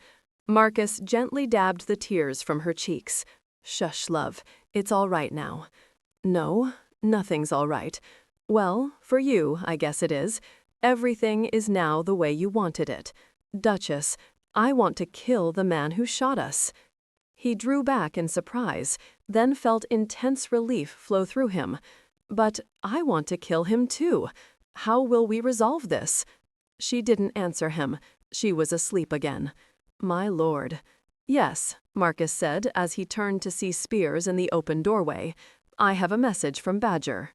Marcus gently dabbed the tears from her cheeks. "Shush, love. It's all right now." "No, nothing's all right." "Well, for you, I guess it is. Everything is now the way you wanted it. Duchess, I want to kill the man who shot us." He drew back in surprise, then felt intense relief flow through him. "But I want to kill him too. How will we resolve this?" She didn't answer him. She was asleep again. "My lord." "Yes," Marcus said as he turned to see Spears in the open doorway. "I have a message from Badger."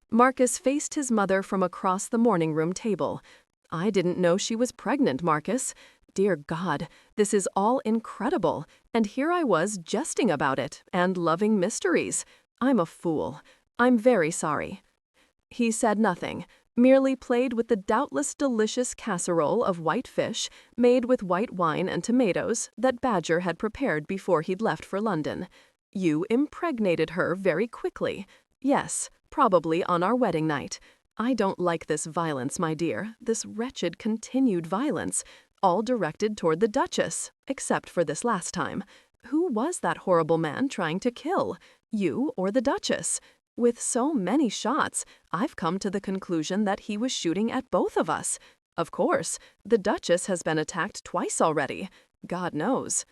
Marcus faced his mother from across the morning room table. "I didn't know she was pregnant, Marcus. Dear God, this is all incredible, and here I was jesting about it and loving mysteries. I'm a fool. I'm very sorry." He said nothing, merely played with the doubtless delicious casserole of white fish, made with white wine and tomatoes, that Badger had prepared before he'd left for London. "You impregnated her very quickly. Yes, probably on our wedding night. I don't like this violence, my dear, this wretched continued violence, all directed toward the Duchess, except for this last time. Who was that horrible man trying to kill? You or the Duchess? With so many shots, I've come to the conclusion that he was shooting at both of us. Of course, the Duchess has been attacked twice already. God knows."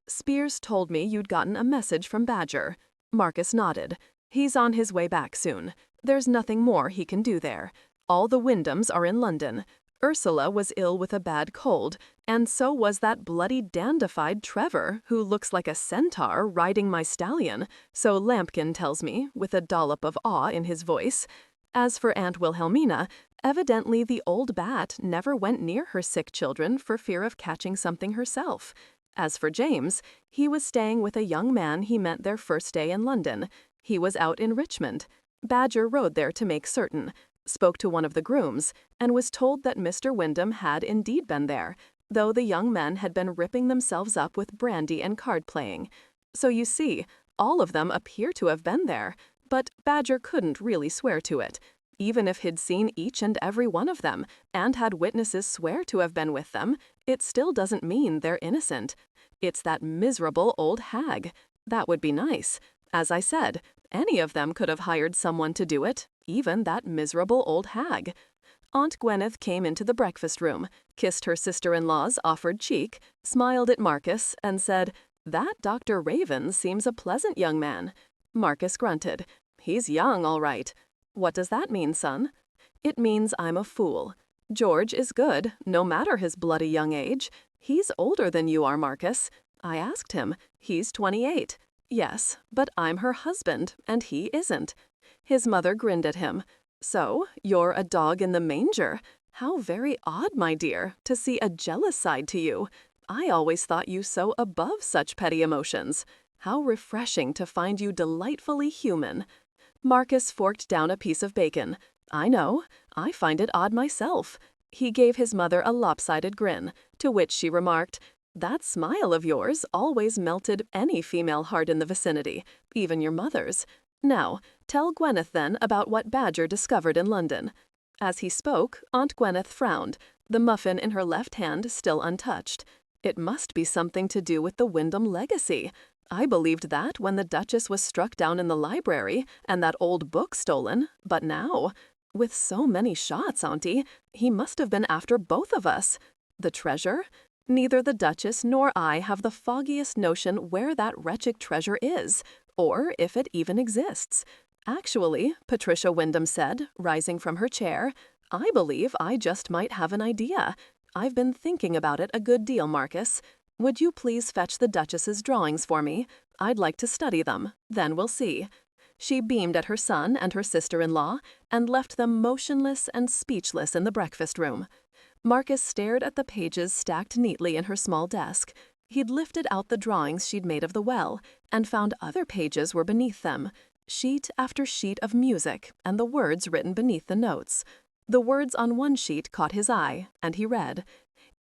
"Spears told me you'd gotten a message from Badger." Marcus nodded. "He's on his way back soon. There's nothing more he can do there. All the Wyndhams are in London. Ursula was ill with a bad cold, and so was that bloody dandified Trevor, who looks like a centaur riding my stallion, so Lampkin tells me, with a dollop of awe in his voice. As for Aunt Wilhelmina, evidently the old bat never went near her sick children for fear of catching something herself. As for James, he was staying with a young man he met their first day in London. He was out in Richmond. Badger rode there to make certain, spoke to one of the grooms, and was told that Mr. Wyndham had indeed been there, though the young men had been ripping themselves up with brandy and card-playing. So you see, all of them appear to have been there, but Badger couldn't really swear to it. Even if he'd seen each and every one of them, and had witnesses swear to have been with them, it still doesn't mean they're innocent. It's that miserable old hag. That would be nice. As I said, any of them could have hired someone to do it, even that miserable old hag. Aunt Gwyneth came into the breakfast room, kissed her sister-in-law's offered cheek, smiled at Marcus, and said, "That Dr. Raven seems a pleasant young man." Marcus grunted. "He's young, all right." "What does that mean, son?" "It means I'm a fool. George is good, no matter his bloody young age. He's older than you are, Marcus. I asked him. He's 28. Yes, but I'm her husband, and he isn't." His mother grinned at him. "So, you're a dog in the manger. How very odd, my dear, to see a jealous side to you. I always thought you so above such petty emotions. How refreshing to find you delightfully human." Marcus forked down a piece of bacon. "I know. I find it odd myself." He gave his mother a lopsided grin, to which she remarked, "That smile of yours always melted any female heart in the vicinity, even your mother's. Now, tell Gwyneth then about what Badger discovered in London." As he spoke, Aunt Gwyneth frowned, the muffin in her left hand still untouched. "It must be something to do with the Wyndham legacy. I believed that when the Duchess was struck down in the library and that old book stolen, but now, with so many shots, Auntie, he must have been after both of us. The treasure? Neither the Duchess nor I have the foggiest notion where that wretched treasure is, or if it even exists. Actually, Patricia Wyndham said, rising from her chair, I believe I just might have an idea. I've been thinking about it a good deal, Marcus. Would you please fetch the Duchess's drawings for me? I'd like to study them. Then we'll see." She beamed at her son and her sister-in-law and left them motionless and speechless in the breakfast room. Marcus stared at the pages stacked neatly in her small desk. He'd lifted out the drawings she'd made of the well and found other pages were beneath them, sheet after sheet of music and the words written beneath the notes. The words on one sheet caught his eye, and he read,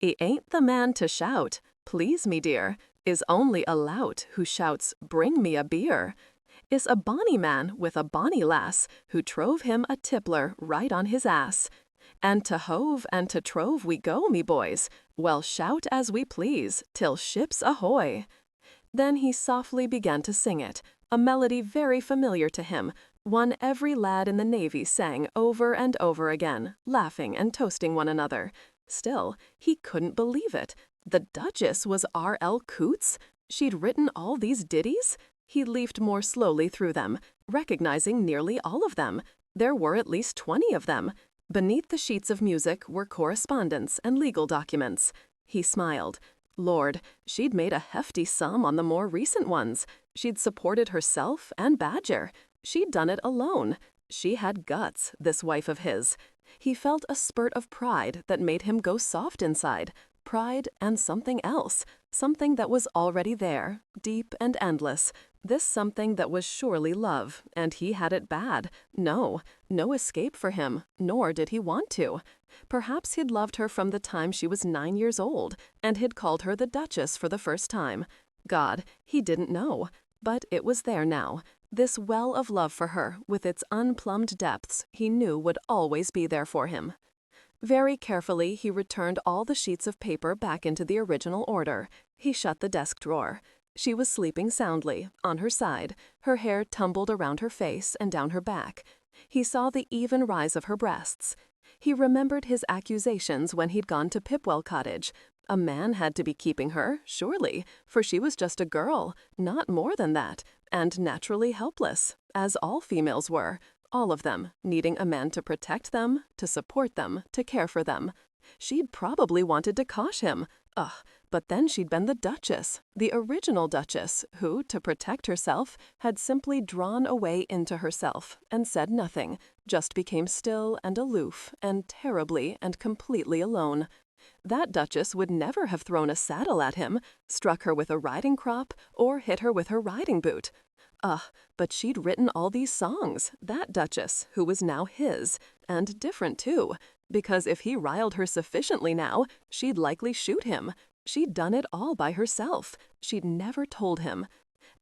"'E ain't the man to shout, please me dear, is only a lout who shouts, bring me a beer. Is a bonny man with a bonny lass who trove him a tippler right on his ass. And to hove and to trove we go, me boys, well shout as we please, till ship's ahoy." Then he softly began to sing it, a melody very familiar to him, one every lad in the Navy sang over and over again, laughing and toasting one another. Still, he couldn't believe it. The Duchess was R.L. Coutts? She'd written all these ditties? He leafed more slowly through them, recognizing nearly all of them. There were at least 20 of them. Beneath the sheets of music were correspondence and legal documents. He smiled. Lord, she'd made a hefty sum on the more recent ones. She'd supported herself and Badger. She'd done it alone. She had guts, this wife of his. He felt a spurt of pride that made him go soft inside. Pride and something else, something that was already there, deep and endless. This something that was surely love, and he had it bad. No escape for him, nor did he want to. Perhaps he'd loved her from the time she was 9 years old, and had called her the Duchess for the first time. God, he didn't know. But it was there now. This well of love for her, with its unplumbed depths, he knew would always be there for him. Very carefully, he returned all the sheets of paper back into the original order. He shut the desk drawer. She was sleeping soundly, on her side, her hair tumbled around her face and down her back. He saw the even rise of her breasts. He remembered his accusations when he'd gone to Pipwell Cottage. A man had to be keeping her, surely, for she was just a girl, not more than that, and naturally helpless, as all females were, all of them, needing a man to protect them, to support them, to care for them. She'd probably wanted to cosh him. Ugh, but then she'd been the Duchess, the original Duchess, who, to protect herself, had simply drawn away into herself and said nothing, just became still and aloof and terribly and completely alone. That Duchess would never have thrown a saddle at him, struck her with a riding crop, or hit her with her riding boot. But she'd written all these songs, that Duchess, who was now his, and different too, because if he riled her sufficiently now, she'd likely shoot him. She'd done it all by herself. She'd never told him.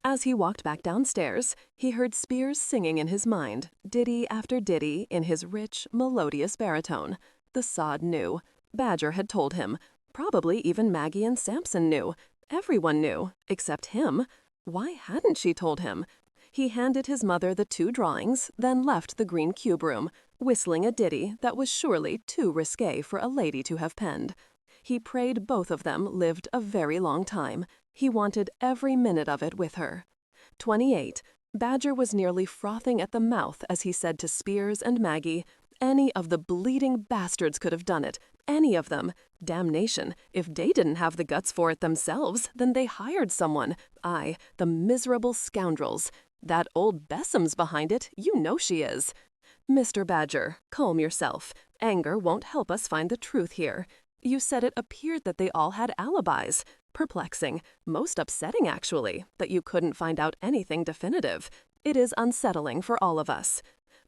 As he walked back downstairs, he heard Spiers singing in his mind, ditty after ditty, in his rich, melodious baritone. The sod knew. Badger had told him. Probably even Maggie and Sampson knew. Everyone knew, except him. Why hadn't she told him? He handed his mother the 2 drawings, then left the green cube room, whistling a ditty that was surely too risque for a lady to have penned. He prayed both of them lived a very long time. He wanted every minute of it with her. 28. Badger was nearly frothing at the mouth as he said to Spiers and Maggie, "Any of the bleeding bastards could have done it. Any of them. Damnation, if they didn't have the guts for it themselves, then they hired someone. Aye, the miserable scoundrels. That old Bessam's behind it, you know she is. Mr. Badger, calm yourself. Anger won't help us find the truth here. You said it appeared that they all had alibis. Perplexing, most upsetting actually, that you couldn't find out anything definitive. It is unsettling for all of us."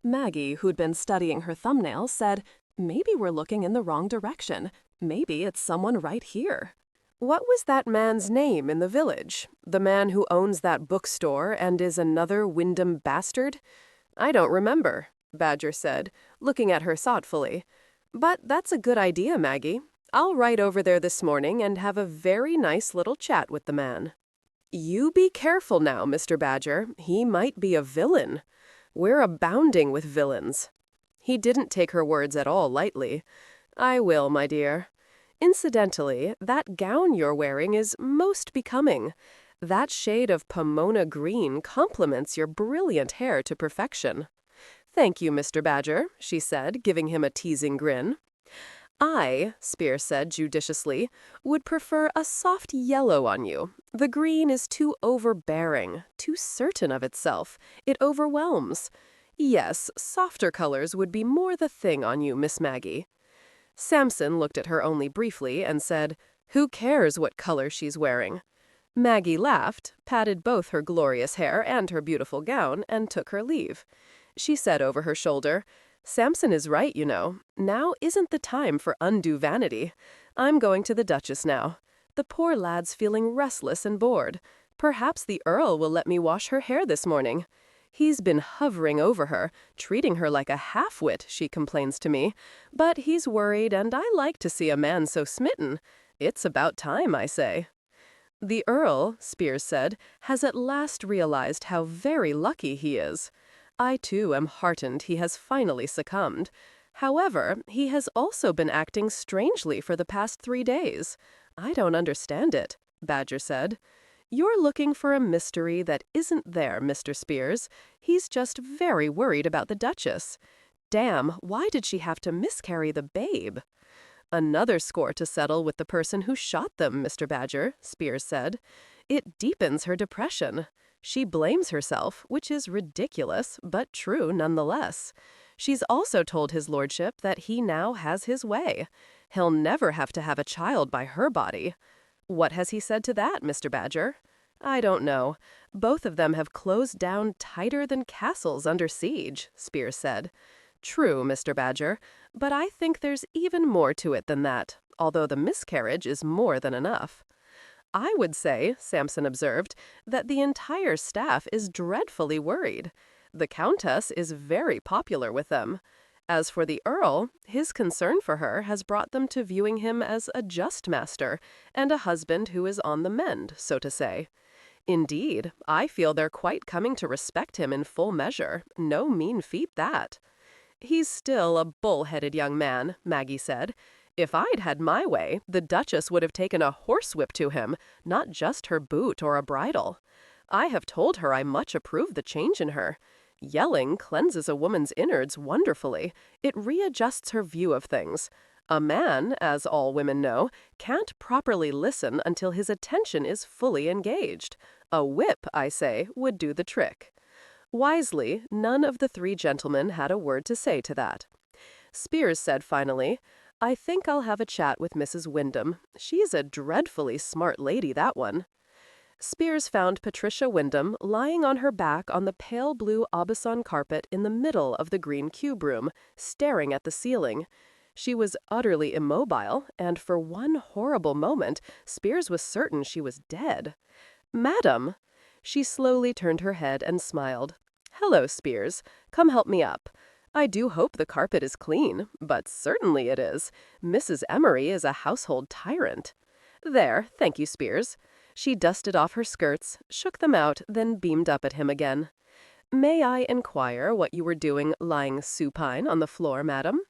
Maggie, who'd been studying her thumbnail, said, "Maybe we're looking in the wrong direction. Maybe it's someone right here." What was that man's name in the village? The man who owns that bookstore and is another Wyndham bastard? I don't remember, Badger said, looking at her thoughtfully. But that's a good idea, Maggie. I'll ride over there this morning and have a very nice little chat with the man. You be careful now, Mr. Badger. He might be a villain. We're abounding with villains. He didn't take her words at all lightly. I will, my dear. Incidentally, that gown you're wearing is most becoming. That shade of Pomona green complements your brilliant hair to perfection. Thank you, Mr. Badger, she said, giving him a teasing grin. I, Spears said judiciously, would prefer a soft yellow on you. The green is too overbearing, too certain of itself. It overwhelms. Yes, softer colors would be more the thing on you, Miss Maggie. Samson looked at her only briefly and said, "Who cares what color she's wearing?" Maggie laughed, patted both her glorious hair and her beautiful gown, and took her leave. She said over her shoulder, "Samson is right, you know. Now isn't the time for undue vanity. I'm going to the Duchess now. The poor lad's feeling restless and bored. Perhaps the Earl will let me wash her hair this morning. He's been hovering over her, treating her like a half-wit, she complains to me. But he's worried, and I like to see a man so smitten. It's about time, I say." "The Earl," Spears said, "has at last realized how very lucky he is. I, too, am heartened he has finally succumbed. However, he has also been acting strangely for the past 3 days. I don't understand it," Badger said. "You're looking for a mystery that isn't there, Mr. Spears. He's just very worried about the Duchess. Damn, why did she have to miscarry the babe?" "Another score to settle with the person who shot them, Mr. Badger," Spears said. "It deepens her depression. She blames herself, which is ridiculous, but true nonetheless. She's also told his lordship that he now has his way. He'll never have to have a child by her body. What has he said to that, Mr. Badger?" "I don't know. Both of them have closed down tighter than castles under siege," Spears said. "True, Mr. Badger, but I think there's even more to it than that, although the miscarriage is more than enough." "I would say," Samson observed, "that the entire staff is dreadfully worried. The Countess is very popular with them. As for the Earl, his concern for her has brought them to viewing him as a just master and a husband who is on the mend, so to say. Indeed, I feel they're quite coming to respect him in full measure. No mean feat, that." "He's still a bull-headed young man," Maggie said. "If I'd had my way, the Duchess would have taken a horsewhip to him, not just her boot or a bridle. I have told her I much approve the change in her. Yelling cleanses a woman's innards wonderfully. It readjusts her view of things. A man, as all women know, can't properly listen until his attention is fully engaged. A whip, I say, would do the trick." Wisely, none of the 3 gentlemen had a word to say to that. Spears said finally, "I think I'll have a chat with Mrs. Wyndham. She's a dreadfully smart lady, that one." Spears found Patricia Wyndham lying on her back on the pale blue Aubusson carpet in the middle of the green cube room, staring at the ceiling. She was utterly immobile, and for one horrible moment, Spears was certain she was dead. "Madam!" She slowly turned her head and smiled. "Hello, Spears. Come help me up. I do hope the carpet is clean, but certainly it is. Mrs. Emery is a household tyrant. There, thank you, Spears." She dusted off her skirts, shook them out, then beamed up at him again. "May I inquire what you were doing lying supine on the floor, madam?"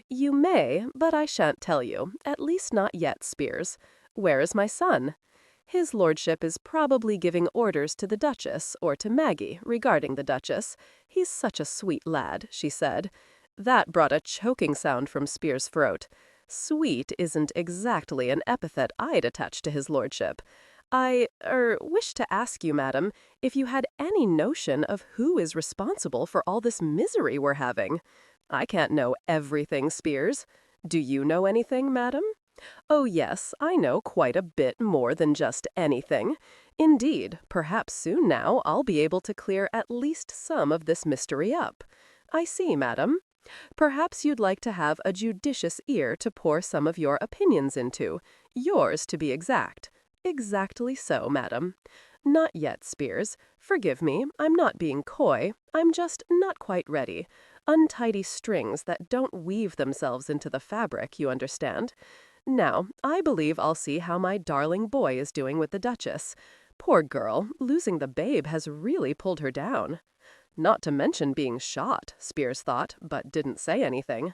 "You may, but I shan't tell you, at least not yet, Spears. Where is my son?" "His lordship is probably giving orders to the Duchess or to Maggie regarding the Duchess. He's such a sweet lad," she said. That brought a choking sound from Spears' throat. Sweet isn't exactly an epithet I'd attach to his lordship. "I wish to ask you, madam, if you had any notion of who is responsible for all this misery we're having. I can't know everything, Spears. Do you know anything, madam?" "Oh, yes, I know quite a bit more than just anything. Indeed, perhaps soon now I'll be able to clear at least some of this mystery up." "I see, madam. Perhaps you'd like to have a judicious ear to pour some of your opinions into. Yours, to be exact." "Exactly so, madam." "Not yet, Spears. Forgive me, I'm not being coy. I'm just not quite ready. Untidy strings that don't weave themselves into the fabric, you understand. Now, I believe I'll see how my darling boy is doing with the Duchess. Poor girl, losing the babe has really pulled her down." Not to mention being shot, Spears thought, but didn't say anything.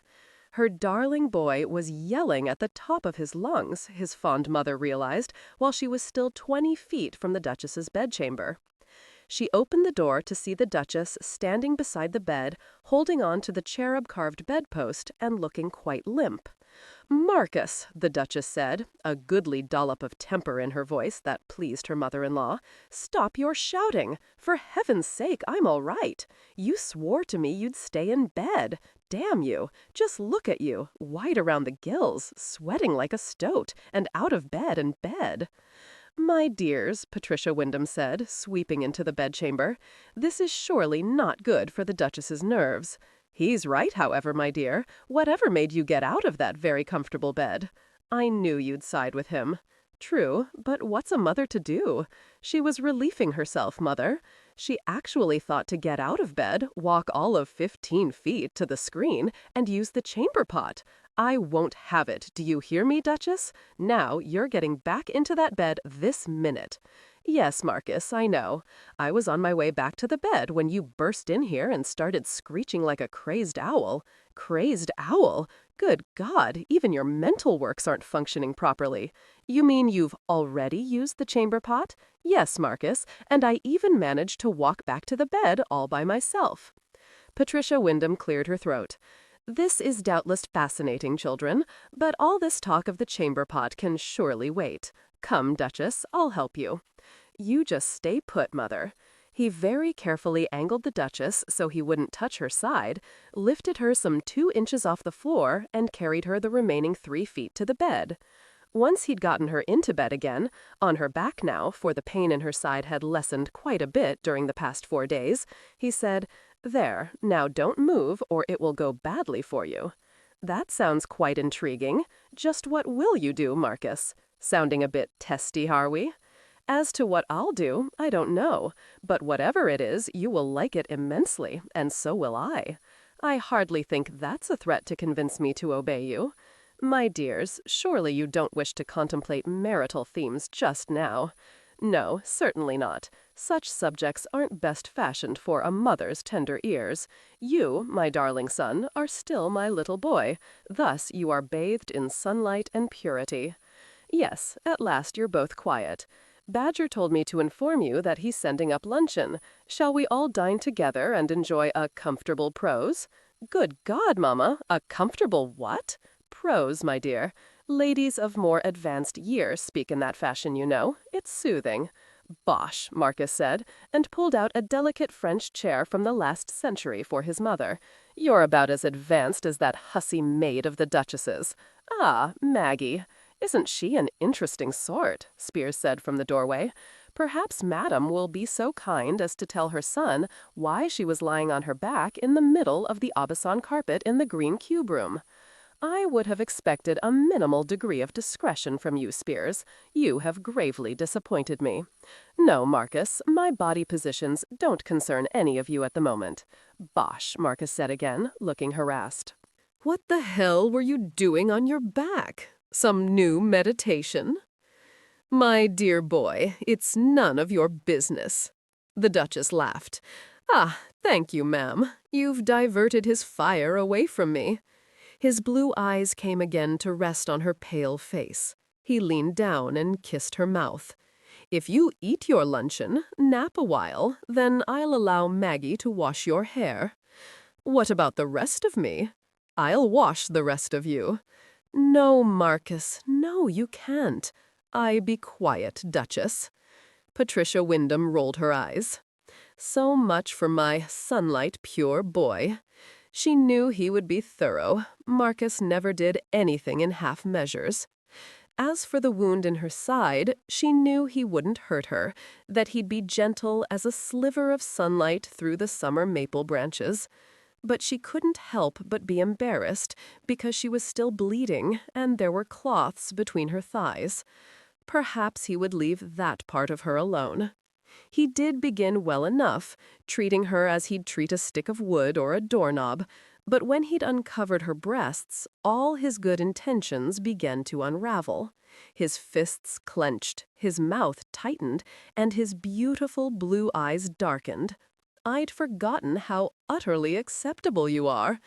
Her darling boy was yelling at the top of his lungs, his fond mother realized, while she was still 20 feet from the Duchess's bedchamber. She opened the door to see the Duchess standing beside the bed, holding on to the cherub-carved bedpost and looking quite limp. "Marcus," the Duchess said, a goodly dollop of temper in her voice that pleased her mother-in-law, "stop your shouting. For heaven's sake, I'm all right. You swore to me you'd stay in bed. Damn you. Just look at you, white around the gills, sweating like a stoat, and out of bed and bed." "My dears," Patricia Wyndham said, sweeping into the bedchamber, "this is surely not good for the Duchess's nerves. He's right, however, my dear. Whatever made you get out of that very comfortable bed? I knew you'd side with him. True, but what's a mother to do? She was relieving herself, mother. She actually thought to get out of bed, walk all of 15 feet to the screen, and use the chamber pot. I won't have it. Do you hear me, Duchess? Now you're getting back into that bed this minute. Yes, Marcus, I know. I was on my way back to the bed when you burst in here and started screeching like a crazed owl. Crazed owl? Good God, even your mental works aren't functioning properly. You mean you've already used the chamber pot? Yes, Marcus, and I even managed to walk back to the bed all by myself." Patricia Wyndham cleared her throat. "This is doubtless fascinating, children, but all this talk of the chamber pot can surely wait. Come, Duchess, I'll help you." "You just stay put, Mother." He very carefully angled the Duchess so he wouldn't touch her side, lifted her some 2 inches off the floor, and carried her the remaining 3 feet to the bed. Once he'd gotten her into bed again, on her back now, for the pain in her side had lessened quite a bit during the past 4 days, he said, "There, now don't move or it will go badly for you." "That sounds quite intriguing. Just what will you do, Marcus? Sounding a bit testy, are we? As to what I'll do, I don't know, but whatever it is, you will like it immensely, and so will I. I hardly think that's a threat to convince me to obey you. My dears, surely you don't wish to contemplate marital themes just now. No, certainly not. Such subjects aren't best fashioned for a mother's tender ears. You, my darling son, are still my little boy. Thus you are bathed in sunlight and purity. Yes, at last you're both quiet. Badger told me to inform you that he's sending up luncheon. Shall we all dine together and enjoy a comfortable prose? Good God, Mamma, a comfortable what? Prose, my dear. Ladies of more advanced years speak in that fashion, you know. It's soothing. Bosh, Marcus said, and pulled out a delicate French chair from the last century for his mother. You're about as advanced as that hussy maid of the Duchess's. Ah, Maggie. Isn't she an interesting sort? Spears said from the doorway. Perhaps Madam will be so kind as to tell her son why she was lying on her back in the middle of the Aubusson carpet in the green cube room. I would have expected a minimal degree of discretion from you, Spears. You have gravely disappointed me. No, Marcus, my body positions don't concern any of you at the moment. Bosh, Marcus said again, looking harassed. What the hell were you doing on your back? Some new meditation? My dear boy, it's none of your business. The Duchess laughed. Ah, thank you, ma'am. You've diverted his fire away from me. His blue eyes came again to rest on her pale face. He leaned down and kissed her mouth. If you eat your luncheon, nap a while, then I'll allow Maggie to wash your hair. What about the rest of me? I'll wash the rest of you. No, Marcus, no, you can't. Be quiet, Duchess. Patricia Wyndham rolled her eyes. So much for my sunlight pure boy. She knew he would be thorough. Marcus never did anything in half measures. As for the wound in her side, she knew he wouldn't hurt her, that he'd be gentle as a sliver of sunlight through the summer maple branches. But she couldn't help but be embarrassed because she was still bleeding and there were cloths between her thighs. Perhaps he would leave that part of her alone. He did begin well enough, treating her as he'd treat a stick of wood or a doorknob, but when he'd uncovered her breasts, all his good intentions began to unravel. His fists clenched, his mouth tightened, and his beautiful blue eyes darkened. I'd forgotten how utterly acceptable you are.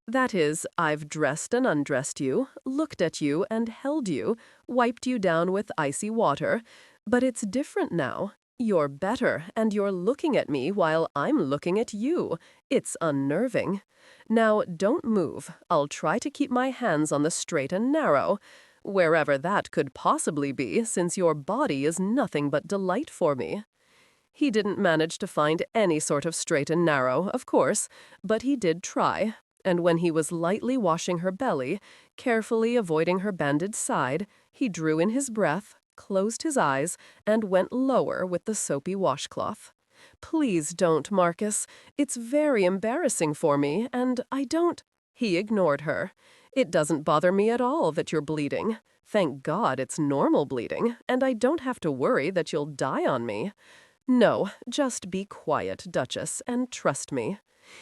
That is, I've dressed and undressed you, looked at you and held you, wiped you down with icy water, but it's different now. You're better, and you're looking at me while I'm looking at you. It's unnerving. Now, don't move. I'll try to keep my hands on the straight and narrow, wherever that could possibly be, since your body is nothing but delight for me. He didn't manage to find any sort of straight and narrow, of course, but he did try, and when he was lightly washing her belly, carefully avoiding her banded side, he drew in his breath, closed his eyes, and went lower with the soapy washcloth. Please don't, Marcus. It's very embarrassing for me, and I don't... He ignored her. It doesn't bother me at all that you're bleeding. Thank God it's normal bleeding, and I don't have to worry that you'll die on me. No, just be quiet, Duchess, and trust me.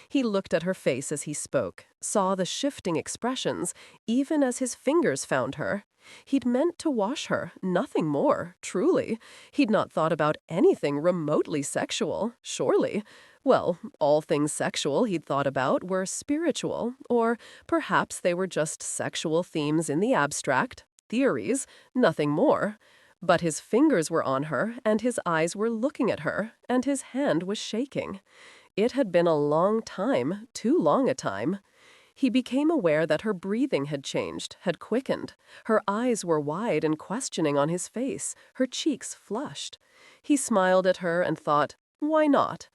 He looked at her face as he spoke, saw the shifting expressions, even as his fingers found her. He'd meant to wash her, nothing more, truly. He'd not thought about anything remotely sexual, surely. Well, all things sexual he'd thought about were spiritual, or perhaps they were just sexual themes in the abstract, theories, nothing more. But his fingers were on her, and his eyes were looking at her, and his hand was shaking. It had been a long time, too long a time. He became aware that her breathing had changed, had quickened. Her eyes were wide and questioning on his face, her cheeks flushed. He smiled at her and thought, why not?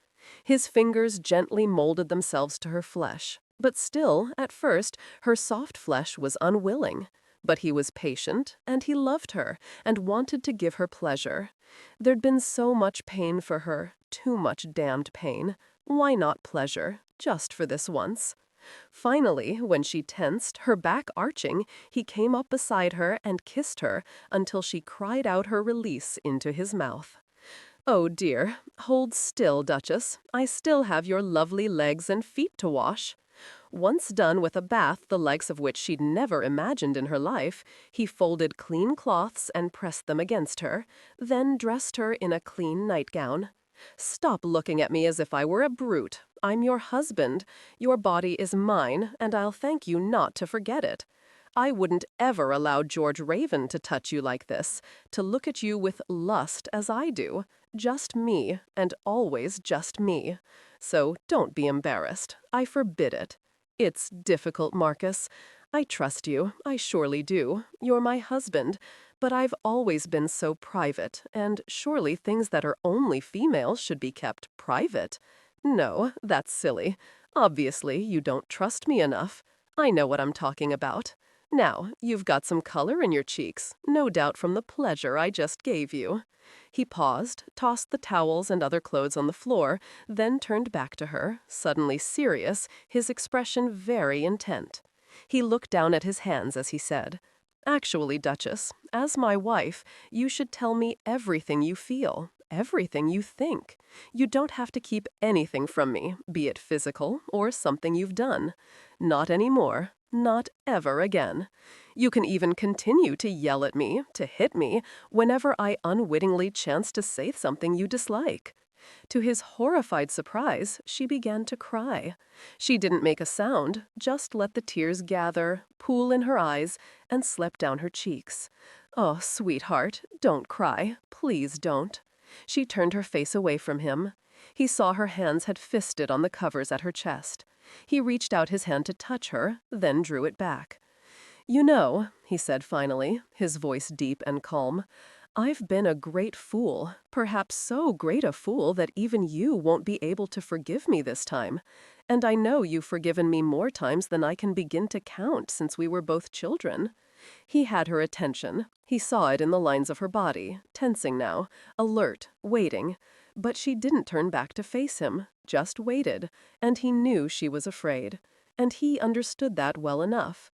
His fingers gently molded themselves to her flesh, but still, at first, her soft flesh was unwilling. But he was patient, and he loved her, and wanted to give her pleasure. There'd been so much pain for her, too much damned pain. Why not pleasure, just for this once? Finally, when she tensed, her back arching, he came up beside her and kissed her until she cried out her release into his mouth. Oh dear, hold still, Duchess. I still have your lovely legs and feet to wash. Once done with a bath the likes of which she'd never imagined in her life, he folded clean cloths and pressed them against her, then dressed her in a clean nightgown. Stop looking at me as if I were a brute. I'm your husband. Your body is mine, and I'll thank you not to forget it. I wouldn't ever allow George Raven to touch you like this, to look at you with lust as I do. Just me, and always just me. So don't be embarrassed. I forbid it. It's difficult, Marcus. I trust you. I surely do. You're my husband. But I've always been so private, and surely things that are only female should be kept private. No, that's silly. Obviously, you don't trust me enough. I know what I'm talking about. Now, you've got some color in your cheeks, no doubt from the pleasure I just gave you. He paused, tossed the towels and other clothes on the floor, then turned back to her, suddenly serious, his expression very intent. He looked down at his hands as he said, Actually, Duchess, as my wife, you should tell me everything you feel, everything you think. You don't have to keep anything from me, be it physical or something you've done. Not anymore. Not ever again. You can even continue to yell at me, to hit me, whenever I unwittingly chance to say something you dislike. To his horrified surprise, she began to cry. She didn't make a sound, just let the tears gather, pool in her eyes, and slip down her cheeks. Oh, sweetheart, don't cry. Please don't. She turned her face away from him. He saw her hands had fisted on the covers at her chest. He reached out his hand to touch her, then drew it back. You know, he said finally, his voice deep and calm, I've been a great fool, perhaps so great a fool that even you won't be able to forgive me this time. And I know you've forgiven me more times than I can begin to count since we were both children. He had her attention. He saw it in the lines of her body, tensing now, alert, waiting. But she didn't turn back to face him, just waited, and he knew she was afraid. And he understood that well enough.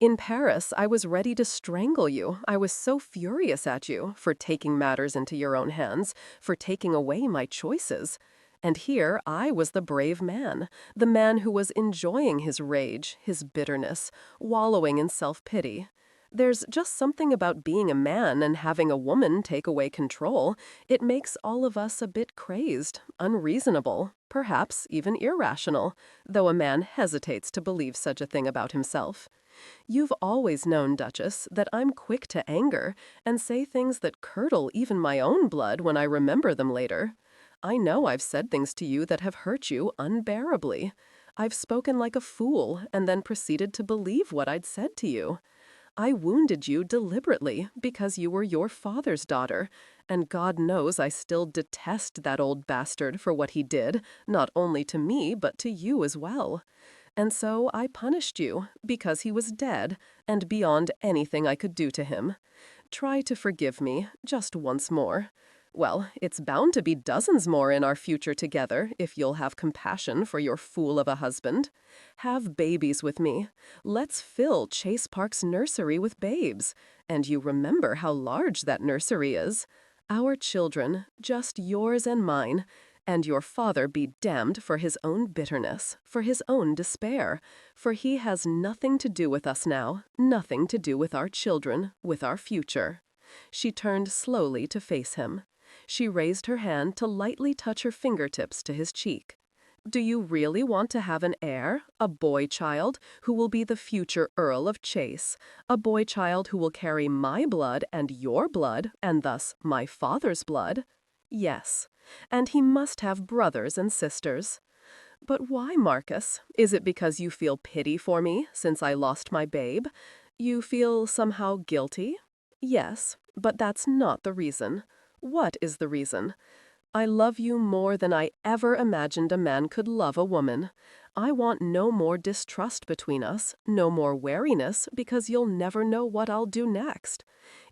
In Paris, I was ready to strangle you. I was so furious at you for taking matters into your own hands, for taking away my choices. And here I was the brave man, the man who was enjoying his rage, his bitterness, wallowing in self-pity. There's just something about being a man and having a woman take away control. It makes all of us a bit crazed, unreasonable, perhaps even irrational, though a man hesitates to believe such a thing about himself. You've always known, Duchess, that I'm quick to anger and say things that curdle even my own blood when I remember them later. I know I've said things to you that have hurt you unbearably. I've spoken like a fool and then proceeded to believe what I'd said to you. I wounded you deliberately because you were your father's daughter, and God knows I still detest that old bastard for what he did, not only to me but to you as well. And so I punished you because he was dead and beyond anything I could do to him. Try to forgive me just once more. Well, it's bound to be dozens more in our future together if you'll have compassion for your fool of a husband. Have babies with me. Let's fill Chase Park's nursery with babes. And you remember how large that nursery is. Our children, just yours and mine. And your father be damned for his own bitterness, for his own despair. For he has nothing to do with us now, nothing to do with our children, with our future. She turned slowly to face him. She raised her hand to lightly touch her fingertips to his cheek. Do you really want to have an heir, a boy child, who will be the future Earl of Chase, a boy child who will carry my blood and your blood, and thus my father's blood? Yes, and he must have brothers and sisters. But why, Marcus? Is it because you feel pity for me since I lost my babe? You feel somehow guilty? Yes, but that's not the reason. What is the reason? I love you more than I ever imagined a man could love a woman. I want no more distrust between us, no more wariness, because you'll never know what I'll do next.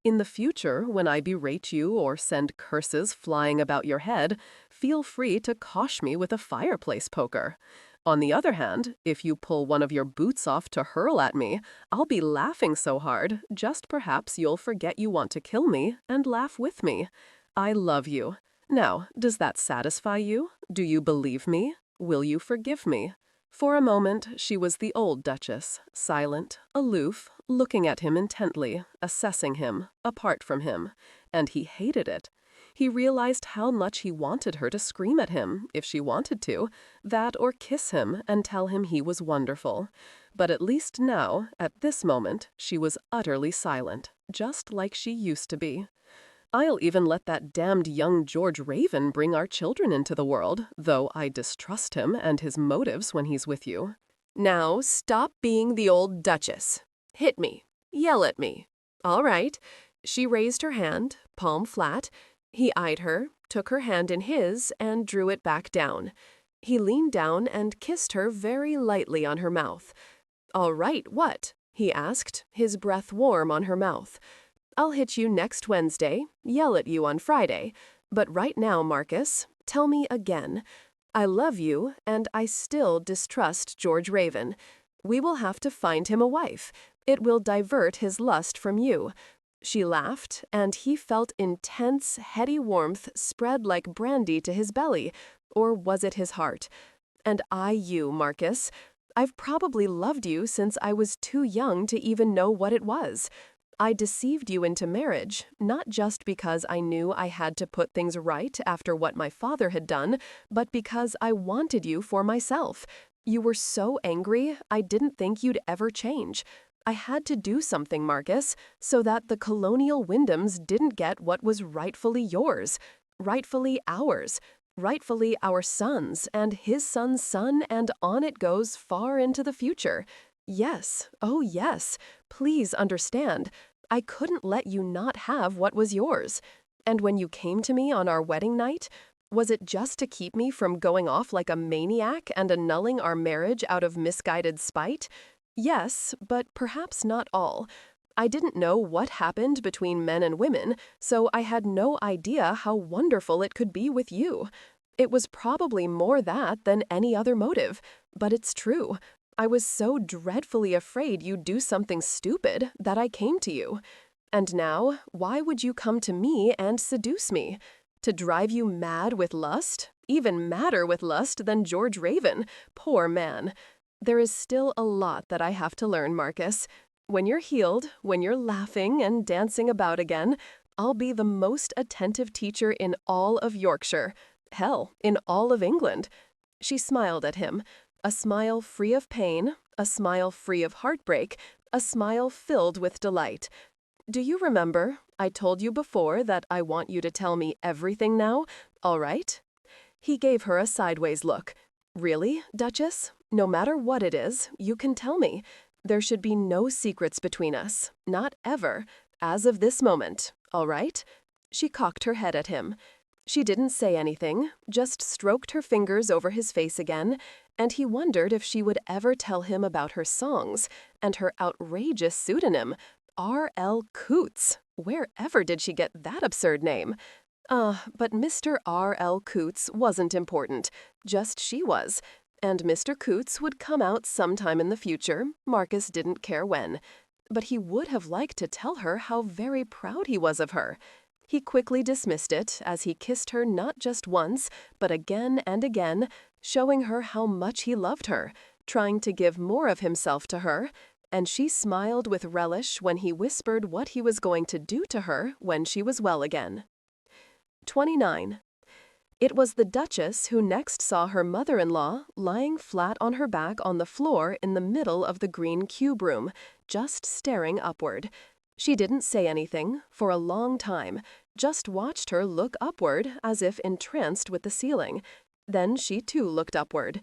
In the future, when I berate you or send curses flying about your head, feel free to cosh me with a fireplace poker. On the other hand, if you pull one of your boots off to hurl at me, I'll be laughing so hard, just perhaps you'll forget you want to kill me and laugh with me. I love you. Now, does that satisfy you? Do you believe me? Will you forgive me? For a moment, she was the old Duchess, silent, aloof, looking at him intently, assessing him, apart from him. And he hated it. He realized how much he wanted her to scream at him, if she wanted to, that or kiss him and tell him he was wonderful. But at least now, at this moment, she was utterly silent, just like she used to be. I'll even let that damned young George Raven bring our children into the world, though I distrust him and his motives when he's with you. Now stop being the old Duchess. Hit me. Yell at me. All right. She raised her hand, palm flat. He eyed her, took her hand in his, and drew it back down. He leaned down and kissed her very lightly on her mouth. All right, what? He asked, his breath warm on her mouth. I'll hit you next Wednesday, yell at you on Friday. But right now, Marcus, tell me again. I love you, and I still distrust George Raven. We will have to find him a wife. It will divert his lust from you. She laughed, and he felt intense, heady warmth spread like brandy to his belly, or was it his heart? And you, Marcus. I've probably loved you since I was too young to even know what it was. I deceived you into marriage, not just because I knew I had to put things right after what my father had done, but because I wanted you for myself. You were so angry, I didn't think you'd ever change. I had to do something, Marcus, so that the colonial Wyndhams didn't get what was rightfully yours, rightfully ours, rightfully our son's and his son's son, and on it goes far into the future. Yes, oh yes, please understand. I couldn't let you not have what was yours. And when you came to me on our wedding night, was it just to keep me from going off like a maniac and annulling our marriage out of misguided spite? Yes, but perhaps not all. I didn't know what happened between men and women, so I had no idea how wonderful it could be with you. It was probably more that than any other motive, but it's true. I was so dreadfully afraid you'd do something stupid that I came to you. And now, why would you come to me and seduce me? To drive you mad with lust? Even madder with lust than George Raven. Poor man. There is still a lot that I have to learn, Marcus. When you're healed, when you're laughing and dancing about again, I'll be the most attentive teacher in all of Yorkshire. Hell, in all of England." She smiled at him, a smile free of pain, a smile free of heartbreak, a smile filled with delight. "Do you remember? I told you before that I want you to tell me everything now, all right?" He gave her a sideways look. "Really, Duchess? No matter what it is, you can tell me. There should be no secrets between us. Not ever. As of this moment. All right?" She cocked her head at him. She didn't say anything, just stroked her fingers over his face again, and he wondered if she would ever tell him about her songs and her outrageous pseudonym, R.L. Coots. Wherever did she get that absurd name? But Mr. R.L. Coots wasn't important, just she was. And Mr. Coots would come out sometime in the future, Marcus didn't care when. But he would have liked to tell her how very proud he was of her. He quickly dismissed it as he kissed her not just once, but again and again, showing her how much he loved her, trying to give more of himself to her, and she smiled with relish when he whispered what he was going to do to her when she was well again. 29. It was the Duchess who next saw her mother-in-law lying flat on her back on the floor in the middle of the green cube room, just staring upward. She didn't say anything for a long time, just watched her look upward as if entranced with the ceiling. Then she too looked upward.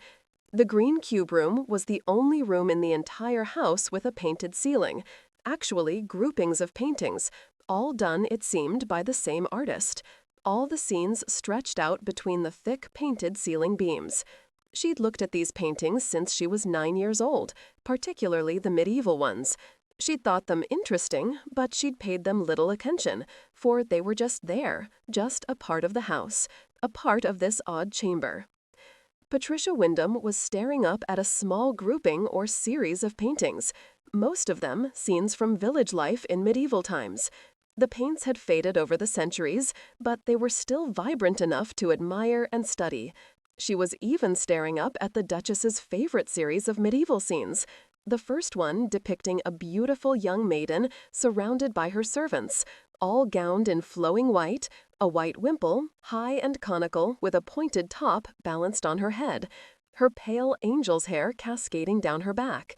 The green cube room was the only room in the entire house with a painted ceiling, actually groupings of paintings, all done, it seemed, by the same artist. All the scenes stretched out between the thick painted ceiling beams. She'd looked at these paintings since she was 9 years old, particularly the medieval ones. She'd thought them interesting, but she'd paid them little attention, for they were just there, just a part of the house, a part of this odd chamber. Patricia Wyndham was staring up at a small grouping or series of paintings, most of them scenes from village life in medieval times. The paints had faded over the centuries, but they were still vibrant enough to admire and study. She was even staring up at the Duchess's favorite series of medieval scenes, the first one depicting a beautiful young maiden surrounded by her servants, all gowned in flowing white, a white wimple, high and conical with a pointed top balanced on her head, her pale angel's hair cascading down her back.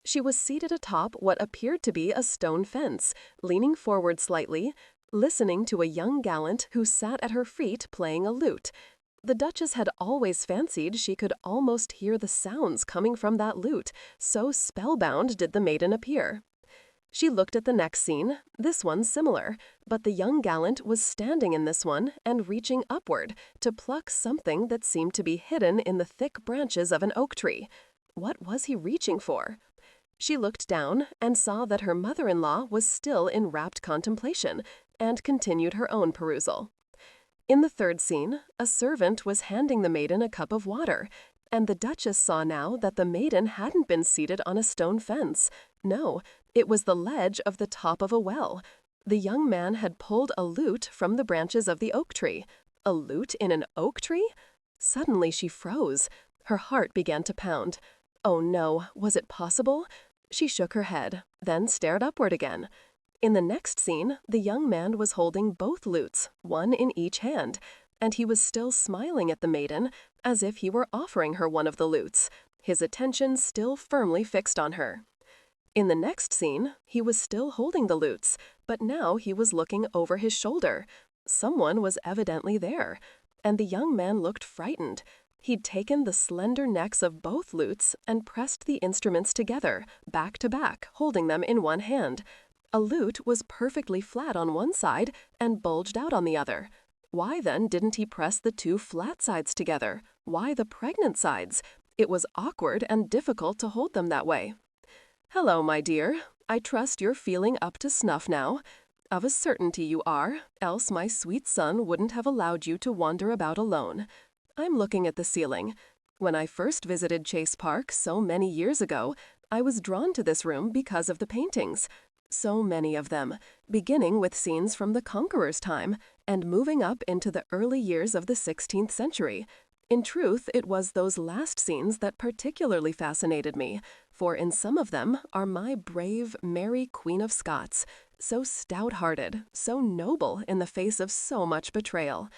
She was seated atop what appeared to be a stone fence, leaning forward slightly, listening to a young gallant who sat at her feet playing a lute. The Duchess had always fancied she could almost hear the sounds coming from that lute, so spellbound did the maiden appear. She looked at the next scene, this one similar, but the young gallant was standing in this one and reaching upward to pluck something that seemed to be hidden in the thick branches of an oak tree. What was he reaching for? She looked down and saw that her mother-in-law was still in rapt contemplation and continued her own perusal. In the third scene, a servant was handing the maiden a cup of water, and the Duchess saw now that the maiden hadn't been seated on a stone fence. No, it was the ledge of the top of a well. The young man had pulled a lute from the branches of the oak tree. A lute in an oak tree? Suddenly she froze. Her heart began to pound. Oh no, was it possible? She shook her head, then stared upward again. In the next scene, the young man was holding both lutes, one in each hand, and he was still smiling at the maiden as if he were offering her one of the lutes, his attention still firmly fixed on her. In the next scene, he was still holding the lutes, but now he was looking over his shoulder. Someone was evidently there, and the young man looked frightened. He'd taken the slender necks of both lutes and pressed the instruments together, back to back, holding them in one hand. A lute was perfectly flat on one side and bulged out on the other. Why then didn't he press the two flat sides together? Why the pregnant sides? It was awkward and difficult to hold them that way. "Hello, my dear. I trust you're feeling up to snuff now. Of a certainty you are, else my sweet son wouldn't have allowed you to wander about alone. I'm looking at the ceiling. When I first visited Chase Park so many years ago, I was drawn to this room because of the paintings. So many of them, beginning with scenes from the Conqueror's time and moving up into the early years of the 16th century. In truth, it was those last scenes that particularly fascinated me, for in some of them are my brave Mary Queen of Scots, so stout-hearted, so noble in the face of so much betrayal.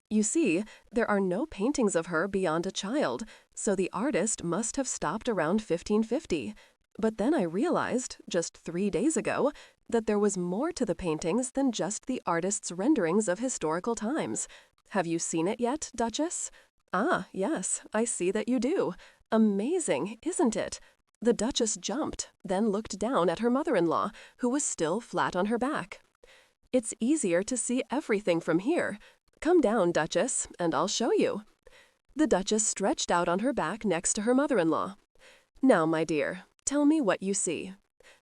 You see, there are no paintings of her beyond a child, so the artist must have stopped around 1550. But then I realized, just 3 days ago, that there was more to the paintings than just the artist's renderings of historical times. Have you seen it yet, Duchess? Ah, yes, I see that you do. Amazing, isn't it? The Duchess jumped, then looked down at her mother-in-law, who was still flat on her back. It's easier to see everything from here. Come down, Duchess, and I'll show you. The Duchess stretched out on her back next to her mother-in-law. Now, my dear, tell me what you see.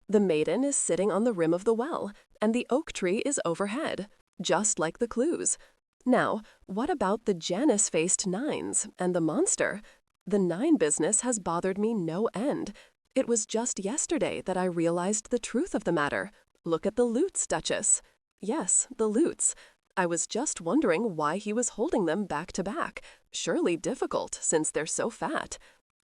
The maiden is sitting on the rim of the well, and the oak tree is overhead, just like the clues. Now, what about the Janus-faced nines and the monster? The 9 business has bothered me no end. It was just yesterday that I realized the truth of the matter. Look at the lutes, Duchess. Yes, the lutes. I was just wondering why he was holding them back to back. Surely difficult, since they're so fat.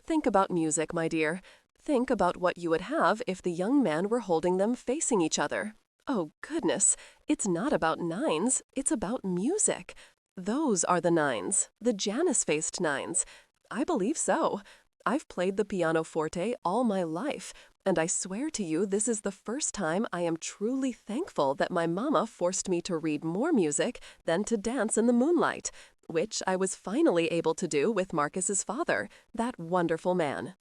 Think about music, my dear. Think about what you would have if the young man were holding them facing each other. Oh, goodness, it's not about nines, it's about music. Those are the nines, the Janus-faced nines. I believe so. I've played the pianoforte all my life, and I swear to you this is the first time I am truly thankful that my mama forced me to read more music than to dance in the moonlight, which I was finally able to do with Marcus's father, that wonderful man.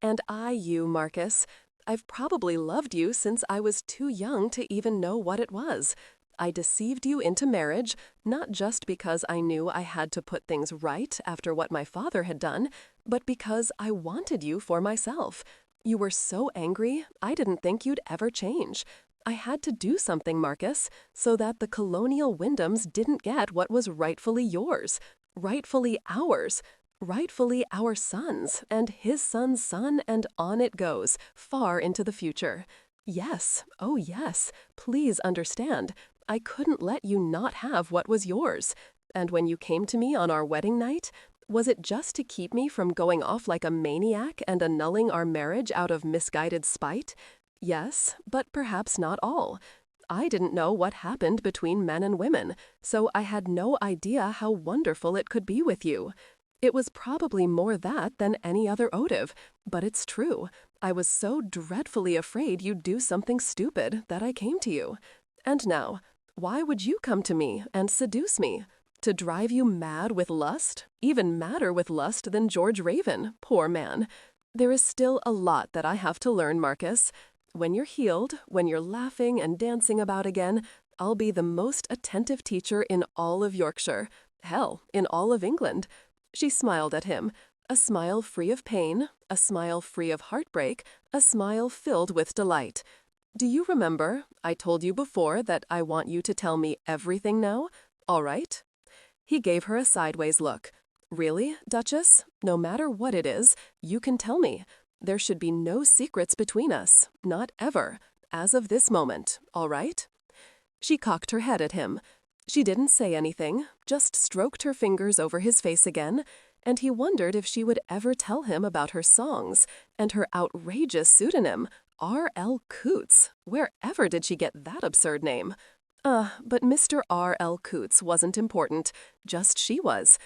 And you, Marcus, I've probably loved you since I was too young to even know what it was. I deceived you into marriage, not just because I knew I had to put things right after what my father had done, but because I wanted you for myself. You were so angry, I didn't think you'd ever change. I had to do something, Marcus, so that the colonial Wyndhams didn't get what was rightfully yours, rightfully ours, rightfully our son's, and his son's son, and on it goes, far into the future. Yes, oh yes, please understand. I couldn't let you not have what was yours. And when you came to me on our wedding night, was it just to keep me from going off like a maniac and annulling our marriage out of misguided spite? Yes, but perhaps not all. I didn't know what happened between men and women, so I had no idea how wonderful it could be with you. It was probably more that than any other motive, but it's true. I was so dreadfully afraid you'd do something stupid that I came to you. And now, why would you come to me and seduce me? To drive you mad with lust? Even madder with lust than George Raven, poor man. There is still a lot that I have to learn, Marcus. When you're healed, when you're laughing and dancing about again, I'll be the most attentive teacher in all of Yorkshire. Hell, in all of England. She smiled at him, a smile free of pain, a smile free of heartbreak, a smile filled with delight. Do you remember? I told you before that I want you to tell me everything now. All right? He gave her a sideways look. Really, Duchess? No matter what it is, you can tell me. There should be no secrets between us. Not ever. As of this moment. All right? She cocked her head at him. She didn't say anything, just stroked her fingers over his face again, and he wondered if she would ever tell him about her songs and her outrageous pseudonym, R.L. Coots. Wherever did she get that absurd name? But Mr. R.L. Coots wasn't important, just she was.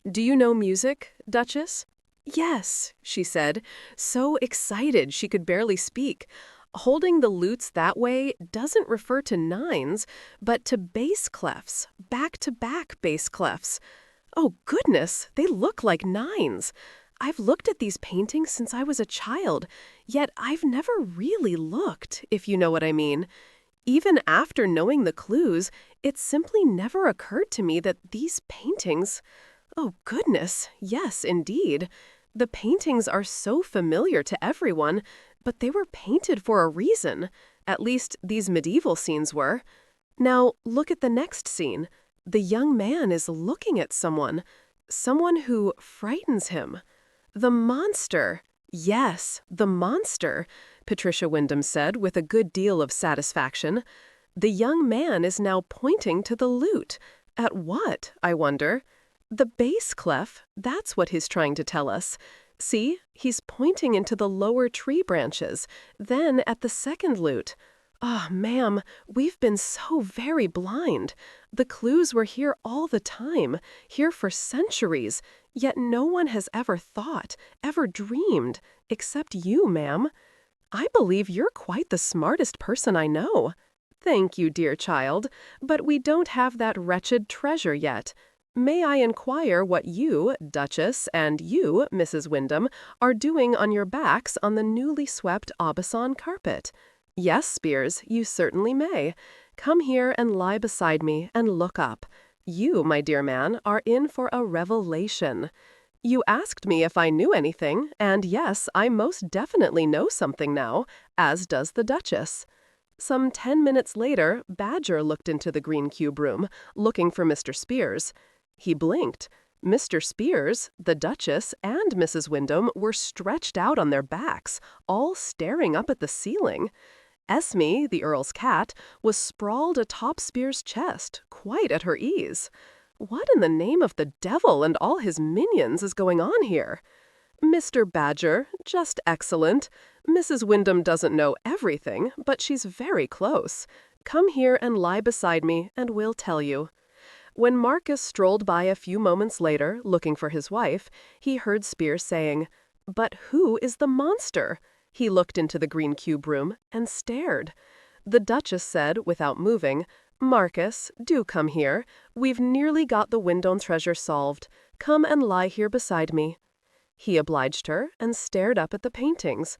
Do you know music, Duchess? Yes, she said, so excited she could barely speak. Holding the lutes that way doesn't refer to nines, but to bass clefs, back-to-back bass clefs. Oh, goodness, they look like nines. I've looked at these paintings since I was a child, yet I've never really looked, if you know what I mean. Even after knowing the clues, it simply never occurred to me that these paintings... Oh, goodness, yes, indeed. The paintings are so familiar to everyone, but they were painted for a reason. At least these medieval scenes were. Now, look at the next scene. The young man is looking at someone who frightens him. The monster. Yes, the monster, Patricia Wyndham said with a good deal of satisfaction. The young man is now pointing to the lute. At what, I wonder? The bass clef, that's what he's trying to tell us. See, he's pointing into the lower tree branches, then at the second lute. Ah, ma'am, we've been so very blind. The clues were here all the time, here for centuries, yet no one has ever thought, ever dreamed, except you, ma'am. I believe you're quite the smartest person I know. Thank you, dear child, but we don't have that wretched treasure yet. May I inquire what you, Duchess, and you, Mrs. Wyndham, are doing on your backs on the newly swept Aubusson carpet? Yes, Spears, you certainly may. Come here and lie beside me and look up. You, my dear man, are in for a revelation. You asked me if I knew anything, and yes, I most definitely know something now, as does the Duchess. Some 10 minutes later, Badger looked into the green cube room, looking for Mr. Spears. He blinked. Mr. Spears, the Duchess, and Mrs. Wyndham were stretched out on their backs, all staring up at the ceiling. Esme, the Earl's cat, was sprawled atop Spears' chest, quite at her ease. What in the name of the devil and all his minions is going on here? Mr. Badger, just excellent. Mrs. Wyndham doesn't know everything, but she's very close. Come here and lie beside me, and we'll tell you. When Marcus strolled by a few moments later, looking for his wife, he heard Spears saying, "But who is the monster?" He looked into the green cube room and stared. The Duchess said, without moving, "Marcus, do come here. We've nearly got the Wyndham treasure solved. Come and lie here beside me." He obliged her and stared up at the paintings.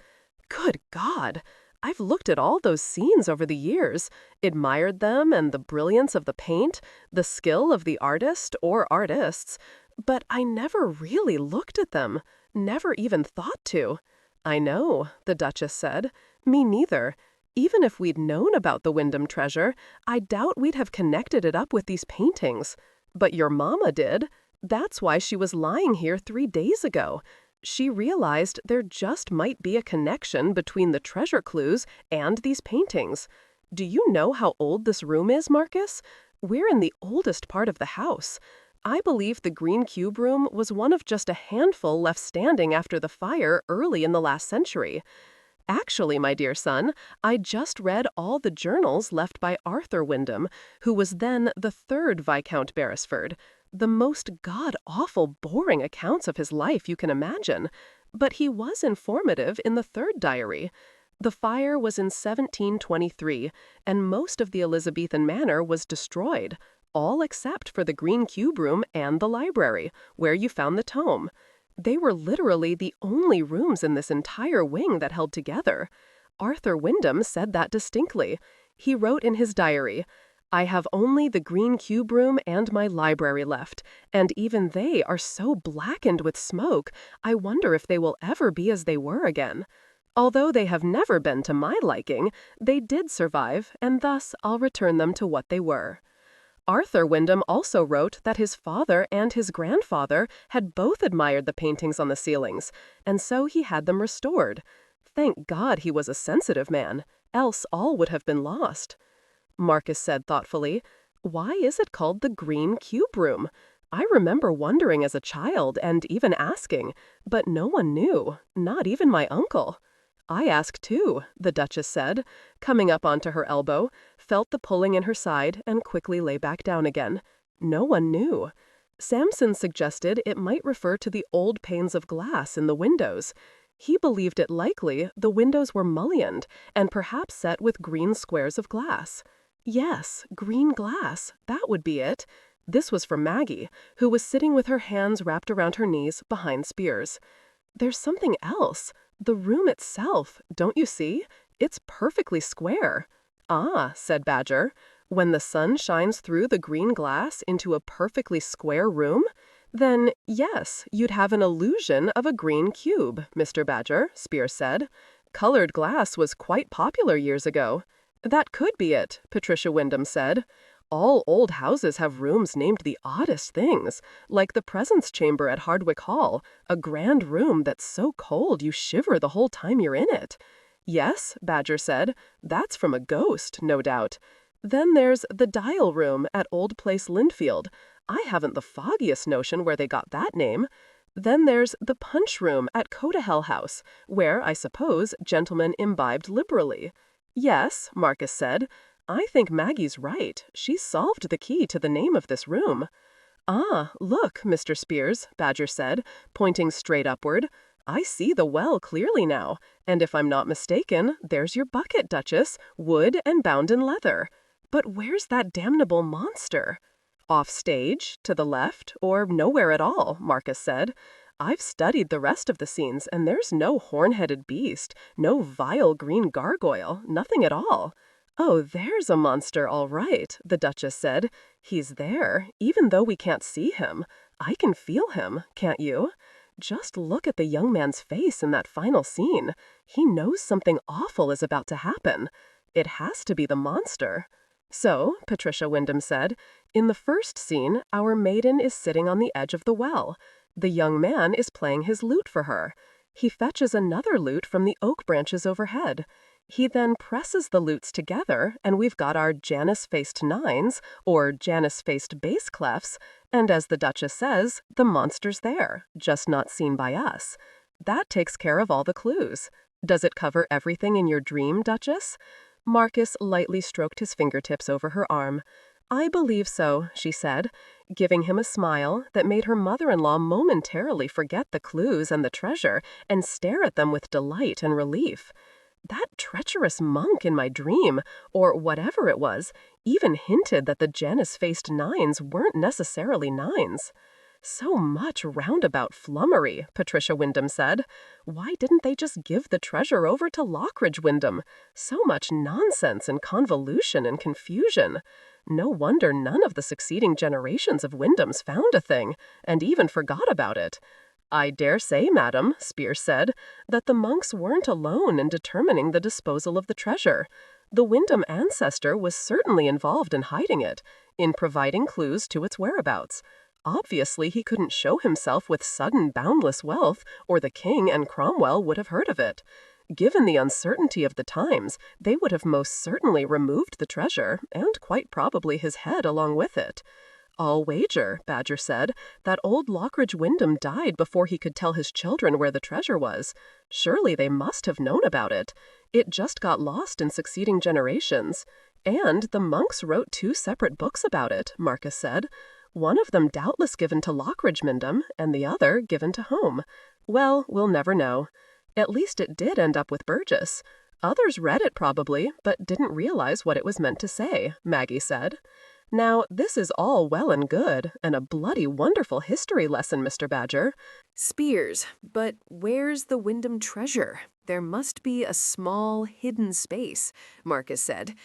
Good God! I've looked at all those scenes over the years, admired them and the brilliance of the paint, the skill of the artist or artists, but I never really looked at them, never even thought to. I know, the Duchess said. Me neither. Even if we'd known about the Wyndham treasure, I doubt we'd have connected it up with these paintings. But your mama did. That's why she was lying here 3 days ago. She realized there just might be a connection between the treasure clues and these paintings. Do you know how old this room is, Marcus? We're in the oldest part of the house. I believe the green cube room was one of just a handful left standing after the fire early in the last century. Actually, my dear son, I just read all the journals left by Arthur Wyndham, who was then the 3rd Viscount Beresford. The most god-awful, boring accounts of his life you can imagine. But he was informative in the 3rd diary. The fire was in 1723, and most of the Elizabethan manor was destroyed, all except for the green cube room and the library, where you found the tome. They were literally the only rooms in this entire wing that held together. Arthur Wyndham said that distinctly. He wrote in his diary, "I have only the green cube room and my library left, and even they are so blackened with smoke, I wonder if they will ever be as they were again. Although they have never been to my liking, they did survive, and thus I'll return them to what they were." Arthur Wyndham also wrote that his father and his grandfather had both admired the paintings on the ceilings, and so he had them restored. Thank God he was a sensitive man, else all would have been lost. Marcus said thoughtfully, "Why is it called the green cube room? I remember wondering as a child and even asking, but no one knew, not even my uncle." "I asked too," the Duchess said, coming up onto her elbow, felt the pulling in her side, and quickly lay back down again. No one knew. Samson suggested it might refer to the old panes of glass in the windows. He believed it likely the windows were mullioned and perhaps set with green squares of glass. Yes, green glass, that would be it. This was for Maggie, who was sitting with her hands wrapped around her knees behind Spears. "There's something else. The room itself, don't you see? It's perfectly square." "Ah," said Badger, "when the sun shines through the green glass into a perfectly square room? Then, yes, you'd have an illusion of a green cube, Mr. Badger," Spears said. "Colored glass was quite popular years ago." "That could be it," Patricia Wyndham said. "All old houses have rooms named the oddest things, like the presence chamber at Hardwick Hall, a grand room that's so cold you shiver the whole time you're in it." "Yes," Badger said, "that's from a ghost, no doubt. Then there's the Dial Room at Old Place Lindfield. I haven't the foggiest notion where they got that name. Then there's the punch room at Codahell House, where, I suppose, gentlemen imbibed liberally. Yes, Marcus said. I think Maggie's right. She's solved the key to the name of this room. Ah, look, Mr. Spears, Badger said, pointing straight upward. I see the well clearly now, and if I'm not mistaken, there's your bucket, Duchess, wood and bound in leather. But where's that damnable monster? Off stage, to the left, or nowhere at all, Marcus said. I've studied the rest of the scenes, and there's no horn-headed beast, no vile green gargoyle, nothing at all. Oh, there's a monster, all right, the Duchess said. He's there, even though we can't see him. I can feel him, can't you? Just look at the young man's face in that final scene. He knows something awful is about to happen. It has to be the monster. So, Patricia Wyndham said, in the first scene, our maiden is sitting on the edge of the well. The young man is playing his lute for her. He fetches another lute from the oak branches overhead. He then presses the lutes together, and we've got our Janus-faced nines, or Janus-faced bass clefs, and as the Duchess says, the monster's there, just not seen by us. That takes care of all the clues. Does it cover everything in your dream, Duchess? Marcus lightly stroked his fingertips over her arm. I believe so, she said, giving him a smile that made her mother-in-law momentarily forget the clues and the treasure and stare at them with delight and relief. That treacherous monk in my dream, or whatever it was, even hinted that the Janus-faced nines weren't necessarily nines. So much roundabout flummery, Patricia Wyndham said. Why didn't they just give the treasure over to Lockridge Wyndham? So much nonsense and convolution and confusion. No wonder none of the succeeding generations of Wyndhams found a thing, and even forgot about it. I dare say, madam, Spears said, that the monks weren't alone in determining the disposal of the treasure. The Wyndham ancestor was certainly involved in hiding it, in providing clues to its whereabouts. Obviously, he couldn't show himself with sudden boundless wealth, or the king and Cromwell would have heard of it. Given the uncertainty of the times, they would have most certainly removed the treasure, and quite probably his head along with it. I'll wager, Badger said, that old Lockridge Wyndham died before he could tell his children where the treasure was. Surely they must have known about it. It just got lost in succeeding generations. And the monks wrote 2 separate books about it, Marcus said. One of them doubtless given to Lockridge Wyndham, and the other given to Home. Well, we'll never know. At least it did end up with Burgess. Others read it probably, but didn't realize what it was meant to say, Maggie said. Now, this is all well and good, and a bloody wonderful history lesson, Mr. Badger. Spears, but where's the Wyndham treasure? There must be a small, hidden space, Marcus said.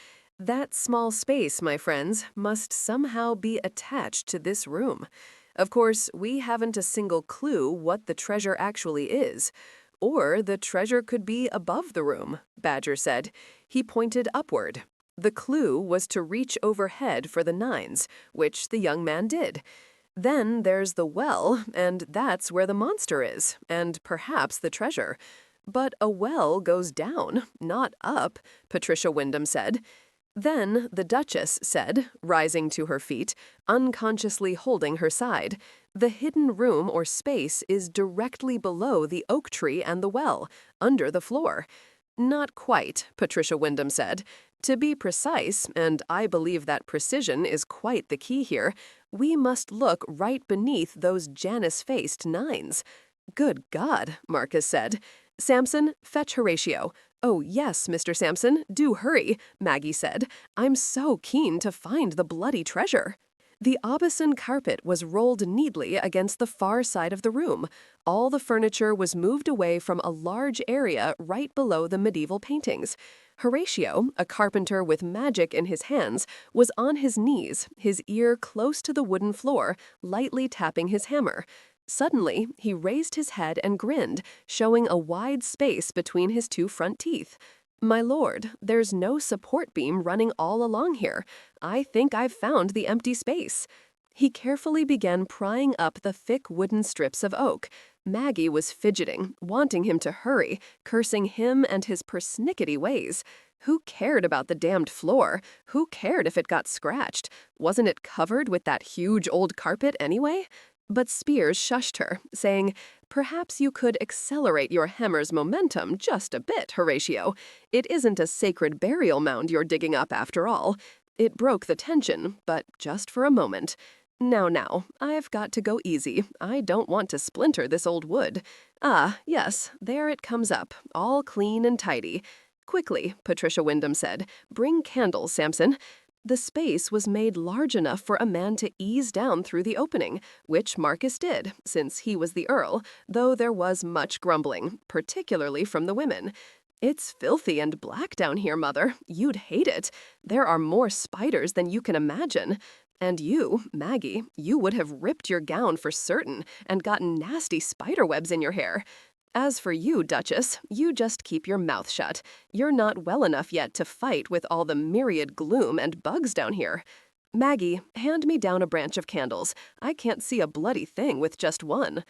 That small space, my friends, must somehow be attached to this room. Of course, we haven't a single clue what the treasure actually is. Or the treasure could be above the room, Badger said. He pointed upward. The clue was to reach overhead for the nines, which the young man did. Then there's the well, and that's where the monster is, and perhaps the treasure. But a well goes down, not up, Patricia Wyndham said. Then the Duchess said, rising to her feet, unconsciously holding her side, the hidden room or space is directly below the oak tree and the well, under the floor. Not quite, Patricia Wyndham said. To be precise, and I believe that precision is quite the key here, we must look right beneath those Janus-faced nines. Good God, Marcus said. Sampson, fetch Horatio. Oh, yes, Mr. Sampson, do hurry, Maggie said. I'm so keen to find the bloody treasure. The Aubusson carpet was rolled neatly against the far side of the room. All the furniture was moved away from a large area right below the medieval paintings. Horatio, a carpenter with magic in his hands, was on his knees, his ear close to the wooden floor, lightly tapping his hammer. Suddenly, he raised his head and grinned, showing a wide space between his 2 front teeth. My lord, there's no support beam running all along here. I think I've found the empty space. He carefully began prying up the thick wooden strips of oak. Maggie was fidgeting, wanting him to hurry, cursing him and his persnickety ways. Who cared about the damned floor? Who cared if it got scratched? Wasn't it covered with that huge old carpet anyway? But Spears shushed her, saying, "Perhaps you could accelerate your hammer's momentum just a bit, Horatio. It isn't a sacred burial mound you're digging up after all. It broke the tension, but just for a moment. Now, I've got to go easy. I don't want to splinter this old wood. Ah, yes, there it comes up, all clean and tidy. Quickly," Patricia Wyndham said. "Bring candles, Samson." The space was made large enough for a man to ease down through the opening, which Marcus did, since he was the Earl, though there was much grumbling, particularly from the women. "It's filthy and black down here, Mother. You'd hate it. There are more spiders than you can imagine. And you, Maggie, you would have ripped your gown for certain and gotten nasty spider webs in your hair. As for you, Duchess, you just keep your mouth shut. You're not well enough yet to fight with all the myriad gloom and bugs down here. Maggie, hand me down a branch of candles. I can't see a bloody thing with just one."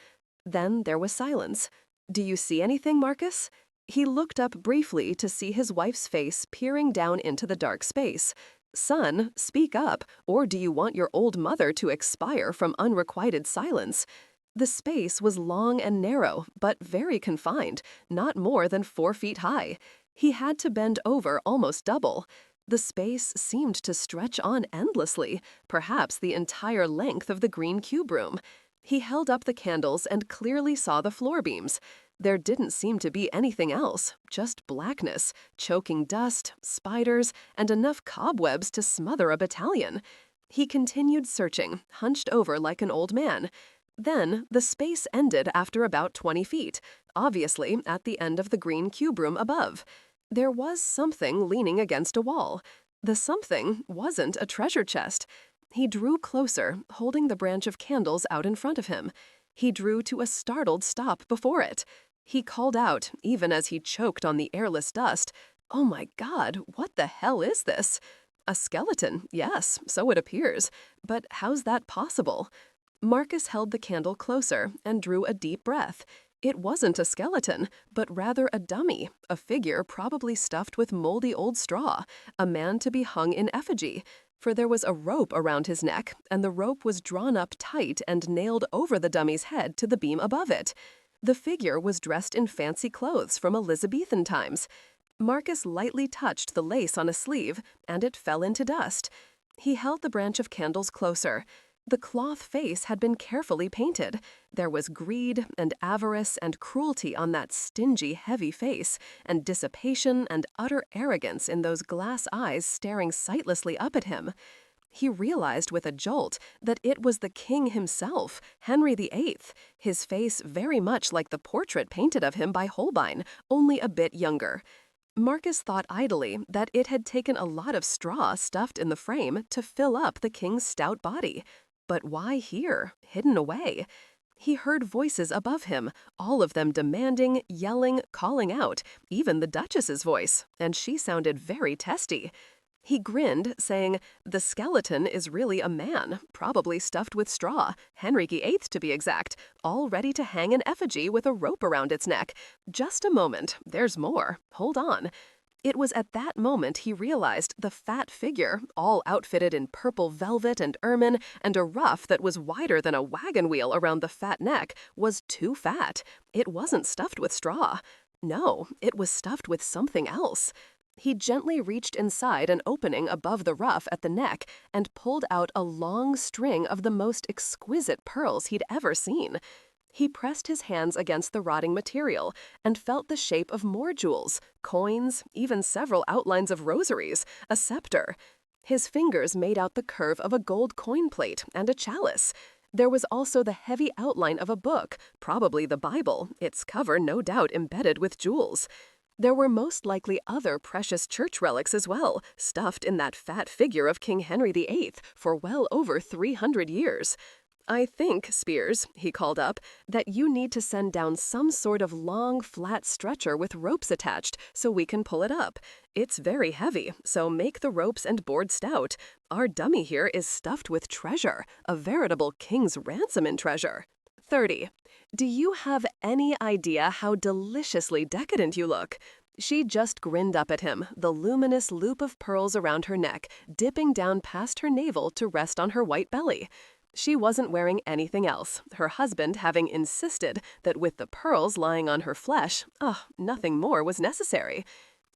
Then there was silence. "Do you see anything, Marcus?" He looked up briefly to see his wife's face peering down into the dark space. "Son, speak up, or do you want your old mother to expire from unrequited silence?" The space was long and narrow, but very confined, not more than 4 feet high. He had to bend over almost double. The space seemed to stretch on endlessly, perhaps the entire length of the green cube room. He held up the candles and clearly saw the floor beams. There didn't seem to be anything else, just blackness, choking dust, spiders, and enough cobwebs to smother a battalion. He continued searching, hunched over like an old man. Then, the space ended after about 20 feet, obviously at the end of the green cube room above. There was something leaning against a wall. The something wasn't a treasure chest. He drew closer, holding the branch of candles out in front of him. He drew to a startled stop before it. He called out, even as he choked on the airless dust, "Oh my God, what the hell is this?" A skeleton, yes, so it appears. But how's that possible? Marcus held the candle closer and drew a deep breath. It wasn't a skeleton, but rather a dummy, a figure probably stuffed with moldy old straw, a man to be hung in effigy, for there was a rope around his neck, and the rope was drawn up tight and nailed over the dummy's head to the beam above it. The figure was dressed in fancy clothes from Elizabethan times. Marcus lightly touched the lace on a sleeve, and it fell into dust. He held the branch of candles closer. The cloth face had been carefully painted. There was greed and avarice and cruelty on that stingy, heavy face, and dissipation and utter arrogance in those glass eyes staring sightlessly up at him. He realized with a jolt that it was the king himself, Henry VIII, his face very much like the portrait painted of him by Holbein, only a bit younger. Marcus thought idly that it had taken a lot of straw stuffed in the frame to fill up the king's stout body. But why here, hidden away? He heard voices above him, all of them demanding, yelling, calling out, even the Duchess's voice, and she sounded very testy. He grinned, saying, "The skeleton is really a man, probably stuffed with straw, Henry VIII to be exact, all ready to hang in effigy with a rope around its neck. Just a moment, there's more. Hold on." It was at that moment he realized the fat figure, all outfitted in purple velvet and ermine, and a ruff that was wider than a wagon wheel around the fat neck, was too fat. It wasn't stuffed with straw. No, it was stuffed with something else. He gently reached inside an opening above the ruff at the neck and pulled out a long string of the most exquisite pearls he'd ever seen. He pressed his hands against the rotting material and felt the shape of more jewels, coins, even several outlines of rosaries, a scepter. His fingers made out the curve of a gold coin plate and a chalice. There was also the heavy outline of a book, probably the Bible, its cover no doubt embedded with jewels. There were most likely other precious church relics as well, stuffed in that fat figure of King Henry VIII for well over 300 years. "I think, Spears," he called up, "that you need to send down some sort of long, flat stretcher with ropes attached so we can pull it up. It's very heavy, so make the ropes and board stout. Our dummy here is stuffed with treasure, a veritable king's ransom in treasure." 30. Do you have any idea how deliciously decadent you look? She just grinned up at him, the luminous loop of pearls around her neck, dipping down past her navel to rest on her white belly. She wasn't wearing anything else, her husband having insisted that with the pearls lying on her flesh, nothing more was necessary.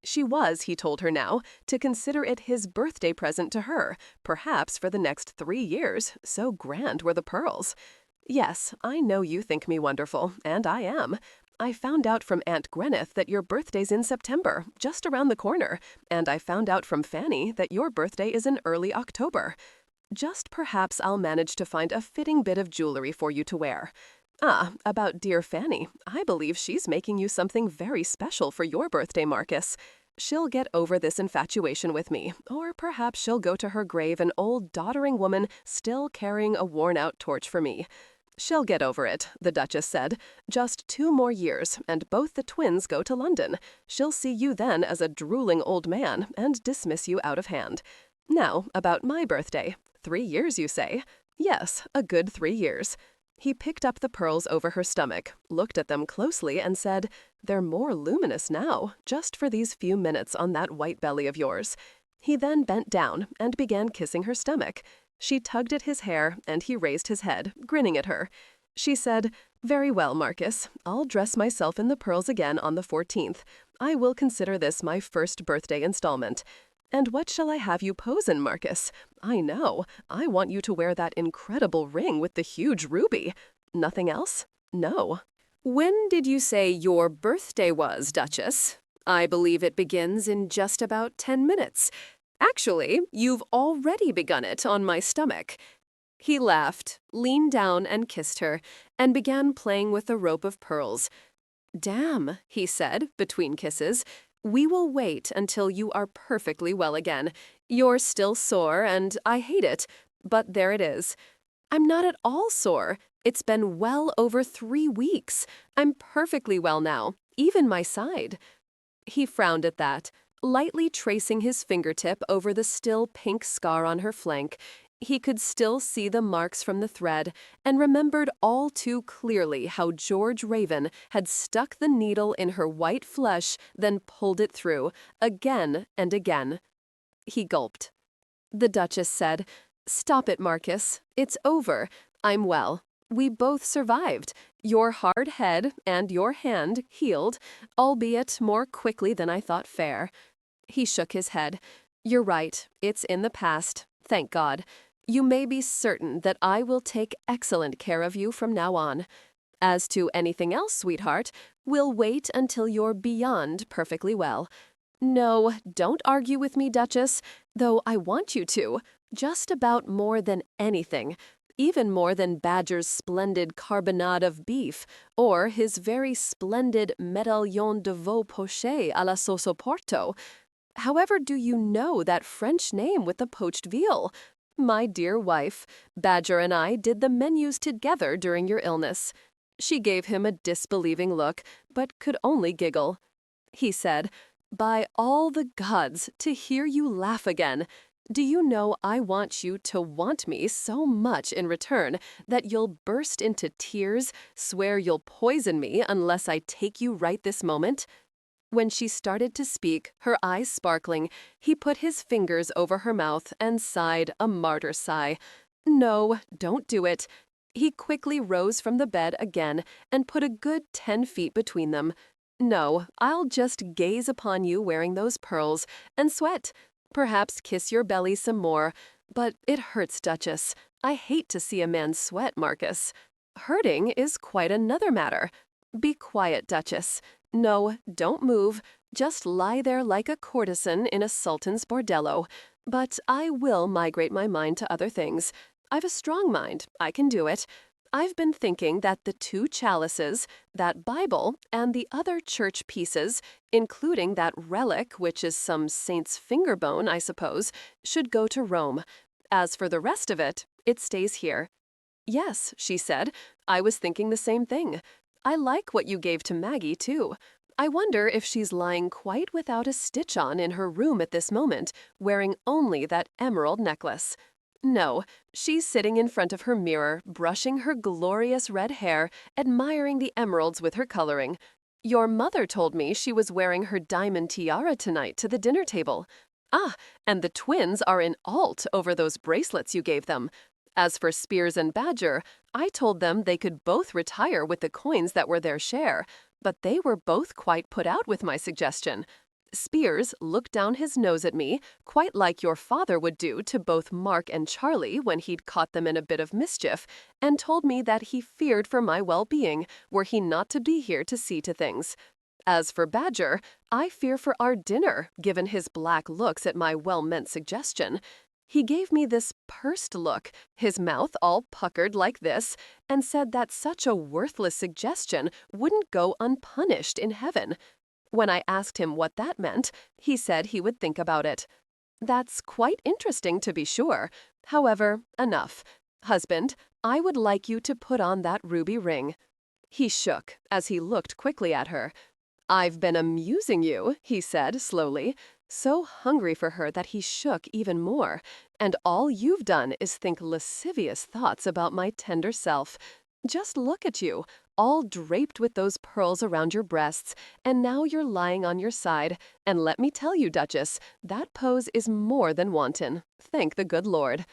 She was, he told her now, to consider it his birthday present to her, perhaps for the next 3 years, so grand were the pearls. Yes, I know you think me wonderful, and I am. I found out from Aunt Gwyneth that your birthday's in September, just around the corner, and I found out from Fanny that your birthday is in early October. Just perhaps I'll manage to find a fitting bit of jewelry for you to wear. About dear Fanny, I believe she's making you something very special for your birthday, Marcus. She'll get over this infatuation with me, or perhaps she'll go to her grave an old doddering woman still carrying a worn-out torch for me. She'll get over it, the Duchess said. Just 2 more years, and both the twins go to London. She'll see you then as a drooling old man, and dismiss you out of hand. Now, about my birthday. 3 years, you say? Yes, a good 3 years. He picked up the pearls over her stomach, looked at them closely, and said, "They're more luminous now, just for these few minutes on that white belly of yours." He then bent down and began kissing her stomach. She tugged at his hair, and he raised his head, grinning at her. She said, "Very well, Marcus. I'll dress myself in the pearls again on the 14th. I will consider this my first birthday installment. And what shall I have you pose in, Marcus? I know. I want you to wear that incredible ring with the huge ruby. Nothing else? No." When did you say your birthday was, Duchess? I believe it begins in just about 10 minutes. Actually, you've already begun it on my stomach. He laughed, leaned down and kissed her, and began playing with the rope of pearls. "Damn," he said, between kisses. "We will wait until you are perfectly well again. You're still sore, and I hate it, but there it is." "I'm not at all sore. It's been well over 3 weeks. I'm perfectly well now, even my side." He frowned at that, lightly tracing his fingertip over the still pink scar on her flank. He could still see the marks from the thread, and remembered all too clearly how George Raven had stuck the needle in her white flesh, then pulled it through, again and again. He gulped. The Duchess said, "Stop it, Marcus. It's over. I'm well. We both survived. Your hard head and your hand healed, albeit more quickly than I thought fair." He shook his head. "You're right. It's in the past. Thank God. You may be certain that I will take excellent care of you from now on. As to anything else, sweetheart, we'll wait until you're beyond perfectly well. No, don't argue with me, Duchess, though I want you to, just about more than anything, even more than Badger's splendid carbonade of beef, or his very splendid médaillon de veau poché à la sauce au porto. However do you know that French name with the poached veal? My dear wife, Badger and I did the menus together during your illness." She gave him a disbelieving look, but could only giggle. He said, "By all the gods, to hear you laugh again! Do you know I want you to want me so much in return that you'll burst into tears, swear you'll poison me unless I take you right this moment?" When she started to speak, her eyes sparkling, he put his fingers over her mouth and sighed a martyr sigh. "No, don't do it." He quickly rose from the bed again and put a good 10 feet between them. "No, I'll just gaze upon you wearing those pearls and sweat. Perhaps kiss your belly some more. But it hurts, Duchess. I hate to see a man sweat, Marcus. Hurting is quite another matter. Be quiet, Duchess. No, don't move. Just lie there like a courtesan in a sultan's bordello. But I will migrate my mind to other things. I've a strong mind. I can do it. I've been thinking that the 2 chalices, that Bible, and the other church pieces, including that relic which is some saint's finger bone, I suppose, should go to Rome. As for the rest of it, it stays here." "Yes," she said, "I was thinking the same thing. I like what you gave to Maggie, too. I wonder if she's lying quite without a stitch on in her room at this moment, wearing only that emerald necklace. No, she's sitting in front of her mirror, brushing her glorious red hair, admiring the emeralds with her coloring. Your mother told me she was wearing her diamond tiara tonight to the dinner table. Ah, and the twins are in alt over those bracelets you gave them. As for Spears and Badger, I told them they could both retire with the coins that were their share, but they were both quite put out with my suggestion. Spears looked down his nose at me, quite like your father would do to both Mark and Charlie when he'd caught them in a bit of mischief, and told me that he feared for my well-being were he not to be here to see to things. As for Badger, I fear for our dinner, given his black looks at my well-meant suggestion. He gave me this pursed look, his mouth all puckered like this, and said that such a worthless suggestion wouldn't go unpunished in heaven. When I asked him what that meant, he said he would think about it. That's quite interesting, to be sure. However, enough. Husband, I would like you to put on that ruby ring. He shook as he looked quickly at her. I've been amusing you, he said slowly, so hungry for her that he shook even more, and all you've done is think lascivious thoughts about my tender self. Just look at you, all draped with those pearls around your breasts, and now you're lying on your side, and let me tell you, Duchess, that pose is more than wanton. Thank the good Lord.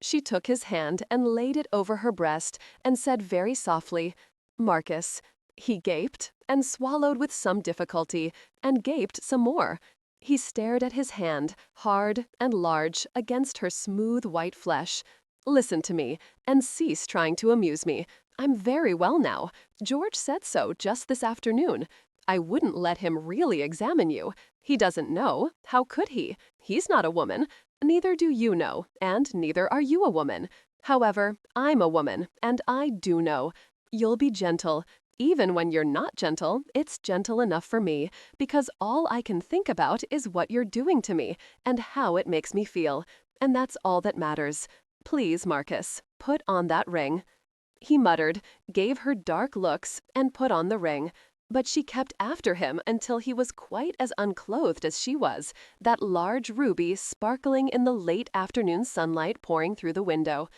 She took his hand and laid it over her breast and said very softly, Marcus. He gaped and swallowed with some difficulty, and gaped some more. He stared at his hand, hard and large, against her smooth white flesh. Listen to me, and cease trying to amuse me. I'm very well now. George said so just this afternoon. I wouldn't let him really examine you. He doesn't know. How could he? He's not a woman. Neither do you know, and neither are you a woman. However, I'm a woman, and I do know. You'll be gentle. Even when you're not gentle, it's gentle enough for me, because all I can think about is what you're doing to me and how it makes me feel. And that's all that matters. Please, Marcus, put on that ring. He muttered, gave her dark looks, and put on the ring. But she kept after him until he was quite as unclothed as she was, that large ruby sparkling in the late afternoon sunlight pouring through the window.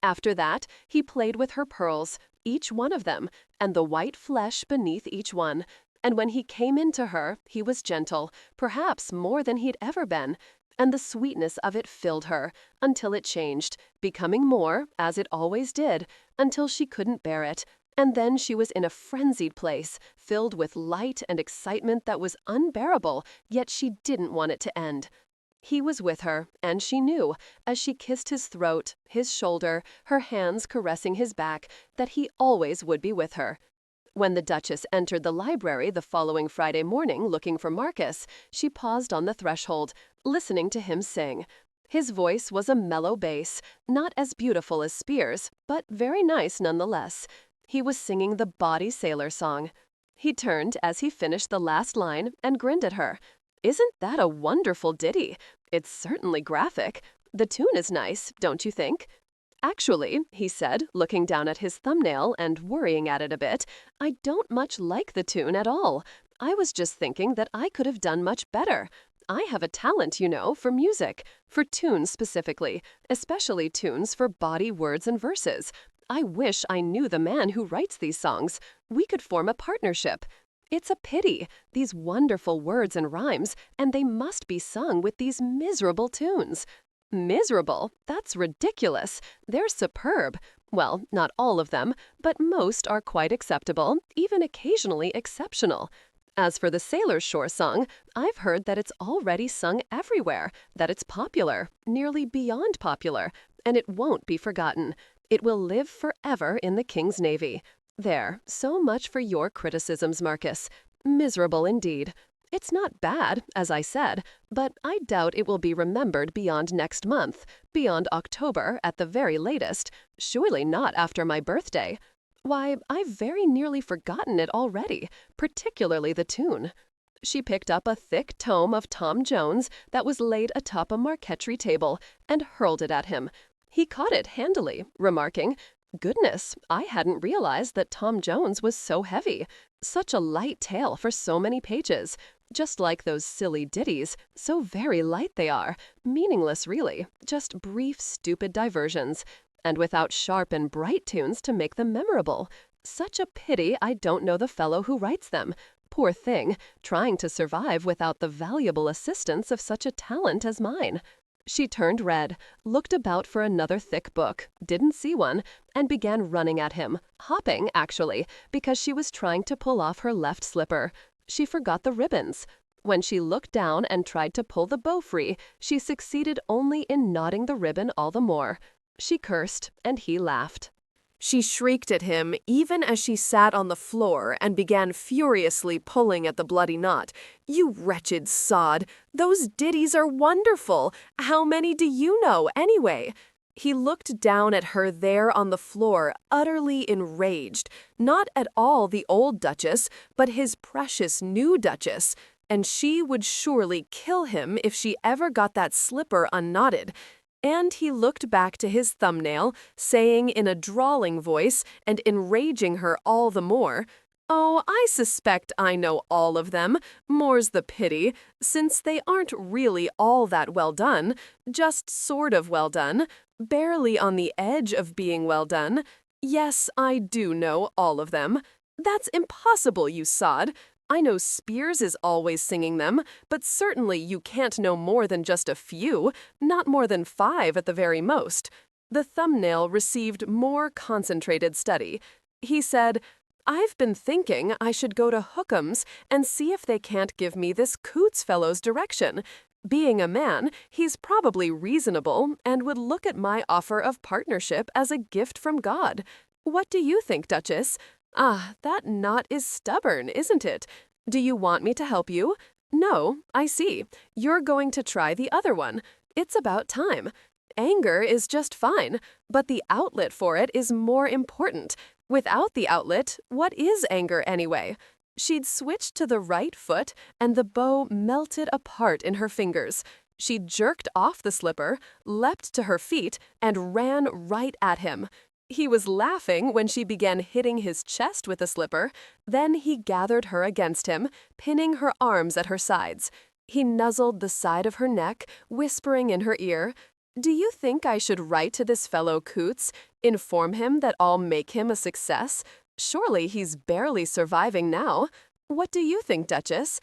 After that, he played with her pearls, each one of them, and the white flesh beneath each one. And when he came into her, he was gentle, perhaps more than he'd ever been. And the sweetness of it filled her, until it changed, becoming more, as it always did, until she couldn't bear it. And then she was in a frenzied place, filled with light and excitement that was unbearable, yet she didn't want it to end. He was with her, and she knew, as she kissed his throat, his shoulder, her hands caressing his back, that he always would be with her. When the Duchess entered the library the following Friday morning looking for Marcus, she paused on the threshold, listening to him sing. His voice was a mellow bass, not as beautiful as Spears, but very nice nonetheless. He was singing the Bawdy Sailor song. He turned as he finished the last line and grinned at her. Isn't that a wonderful ditty? It's certainly graphic. The tune is nice, don't you think? Actually, he said, looking down at his thumbnail and worrying at it a bit, I don't much like the tune at all. I was just thinking that I could have done much better. I have a talent, you know, for music, for tunes specifically, especially tunes for bawdy words and verses. I wish I knew the man who writes these songs. We could form a partnership. It's a pity, these wonderful words and rhymes, and they must be sung with these miserable tunes. Miserable? That's ridiculous. They're superb. Well, not all of them, but most are quite acceptable, even occasionally exceptional. As for the Sailor Shore song, I've heard that it's already sung everywhere, that it's popular, nearly beyond popular, and it won't be forgotten. It will live forever in the King's Navy. There, so much for your criticisms, Marcus. Miserable indeed. It's not bad, as I said, but I doubt it will be remembered beyond next month, beyond October at the very latest, surely not after my birthday. Why, I've very nearly forgotten it already, particularly the tune. She picked up a thick tome of Tom Jones that was laid atop a marquetry table and hurled it at him. He caught it handily, remarking, Goodness, I hadn't realized that Tom Jones was so heavy. Such a light tale for so many pages. Just like those silly ditties, so very light they are. Meaningless, really. Just brief, stupid diversions. And without sharp and bright tunes to make them memorable. Such a pity I don't know the fellow who writes them. Poor thing, trying to survive without the valuable assistance of such a talent as mine. She turned red, looked about for another thick book, didn't see one, and began running at him, hopping, actually, because she was trying to pull off her left slipper. She forgot the ribbons. When she looked down and tried to pull the bow free, she succeeded only in knotting the ribbon all the more. She cursed, and he laughed. She shrieked at him even as she sat on the floor and began furiously pulling at the bloody knot. "You wretched sod! Those ditties are wonderful! How many do you know, anyway?" He looked down at her there on the floor, utterly enraged, not at all the old Duchess, but his precious new Duchess, and she would surely kill him if she ever got that slipper unknotted. And he looked back to his thumbnail, saying in a drawling voice and enraging her all the more, "Oh, I suspect I know all of them, more's the pity, since they aren't really all that well done, just sort of well done, barely on the edge of being well done. Yes, I do know all of them. That's impossible, you sod. I know Spears is always singing them, but certainly you can't know more than just a few, not more than 5 at the very most." The thumbnail received more concentrated study. He said, "I've been thinking I should go to Hookham's and see if they can't give me this Coots fellow's direction. Being a man, he's probably reasonable and would look at my offer of partnership as a gift from God. What do you think, Duchess? Ah, that knot is stubborn, isn't it? Do you want me to help you? No, I see. You're going to try the other one. It's about time. Anger is just fine, but the outlet for it is more important. Without the outlet, what is anger anyway?" She'd switched to the right foot, and the bow melted apart in her fingers. She jerked off the slipper, leapt to her feet, and ran right at him. He was laughing when she began hitting his chest with the slipper. Then he gathered her against him, pinning her arms at her sides. He nuzzled the side of her neck, whispering in her ear, "Do you think I should write to this fellow Coots, inform him that I'll make him a success? Surely he's barely surviving now. What do you think, Duchess?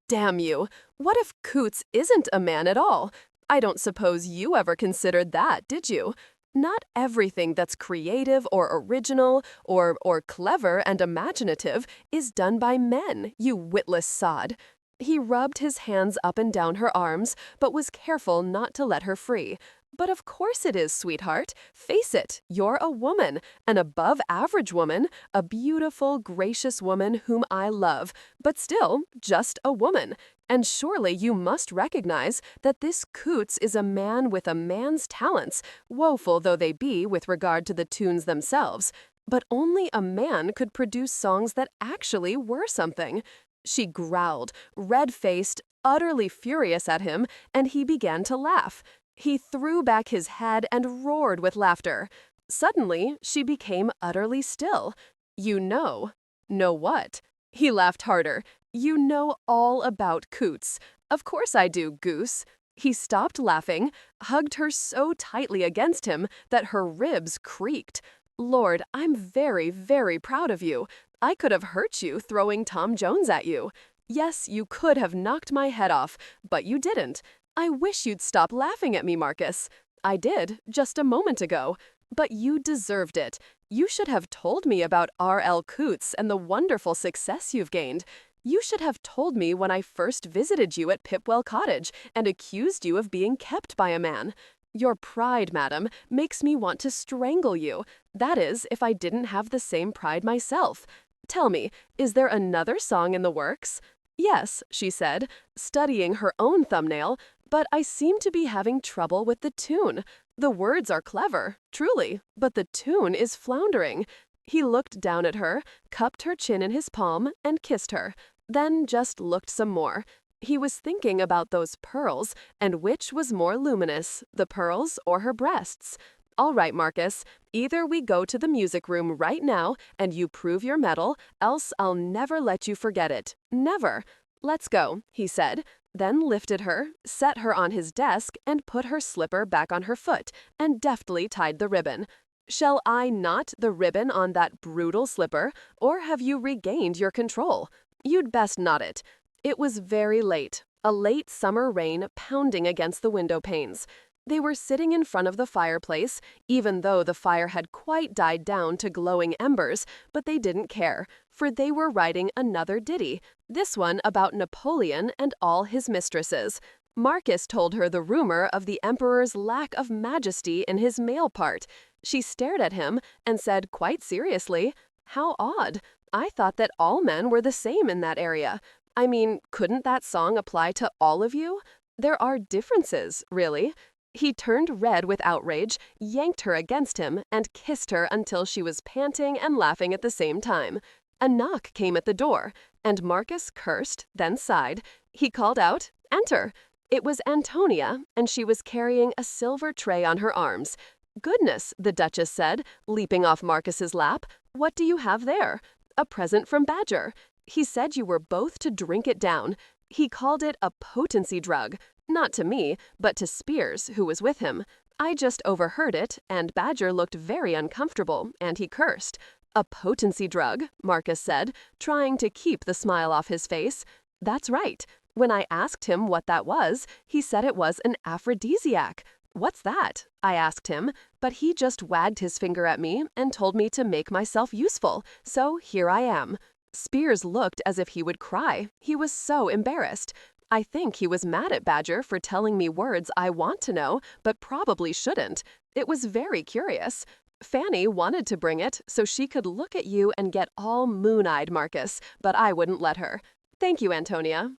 Damn you! What if Coots isn't a man at all? I don't suppose you ever considered that, did you? Not everything that's creative or original or clever and imaginative is done by men, you witless sod." He rubbed his hands up and down her arms, but was careful not to let her free. "But of course it is, sweetheart. Face it, you're a woman, an above-average woman, a beautiful, gracious woman whom I love, but still just a woman. And surely you must recognize that this Coots is a man with a man's talents, woeful though they be with regard to the tunes themselves. But only a man could produce songs that actually were something." She growled, red-faced, utterly furious at him, and he began to laugh. He threw back his head and roared with laughter. Suddenly, she became utterly still. "You know." "Know what?" He laughed harder. "You know all about Coots." "Of course I do, goose." He stopped laughing, hugged her so tightly against him that her ribs creaked. "Lord, I'm very, very proud of you. I could have hurt you throwing Tom Jones at you. Yes, you could have knocked my head off, but you didn't. I wish you'd stop laughing at me, Marcus. I did, just a moment ago. But you deserved it. You should have told me about R.L. Coots and the wonderful success you've gained. You should have told me when I first visited you at Pipwell Cottage and accused you of being kept by a man. Your pride, madam, makes me want to strangle you. That is, if I didn't have the same pride myself. Tell me, is there another song in the works?" "Yes," she said, studying her own thumbnail, "but I seem to be having trouble with the tune. The words are clever, truly, but the tune is floundering." He looked down at her, cupped her chin in his palm, and kissed her, then just looked some more. He was thinking about those pearls, and which was more luminous, the pearls or her breasts. "All right, Marcus, either we go to the music room right now and you prove your mettle, else I'll never let you forget it. Never. Let's go," he said, then lifted her, set her on his desk, and put her slipper back on her foot, and deftly tied the ribbon. "Shall I knot the ribbon on that brutal slipper, or have you regained your control? You'd best knot it." It was very late, a late summer rain pounding against the window panes. They were sitting in front of the fireplace, even though the fire had quite died down to glowing embers, but they didn't care, for they were writing another ditty, this one about Napoleon and all his mistresses. Marcus told her the rumor of the emperor's lack of majesty in his male part. She stared at him and said quite seriously, "How odd. I thought that all men were the same in that area. I mean, couldn't that song apply to all of you? There are differences, really." He turned red with outrage, yanked her against him, and kissed her until she was panting and laughing at the same time. A knock came at the door, and Marcus cursed, then sighed. He called out, "Enter." It was Antonia, and she was carrying a silver tray on her arms. "Goodness," the Duchess said, leaping off Marcus's lap. "What do you have there?" "A present from Badger. He said you were both to drink it down. He called it a potency drug. Not to me, but to Spears, who was with him. I just overheard it, and Badger looked very uncomfortable, and he cursed." "A potency drug," Marcus said, trying to keep the smile off his face. "That's right. When I asked him what that was, he said it was an aphrodisiac. 'What's that?' I asked him, but he just wagged his finger at me and told me to make myself useful, so here I am." Spears looked as if he would cry. He was so embarrassed. I think he was mad at Badger for telling me words I want to know, but probably shouldn't. It was very curious. Fanny wanted to bring it so she could look at you and get all moon-eyed, Marcus, but I wouldn't let her. "Thank you, Antonia."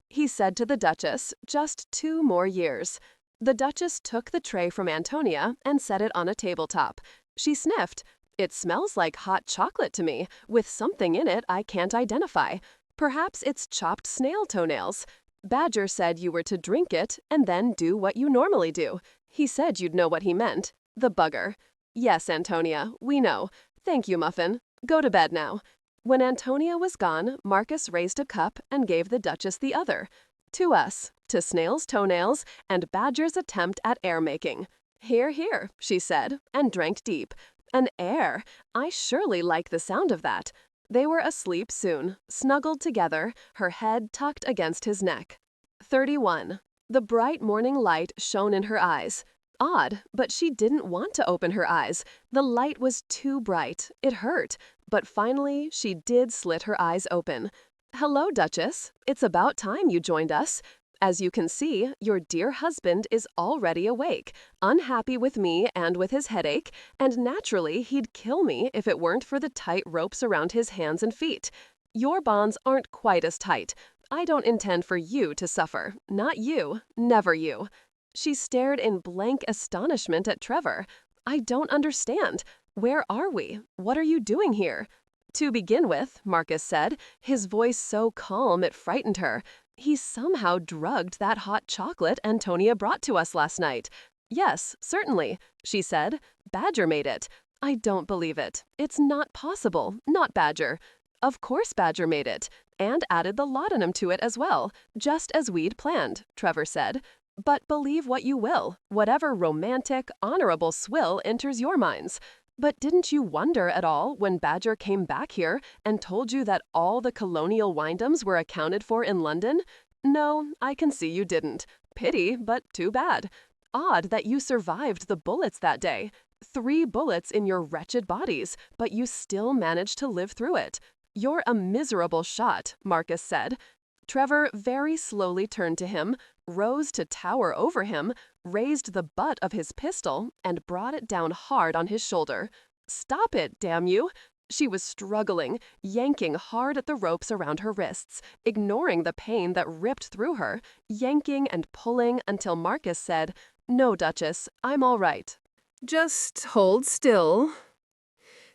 He said to the Duchess, "Just 2 more years." The Duchess took the tray from Antonia and set it on a tabletop. She sniffed. "It smells like hot chocolate to me, with something in it I can't identify. Perhaps it's chopped snail toenails. Badger said you were to drink it and then do what you normally do. He said you'd know what he meant. The bugger." "Yes, Antonia, we know. Thank you, Muffin. Go to bed now." When Antonia was gone, Marcus raised a cup and gave the Duchess the other. "To us, to Snail's toenails and Badger's attempt at air-making." "Hear, hear," she said, and drank deep. An air! I surely like the sound of that. They were asleep soon, snuggled together, her head tucked against his neck. 31. The bright morning light shone in her eyes. Odd, but she didn't want to open her eyes. The light was too bright. It hurt. But finally, she did slit her eyes open. "Hello, Duchess. It's about time you joined us. As you can see, your dear husband is already awake, unhappy with me and with his headache, and naturally he'd kill me if it weren't for the tight ropes around his hands and feet. Your bonds aren't quite as tight. I don't intend for you to suffer. Not you. Never you." She stared in blank astonishment at Trevor. "I don't understand. Where are we? What are you doing here?" "To begin with," Marcus said, his voice so calm it frightened her, "he somehow drugged that hot chocolate Antonia brought to us last night." "Yes, certainly," she said. "Badger made it." "I don't believe it. It's not possible. Not Badger." "Of course Badger made it, and added the laudanum to it as well, just as we'd planned," Trevor said. "But believe what you will, whatever romantic, honorable swill enters your minds. But didn't you wonder at all when Badger came back here and told you that all the colonial Wyndhams were accounted for in London? No, I can see you didn't. Pity, but too bad. Odd that you survived the bullets that day. 3 bullets in your wretched bodies, but you still managed to live through it. You're a miserable shot," Marcus said. Trevor very slowly turned to him, rose to tower over him, raised the butt of his pistol, and brought it down hard on his shoulder. "Stop it, damn you!" She was struggling, yanking hard at the ropes around her wrists, ignoring the pain that ripped through her, yanking and pulling until Marcus said, "No, Duchess, I'm all right." Just hold still.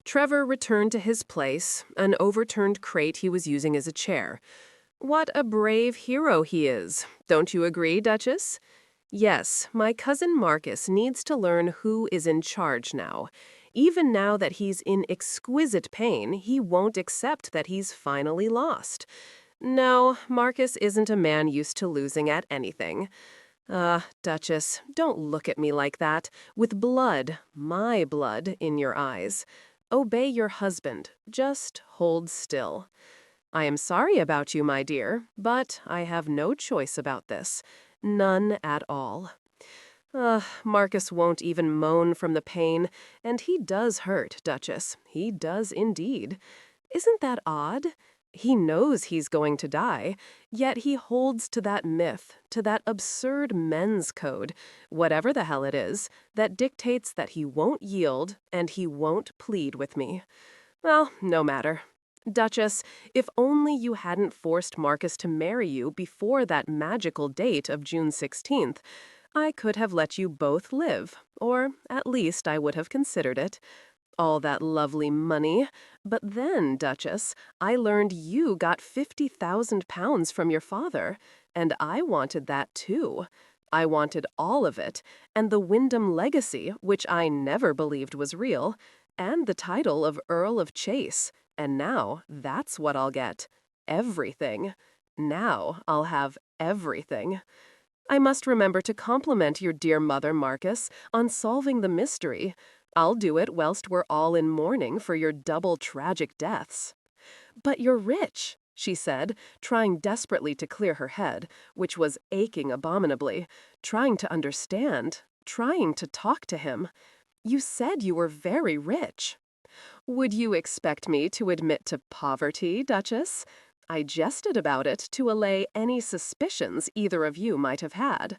Trevor returned to his place, an overturned crate he was using as a chair. What a brave hero he is. Don't you agree, Duchess? Yes, my cousin Marcus needs to learn who is in charge now. Even now that he's in exquisite pain, he won't accept that he's finally lost. No, Marcus isn't a man used to losing at anything. Duchess, don't look at me like that, with blood, my blood, in your eyes. Obey your husband. Just hold still. I am sorry about you, my dear, but I have no choice about this. None at all. Marcus won't even moan from the pain, and he does hurt, Duchess. He does indeed. Isn't that odd? He knows he's going to die, yet he holds to that myth, to that absurd men's code, whatever the hell it is, that dictates that he won't yield and he won't plead with me. Well, no matter. Duchess, if only you hadn't forced Marcus to marry you before that magical date of June 16th, I could have let you both live, or at least I would have considered it. All that lovely money. But then, Duchess, I learned you got £50,000 from your father, and I wanted that too. I wanted all of it, and the Wyndham legacy, which I never believed was real, and the title of Earl of Chase, and now that's what I'll get. Everything. Now I'll have everything. I must remember to compliment your dear mother, Marcus, on solving the mystery. I'll do it whilst we're all in mourning for your double tragic deaths. But you're rich, she said, trying desperately to clear her head, which was aching abominably, trying to understand, trying to talk to him. You said you were very rich. Would you expect me to admit to poverty, Duchess? I jested about it to allay any suspicions either of you might have had.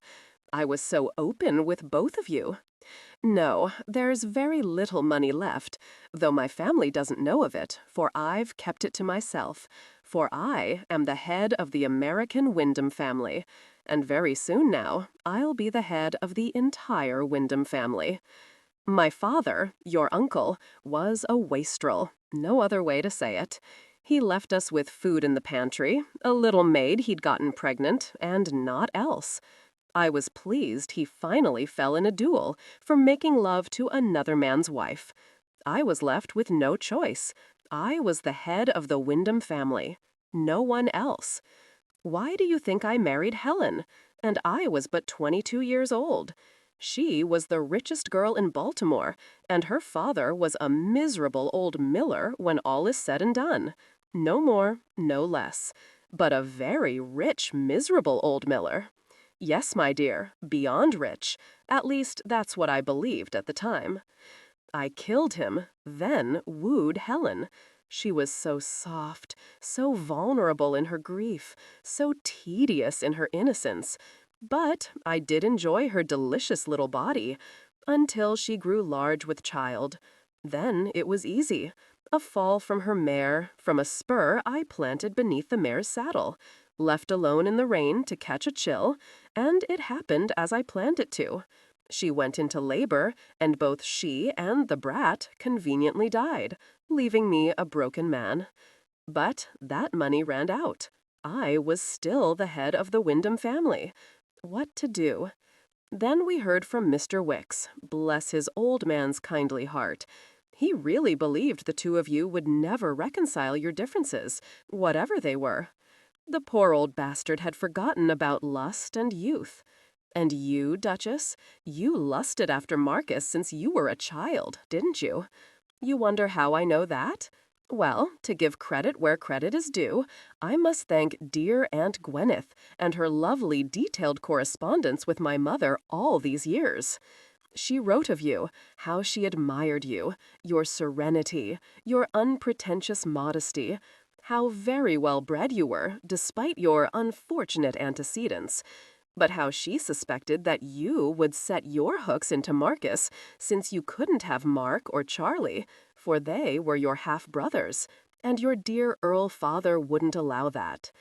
I was so open with both of you. No, there's very little money left, though my family doesn't know of it, for I've kept it to myself, for I am the head of the American Wyndham family, and very soon now I'll be the head of the entire Wyndham family. My father, your uncle, was a wastrel, no other way to say it. He left us with food in the pantry, a little maid he'd gotten pregnant, and naught else. I was pleased he finally fell in a duel for making love to another man's wife. I was left with no choice. I was the head of the Wyndham family. No one else. Why do you think I married Helen? And I was but 22 years old. She was the richest girl in Baltimore, and her father was a miserable old miller when all is said and done. No more, no less. But a very rich, miserable old miller. Yes, my dear, beyond rich. At least, that's what I believed at the time. I killed him, then wooed Helen. She was so soft, so vulnerable in her grief, so tedious in her innocence. But I did enjoy her delicious little body, until she grew large with child. Then it was easy. A fall from her mare, from a spur I planted beneath the mare's saddle, left alone in the rain to catch a chill, and it happened as I planned it to. She went into labor, and both she and the brat conveniently died, leaving me a broken man. But that money ran out. I was still the head of the Wyndham family. What to do? Then we heard from Mr. Wicks, bless his old man's kindly heart. He really believed the two of you would never reconcile your differences, whatever they were. The poor old bastard had forgotten about lust and youth. And you, Duchess, you lusted after Marcus since you were a child, didn't you? You wonder how I know that? Well, to give credit where credit is due, I must thank dear Aunt Gwyneth and her lovely detailed correspondence with my mother all these years. She wrote of you, how she admired you, your serenity, your unpretentious modesty, how very well bred you were, despite your unfortunate antecedents, but how she suspected that you would set your hooks into Marcus, since you couldn't have Mark or Charlie, for they were your half-brothers, and your dear Earl father wouldn't allow that.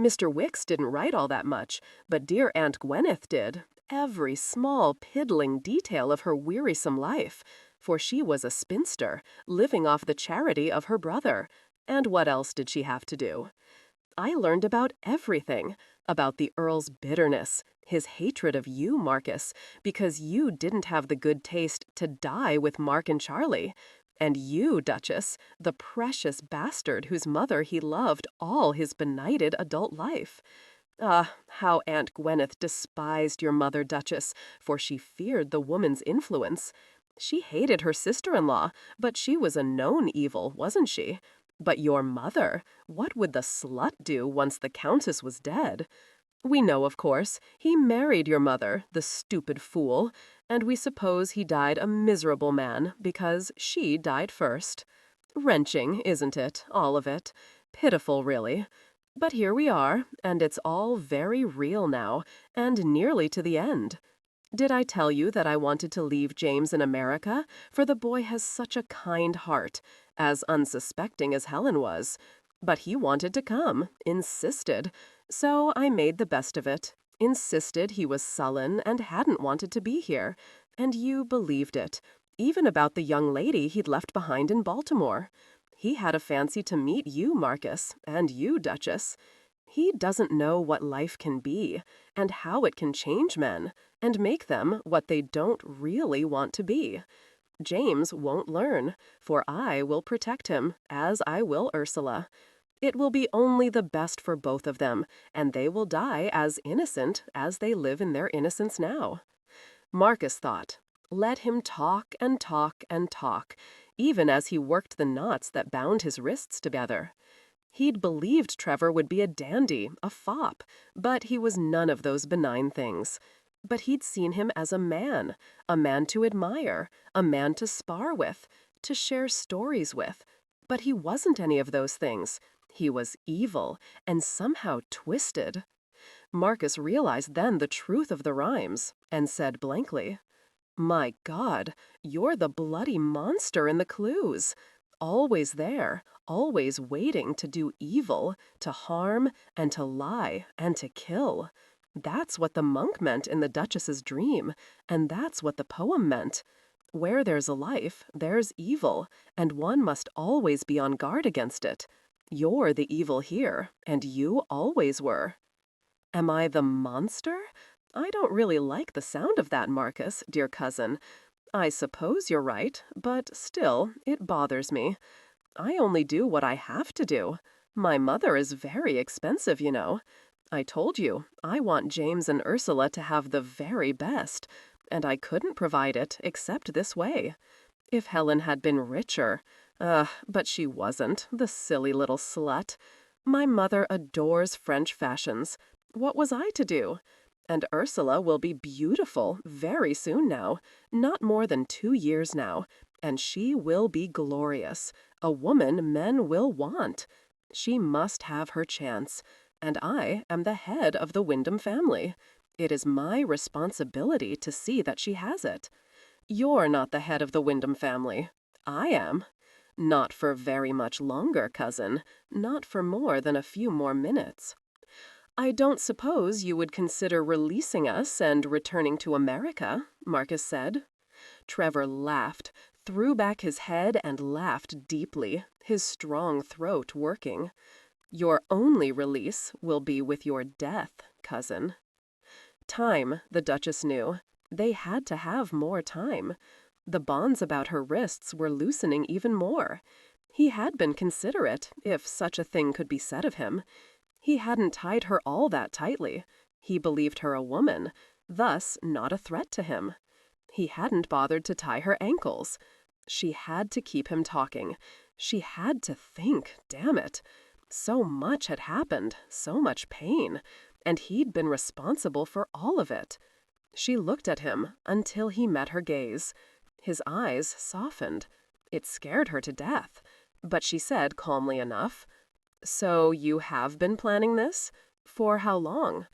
Mr. Wicks didn't write all that much, but dear Aunt Gwyneth did, every small, piddling detail of her wearisome life, for she was a spinster, living off the charity of her brother. And what else did she have to do? I learned about everything, about the Earl's bitterness, his hatred of you, Marcus, because you didn't have the good taste to die with Mark and Charlie, and you, Duchess, the precious bastard whose mother he loved all his benighted adult life. Ah, how Aunt Gwyneth despised your mother, Duchess, for she feared the woman's influence. She hated her sister-in-law, but she was a known evil, wasn't she? But your mother, what would the slut do once the Countess was dead? We know, of course, he married your mother, the stupid fool, and we suppose he died a miserable man because she died first. Wrenching, isn't it, all of it? Pitiful, really. But here we are, and it's all very real now, and nearly to the end. Did I tell you that I wanted to leave James in America? For the boy has such a kind heart, as unsuspecting as Helen was. But he wanted to come, insisted. So I made the best of it. Insisted he was sullen and hadn't wanted to be here. And you believed it, even about the young lady he'd left behind in Baltimore. He had a fancy to meet you, Marcus, and you, Duchess. He doesn't know what life can be, and how it can change men, and make them what they don't really want to be. James won't learn, for I will protect him, as I will Ursula. It will be only the best for both of them, and they will die as innocent as they live in their innocence now. Marcus thought, let him talk and talk and talk, even as he worked the knots that bound his wrists together. He'd believed Trevor would be a dandy, a fop, but he was none of those benign things. But he'd seen him as a man to admire, a man to spar with, to share stories with. But he wasn't any of those things. He was evil, and somehow twisted. Marcus realized then the truth of the rhymes, and said blankly, "My God, you're the bloody monster in the clues. Always there, always waiting to do evil, to harm, and to lie, and to kill. That's what the monk meant in the Duchess's dream, and that's what the poem meant. Where there's a life, there's evil, and one must always be on guard against it. You're the evil here, and you always were." Am I the monster? I don't really like the sound of that, Marcus, dear cousin. I suppose you're right, but still, it bothers me. I only do what I have to do. My mother is very expensive, you know. I told you, I want James and Ursula to have the very best, and I couldn't provide it except this way. If Helen had been richer, but she wasn't, the silly little slut. My mother adores French fashions. What was I to do? And Ursula will be beautiful very soon now, not more than 2 years now, and she will be glorious, a woman men will want. She must have her chance, and I am the head of the Wyndham family. It is my responsibility to see that she has it. You're not the head of the Wyndham family. I am. Not for very much longer, cousin, not for more than a few more minutes. I don't suppose you would consider releasing us and returning to America, Marcus said. Trevor laughed, threw back his head and laughed deeply, his strong throat working. Your only release will be with your death, cousin. Time, the Duchess knew. They had to have more time. The bonds about her wrists were loosening even more. He had been considerate, if such a thing could be said of him. He hadn't tied her all that tightly. He believed her a woman, thus not a threat to him. He hadn't bothered to tie her ankles. She had to keep him talking. She had to think, damn it. So much had happened, so much pain, and he'd been responsible for all of it. She looked at him until he met her gaze. His eyes softened. It scared her to death, but she said calmly enough, "So you have been planning this? For how long?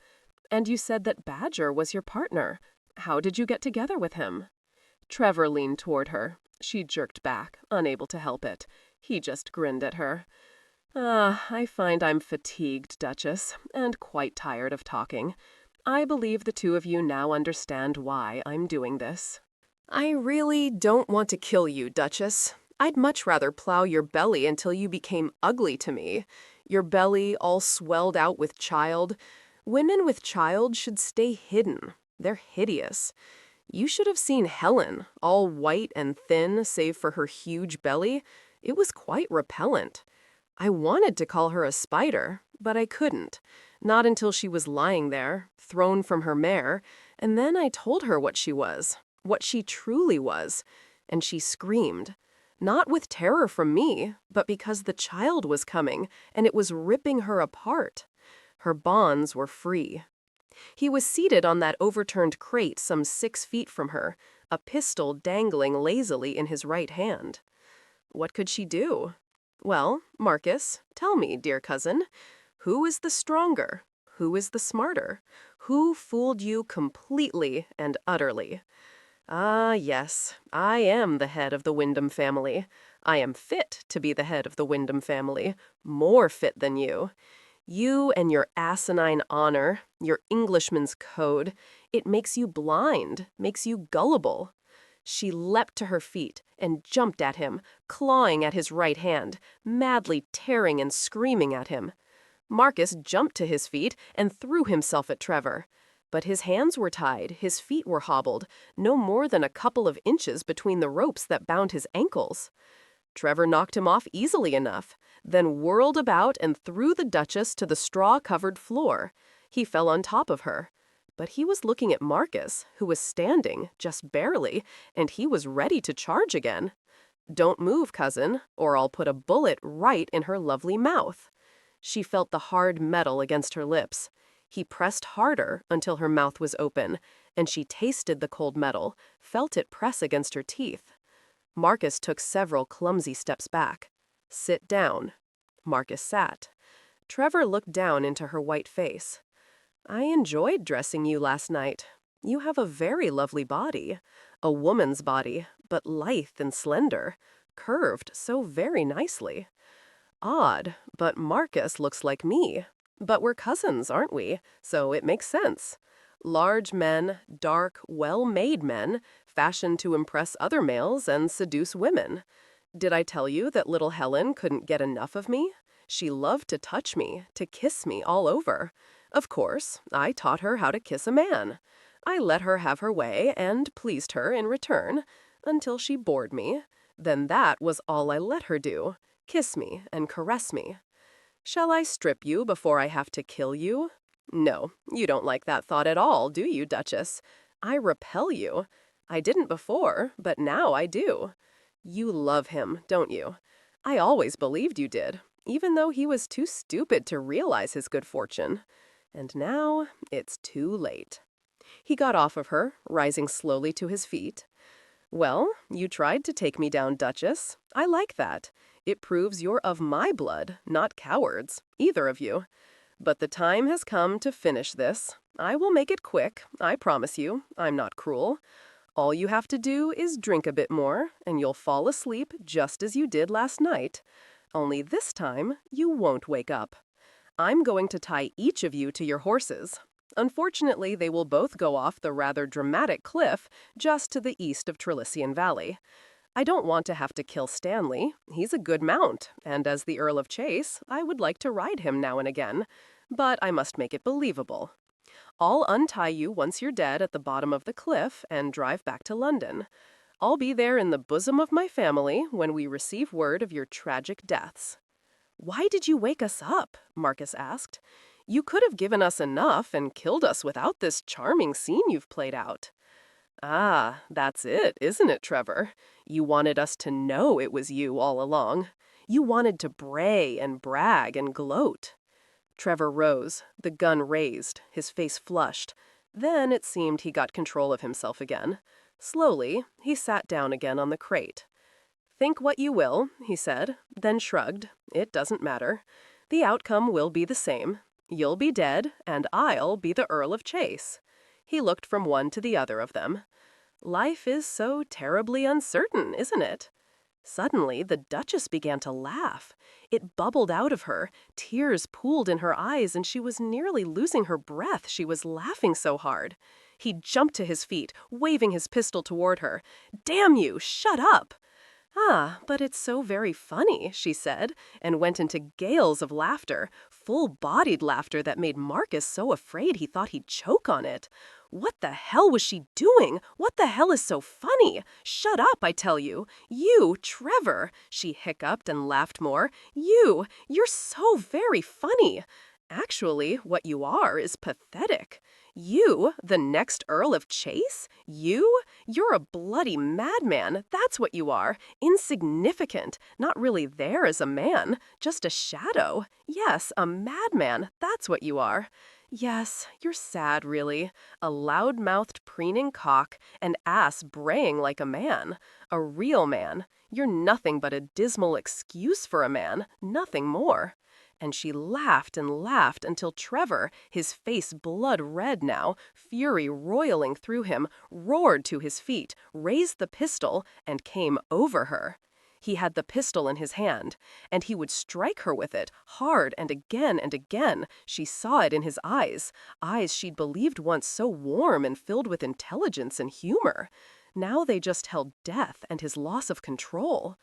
And you said that Badger was your partner. How did you get together with him?" Trevor leaned toward her. She jerked back, unable to help it. He just grinned at her. I find I'm fatigued, Duchess, and quite tired of talking. I believe the two of you now understand why I'm doing this." I really don't want to kill you, Duchess. I'd much rather plow your belly until you became ugly to me. Your belly all swelled out with child. Women with child should stay hidden. They're hideous. You should have seen Helen, all white and thin, save for her huge belly. It was quite repellent. I wanted to call her a spider, but I couldn't. Not until she was lying there, thrown from her mare, and then I told her what she was, what she truly was, and she screamed. Not with terror from me, but because the child was coming, and it was ripping her apart. Her bonds were free. He was seated on that overturned crate some 6 feet from her, a pistol dangling lazily in his right hand. What could she do? Well, Marcus, tell me, dear cousin, who is the stronger? Who is the smarter? Who fooled you completely and utterly? Ah, yes, I am the head of the Wyndham family. I am fit to be the head of the Wyndham family, more fit than you. You and your asinine honor, your Englishman's code, it makes you blind, makes you gullible. She leapt to her feet and jumped at him, clawing at his right hand, madly tearing and screaming at him. Marcus jumped to his feet and threw himself at Trevor. But his hands were tied, his feet were hobbled, no more than a couple of inches between the ropes that bound his ankles. Trevor knocked him off easily enough, then whirled about and threw the Duchess to the straw-covered floor. He fell on top of her. But he was looking at Marcus, who was standing, just barely, and he was ready to charge again. Don't move, cousin, or I'll put a bullet right in her lovely mouth. She felt the hard metal against her lips. He pressed harder until her mouth was open, and she tasted the cold metal, felt it press against her teeth. Marcus took several clumsy steps back. Sit down. Marcus sat. Trevor looked down into her white face. I enjoyed dressing you last night. You have a very lovely body. A woman's body, but lithe and slender, curved so very nicely. Odd, but Marcus looks like me. But we're cousins, aren't we? So it makes sense. Large men, dark, well-made men, fashioned to impress other males and seduce women. Did I tell you that little Helen couldn't get enough of me? She loved to touch me, to kiss me all over. Of course, I taught her how to kiss a man. I let her have her way and pleased her in return, until she bored me. Then that was all I let her do, kiss me and caress me. Shall I strip you before I have to kill you? No, you don't like that thought at all, do you, Duchess? I repel you. I didn't before, but now I do. You love him, don't you? I always believed you did, even though he was too stupid to realize his good fortune. And now it's too late. He got off of her, rising slowly to his feet. Well, you tried to take me down, Duchess. I like that. It proves you're of my blood, not cowards, either of you. But the time has come to finish this. I will make it quick, I promise you. I'm not cruel. All you have to do is drink a bit more, and you'll fall asleep just as you did last night. Only this time, you won't wake up. I'm going to tie each of you to your horses. Unfortunately, they will both go off the rather dramatic cliff just to the east of Trelician Valley. I don't want to have to kill Stanley. He's a good mount, and as the Earl of Chase, I would like to ride him now and again. But I must make it believable. I'll untie you once you're dead at the bottom of the cliff and drive back to London. I'll be there in the bosom of my family when we receive word of your tragic deaths. Why did you wake us up? Marcus asked. You could have given us enough and killed us without this charming scene you've played out. Ah, that's it, isn't it, Trevor? You wanted us to know it was you all along. You wanted to bray and brag and gloat. Trevor rose, the gun raised, his face flushed. Then it seemed he got control of himself again. Slowly, he sat down again on the crate. Think what you will, he said, then shrugged. It doesn't matter. The outcome will be the same. You'll be dead, and I'll be the Earl of Chase. He looked from one to the other of them. Life is so terribly uncertain, isn't it? Suddenly, the Duchess began to laugh. It bubbled out of her. Tears pooled in her eyes, and she was nearly losing her breath. She was laughing so hard. He jumped to his feet, waving his pistol toward her. Damn you, shut up! Ah, but it's so very funny, she said, and went into gales of laughter, full-bodied laughter that made Marcus so afraid he thought he'd choke on it. What the hell was she doing? What the hell is so funny? Shut up, I tell you. You, Trevor, she hiccuped and laughed more. You're so very funny. Actually, what you are is pathetic. You, the next Earl of Chase? You're a bloody madman, that's what you are. Insignificant, not really there as a man, just a shadow. Yes, a madman, that's what you are. Yes, you're sad, really. A loud-mouthed preening cock, and ass braying like a man. A real man. You're nothing but a dismal excuse for a man, nothing more. And she laughed and laughed until Trevor, his face blood red now, fury roiling through him, roared to his feet, raised the pistol, and came over her. He had the pistol in his hand, and he would strike her with it, hard and again. She saw it in his eyes she'd believed once so warm and filled with intelligence and humor. Now they just held death and his loss of control.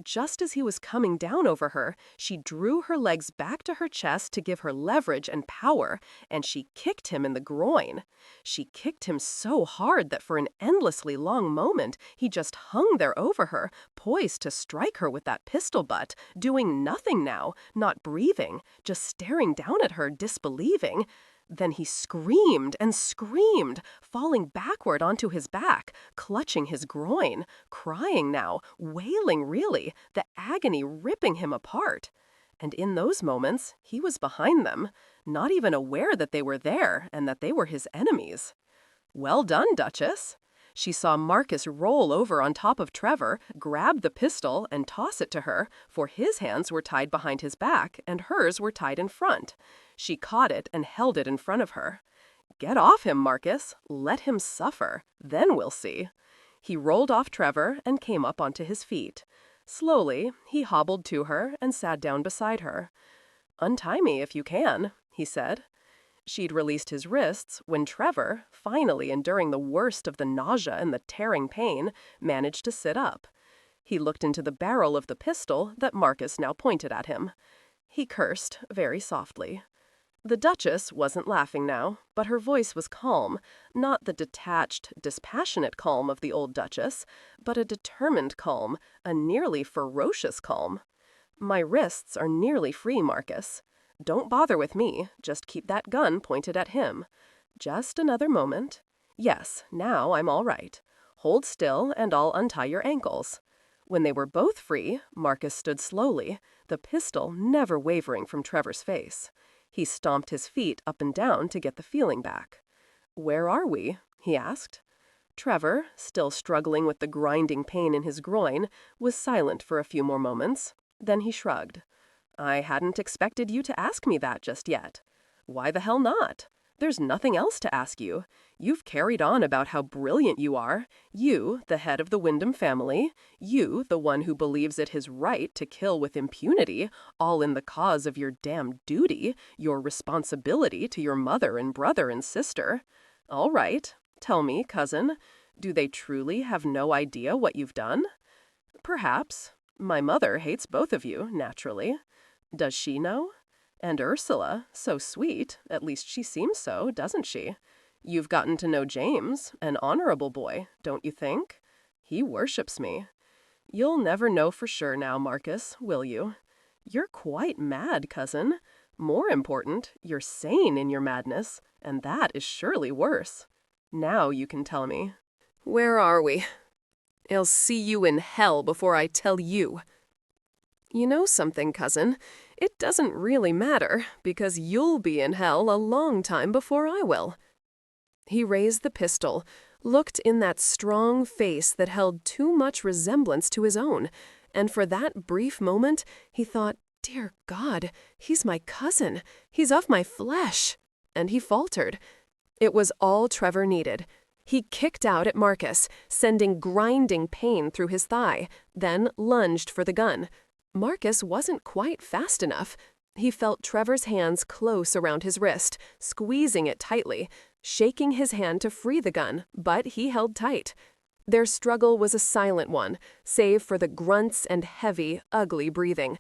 Just as he was coming down over her, she drew her legs back to her chest to give her leverage and power, and she kicked him in the groin. She kicked him so hard that for an endlessly long moment, he just hung there over her, poised to strike her with that pistol butt, doing nothing now, not breathing, just staring down at her, disbelieving. Then he screamed and screamed, falling backward onto his back, clutching his groin, crying now, wailing really, the agony ripping him apart. And in those moments, he was behind them, not even aware that they were there and that they were his enemies. "Well done, Duchess." She saw Marcus roll over on top of Trevor, grab the pistol, and toss it to her, for his hands were tied behind his back and hers were tied in front. She caught it and held it in front of her. "Get off him, Marcus. Let him suffer. Then we'll see." He rolled off Trevor and came up onto his feet. Slowly, he hobbled to her and sat down beside her. "Untie me if you can," he said. She'd released his wrists when Trevor, finally enduring the worst of the nausea and the tearing pain, managed to sit up. He looked into the barrel of the pistol that Marcus now pointed at him. He cursed very softly. The Duchess wasn't laughing now, but her voice was calm, not the detached, dispassionate calm of the old Duchess, but a determined calm, a nearly ferocious calm. "My wrists are nearly free, Marcus. Don't bother with me, just keep that gun pointed at him. Just another moment. Yes, now I'm all right. Hold still and I'll untie your ankles." When they were both free, Marcus stood slowly, the pistol never wavering from Trevor's face. He stomped his feet up and down to get the feeling back. "Where are we?" he asked. Trevor, still struggling with the grinding pain in his groin, was silent for a few more moments. Then he shrugged. "I hadn't expected you to ask me that just yet." "Why the hell not? There's nothing else to ask you. You've carried on about how brilliant you are. You, the head of the Wyndham family. You, the one who believes it his right to kill with impunity, all in the cause of your damn duty, your responsibility to your mother and brother and sister. All right, tell me, cousin, do they truly have no idea what you've done?" "Perhaps. My mother hates both of you, naturally. Does she know? And Ursula, so sweet, at least she seems so, doesn't she? You've gotten to know James, an honorable boy, don't you think? He worships me. You'll never know for sure now, Marcus, will you? You're quite mad, cousin. More important, you're sane in your madness, and that is surely worse. Now you can tell me." Where are we? I'll see you in hell before I tell you. You know something, cousin? It doesn't really matter, because you'll be in hell a long time before I will. He raised the pistol, looked in that strong face that held too much resemblance to his own, and for that brief moment he thought, "Dear God, he's my cousin. He's of my flesh." And he faltered. It was all Trevor needed. He kicked out at Marcus, sending grinding pain through his thigh, then lunged for the gun. Marcus wasn't quite fast enough. He felt Trevor's hands close around his wrist, squeezing it tightly, shaking his hand to free the gun, but he held tight. Their struggle was a silent one, save for the grunts and heavy, ugly breathing.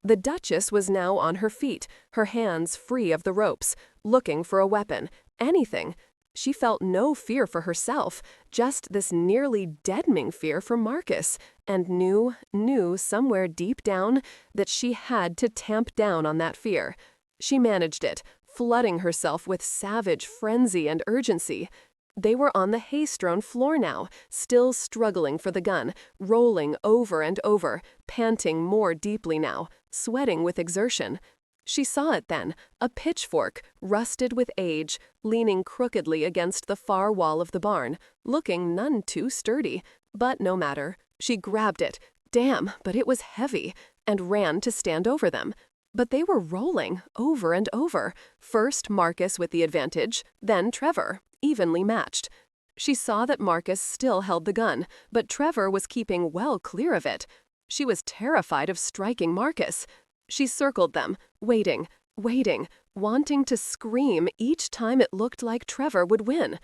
The Duchess was now on her feet, her hands free of the ropes, looking for a weapon, anything. She felt no fear for herself, just this nearly deadening fear for Marcus, and knew somewhere deep down that she had to tamp down on that fear. She managed it, flooding herself with savage frenzy and urgency. They were on the hay-strewn floor now, still struggling for the gun, rolling over and over, panting more deeply now, sweating with exertion. She saw it then, a pitchfork, rusted with age, leaning crookedly against the far wall of the barn, looking none too sturdy. But no matter. She grabbed it. Damn, but it was heavy, and ran to stand over them. But they were rolling, over and over. First Marcus with the advantage, then Trevor, evenly matched. She saw that Marcus still held the gun, but Trevor was keeping well clear of it. She was terrified of striking Marcus. She circled them, waiting, wanting to scream each time it looked like Trevor would win.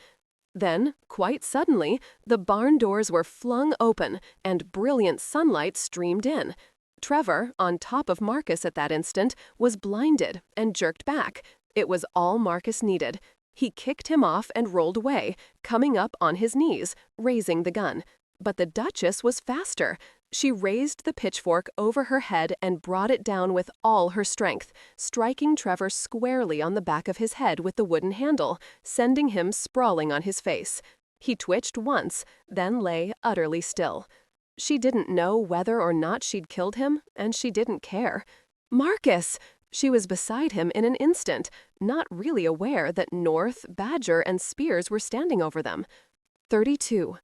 Then, quite suddenly, the barn doors were flung open and brilliant sunlight streamed in. Trevor, on top of Marcus at that instant, was blinded and jerked back. It was all Marcus needed. He kicked him off and rolled away, coming up on his knees, raising the gun. But the Duchess was faster. She raised the pitchfork over her head and brought it down with all her strength, striking Trevor squarely on the back of his head with the wooden handle, sending him sprawling on his face. He twitched once, then lay utterly still. She didn't know whether or not she'd killed him, and she didn't care. Marcus! She was beside him in an instant, not really aware that North, Badger, and Spears were standing over them. 32.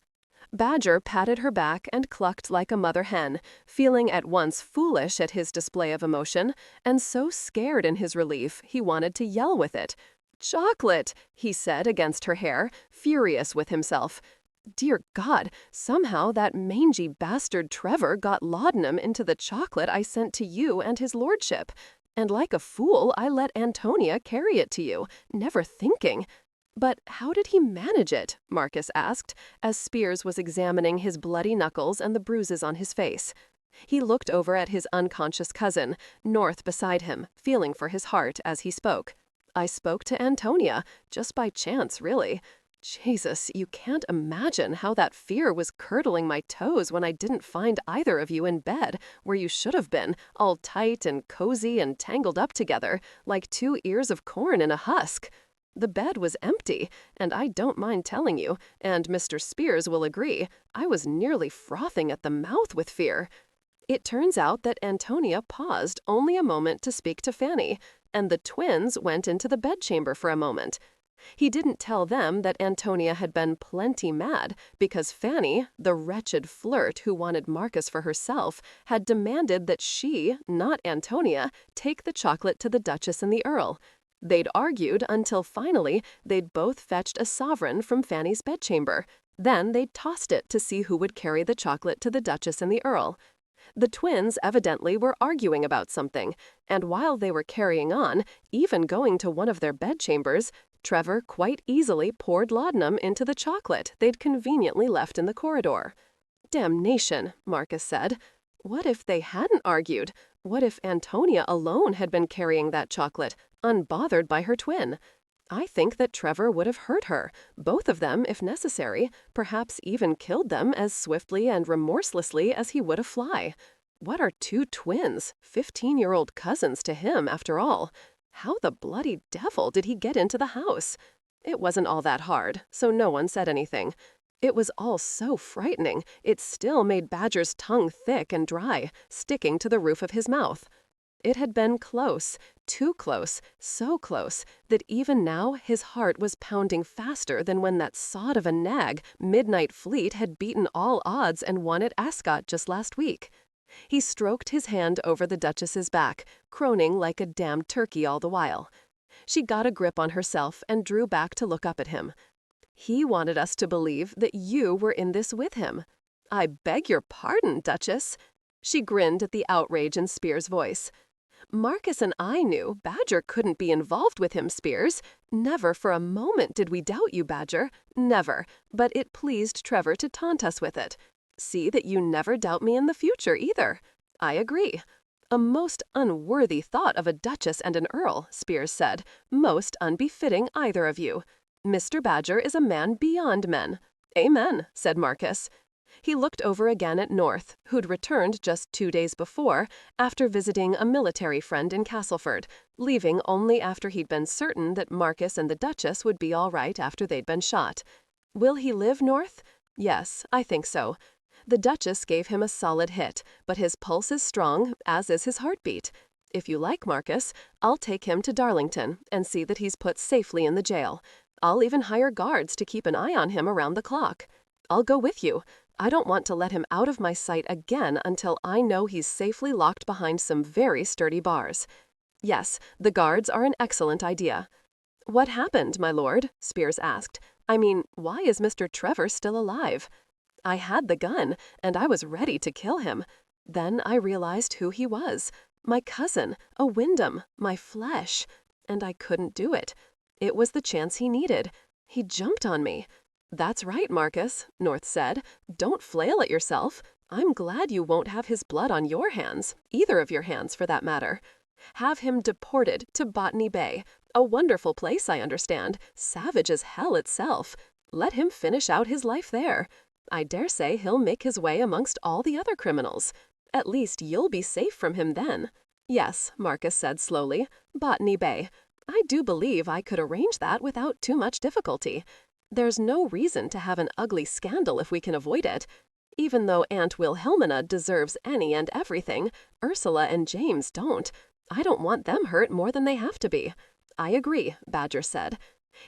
Badger patted her back and clucked like a mother hen, feeling at once foolish at his display of emotion, and so scared in his relief he wanted to yell with it. "Chocolate!" he said against her hair, furious with himself. Dear God, somehow that mangy bastard Trevor got laudanum into the chocolate I sent to you and his lordship. And like a fool, I let Antonia carry it to you, never thinking. But how did he manage it? Marcus asked, as Spears was examining his bloody knuckles and the bruises on his face. He looked over at his unconscious cousin, North beside him, feeling for his heart as he spoke. I spoke to Antonia, just by chance, really. Jesus, you can't imagine how that fear was curdling my toes when I didn't find either of you in bed, where you should have been, all tight and cozy and tangled up together, like 2 ears of corn in a husk. The bed was empty, and I don't mind telling you, and Mr. Spears will agree, I was nearly frothing at the mouth with fear. It turns out that Antonia paused only a moment to speak to Fanny, and the twins went into the bedchamber for a moment. He didn't tell them that Antonia had been plenty mad because Fanny, the wretched flirt who wanted Marcus for herself, had demanded that she, not Antonia, take the chocolate to the Duchess and the Earl. They'd argued until finally they'd both fetched a sovereign from Fanny's bedchamber. Then they'd tossed it to see who would carry the chocolate to the Duchess and the Earl. The twins evidently were arguing about something, and while they were carrying on, even going to one of their bedchambers, Trevor quite easily poured laudanum into the chocolate they'd conveniently left in the corridor. Damnation, Marcus said. What if they hadn't argued? What if Antonia alone had been carrying that chocolate, unbothered by her twin? I think that Trevor would have hurt her, both of them if necessary, perhaps even killed them as swiftly and remorselessly as he would a fly. What are 2 twins, 15-year-old cousins to him, after all? How the bloody devil did he get into the house? It wasn't all that hard, so no one said anything. It was all so frightening, it still made Badger's tongue thick and dry, sticking to the roof of his mouth. It had been close, too close, so close, that even now his heart was pounding faster than when that sod of a nag, Midnight Fleet, had beaten all odds and won at Ascot just last week. He stroked his hand over the Duchess's back, croning like a damned turkey all the while. She got a grip on herself and drew back to look up at him. He wanted us to believe that you were in this with him. I beg your pardon, Duchess. She grinned at the outrage in Spears' voice. Marcus and I knew Badger couldn't be involved with him, Spears. Never for a moment did we doubt you, Badger. Never. But it pleased Trevor to taunt us with it. See that you never doubt me in the future, either. I agree. A most unworthy thought of a Duchess and an Earl, Spears said. Most unbefitting either of you. Mr. Badger is a man beyond men. Amen, said Marcus. He looked over again at North, who'd returned just 2 days before after visiting a military friend in Castleford, leaving only after he'd been certain that Marcus and the Duchess would be all right after they'd been shot. Will he live, North? Yes, I think so. The Duchess gave him a solid hit, but his pulse is strong, as is his heartbeat. If you like Marcus, I'll take him to Darlington and see that he's put safely in the jail. I'll even hire guards to keep an eye on him around the clock. I'll go with you. I don't want to let him out of my sight again until I know he's safely locked behind some very sturdy bars. Yes, the guards are an excellent idea. What happened, my lord? Spears asked. I mean, why is Mr. Trevor still alive? I had the gun, and I was ready to kill him. Then I realized who he was. My cousin, a Wyndham, my flesh. And I couldn't do it. It was the chance he needed. He jumped on me. That's right, Marcus, North said. Don't flail at yourself. I'm glad you won't have his blood on your hands, either of your hands for that matter. Have him deported to Botany Bay. A wonderful place, I understand. Savage as hell itself. Let him finish out his life there. I dare say he'll make his way amongst all the other criminals. At least you'll be safe from him then. Yes, Marcus said slowly. Botany Bay. I do believe I could arrange that without too much difficulty. There's no reason to have an ugly scandal if we can avoid it. Even though Aunt Wilhelmina deserves any and everything, Ursula and James don't. I don't want them hurt more than they have to be. I agree, Badger said.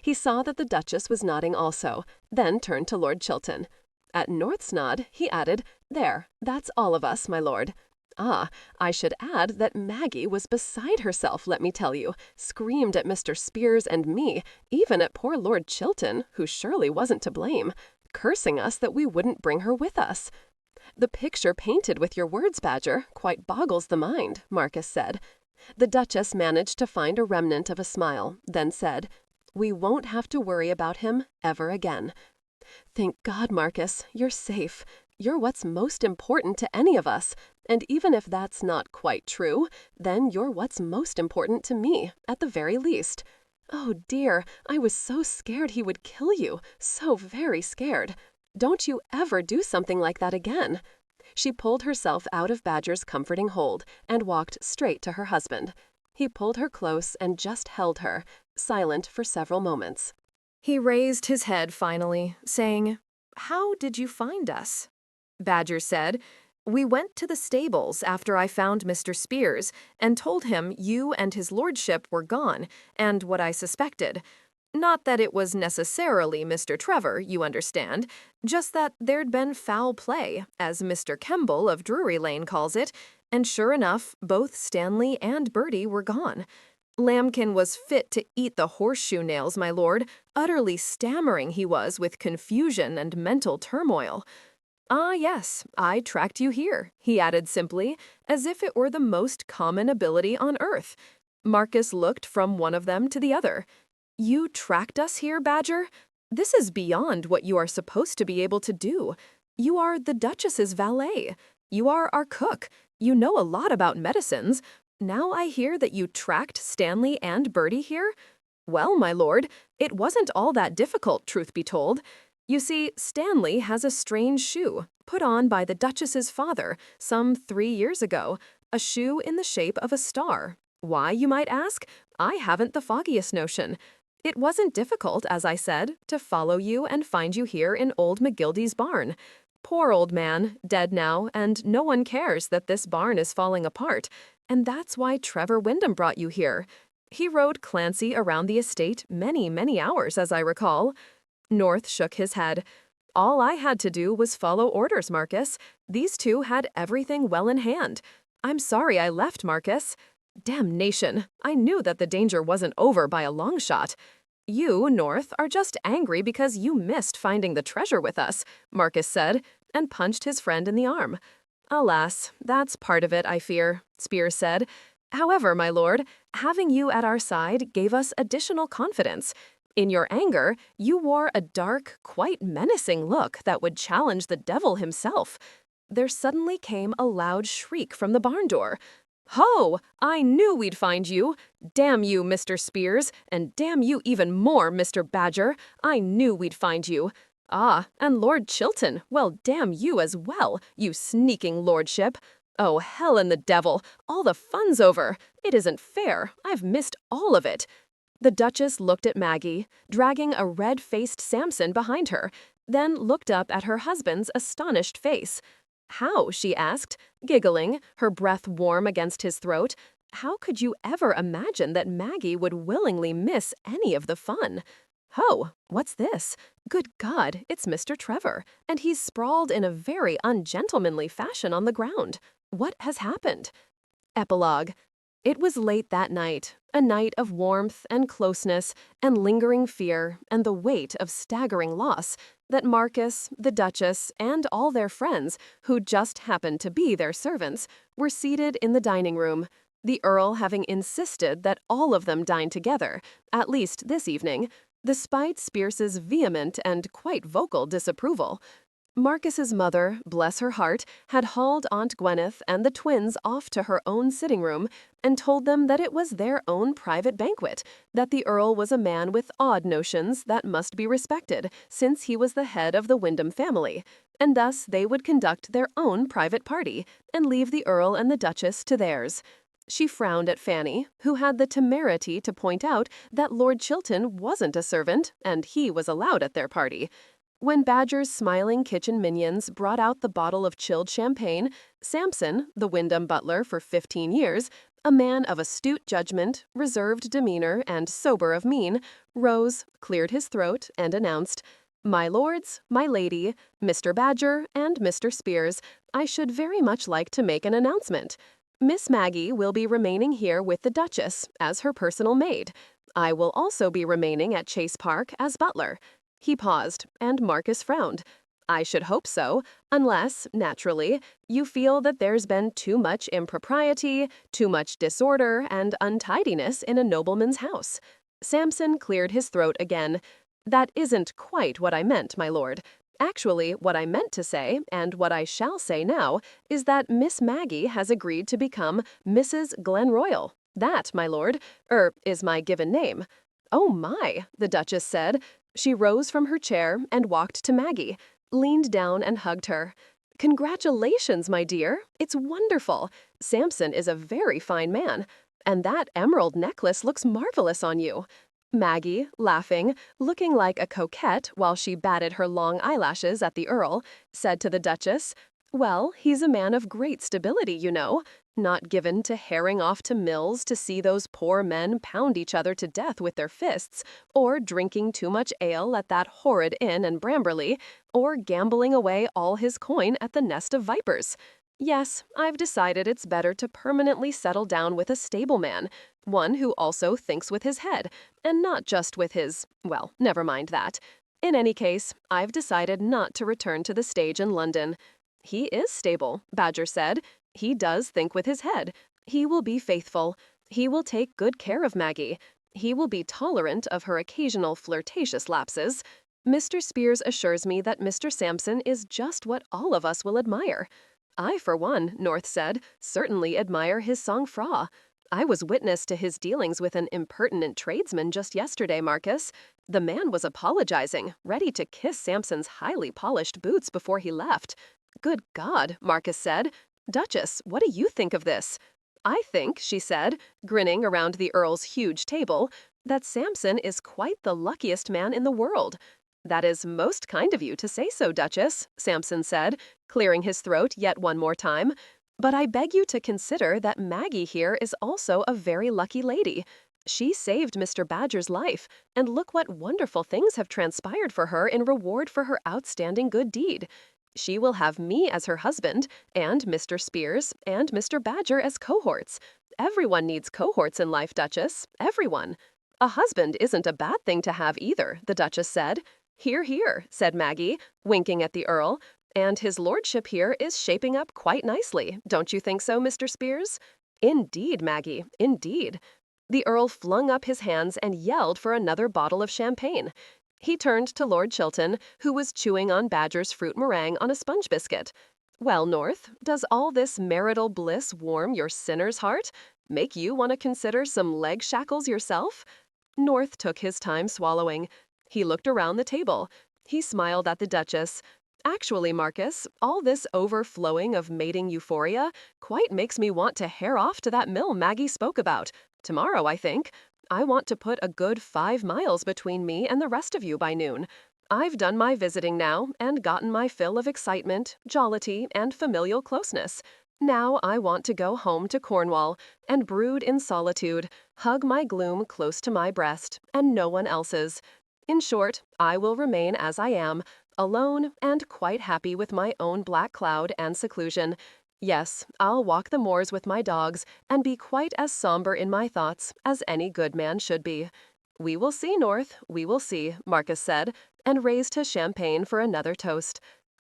He saw that the Duchess was nodding also, then turned to Lord Chilton. At North's nod, he added, There, that's all of us, my lord. Ah, I should add that Maggie was beside herself, let me tell you, screamed at Mr. Spears and me, even at poor Lord Chilton, who surely wasn't to blame, cursing us that we wouldn't bring her with us. The picture painted with your words, Badger, quite boggles the mind, Marcus said. The Duchess managed to find a remnant of a smile, then said, We won't have to worry about him ever again. Thank God, Marcus, you're safe. You're what's most important to any of us, and even if that's not quite true, then you're what's most important to me, at the very least. Oh dear, I was so scared he would kill you, so very scared. Don't you ever do something like that again. She pulled herself out of Badger's comforting hold and walked straight to her husband. He pulled her close and just held her, silent for several moments. He raised his head finally, saying, How did you find us? Badger said, We went to the stables after I found Mr. Spears and told him you and his lordship were gone, and what I suspected. Not that it was necessarily Mr. Trevor, you understand, just that there'd been foul play, as Mr. Kemble of Drury Lane calls it, and sure enough, both Stanley and Bertie were gone. Lambkin was fit to eat the horseshoe nails, my lord, utterly stammering he was with confusion and mental turmoil. Ah, yes, I tracked you here, he added simply, as if it were the most common ability on earth. Marcus looked from one of them to the other. You tracked us here, Badger? This is beyond what you are supposed to be able to do. You are the Duchess's valet. You are our cook. You know a lot about medicines. Now I hear that you tracked Stanley and Bertie here? Well, my lord, it wasn't all that difficult, truth be told. You see, Stanley has a strange shoe, put on by the Duchess's father some 3 years ago, a shoe in the shape of a star. Why, you might ask? I haven't the foggiest notion. It wasn't difficult, as I said, to follow you and find you here in old McGildy's barn. Poor old man, dead now, and no one cares that this barn is falling apart, and that's why Trevor Wyndham brought you here. He rode Clancy around the estate many, many hours, as I recall. North shook his head. All I had to do was follow orders, Marcus. These two had everything well in hand. I'm sorry I left, Marcus. Damnation! I knew that the danger wasn't over by a long shot. You, North, are just angry because you missed finding the treasure with us, Marcus said, and punched his friend in the arm. Alas, that's part of it, I fear, Spears said. However, my lord, having you at our side gave us additional confidence. In your anger, you wore a dark, quite menacing look that would challenge the devil himself. There suddenly came a loud shriek from the barn door. Ho! I knew we'd find you. Damn you, Mr. Spears, and damn you even more, Mr. Badger. I knew we'd find you. Ah, and Lord Chilton, well, damn you as well, you sneaking lordship. Oh, hell and the devil, all the fun's over. It isn't fair. I've missed all of it. The Duchess looked at Maggie, dragging a red-faced Samson behind her, then looked up at her husband's astonished face. How, she asked, giggling, her breath warm against his throat. How could you ever imagine that Maggie would willingly miss any of the fun? Oh, what's this? Good God, it's Mr. Trevor, and he's sprawled in a very ungentlemanly fashion on the ground. What has happened? Epilogue. It was late that night, a night of warmth and closeness and lingering fear and the weight of staggering loss, that Marcus, the Duchess, and all their friends, who just happened to be their servants, were seated in the dining room, the Earl having insisted that all of them dine together, at least this evening, despite Spiers's vehement and quite vocal disapproval. Marcus's mother, bless her heart, had hauled Aunt Gwyneth and the twins off to her own sitting room and told them that it was their own private banquet, that the Earl was a man with odd notions that must be respected since he was the head of the Wyndham family, and thus they would conduct their own private party and leave the Earl and the Duchess to theirs. She frowned at Fanny, who had the temerity to point out that Lord Chilton wasn't a servant and he was allowed at their party. When Badger's smiling kitchen minions brought out the bottle of chilled champagne, Samson, the Wyndham butler for 15 years, a man of astute judgment, reserved demeanor, and sober of mien, rose, cleared his throat, and announced, "My lords, my lady, Mr. Badger, and Mr. Spiers, I should very much like to make an announcement. Miss Maggie will be remaining here with the Duchess as her personal maid. I will also be remaining at Chase Park as butler." He paused, and Marcus frowned. "I should hope so, unless, naturally, you feel that there's been too much impropriety, too much disorder and untidiness in a nobleman's house." Samson cleared his throat again. "That isn't quite what I meant, my lord. Actually, what I meant to say, and what I shall say now, is that Miss Maggie has agreed to become Mrs. Glenroyal. That, my lord, is my given name." "Oh my," the Duchess said. She rose from her chair and walked to Maggie, leaned down and hugged her. "Congratulations, my dear. It's wonderful. Samson is a very fine man. And that emerald necklace looks marvelous on you." Maggie, laughing, looking like a coquette while she batted her long eyelashes at the Earl, said to the Duchess, "Well, he's a man of great stability, you know. Not given to herring off to mills to see those poor men pound each other to death with their fists, or drinking too much ale at that horrid inn in Bramberley, or gambling away all his coin at the Nest of Vipers. Yes, I've decided it's better to permanently settle down with a stable man, one who also thinks with his head, and not just with his, well, never mind that. In any case, I've decided not to return to the stage in London." "He is stable," Badger said. "He does think with his head. He will be faithful. He will take good care of Maggie. He will be tolerant of her occasional flirtatious lapses. Mr. Spiers assures me that Mr. Sampson is just what all of us will admire." "I, for one," North said, "certainly admire his sang-froid. I was witness to his dealings with an impertinent tradesman just yesterday, Marcus. The man was apologizing, ready to kiss Sampson's highly polished boots before he left." "Good God," Marcus said. "Duchess, what do you think of this?" "I think," she said, grinning around the Earl's huge table, "that Samson is quite the luckiest man in the world." "That is most kind of you to say so, Duchess," Samson said, clearing his throat yet one more time. "But I beg you to consider that Maggie here is also a very lucky lady. She saved Mr. Badger's life, and look what wonderful things have transpired for her in reward for her outstanding good deed. She will have me as her husband, and Mr. Spiers, and Mr. Badger as cohorts. Everyone needs cohorts in life, Duchess, everyone." "A husband isn't a bad thing to have either," the Duchess said. "Hear, hear," said Maggie, winking at the Earl. "And his lordship here is shaping up quite nicely, don't you think so, Mr. Spiers?" "Indeed, Maggie, indeed." The Earl flung up his hands and yelled for another bottle of champagne. He turned to Lord Chilton, who was chewing on Badger's fruit meringue on a sponge biscuit. "Well, North, does all this marital bliss warm your sinner's heart? Make you want to consider some leg shackles yourself?" North took his time swallowing. He looked around the table. He smiled at the Duchess. Actually, Marcus, all this overflowing of mating euphoria quite makes me want to hare off to that mill Maggie spoke about. Tomorrow, I think. I want to put a good 5 miles between me and the rest of you by noon. I've done my visiting now and gotten my fill of excitement, jollity, and familial closeness. Now I want to go home to Cornwall and brood in solitude, hug my gloom close to my breast and no one else's. In short, I will remain as I am, alone and quite happy with my own black cloud and seclusion. Yes, I'll walk the moors with my dogs and be quite as somber in my thoughts as any good man should be. We will see, North, we will see, Marcus said, and raised his champagne for another toast.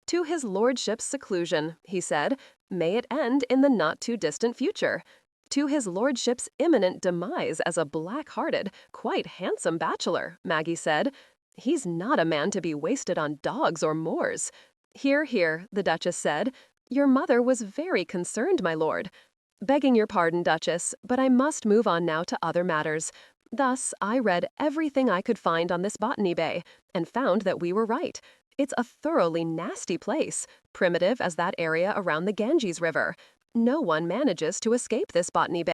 To his lordship's seclusion, he said, may it end in the not-too-distant future. To his lordship's imminent demise as a black-hearted, quite handsome bachelor, Maggie said. He's not a man to be wasted on dogs or moors. Hear, hear, the Duchess said. Your mother was very concerned, my lord. Begging your pardon, Duchess, but I must move on now to other matters. Thus, I read everything I could find on this Botany Bay, and found that we were right. It's a thoroughly nasty place, primitive as that area around the Ganges River. No one manages to escape this Botany Bay.